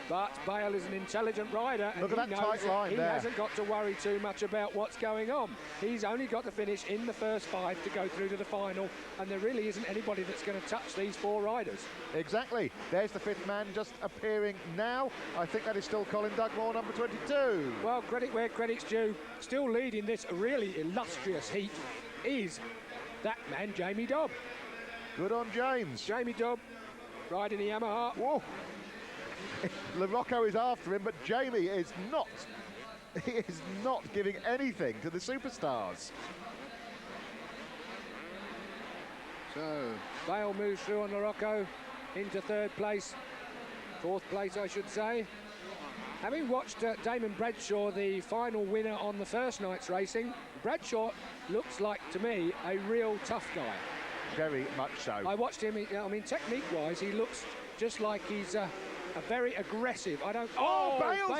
But Bale is an intelligent rider, and look at that tight line he hasn't got to worry too much about what's going on. He's only got to finish in the first 5 to go through to the final, and there really isn't anybody that's going to touch these 4 riders. Exactly. There's the 5th man just appearing now. I think that is still Colin Dugmore, number 22. Well, credit where credit's due. Still leading this really illustrious heat is that man, Jamie Dobb. Good on James. Jamie Dobb riding the Yamaha. Whoa. Larocco is after him, but Jamie is not. He is not giving anything to the superstars. So, Bale moves through on Larocco into 3rd place. 4th place, I should say. Having watched Damon Bradshaw, the final winner on the first night's racing, Bradshaw looks like, to me, a real tough guy. Very much so. I watched him, I mean, technique-wise, he looks just like he's a very aggressive. Bale's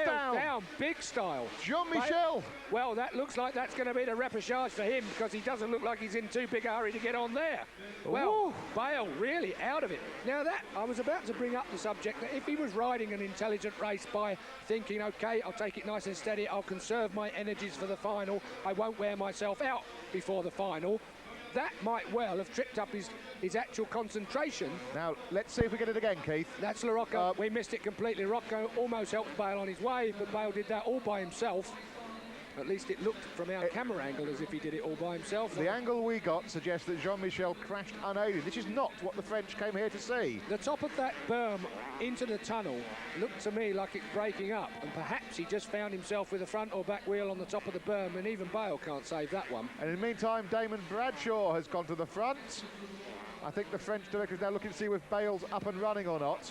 down. Big style. Jean-Michel. Well, that looks like that's going to be the repechage for him, because he doesn't look like he's in too big a hurry to get on there. Well, Bale really out of it. Now that, I was about to bring up the subject that if he was riding an intelligent race by thinking, okay, I'll take it nice and steady, I'll conserve my energies for the final, I won't wear myself out before the final, that might well have tripped up his actual concentration. Now, let's see if we get it again, Keith. That's Larocco. We missed it completely. Larocco almost helped Bale on his way, but Bale did that all by himself. At least it looked from our camera angle as if he did it all by himself. The angle we got suggests that Jean-Michel crashed unaided. This is not what the French came here to see. The top of that berm into the tunnel looked to me like it's breaking up, and perhaps he just found himself with a front or back wheel on the top of the berm, and even Bale can't save that one. And in the meantime, Damon Bradshaw has gone to the front. I think the French director is now looking to see if Bale's up and running or not.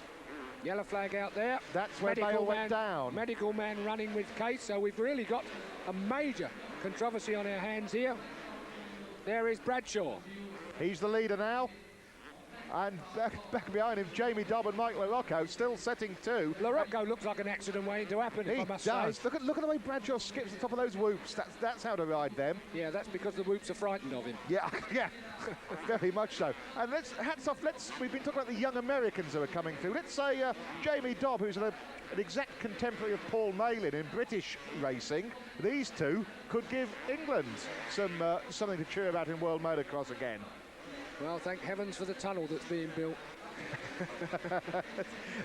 Yellow flag out there. That's where Bale went down. Medical man running with Case, so we've really got a major controversy on our hands here. There is Bradshaw. He's the leader now. And back behind him, Jamie Dobb and Mike LaRocco still setting 2. LaRocco looks like an accident waiting to happen, if I must does. say. Look at the way Bradshaw skips the top of those whoops. That's how to ride them. Yeah, that's because the whoops are frightened of him. Yeah, yeah, very much so. And hats off. We've been talking about the young Americans who are coming through. Let's say Jamie Dobb, who's an exact contemporary of Paul Malin in British racing. These two could give England something to cheer about in World Motocross again. Well, thank heavens for the tunnel that's being built.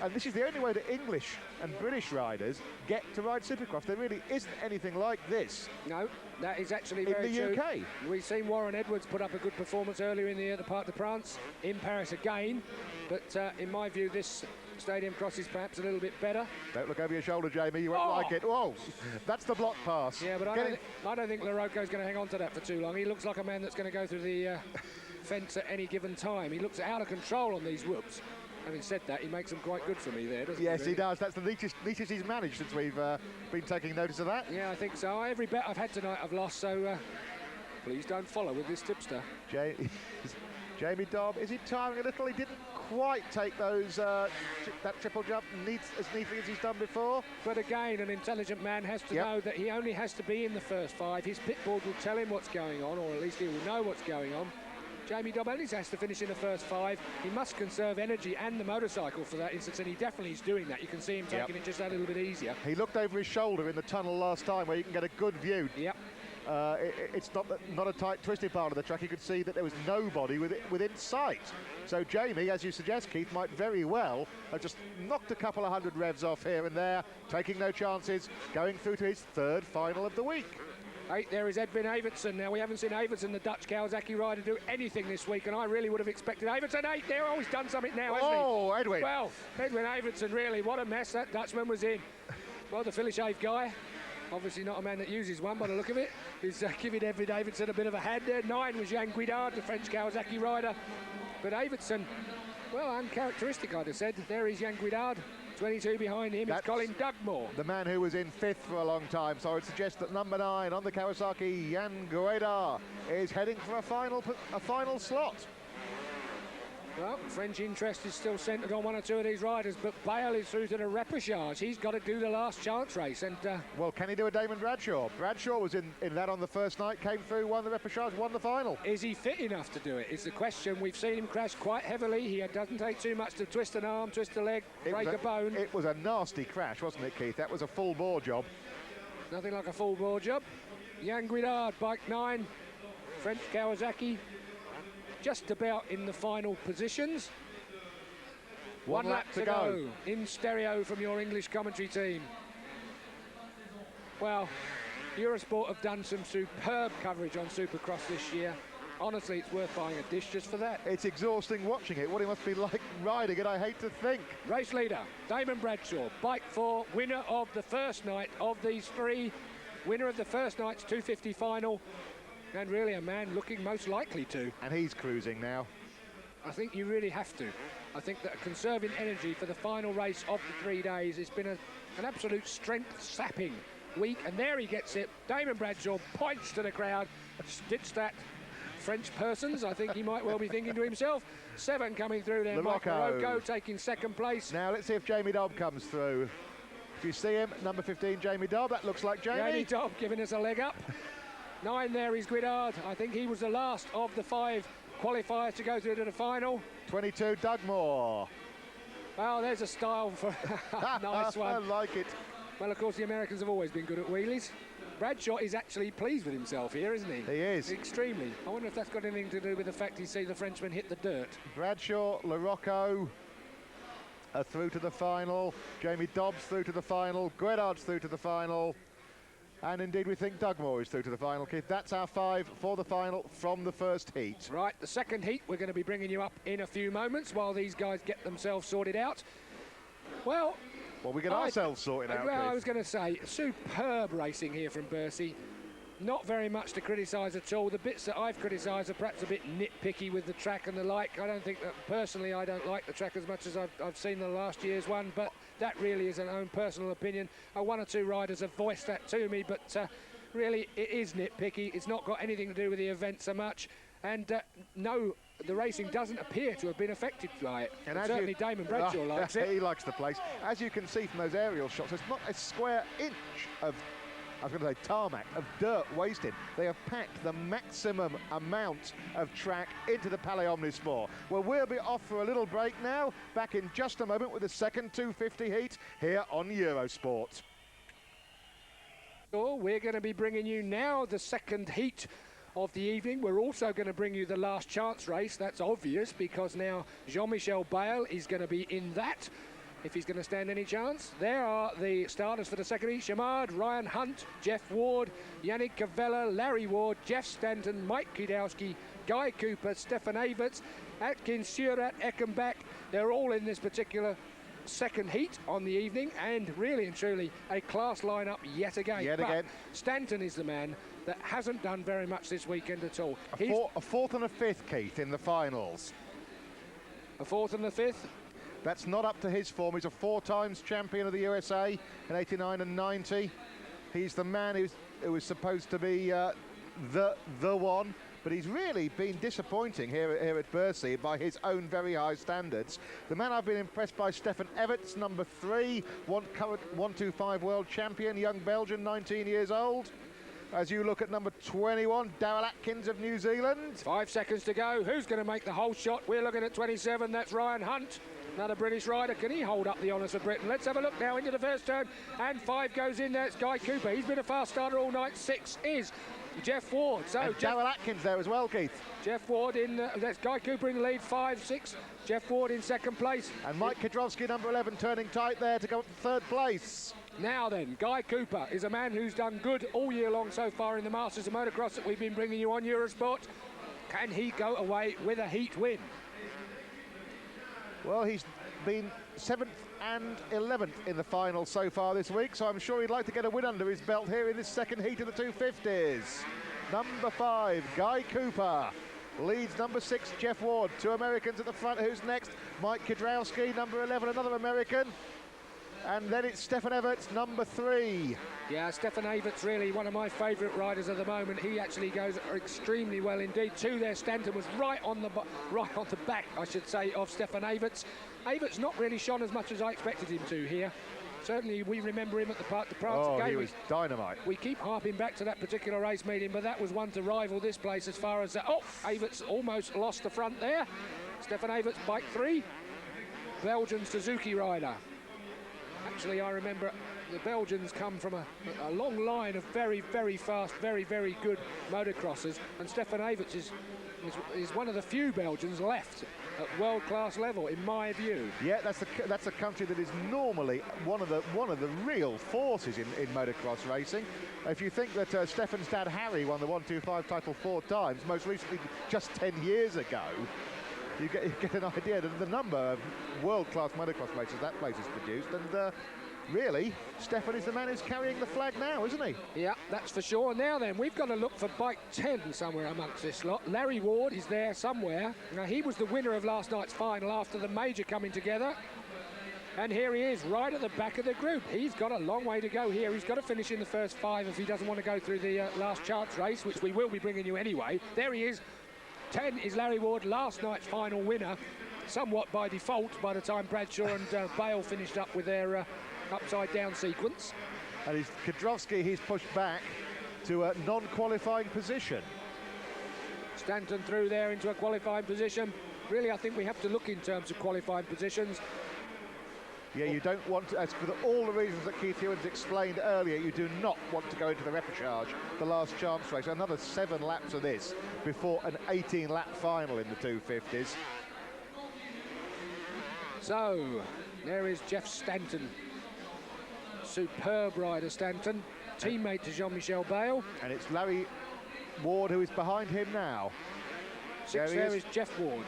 And this is the only way that English and British riders get to ride Supercross. There really isn't anything like this. No, that is actually very true. In the UK. We've seen Warren Edwards put up a good performance earlier in the year at the Parc des Princes, in Paris again. But in my view, this Stadium Cross is perhaps a little bit better. Don't look over your shoulder, Jamie. You won't like it. Whoa, that's the block pass. Yeah, but I don't think LaRocco's going to hang on to that for too long. He looks like a man that's going to go through the fence at any given time. He looks out of control on these whoops. Having said that, he makes them quite good for me there, doesn't he? Yes, really? he does. That's the neatest he's managed since we've been taking notice of that. Yeah, I think so. Every bet I've had tonight I've lost, so please don't follow with this tipster. Jamie Dobb, is he tiring a little? He didn't quite take those that triple jump as neatly as he's done before. But again, an intelligent man has to know that he only has to be in the first 5. His pit board will tell him what's going on, or at least he will know what's going on. Jamie Dobb only has to finish in the first 5. He must conserve energy and the motorcycle for that instance, and he definitely is doing that. You can see him taking it just a little bit easier. He looked over his shoulder in the tunnel last time where you can get a good view. Yep. It's not a tight, twisty part of the track. You could see that there was nobody within sight. So Jamie, as you suggest, Keith, might very well have just knocked a couple of 100 revs off here and there, taking no chances, going through to his 3rd final of the week. 8 there is Edwin Evertsen. Now, we haven't seen Evertsen, the Dutch Kawasaki rider, do anything this week, and I really would have expected Evertsen 8 there. Oh, he's done something now, hasn't he? Oh, Edwin. Well, Edwin Evertsen, really, what a mess that Dutchman was in. Well, the Philly-shaved guy, obviously not a man that uses one by the look of it, is giving Edwin Evertsen a bit of a hand there. 9 was Jan Guidard, the French Kawasaki rider. But Evertsen, well, uncharacteristic, I'd have said. There is Jan Guidard. 22 behind him, it's Colin Dugmore. The man who was in 5th for a long time, so I would suggest that number 9 on the Kawasaki, Jan Guedar, is heading for a final slot. Well, French interest is still centred on 1 or 2 of these riders, but Bale is through to the repechage. He's got to do the last chance race. And well, can he do a Damon Bradshaw? Bradshaw was in that on the first night, came through, won the repechage, won the final. Is he fit enough to do it? Is the question. We've seen him crash quite heavily. He doesn't take too much to twist an arm, twist a leg, break a bone. It was a nasty crash, wasn't it, Keith? That was a full bore job. Nothing like a full bore job. Jan Guidard, bike 9, French Kawasaki. Just about in the final positions. One lap to go. In stereo from your English commentary team. Well, Eurosport have done some superb coverage on Supercross this year. Honestly, it's worth buying a dish just for that. It's exhausting watching it. What it must be like riding it, I hate to think. Race leader, Damon Bradshaw, bike 4, winner of the first night of these 3. Winner of the first night's 250 final. And really a man looking most likely to. And he's cruising now. I think you really have to. I think that conserving energy for the final race of the 3 days has been an absolute strength-sapping week. And there he gets it. Damon Bradshaw points to the crowd. Stitch that, French persons. I think he might well be thinking to himself. 7 coming through there. Mike LaRocco taking 2nd place. Now let's see if Jamie Dobb comes through. If you see him, number 15, Jamie Dobb. That looks like Jamie. Jamie Dobb giving us a leg up. 9 there is Guidard. I think he was the last of the 5 qualifiers to go through to the final. 22, Dugmore. Well, there's a style for a nice one. I like it. Well, of course, the Americans have always been good at wheelies. Bradshaw is actually pleased with himself here, isn't he? He is. Extremely. I wonder if that's got anything to do with the fact he sees the Frenchman hit the dirt. Bradshaw, LaRocco are through to the final. Jamie Dobbs through to the final. Guedard's through to the final. And indeed, we think Dugmore is through to the final, Keith. That's our 5 for the final from the first heat. Right, the second heat, we're going to be bringing you up in a few moments while these guys get themselves sorted out. Well, we get ourselves sorted out, well, Keith. I was going to say, superb racing here from Bercy. not very much to criticise at all. The bits that I've criticised are perhaps a bit nitpicky with the track and the like. I don't think that, personally, I don't like the track as much as I've seen the last year's one, but that really is an own personal opinion. One or two riders have voiced that to me, but really it is nitpicky. It's not got anything to do with the event so much. And no, the racing doesn't appear to have been affected by it. And certainly Damon Bradshaw likes it. He likes the place. As you can see from those aerial shots, there's not a square inch of, I was going to say tarmac, of dirt wasted. They have packed the maximum amount of track into the Palais Omnisport. Well, we'll be off for a little break now. Back in just a moment with the second 250 heat here on Eurosport. We're going to be bringing you now the second heat of the evening. We're also going to bring you the last chance race. That's obvious because now Jean-Michel Bayle is going to be in that, if he's going to stand any chance. There are the starters for the second heat: Chamard, Ryan Hunt, Jeff Ward, Yannick Cavella, Larry Ward, Jeff Stanton, Mike Kwiatkowski, Guy Cooper, Stefan Everts, Atkins, Seurat, Eckenbach. They're all in this particular second heat on the evening, and really and truly a class lineup yet again. But Stanton is the man that hasn't done very much this weekend at all. A fourth and a fifth, Keith, in the finals. A fourth and a fifth? That's not up to his form. He's a 4 times champion of the USA in 89 and 90. He's the man who was supposed to be the one, but he's really been disappointing here at Bercy by his own very high standards. The man I've been impressed by, Stefan Everts, number 3, current 125 world champion, young Belgian, 19 years old. As you look at number 21, Daryl Atkins of New Zealand. 5 seconds to go. Who's going to make the whole shot? We're looking at 27. That's Ryan Hunt, another British rider. Can he hold up the honours for Britain? Let's have a look now into the first turn. And 5 goes in. That's Guy Cooper. He's been a fast starter all night. 6 is Jeff Ward. So and Daryl Atkins there as well, Keith. Jeff Ward in, that's Guy Cooper in the lead, 5, 6. Jeff Ward in second place. And Mike Kwiatkowski, number 11, turning tight there to go up to third place. Now then, Guy Cooper is a man who's done good all year long so far in the Masters of Motocross that we've been bringing you on Eurosport. Can he go away with a heat win? Well, he's been 7th and 11th in the final so far this week, so I'm sure he'd like to get a win under his belt here in this second heat of the 250s. Number 5, Guy Cooper. Leads number 6, Jeff Ward. 2 Americans at the front. Who's next? Mike Kwiatkowski, number 11, another American. And then it's Stefan Everts, number 3. Yeah, Stefan Everts, really one of my favourite riders at the moment. He actually goes extremely well indeed. 2 there, Stanton was right on the back, I should say, of Stefan Everts. Everts not really shone as much as I expected him to here. Certainly, we remember him at the France game. He was dynamite. We keep harping back to that particular race meeting, but that was one to rival this place as far as... Everts almost lost the front there. Stefan Everts, bike 3. Belgian Suzuki rider. Actually, I remember the Belgians come from a long line of very, very fast, very, very good motocrossers, and Stefan Everts is one of the few Belgians left at world-class level, in my view. Yeah, that's a country that is normally one of the real forces in motocross racing. If you think that Stefan's dad Harry won the 125 title 4 times, most recently just 10 years ago, you get an idea of the number of world-class motocross races that place has produced, and really, Stefan is the man who's carrying the flag now, isn't he? Yeah, that's for sure. Now then, we've got to look for bike 10 somewhere amongst this lot. Larry Ward is there somewhere. Now, he was the winner of last night's final after the major coming together. And here he is, right at the back of the group. He's got a long way to go here. He's got to finish in the first 5 if he doesn't want to go through the last chance race, which we will be bringing you anyway. There he is. 10 is Larry Ward, last night's final winner, somewhat by default by the time Bradshaw and Bayle finished up with their upside-down sequence. And Kwiatkowski, he's pushed back to a non-qualifying position. Stanton through there into a qualifying position. Really, I think we have to look in terms of qualifying positions. Yeah, you don't want to, as for all the reasons that Keith Hewins explained earlier, you do not want to go into the repechage, the last chance race. Another 7 laps of this before an 18-lap final in the 250s. So, there is Jeff Stanton. Superb rider, Stanton. Teammate to Jean-Michel Bayle. And it's Larry Ward who is behind him now. 6 there is Jeff Ward.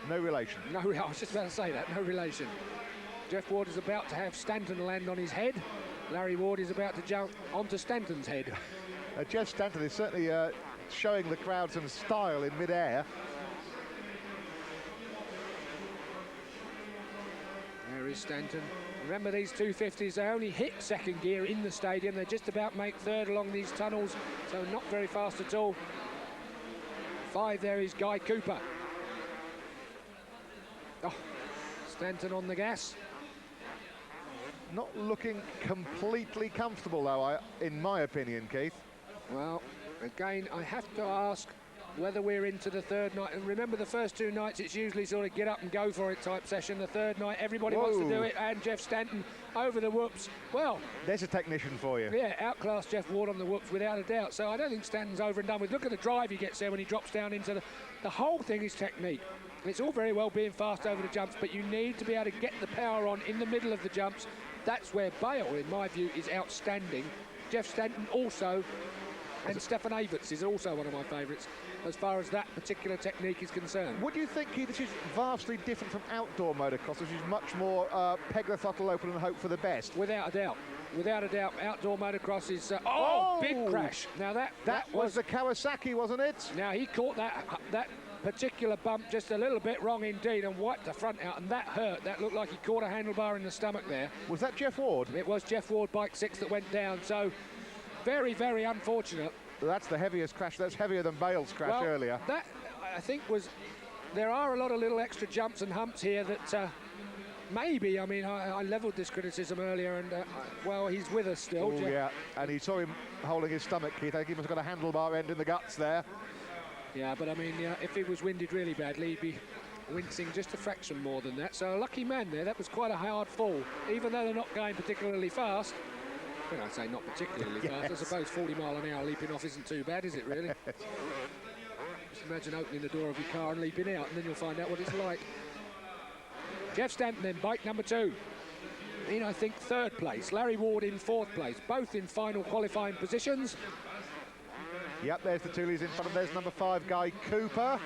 No relation. No, I was just about to say that, no relation. Jeff Ward is about to have Stanton land on his head. Larry Ward is about to jump onto Stanton's head. Jeff Stanton is certainly showing the crowd some style in mid-air. There is Stanton. Remember, these 250s, they only hit second gear in the stadium. They just about make third along these tunnels, so not very fast at all. 5 there is Guy Cooper. Oh, Stanton on the gas. Not looking completely comfortable, though, in my opinion, Keith. Well, again, I have to ask whether we're into the third night. And remember, the first 2 nights, it's usually sort of get up and go for it type session. The third night, everybody wants to do it, and Jeff Stanton over the whoops. Well, there's a technician for you. Yeah, outclassed Jeff Ward on the whoops without a doubt. So I don't think Stanton's over and done with. Look at the drive he gets there when he drops down into the whole thing is technique. It's all very well being fast over the jumps, but you need to be able to get the power on in the middle of the jumps. That's where Bale, in my view, is outstanding. Jeff Stanton also, and Stefan Everts is also one of my favourites as far as that particular technique is concerned. Would you think, Keith, this is vastly different from outdoor motocross, which is much more peg the throttle open and hope for the best? Without a doubt. Without a doubt, outdoor motocross is... big crash. Now that was the Kawasaki, wasn't it? Now he caught that particular bump just a little bit wrong indeed and wiped the front out, and that hurt. That looked like he caught a handlebar in the stomach there. Was that Jeff Ward? It was Jeff Ward, bike 6, that went down. So very, very unfortunate. That's the heaviest crash. That's heavier than Bale's crash earlier. That, I think, was... There are a lot of little extra jumps and humps here that maybe, I mean, I levelled this criticism earlier, and, well, he's with us still. Oh, yeah, and he saw him holding his stomach, Keith. I think he must have got a handlebar end in the guts there. Yeah, but I mean, if he was winded really badly, he'd be wincing just a fraction more than that. So a lucky man there. That was quite a hard fall, even though they're not going particularly fast. Well, I'd say not particularly fast. I suppose 40 mile an hour leaping off isn't too bad, is it really? Just imagine opening the door of your car and leaping out, and then you'll find out what it's like. Jeff Stanton then, bike number 2. In, I think, 3rd place. Larry Ward in 4th place, both in final qualifying positions. Yep, there's the Toolies in front of them. There's number 5, Guy Cooper.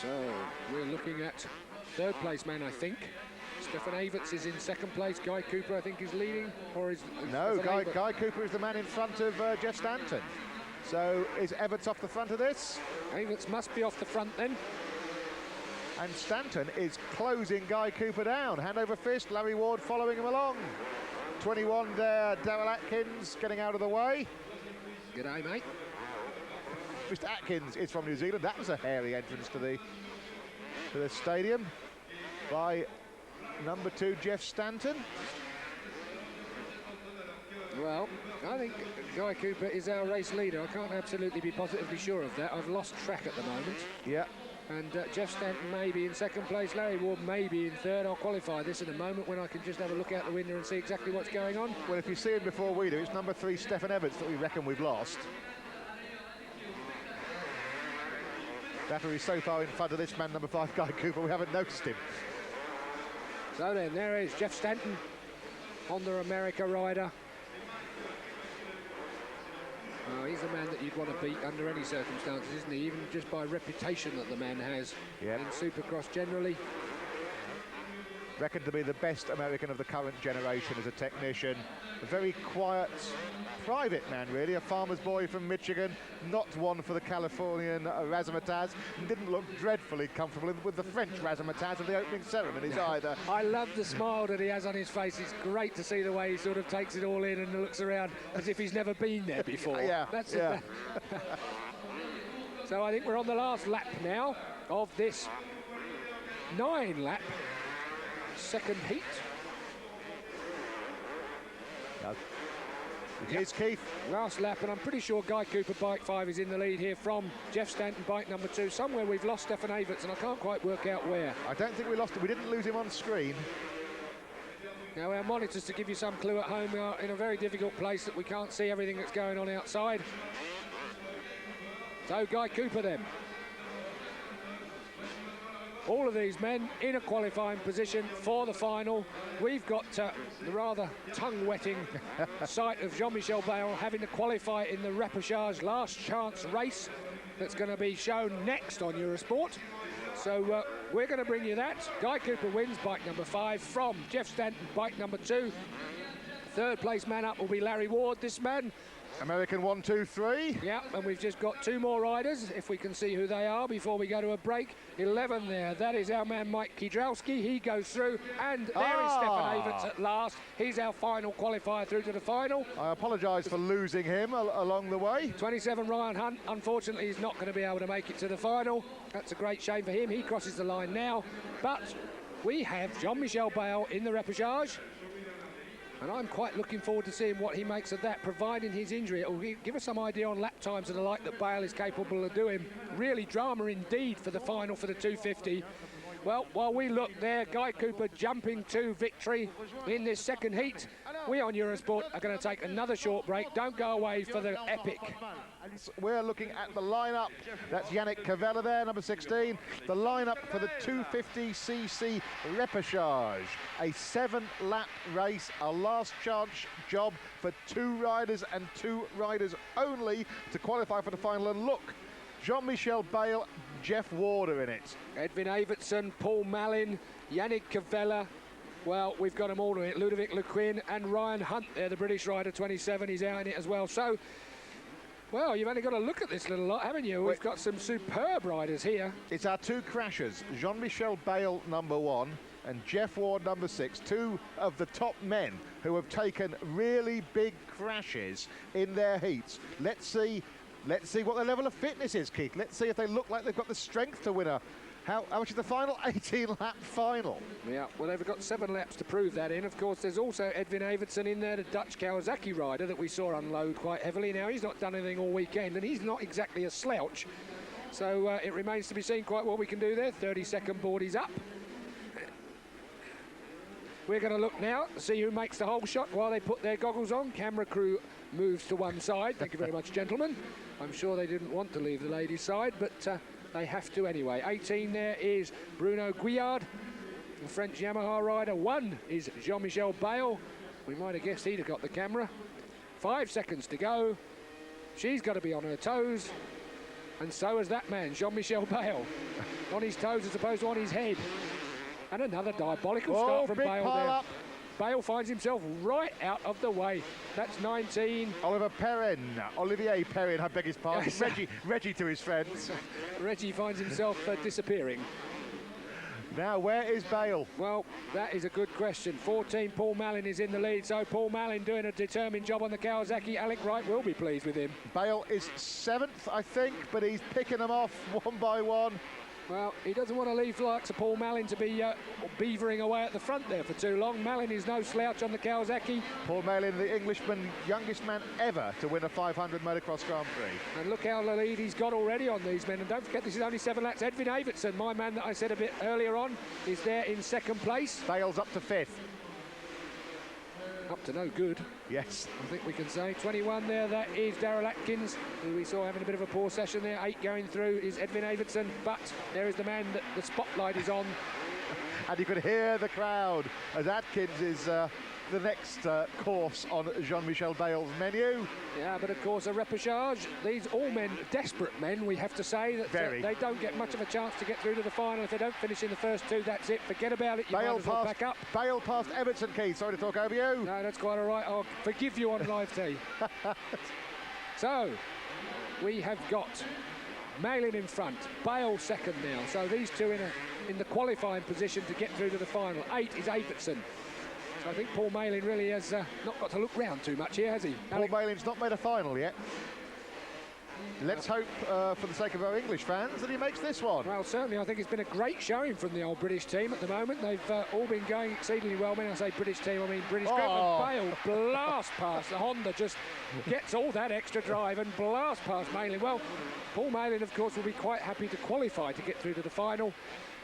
So we're looking at 3rd place man, I think. Stefan Everts is in 2nd place. Guy Cooper, I think, is leading, or is... No, Guy Cooper is the man in front of Jeff Stanton. So is Everts off the front of this? Everts must be off the front then. And Stanton is closing Guy Cooper down. Hand over fist, Larry Ward following him along. 21 there, Daryl Atkins getting out of the way. G'day, mate. Mr. Atkins is from New Zealand. That was a hairy entrance to the stadium by number 2, Jeff Stanton. Well, I think Guy Cooper is our race leader. I can't absolutely be positively sure of that. I've lost track at the moment. Yeah. And Jeff Stanton may be in 2nd place. Larry Ward may be in 3rd. I'll qualify this in a moment when I can just have a look out the window and see exactly what's going on. Well, if you see him before we do, it's number 3, Stefan Everts, that we reckon we've lost. Battery so far in front of this man, number 5, Guy Cooper, we haven't noticed him. So then, there is Jeff Stanton, Honda America rider. Oh, he's a man that you'd want to beat under any circumstances, isn't he? Even just by reputation that the man has in Supercross generally. Reckoned to be the best American of the current generation as a technician. A very quiet, private man, really. A farmer's boy from Michigan. Not one for the Californian razzmatazz. Didn't look dreadfully comfortable with the French razzmatazz of the opening ceremonies either. I love the smile that he has on his face. It's great to see the way he sort of takes it all in and looks around as if he's never been there before. So I think we're on the last lap now of this 9-lap second heat. Here's Keith. Last lap, and I'm pretty sure Guy Cooper, bike 5, is in the lead here from Jeff Stanton, bike number 2. Somewhere we've lost Stefan Everts, and I can't quite work out where. I don't think we lost him. We didn't lose him on screen. Now, our monitors, to give you some clue at home, are in a very difficult place that we can't see everything that's going on outside. So, Guy Cooper then. All of these men in a qualifying position for the final. We've got the rather tongue-wetting sight of Jean-Michel Bale having to qualify in the repechage last chance race that's going to be shown next on Eurosport. So we're going to bring you that. Guy Cooper wins, bike number 5, from Jeff Stanton, bike number 2. Third place man up will be Larry Ward, this man. American 1, 2, 3. Yeah, and we've just got 2 more riders, if we can see who they are before we go to a break. 11 there, that is our man Mike Kiedralski. He goes through, and there is Stefan Everts at last. He's our final qualifier through to the final. I apologise for losing him along the way. 27, Ryan Hunt, unfortunately, is not going to be able to make it to the final. That's a great shame for him. He crosses the line now, but we have Jean-Michel Bayle in the repechage. And I'm quite looking forward to seeing what he makes of that, providing his injury. It will give us some idea on lap times and the like that Bayle is capable of doing. Really drama indeed for the final for the 250. Well, while we look there, Guy Cooper jumping to victory in this second heat. We on Eurosport are going to take another short break. Don't go away for the epic. We're looking at the lineup. That's Yannick Cavella there, number 16. The lineup for the 250cc repechage. A 7-lap race, a last chance job for 2 riders and 2 riders only to qualify for the final. And look, Jean-Michel Bayle, Jeff Ward are in it. Edwin Evertsen, Paul Malin, Yannick Cavella. Well, we've got them all in it. Ludovic Lequin and Ryan Hunt there, the British rider, 27. He's out in it as well. So, well, you've only got to look at this little lot, haven't you? We've got some superb riders here. It's our 2 crashers, Jean-Michel Bayle, number 1, and Jeff Ward, number 6, 2 of the top men who have taken really big crashes in their heats. Let's see what their level of fitness is, Keith. Let's see if they look like they've got the strength to win a... How much is the final? 18-lap final. Yeah, well, they've got 7 laps to prove that in. Of course, there's also Edwin Evertsen in there, the Dutch Kawasaki rider that we saw unload quite heavily. Now, he's not done anything all weekend, and he's not exactly a slouch. So it remains to be seen quite what we can do there. 30-second board is up. We're going to look now to see who makes the whole shot while they put their goggles on. Camera crew moves to one side. Thank you very much, gentlemen. I'm sure they didn't want to leave the ladies' side, but they have to anyway. 18 there is Bruno Guillard, the French Yamaha rider. 1 is Jean-Michel Bayle. We might have guessed he'd have got the camera. 5 seconds to go. She's got to be on her toes. And so has that man, Jean-Michel Bayle. On his toes as opposed to on his head. And another diabolical start from Bayle there. Up. Bayle finds himself right out of the way. That's 19. Olivier Perrin, I beg his pardon. Yes. Reggie to his friends. Reggie finds himself disappearing. Now, where is Bayle? Well, that is a good question. 14, Paul Malin is in the lead, so Paul Malin doing a determined job on the Kawasaki. Alec Wright will be pleased with him. Bayle is 7th, I think, but he's picking them off one by one. Well, he doesn't want to leave likes of Paul Malin to be beavering away at the front there for too long. Malin is no slouch on the Kawasaki. Paul Malin, the Englishman, youngest man ever to win a 500 motocross Grand Prix. And look how the lead he's got already on these men. And don't forget, this is only 7 laps. Edwin Evertsen, my man that I said a bit earlier on, is there in 2nd place. Bayle's up to 5th. Up to no good. Yes. I think we can say. 21 there, that is Daryl Atkins, who we saw having a bit of a poor session there. 8 going through is Edwin Evertsen, but there is the man that the spotlight is on. And you could hear the crowd as Atkins is the next course on Jean-Michel Bayle's menu. Yeah, but of course a repechage. These all men, desperate men, we have to say, that they don't get much of a chance to get through to the final. If they don't finish in the first 2, that's it. Forget about it. You might as well pack up. Bayle past Evertsen, Keith. Sorry to talk over you. No, that's quite all right. I'll forgive you on live tee. So, we have got Malin in front, Bayle 2nd now. So these 2 in the qualifying position to get through to the final. 8 is Evertsen. I think Paul Malin really has not got to look round too much here, has he? Paul Malin's not made a final yet. Let's hope, for the sake of our English fans, that he makes this one. Well, certainly, I think it's been a great showing from the old British team at the moment. They've all been going exceedingly well. When I say British team, I mean British group. And Bayle blast past. The Honda just gets all that extra drive and blast past Malin. Well, Paul Malin, of course, will be quite happy to qualify to get through to the final.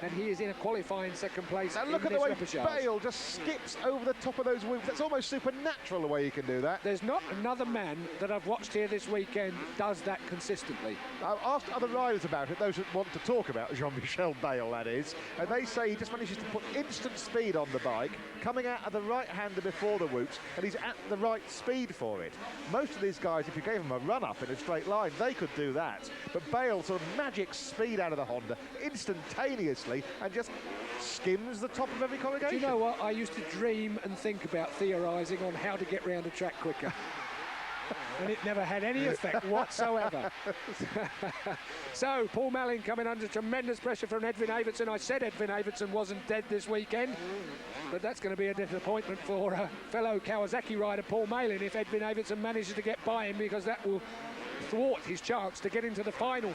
And he is in a qualifying 2nd place. And look at the way Bayle just skips over the top of those whoops. That's almost supernatural the way he can do that. There's not another man that I've watched here this weekend does that consistently. I've asked other riders about it, those that want to talk about Jean-Michel Bayle, that is, and they say he just manages to put instant speed on the bike, coming out of the right-hander before the whoops, and he's at the right speed for it. Most of these guys, if you gave them a run-up in a straight line, they could do that. But Bayle sort of magic speed out of the Honda, instantaneously. basically, and just skims the top of every corrugation. Do you know what? I used to dream and think about theorising on how to get round a track quicker. And it never had any effect whatsoever. So, Paul Malin coming under tremendous pressure from Edwin Evertsen. I said Edwin Evertsen wasn't dead this weekend, but that's going to be a disappointment for fellow Kawasaki rider Paul Malin if Edwin Evertsen manages to get by him, because that will thwart his chance to get into the final.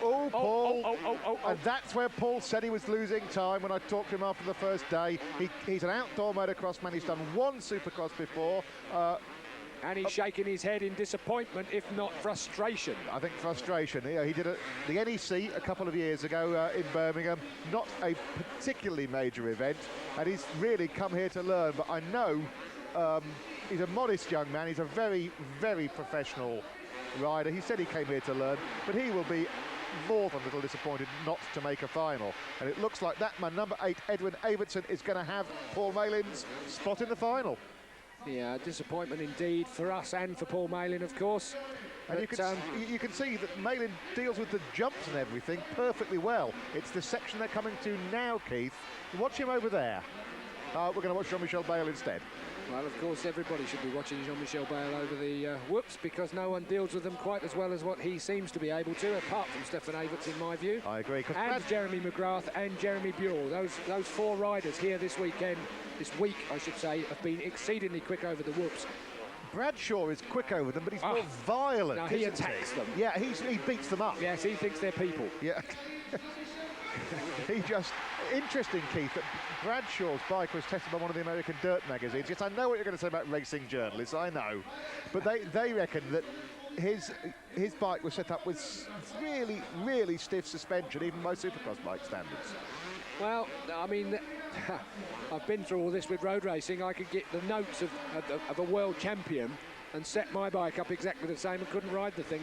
Oh, Paul. And that's where Paul said he was losing time when I talked to him after the first day. He's an outdoor motocross man. He's done one Supercross before. And he's shaking his head in disappointment, if not frustration. I think frustration. Yeah, he did the NEC a couple of years ago in Birmingham. Not a particularly major event, and he's really come here to learn. But I know he's a modest young man. He's a very, very professional rider. He said he came here to learn, but he will be more than a little disappointed not to make a final. And it looks like that man, number 8, Edwin Evertsen, is going to have Paul Malin's spot in the final. Yeah, disappointment indeed for us and for Paul Malin, of course. And you can see that Malin deals with the jumps and everything perfectly well. It's the section they're coming to now, Keith. Watch him over there. We're going to watch Jean-Michel Bayle instead. Well, of course, everybody should be watching Jean-Michel Bayle over the whoops, because no one deals with them quite as well as what he seems to be able to, apart from Stefan Everts, in my view. I agree. And Jeremy McGrath and Jeremy Buell. Those 4 riders here this week, I should say, have been exceedingly quick over the whoops. Bradshaw is quick over them, but he's more violent. No, he attacks them. Yeah, he beats them up. Yes, he thinks they're people. Yeah. Interesting, Keith, that Bradshaw's bike was tested by one of the American dirt magazines. Yes, I know what you're going to say about racing journalists, I know. But they reckon that his bike was set up with really, really stiff suspension, even by Supercross bike standards. Well, I mean, I've been through all this with road racing. I could get the notes of a world champion and set my bike up exactly the same and couldn't ride the thing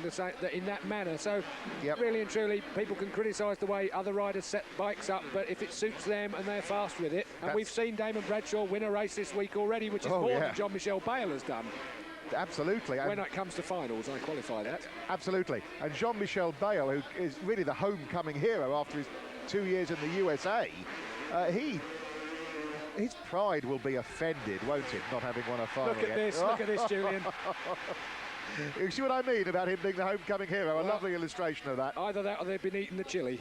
in that manner. So, really and truly, people can criticise the way other riders set bikes up, but if it suits them and they're fast with it, and we've seen Damon Bradshaw win a race this week already, which is more than Jean-Michel Bayle has done. Absolutely. When it comes to finals, I qualify that. Absolutely. And Jean-Michel Bayle, who is really the homecoming hero after his 2 years in the USA, his pride will be offended, won't it, not having won a final Look at this, Julian. You see what I mean about him being the homecoming hero? A lovely illustration of that. Either that or they've been eating the chili.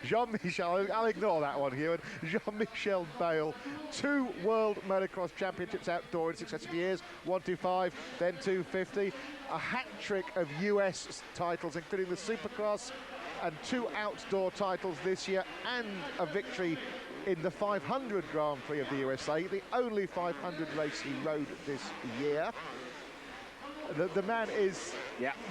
Jean-Michel, I'll ignore that one here. Jean-Michel Bayle, 2 World Motocross Championships outdoor in successive years, 125, then 250, a hat-trick of US titles, including the Supercross, and 2 outdoor titles this year, and a victory in the 500 Grand Prix of the USA, the only 500 race he rode this year. The man is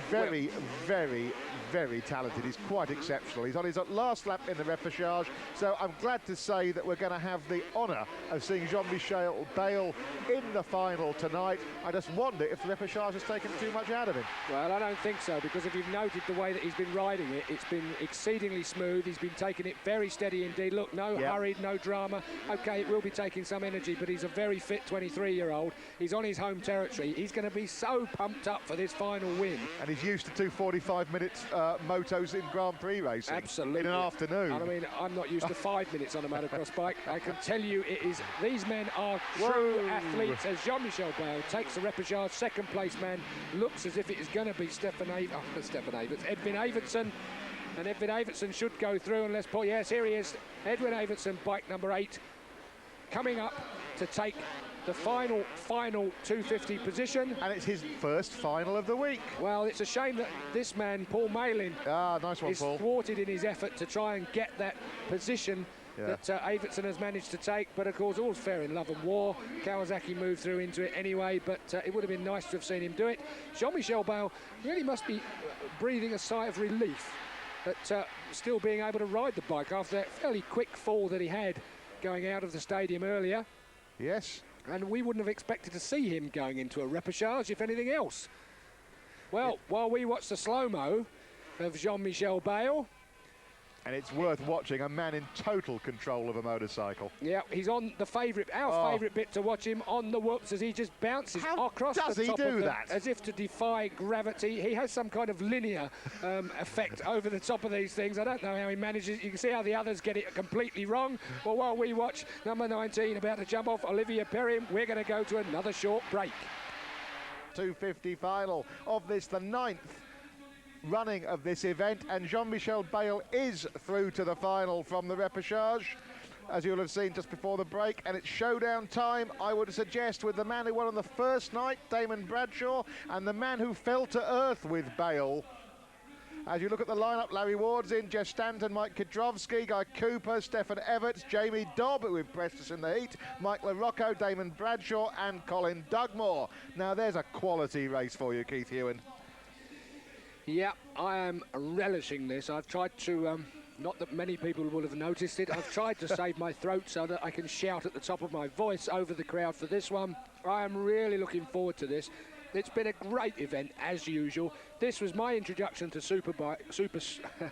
very, very, very talented. He's quite exceptional. He's on his last lap in the repechage, so I'm glad to say that we're going to have the honour of seeing Jean-Michel Bayle in the final tonight. I just wonder if the repechage has taken too much out of him. Well, I don't think so, because if you've noted the way that he's been riding it, it's been exceedingly smooth. He's been taking it very steady indeed. Look, no hurried, no drama. OK, it will be taking some energy, but he's a very fit 23-year-old. He's on his home territory. He's going to be so pumped up for this final win. And he's used to 2 45-minute motos in Grand Prix racing. Absolutely. In an afternoon. I mean, I'm not used to 5 minutes on a motocross bike. I can tell you these men are true athletes. As Jean-Michel Bayle takes the repechage, second place man, looks as if it is going to be Edwin Evertsen. And Edwin Evertsen should go through unless Paul, yes, here he is. Edwin Evertsen, bike number 8, coming up to take the final 250 position. And it's his first final of the week. Well, it's a shame that this man, Paul Malin, nice one, is Paul, thwarted in his effort to try and get that position that Evertsen has managed to take. But of course, all's fair in love and war. Kawasaki moved through into it anyway, but it would have been nice to have seen him do it. Jean-Michel Bayle really must be breathing a sigh of relief at still being able to ride the bike after that fairly quick fall that he had going out of the stadium earlier. Yes. And we wouldn't have expected to see him going into a repechage, if anything else. Well, while we watch the slow-mo of Jean-Michel Bayle, And it's worth watching a man in total control of a motorcycle. Yeah, he's on the favourite, our favourite bit to watch him on the whoops as he just bounces across the top of them. How does he do that? As if to defy gravity. He has some kind of linear effect over the top of these things. I don't know how he manages. You can see how the others get it completely wrong. Well, while we watch number 19 about to jump off Olivia Perrin, we're going to go to another short break. 250 final of this, the 9th running of this event, and Jean-Michel Bayle is through to the final from the repechage, as you'll have seen just before the break, and it's showdown time, I would suggest, with the man who won on the first night, Damon Bradshaw, and the man who fell to earth with Bayle. As you look at the lineup, Larry Ward's in, Jeff Stanton, Mike Kudrowski, Guy Cooper, Stefan Everts, Jamie Dobb, who impressed us in the heat, Mike LaRocco, Damon Bradshaw, and Colin Dugmore. Now there's a quality race for you, Keith Ewan. Yeah, I am relishing this. I've tried to, not that many people will have noticed it, I've tried to save my throat so that I can shout at the top of my voice over the crowd for this one. I am really looking forward to this. It's been a great event, as usual. This was my introduction to Superbike.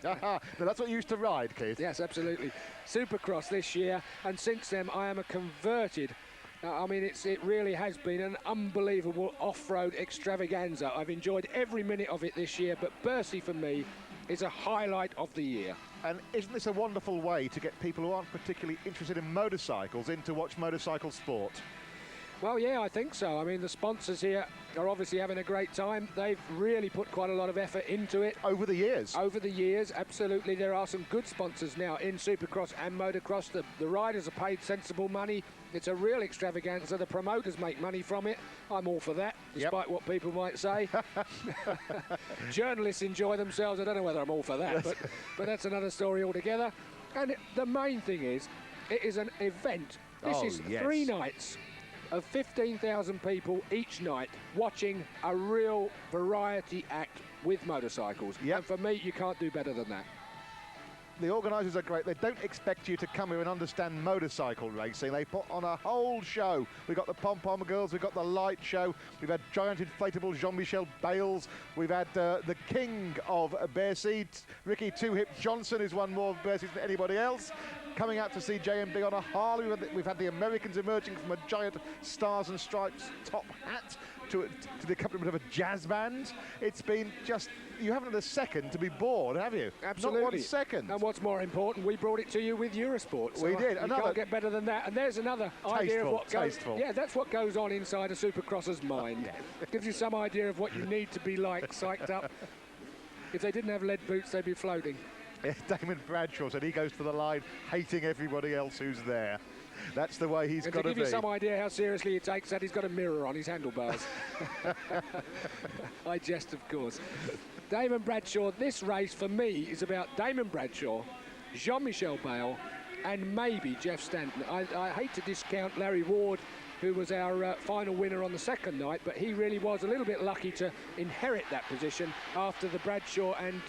No, that's what you used to ride, Keith. Yes, absolutely. Supercross this year, and since then I am a converted. I mean, it really has been an unbelievable off-road extravaganza. I've enjoyed every minute of it this year, but Bercy, for me, is a highlight of the year. And isn't this a wonderful way to get people who aren't particularly interested in motorcycles in to watch motorcycle sport? Well, yeah, I think so. I mean, the sponsors here are obviously having a great time. They've really put quite a lot of effort into it. Over the years? Over the years, absolutely. There are some good sponsors now in Supercross and Motocross. The riders are paid sensible money. It's a real extravaganza. The promoters make money from it. I'm all for that, despite what people might say. Journalists enjoy themselves. I don't know whether I'm all for that, but that's another story altogether. And the main thing is, it is an event. This is 3 nights of 15,000 people each night watching a real variety act with motorcycles. And for me, you can't do better than that. The organisers are great. They don't expect you to come here and understand motorcycle racing. They put on a whole show. We've got the pom-pom girls, we've got the light show, we've had giant inflatable Jean-Michel Bayles, we've had the king of Bercy, Ricky Two-Hip Johnson, who's won more Bercies than anybody else, coming out to see JMB on a Harley. We've had the Americans emerging from a giant Stars and Stripes top hat to the accompaniment of a jazz band. It's been just, you haven't had a second to be bored, have you? Absolutely. Not 1 second. And what's more important, we brought it to you with Eurosport. So we did. You can't get better than that. And there's another idea of what goes... Yeah, that's what goes on inside a Supercrosser's mind. Gives you some idea of what you need to be like, psyched up. If they didn't have lead boots, they'd be floating. Damon Bradshaw said he goes to the line hating everybody else who's there. That's the way he's got to be. To give you some idea how seriously he takes that, he's got a mirror on his handlebars. I jest, of course. Damon Bradshaw, this race for me is about Damon Bradshaw, Jean-Michel Bayle, and maybe Jeff Stanton. I hate to discount Larry Ward, who was our final winner on the second night, but he really was a little bit lucky to inherit that position after the Bradshaw and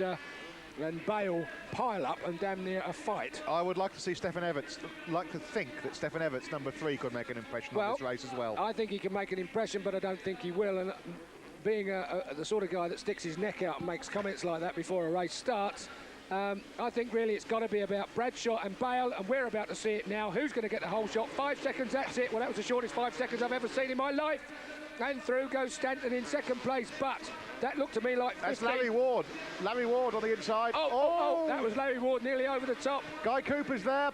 Bayle pile up and damn near a fight. I would like to see Stefan Everts, like to think that Stefan Everts, number 3, could make an impression on this race as well. I think he can make an impression, but I don't think he will. And being the sort of guy that sticks his neck out and makes comments like that before a race starts, I think really it's got to be about Bradshaw and Bayle, and we're about to see it now. Who's going to get the whole shot? 5 seconds, that's it. Well, that was the shortest 5 seconds I've ever seen in my life. And through goes Stanton in second place, but that looked to me like 15. That's Larry Ward. Larry Ward on the inside. Oh, that was Larry Ward nearly over the top. Guy Cooper's there.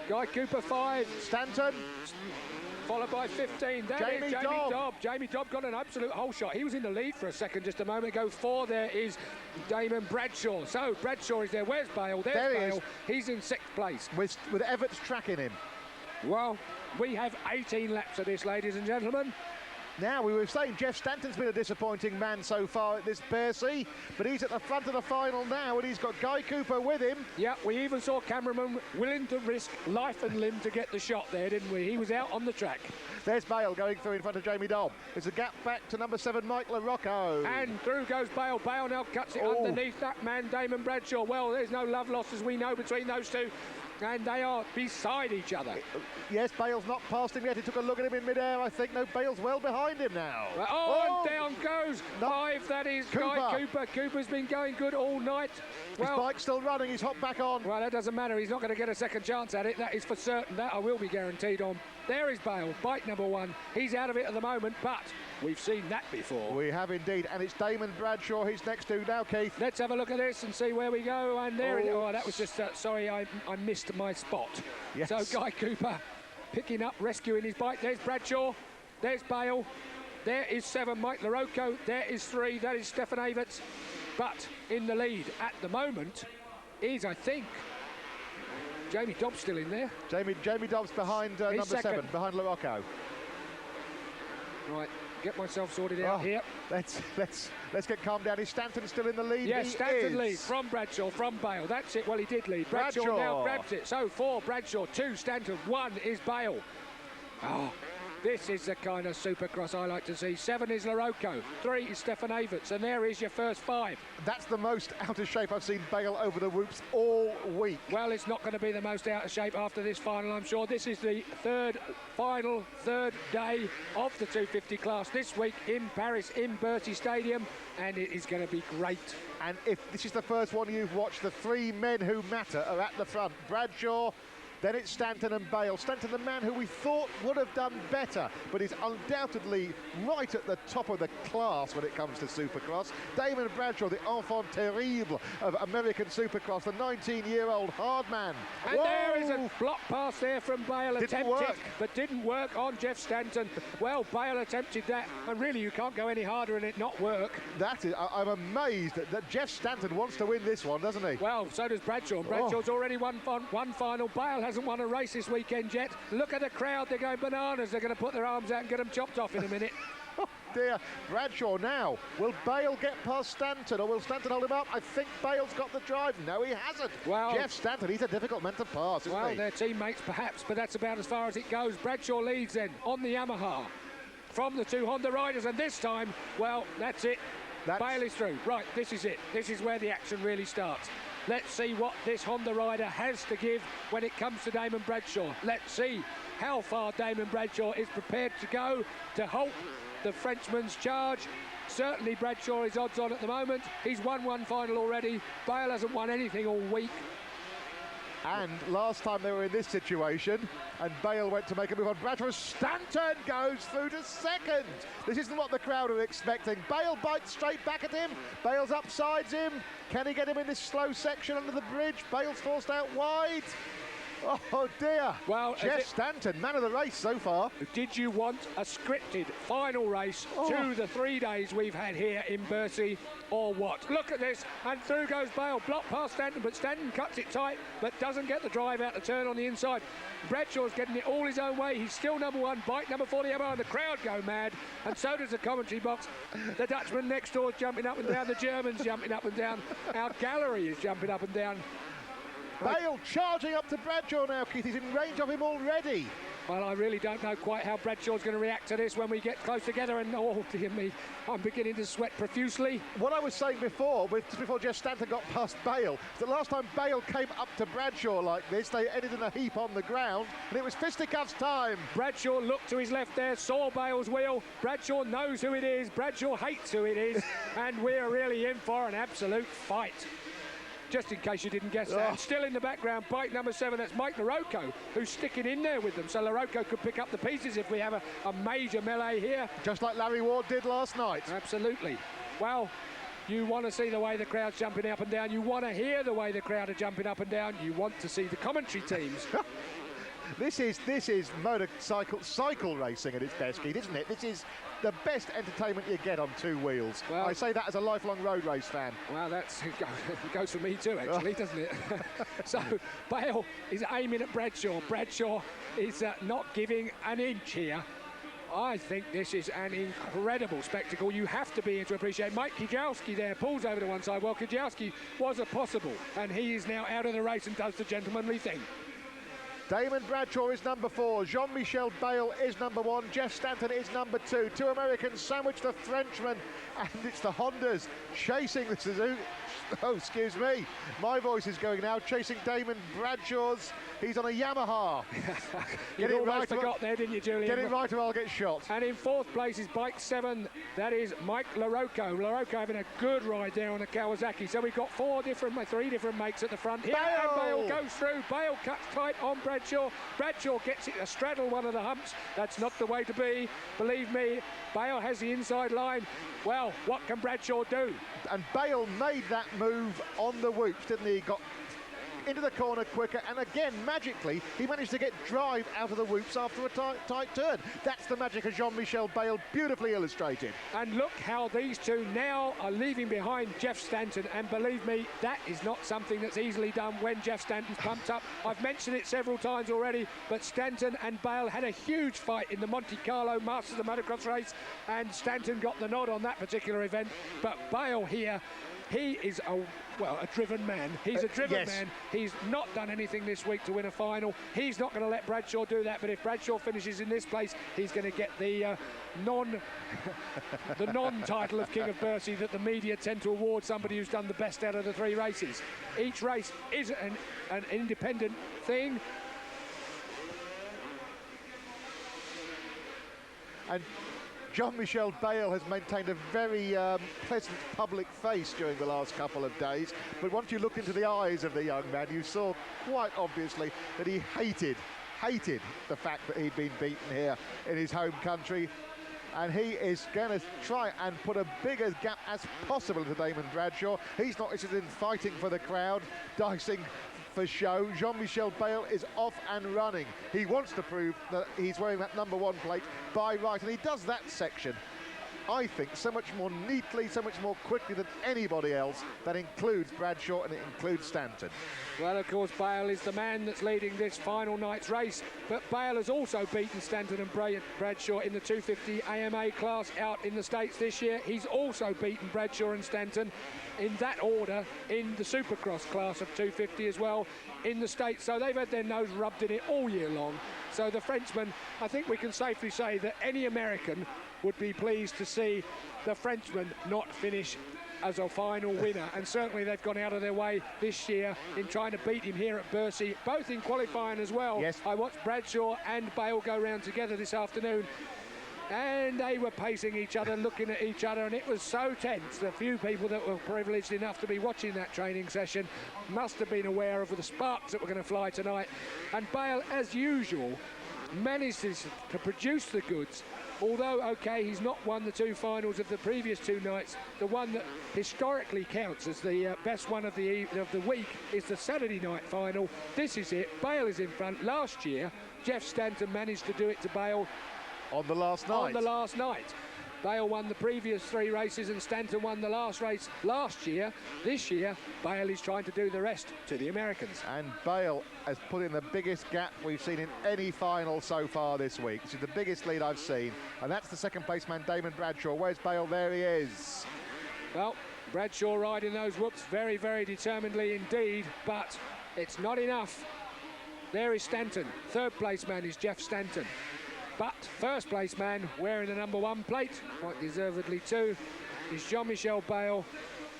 Guy Cooper 5. Stanton. Followed by 15. Jamie Dobb. Jamie Dobb got an absolute whole shot. He was in the lead for a second just a moment ago. 4 there is Damon Bradshaw. So Bradshaw is there. Where's Bayle? There's Bayle. He's in 6th place. With Everts tracking him. Well, we have 18 laps of this, ladies and gentlemen. Now, we were saying Jeff Stanton's been a disappointing man so far at this Bercy, but he's at the front of the final now, and he's got Guy Cooper with him. Yeah, we even saw cameraman willing to risk life and limb to get the shot there, didn't we? He was out on the track. There's Bayle going through in front of Jamie Dobb. There's a gap back to number 7, Mike LaRocco. And through goes Bayle. Bayle now cuts it underneath that man, Damon Bradshaw. Well, there's no love lost, as we know, between those two. and they are beside each other. Yes, Bale's not past him yet. He took a look at him in midair, I think. No, Bale's well behind him now. And down goes 5. That is Guy Cooper. Cooper's been going good all night. His bike's still running. He's hopped back on. Well, that doesn't matter. He's not going to get a second chance at it. That is for certain. That I will be guaranteed on. There is Bale, bike number 1. He's out of it at the moment, but we've seen that before. We have indeed, and it's Damon Bradshaw he's next to now, Keith. Let's have a look at this and see where we go. And there it is. Oh, that was just, sorry, I missed my spot. Yes. So Guy Cooper picking up, rescuing his bike. There's Bradshaw. There's Bale. There is 7, Mike LaRocco. There is 3, that is Stefan Everts. But in the lead at the moment is, I think, Jamie Dobbs still in there. Jamie Dobbs behind number 7, behind LaRocco. Right, get myself sorted out here. Let's get calmed down. Is Stanton still in the lead? Yes, Stanton leads from Bradshaw, from Bale. That's it. Well, he did lead. Bradshaw now grabs it. So 4 Bradshaw, 2 Stanton, 1 is Bale. Oh, this is the kind of Supercross I like to see. 7 is LaRocco, 3 is Stefan Everts, and there is your first 5. That's the most out of shape I've seen Bale over the whoops all week. Well, it's not going to be the most out of shape after this final, I'm sure. This is the third day of the 250 class this week in Paris, in Bercy Stadium, and it is going to be great. And if this is the first one you've watched, the 3 men who matter are at the front. Bradshaw, then it's Stanton and Bale. Stanton, the man who we thought would have done better, but is undoubtedly right at the top of the class when it comes to Supercross. Damon Bradshaw, the enfant terrible of American Supercross, the 19-year-old hard man. And there is a block pass there from Bale, but didn't work on Jeff Stanton. Well, Bale attempted that, and really you can't go any harder and it not work. That is, I'm amazed that Jeff Stanton wants to win this one, doesn't he? Well, so does Bradshaw. Bradshaw's already won one final. Bale hasn't won a race this weekend yet. Look at the crowd, they're going bananas. They're going to put their arms out and get them chopped off in a minute. Oh dear, Bradshaw now. Will Bale get past Stanton, or will Stanton hold him up? I think Bale's got the drive. No, he hasn't. Well, Jeff Stanton, he's a difficult man to pass, isn't he? Well, they're teammates perhaps, but that's about as far as it goes. Bradshaw leads then on the Yamaha from the 2 Honda riders, and this time, well, that's it. Bale is through. Right, this is it. This is where the action really starts. Let's see what this Honda rider has to give when it comes to Damon Bradshaw. Let's see how far Damon Bradshaw is prepared to go to halt the Frenchman's charge. Certainly Bradshaw is odds on at the moment. He's won one final already. Bale hasn't won anything all week. And last time they were in this situation, and Bale went to make a move on Bradshaw, Stanton goes through to second. This isn't what the crowd are expecting. Bale bites straight back at him. Bale's upsides him. Can he get him in this slow section under the bridge? Bale's forced out wide. Oh dear. Well, Jeff Stanton, man of the race so far. Did you want a scripted final race to the 3 days we've had here in Bercy, or what? Look at this, and through goes Bale, blocked past Stanton, but Stanton cuts it tight, but doesn't get the drive out to turn on the inside. Bradshaw's getting it all his own way. He's still number 1, bike number 40, and the crowd go mad, and so does the commentary box. The Dutchman next door is jumping up and down, the German's jumping up and down, our gallery is jumping up and down. Bale charging up to Bradshaw now, Keith. He's in range of him already. Well, I really don't know quite how Bradshaw's going to react to this when we get close together, and oh dear me, I'm beginning to sweat profusely. What I was saying before, just before Jeff Stanton got past Bale, the last time Bale came up to Bradshaw like this, they ended in a heap on the ground, and it was fisticuffs time. Bradshaw looked to his left there, saw Bale's wheel. Bradshaw knows who it is. Bradshaw hates who it is, and we're really in for an absolute fight. Just in case you didn't guess that. Still in the background, bike number 7, that's Mike LaRocco, who's sticking in there with them. So LaRocco could pick up the pieces if we have a major melee here. Just like Larry Ward did last night. Absolutely. Well, you want to see the way the crowd's jumping up and down. You want to hear the way the crowd are jumping up and down. You want to see the commentary teams. This is cycle racing at its best, Keith, isn't it? This is the best entertainment you get on 2 wheels. Well, I say that as a lifelong road race fan. Well, it goes for me too, actually, doesn't it? So, Bale is aiming at Bradshaw. Bradshaw is not giving an inch here. I think this is an incredible spectacle. You have to be here to appreciate. Mike Kijowski there pulls over to one side. Well, Kijowski was a possible, and he is now out of the race and does the gentlemanly thing. Damon Bradshaw is number 4, Jean-Michel Bale is number 1, Jeff Stanton is number 2. 2 Americans sandwich the Frenchman, And it's the Hondas chasing the Suzuki. Oh, excuse me. My voice is going now. Chasing Damon Bradshaw's. He's on a Yamaha. You almost forgot there, didn't you, Julian? Get it right or I'll get shot. And in fourth place is bike 7. That is Mike LaRocco. LaRocco having a good ride there on the Kawasaki. So we've got 3 different makes at the front here. Bale! And Bale goes through. Bale cuts tight on Bradshaw. Bradshaw gets it to straddle one of the humps. That's not the way to be. Believe me, Bale has the inside line. Well, what can Bradshaw do? And Bale made that move on the whoops, didn't he? He got into the corner quicker, and again, magically, he managed to get drive out of the whoops after a tight turn. That's the magic of Jean-Michel Bale, beautifully illustrated. And look how these two now are leaving behind Jeff Stanton, and believe me, that is not something that's easily done when Jeff Stanton's pumped up. I've mentioned it several times already, but Stanton and Bale had a huge fight in the Monte Carlo Masters of Motocross race, and Stanton got the nod on that particular event. But Bale here, he is a driven man. He's a driven man. He's not done anything this week to win a final. He's not going to let Bradshaw do that, but if Bradshaw finishes in this place, he's going to get the non-title of King of Bercy that the media tend to award somebody who's done the best out of the 3 races. Each race is an independent thing. And Jean-Michel Bale has maintained a very pleasant public face during the last couple of days, but once you look into the eyes of the young man, you saw quite obviously that he hated the fact that he'd been beaten here in his home country, and he is going to try and put a bigger gap as possible to Damon Bradshaw. He's not interested in fighting for the crowd, dicing for show. Jean-Michel Bale is off and running. He wants to prove that he's wearing that #1 plate by right, and he does that section, I think, so much more neatly, so much more quickly than anybody else. That includes Bradshaw and it includes Stanton. Well, of course, Bale is the man that's leading this final night's race, but Bale has also beaten Stanton and Bradshaw in the 250 AMA class out in the States this year. He's also beaten Bradshaw and Stanton in that order in the Supercross class of 250 as well in the States. So they've had their nose rubbed in it all year long. So the Frenchman, I think we can safely say that any American would be pleased to see the Frenchman not finish as a final winner, and certainly they've gone out of their way this year in trying to beat him here at Bercy, both in qualifying as well. Yes. I watched Bradshaw and Bale go round together this afternoon, and they were pacing each other, looking at each other, and it was so tense. The few people that were privileged enough to be watching that training session must have been aware of the sparks that were going to fly tonight. And Bale, as usual, managed to produce the goods. Although, okay, he's not won the 2 finals of the previous 2 nights, the one that historically counts as the best one of the week is the Saturday night final. This is it. Bale is in front. Last year, Jeff Stanton managed to do it to Bale on the last night. Bale won the previous 3 races and Stanton won the last race last year. This year, Bale is trying to do the rest to the Americans. And Bale has put in the biggest gap we've seen in any final so far this week. This is the biggest lead I've seen. And that's the second place man, Damon Bradshaw. Where's Bale? There he is. Well, Bradshaw riding those whoops very, very determinedly indeed, but it's not enough. There is Stanton. Third place man is Jeff Stanton. But first place man wearing the #1 plate, quite deservedly too, is Jean-Michel Bale.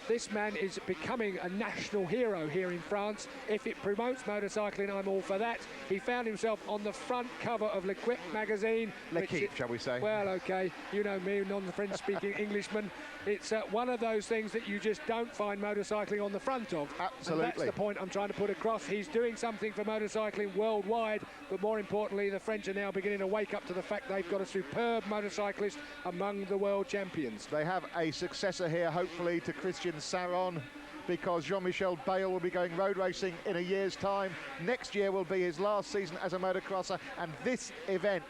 This man is becoming a national hero here in France. If it promotes motorcycling, I'm all for that. He found himself on the front cover of L'Equipe magazine. L'Equipe, shall we say? Well, okay, you know me, non-French-speaking Englishman. It's one of those things that you just don't find motorcycling on the front of. Absolutely. And that's the point I'm trying to put across. He's doing something for motorcycling worldwide, but more importantly, the French are now beginning to wake up to the fact they've got a superb motorcyclist among the world champions. They have a successor here, hopefully, to Christian Saron, because Jean-Michel Bale will be going road racing in a year's time. Next year will be his last season as a motocrosser, and this event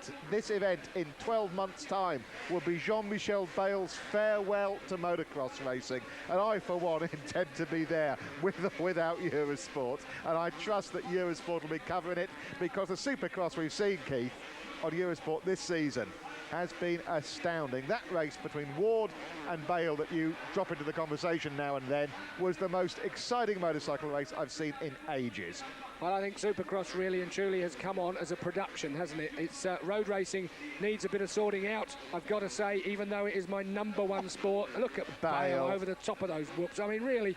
in 12 months' time will be Jean-Michel Bale's farewell to motocross racing. And I, for one, intend to be there with or without Eurosport. And I trust that Eurosport will be covering it, because the Supercross we've seen, Keith, on Eurosport this season has been astounding. That race between Ward and Bale that you drop into the conversation now and then was the most exciting motorcycle race I've seen in ages. Well, I think Supercross really and truly has come on as a production, hasn't it? It's road racing needs a bit of sorting out, I've got to say, even though it is my #1 sport. Look at Bale over the top of those whoops. I mean, really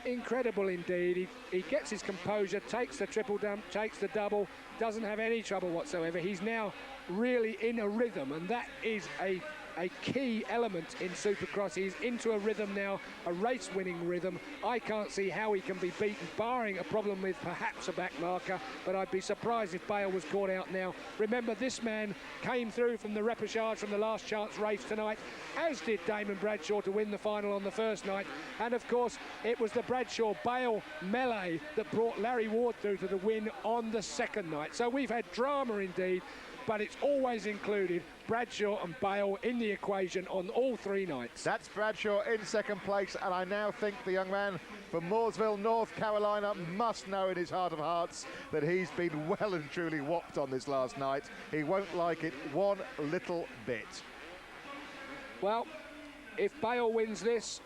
incredible indeed. He gets his composure, takes the triple dump, takes the double, doesn't have any trouble whatsoever. He's now really in a rhythm, and that is a key element in Supercross. He's into a rhythm now, a race-winning rhythm. I can't see how he can be beaten, barring a problem with perhaps a back marker, but I'd be surprised if Bale was caught out now. Remember, this man came through from the repechage from the last chance race tonight, as did Damon Bradshaw, to win the final on the first night. And of course, it was the Bradshaw-Bale melee that brought Larry Ward through to the win on the second night. So we've had drama indeed, but it's always included Bradshaw and Bale in the equation on all 3 nights. That's Bradshaw in second place, and I now think the young man from Mooresville, North Carolina, must know in his heart of hearts that he's been well and truly whopped on this last night. He won't like it one little bit. Well, if Bale wins this,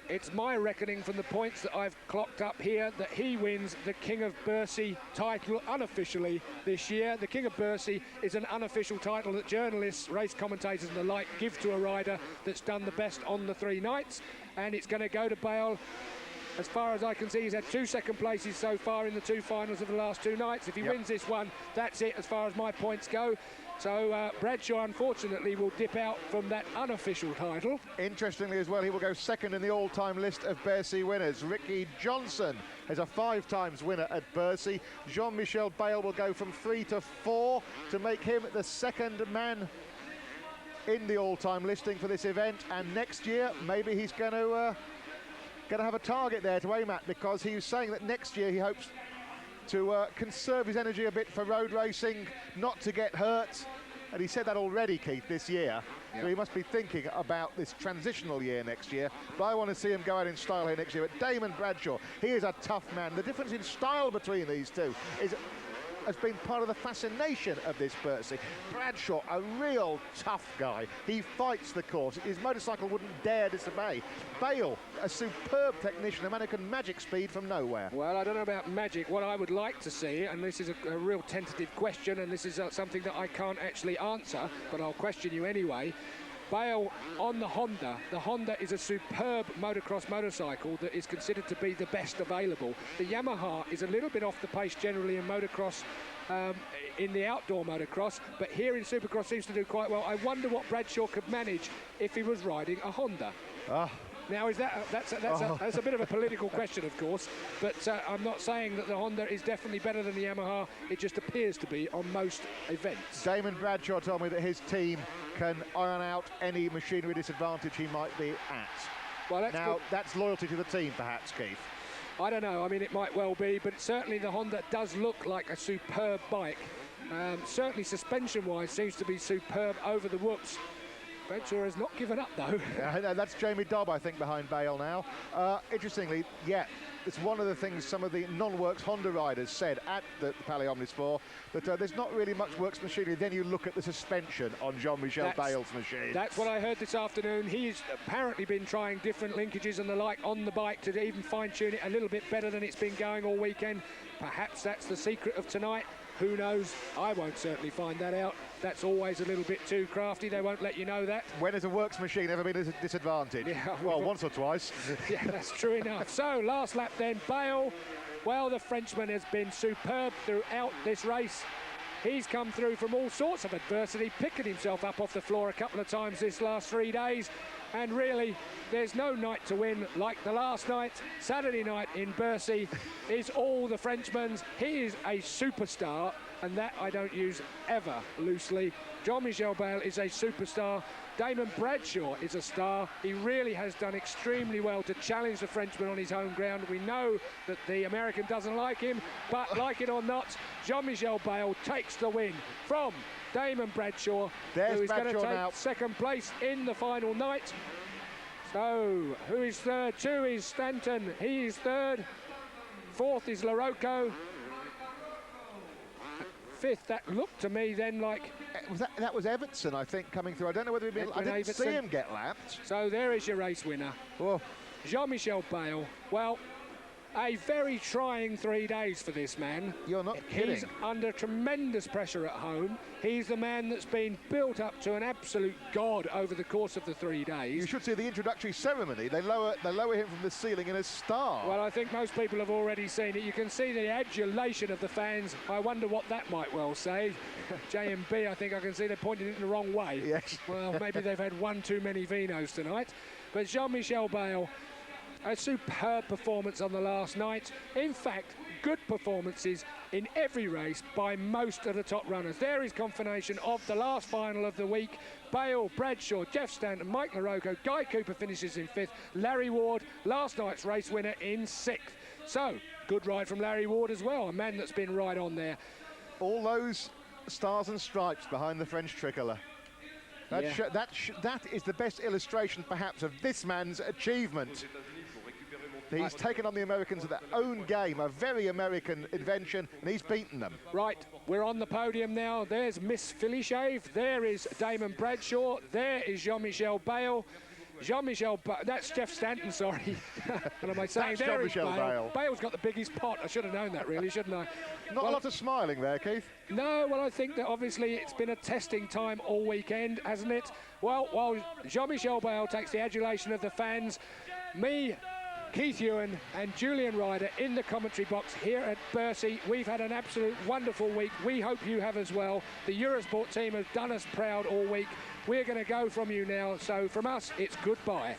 it's my reckoning from the points that I've clocked up here that he wins the King of Bercy title unofficially this year. The King of Bercy is an unofficial title that journalists, race commentators and the like give to a rider that's done the best on the 3 nights, and it's going to go to Bale. As far as I can see, he's had 2 second places so far in the 2 finals of the last 2 nights. If he wins this one, that's it as far as my points go. So Bradshaw, unfortunately, will dip out from that unofficial title. Interestingly as well, he will go second in the all-time list of Bercy winners. Ricky Johnson is a 5 times winner at Bercy. Jean-Michel Bale will go from 3 to 4 to make him the second man in the all-time listing for this event. And next year, maybe he's going to have a target there to aim at, because he was saying that next year he hopes to conserve his energy a bit for road racing, not to get hurt. And he said that already, Keith, this year. So he must be thinking about this transitional year next year. But I want to see him go out in style here next year. But Damon Bradshaw, he is a tough man. The difference in style between these two has been part of the fascination of this Bercy. Bradshaw, a real tough guy. He fights the course. His motorcycle wouldn't dare disobey. Bale, a superb technician, a man who can magic speed from nowhere. Well, I don't know about magic. What I would like to see, and this is a real tentative question, and this is something that I can't actually answer, but I'll question you anyway. Bale on the Honda. The Honda is a superb motocross motorcycle that is considered to be the best available. The Yamaha is a little bit off the pace generally in motocross, in the outdoor motocross, but here in Supercross seems to do quite well. I wonder what Bradshaw could manage if he was riding a Honda. Now, is that's a bit of a political question, of course, but I'm not saying that the Honda is definitely better than the Yamaha. It just appears to be on most events. Damon Bradshaw told me that his team can iron out any machinery disadvantage he might be at. Well, that's loyalty to the team, perhaps, Keith. I don't know. I mean, it might well be, but certainly the Honda does look like a superb bike. Certainly suspension-wise seems to be superb over the whoops. Bradshaw has not given up, though. Yeah, that's Jamie Dobb, I think, behind Bale now. Interestingly, it's one of the things some of the non-works Honda riders said at the Palais Omnisport, that there's not really much works machinery. Then you look at the suspension on Jean-Michel Bale's machine. That's what I heard this afternoon. He's apparently been trying different linkages and the like on the bike to even fine-tune it a little bit better than it's been going all weekend. Perhaps that's the secret of tonight. Who knows? I won't certainly find that out. That's always a little bit too crafty. They won't let you know that. When has a works machine ever been a disadvantage? Yeah, well, once or twice. Yeah, that's true enough. So, last lap then, Bale. Well, the Frenchman has been superb throughout this race. He's come through from all sorts of adversity, picking himself up off the floor a couple of times this last 3 days. And really, there's no night to win like the last night. Saturday night in Bercy is all the Frenchman's. He is a superstar, and that I don't use ever loosely. Jean-Michel Bale is a superstar. Damon Bradshaw is a star. He really has done extremely well to challenge the Frenchman on his home ground. We know that the American doesn't like him, but like it or not, Jean-Michel Bale takes the win from Damon Bradshaw, who is going to take now. Second place in the final night. So, who is third? 2 is Stanton. He is third. 4th is LaRocco. 5th, that looked to me then like... That was Evertson, I think, coming through. I don't know whether I didn't see him get lapped. So there is your race winner. Oh. Jean-Michel Bale. Well, a very trying 3 days for this man. You're not kidding. He's under tremendous pressure at home. He's the man that's been built up to an absolute god over the course of the 3 days. You should see the introductory ceremony. They lower him from the ceiling in a star. Well, I think most people have already seen it. You can see the adulation of the fans. I wonder what that might well say. J&B, I think I can see they're pointing it in the wrong way. Yes. Well, maybe they've had one too many vinos tonight. But Jean-Michel Bayle, a superb performance on the last night. In fact, good performances in every race by most of the top runners. There is confirmation of the last final of the week. Bayle, Bradshaw, Jeff Stanton, Mike LaRocco, Guy Cooper finishes in 5th. Larry Ward, last night's race winner, in 6th. So, good ride from Larry Ward as well, a man that's been right on there. All those stars and stripes behind the French tricolour. That is the best illustration, perhaps, of this man's achievement. He's taken on the Americans at their own game, a very American invention, and he's beaten them. Right, we're on the podium now. There's Miss Philly-Shave. There is Damon Bradshaw. There is Jean-Michel Bayle. That's Jeff Stanton, sorry. What am I saying? That's There is Jean-Michel Bayle. Bayle's got the biggest pot. I should have known that, really, shouldn't I? Not a lot of smiling there, Keith. No, well, I think that obviously it's been a testing time all weekend, hasn't it? Well, while Jean-Michel Bayle takes the adulation of the fans, me, Keith Ewan and Julian Ryder in the commentary box here at Bercy. We've had an absolute wonderful week. We hope you have as well. The Eurosport team has done us proud all week. We're going to go from you now, so from us, it's goodbye.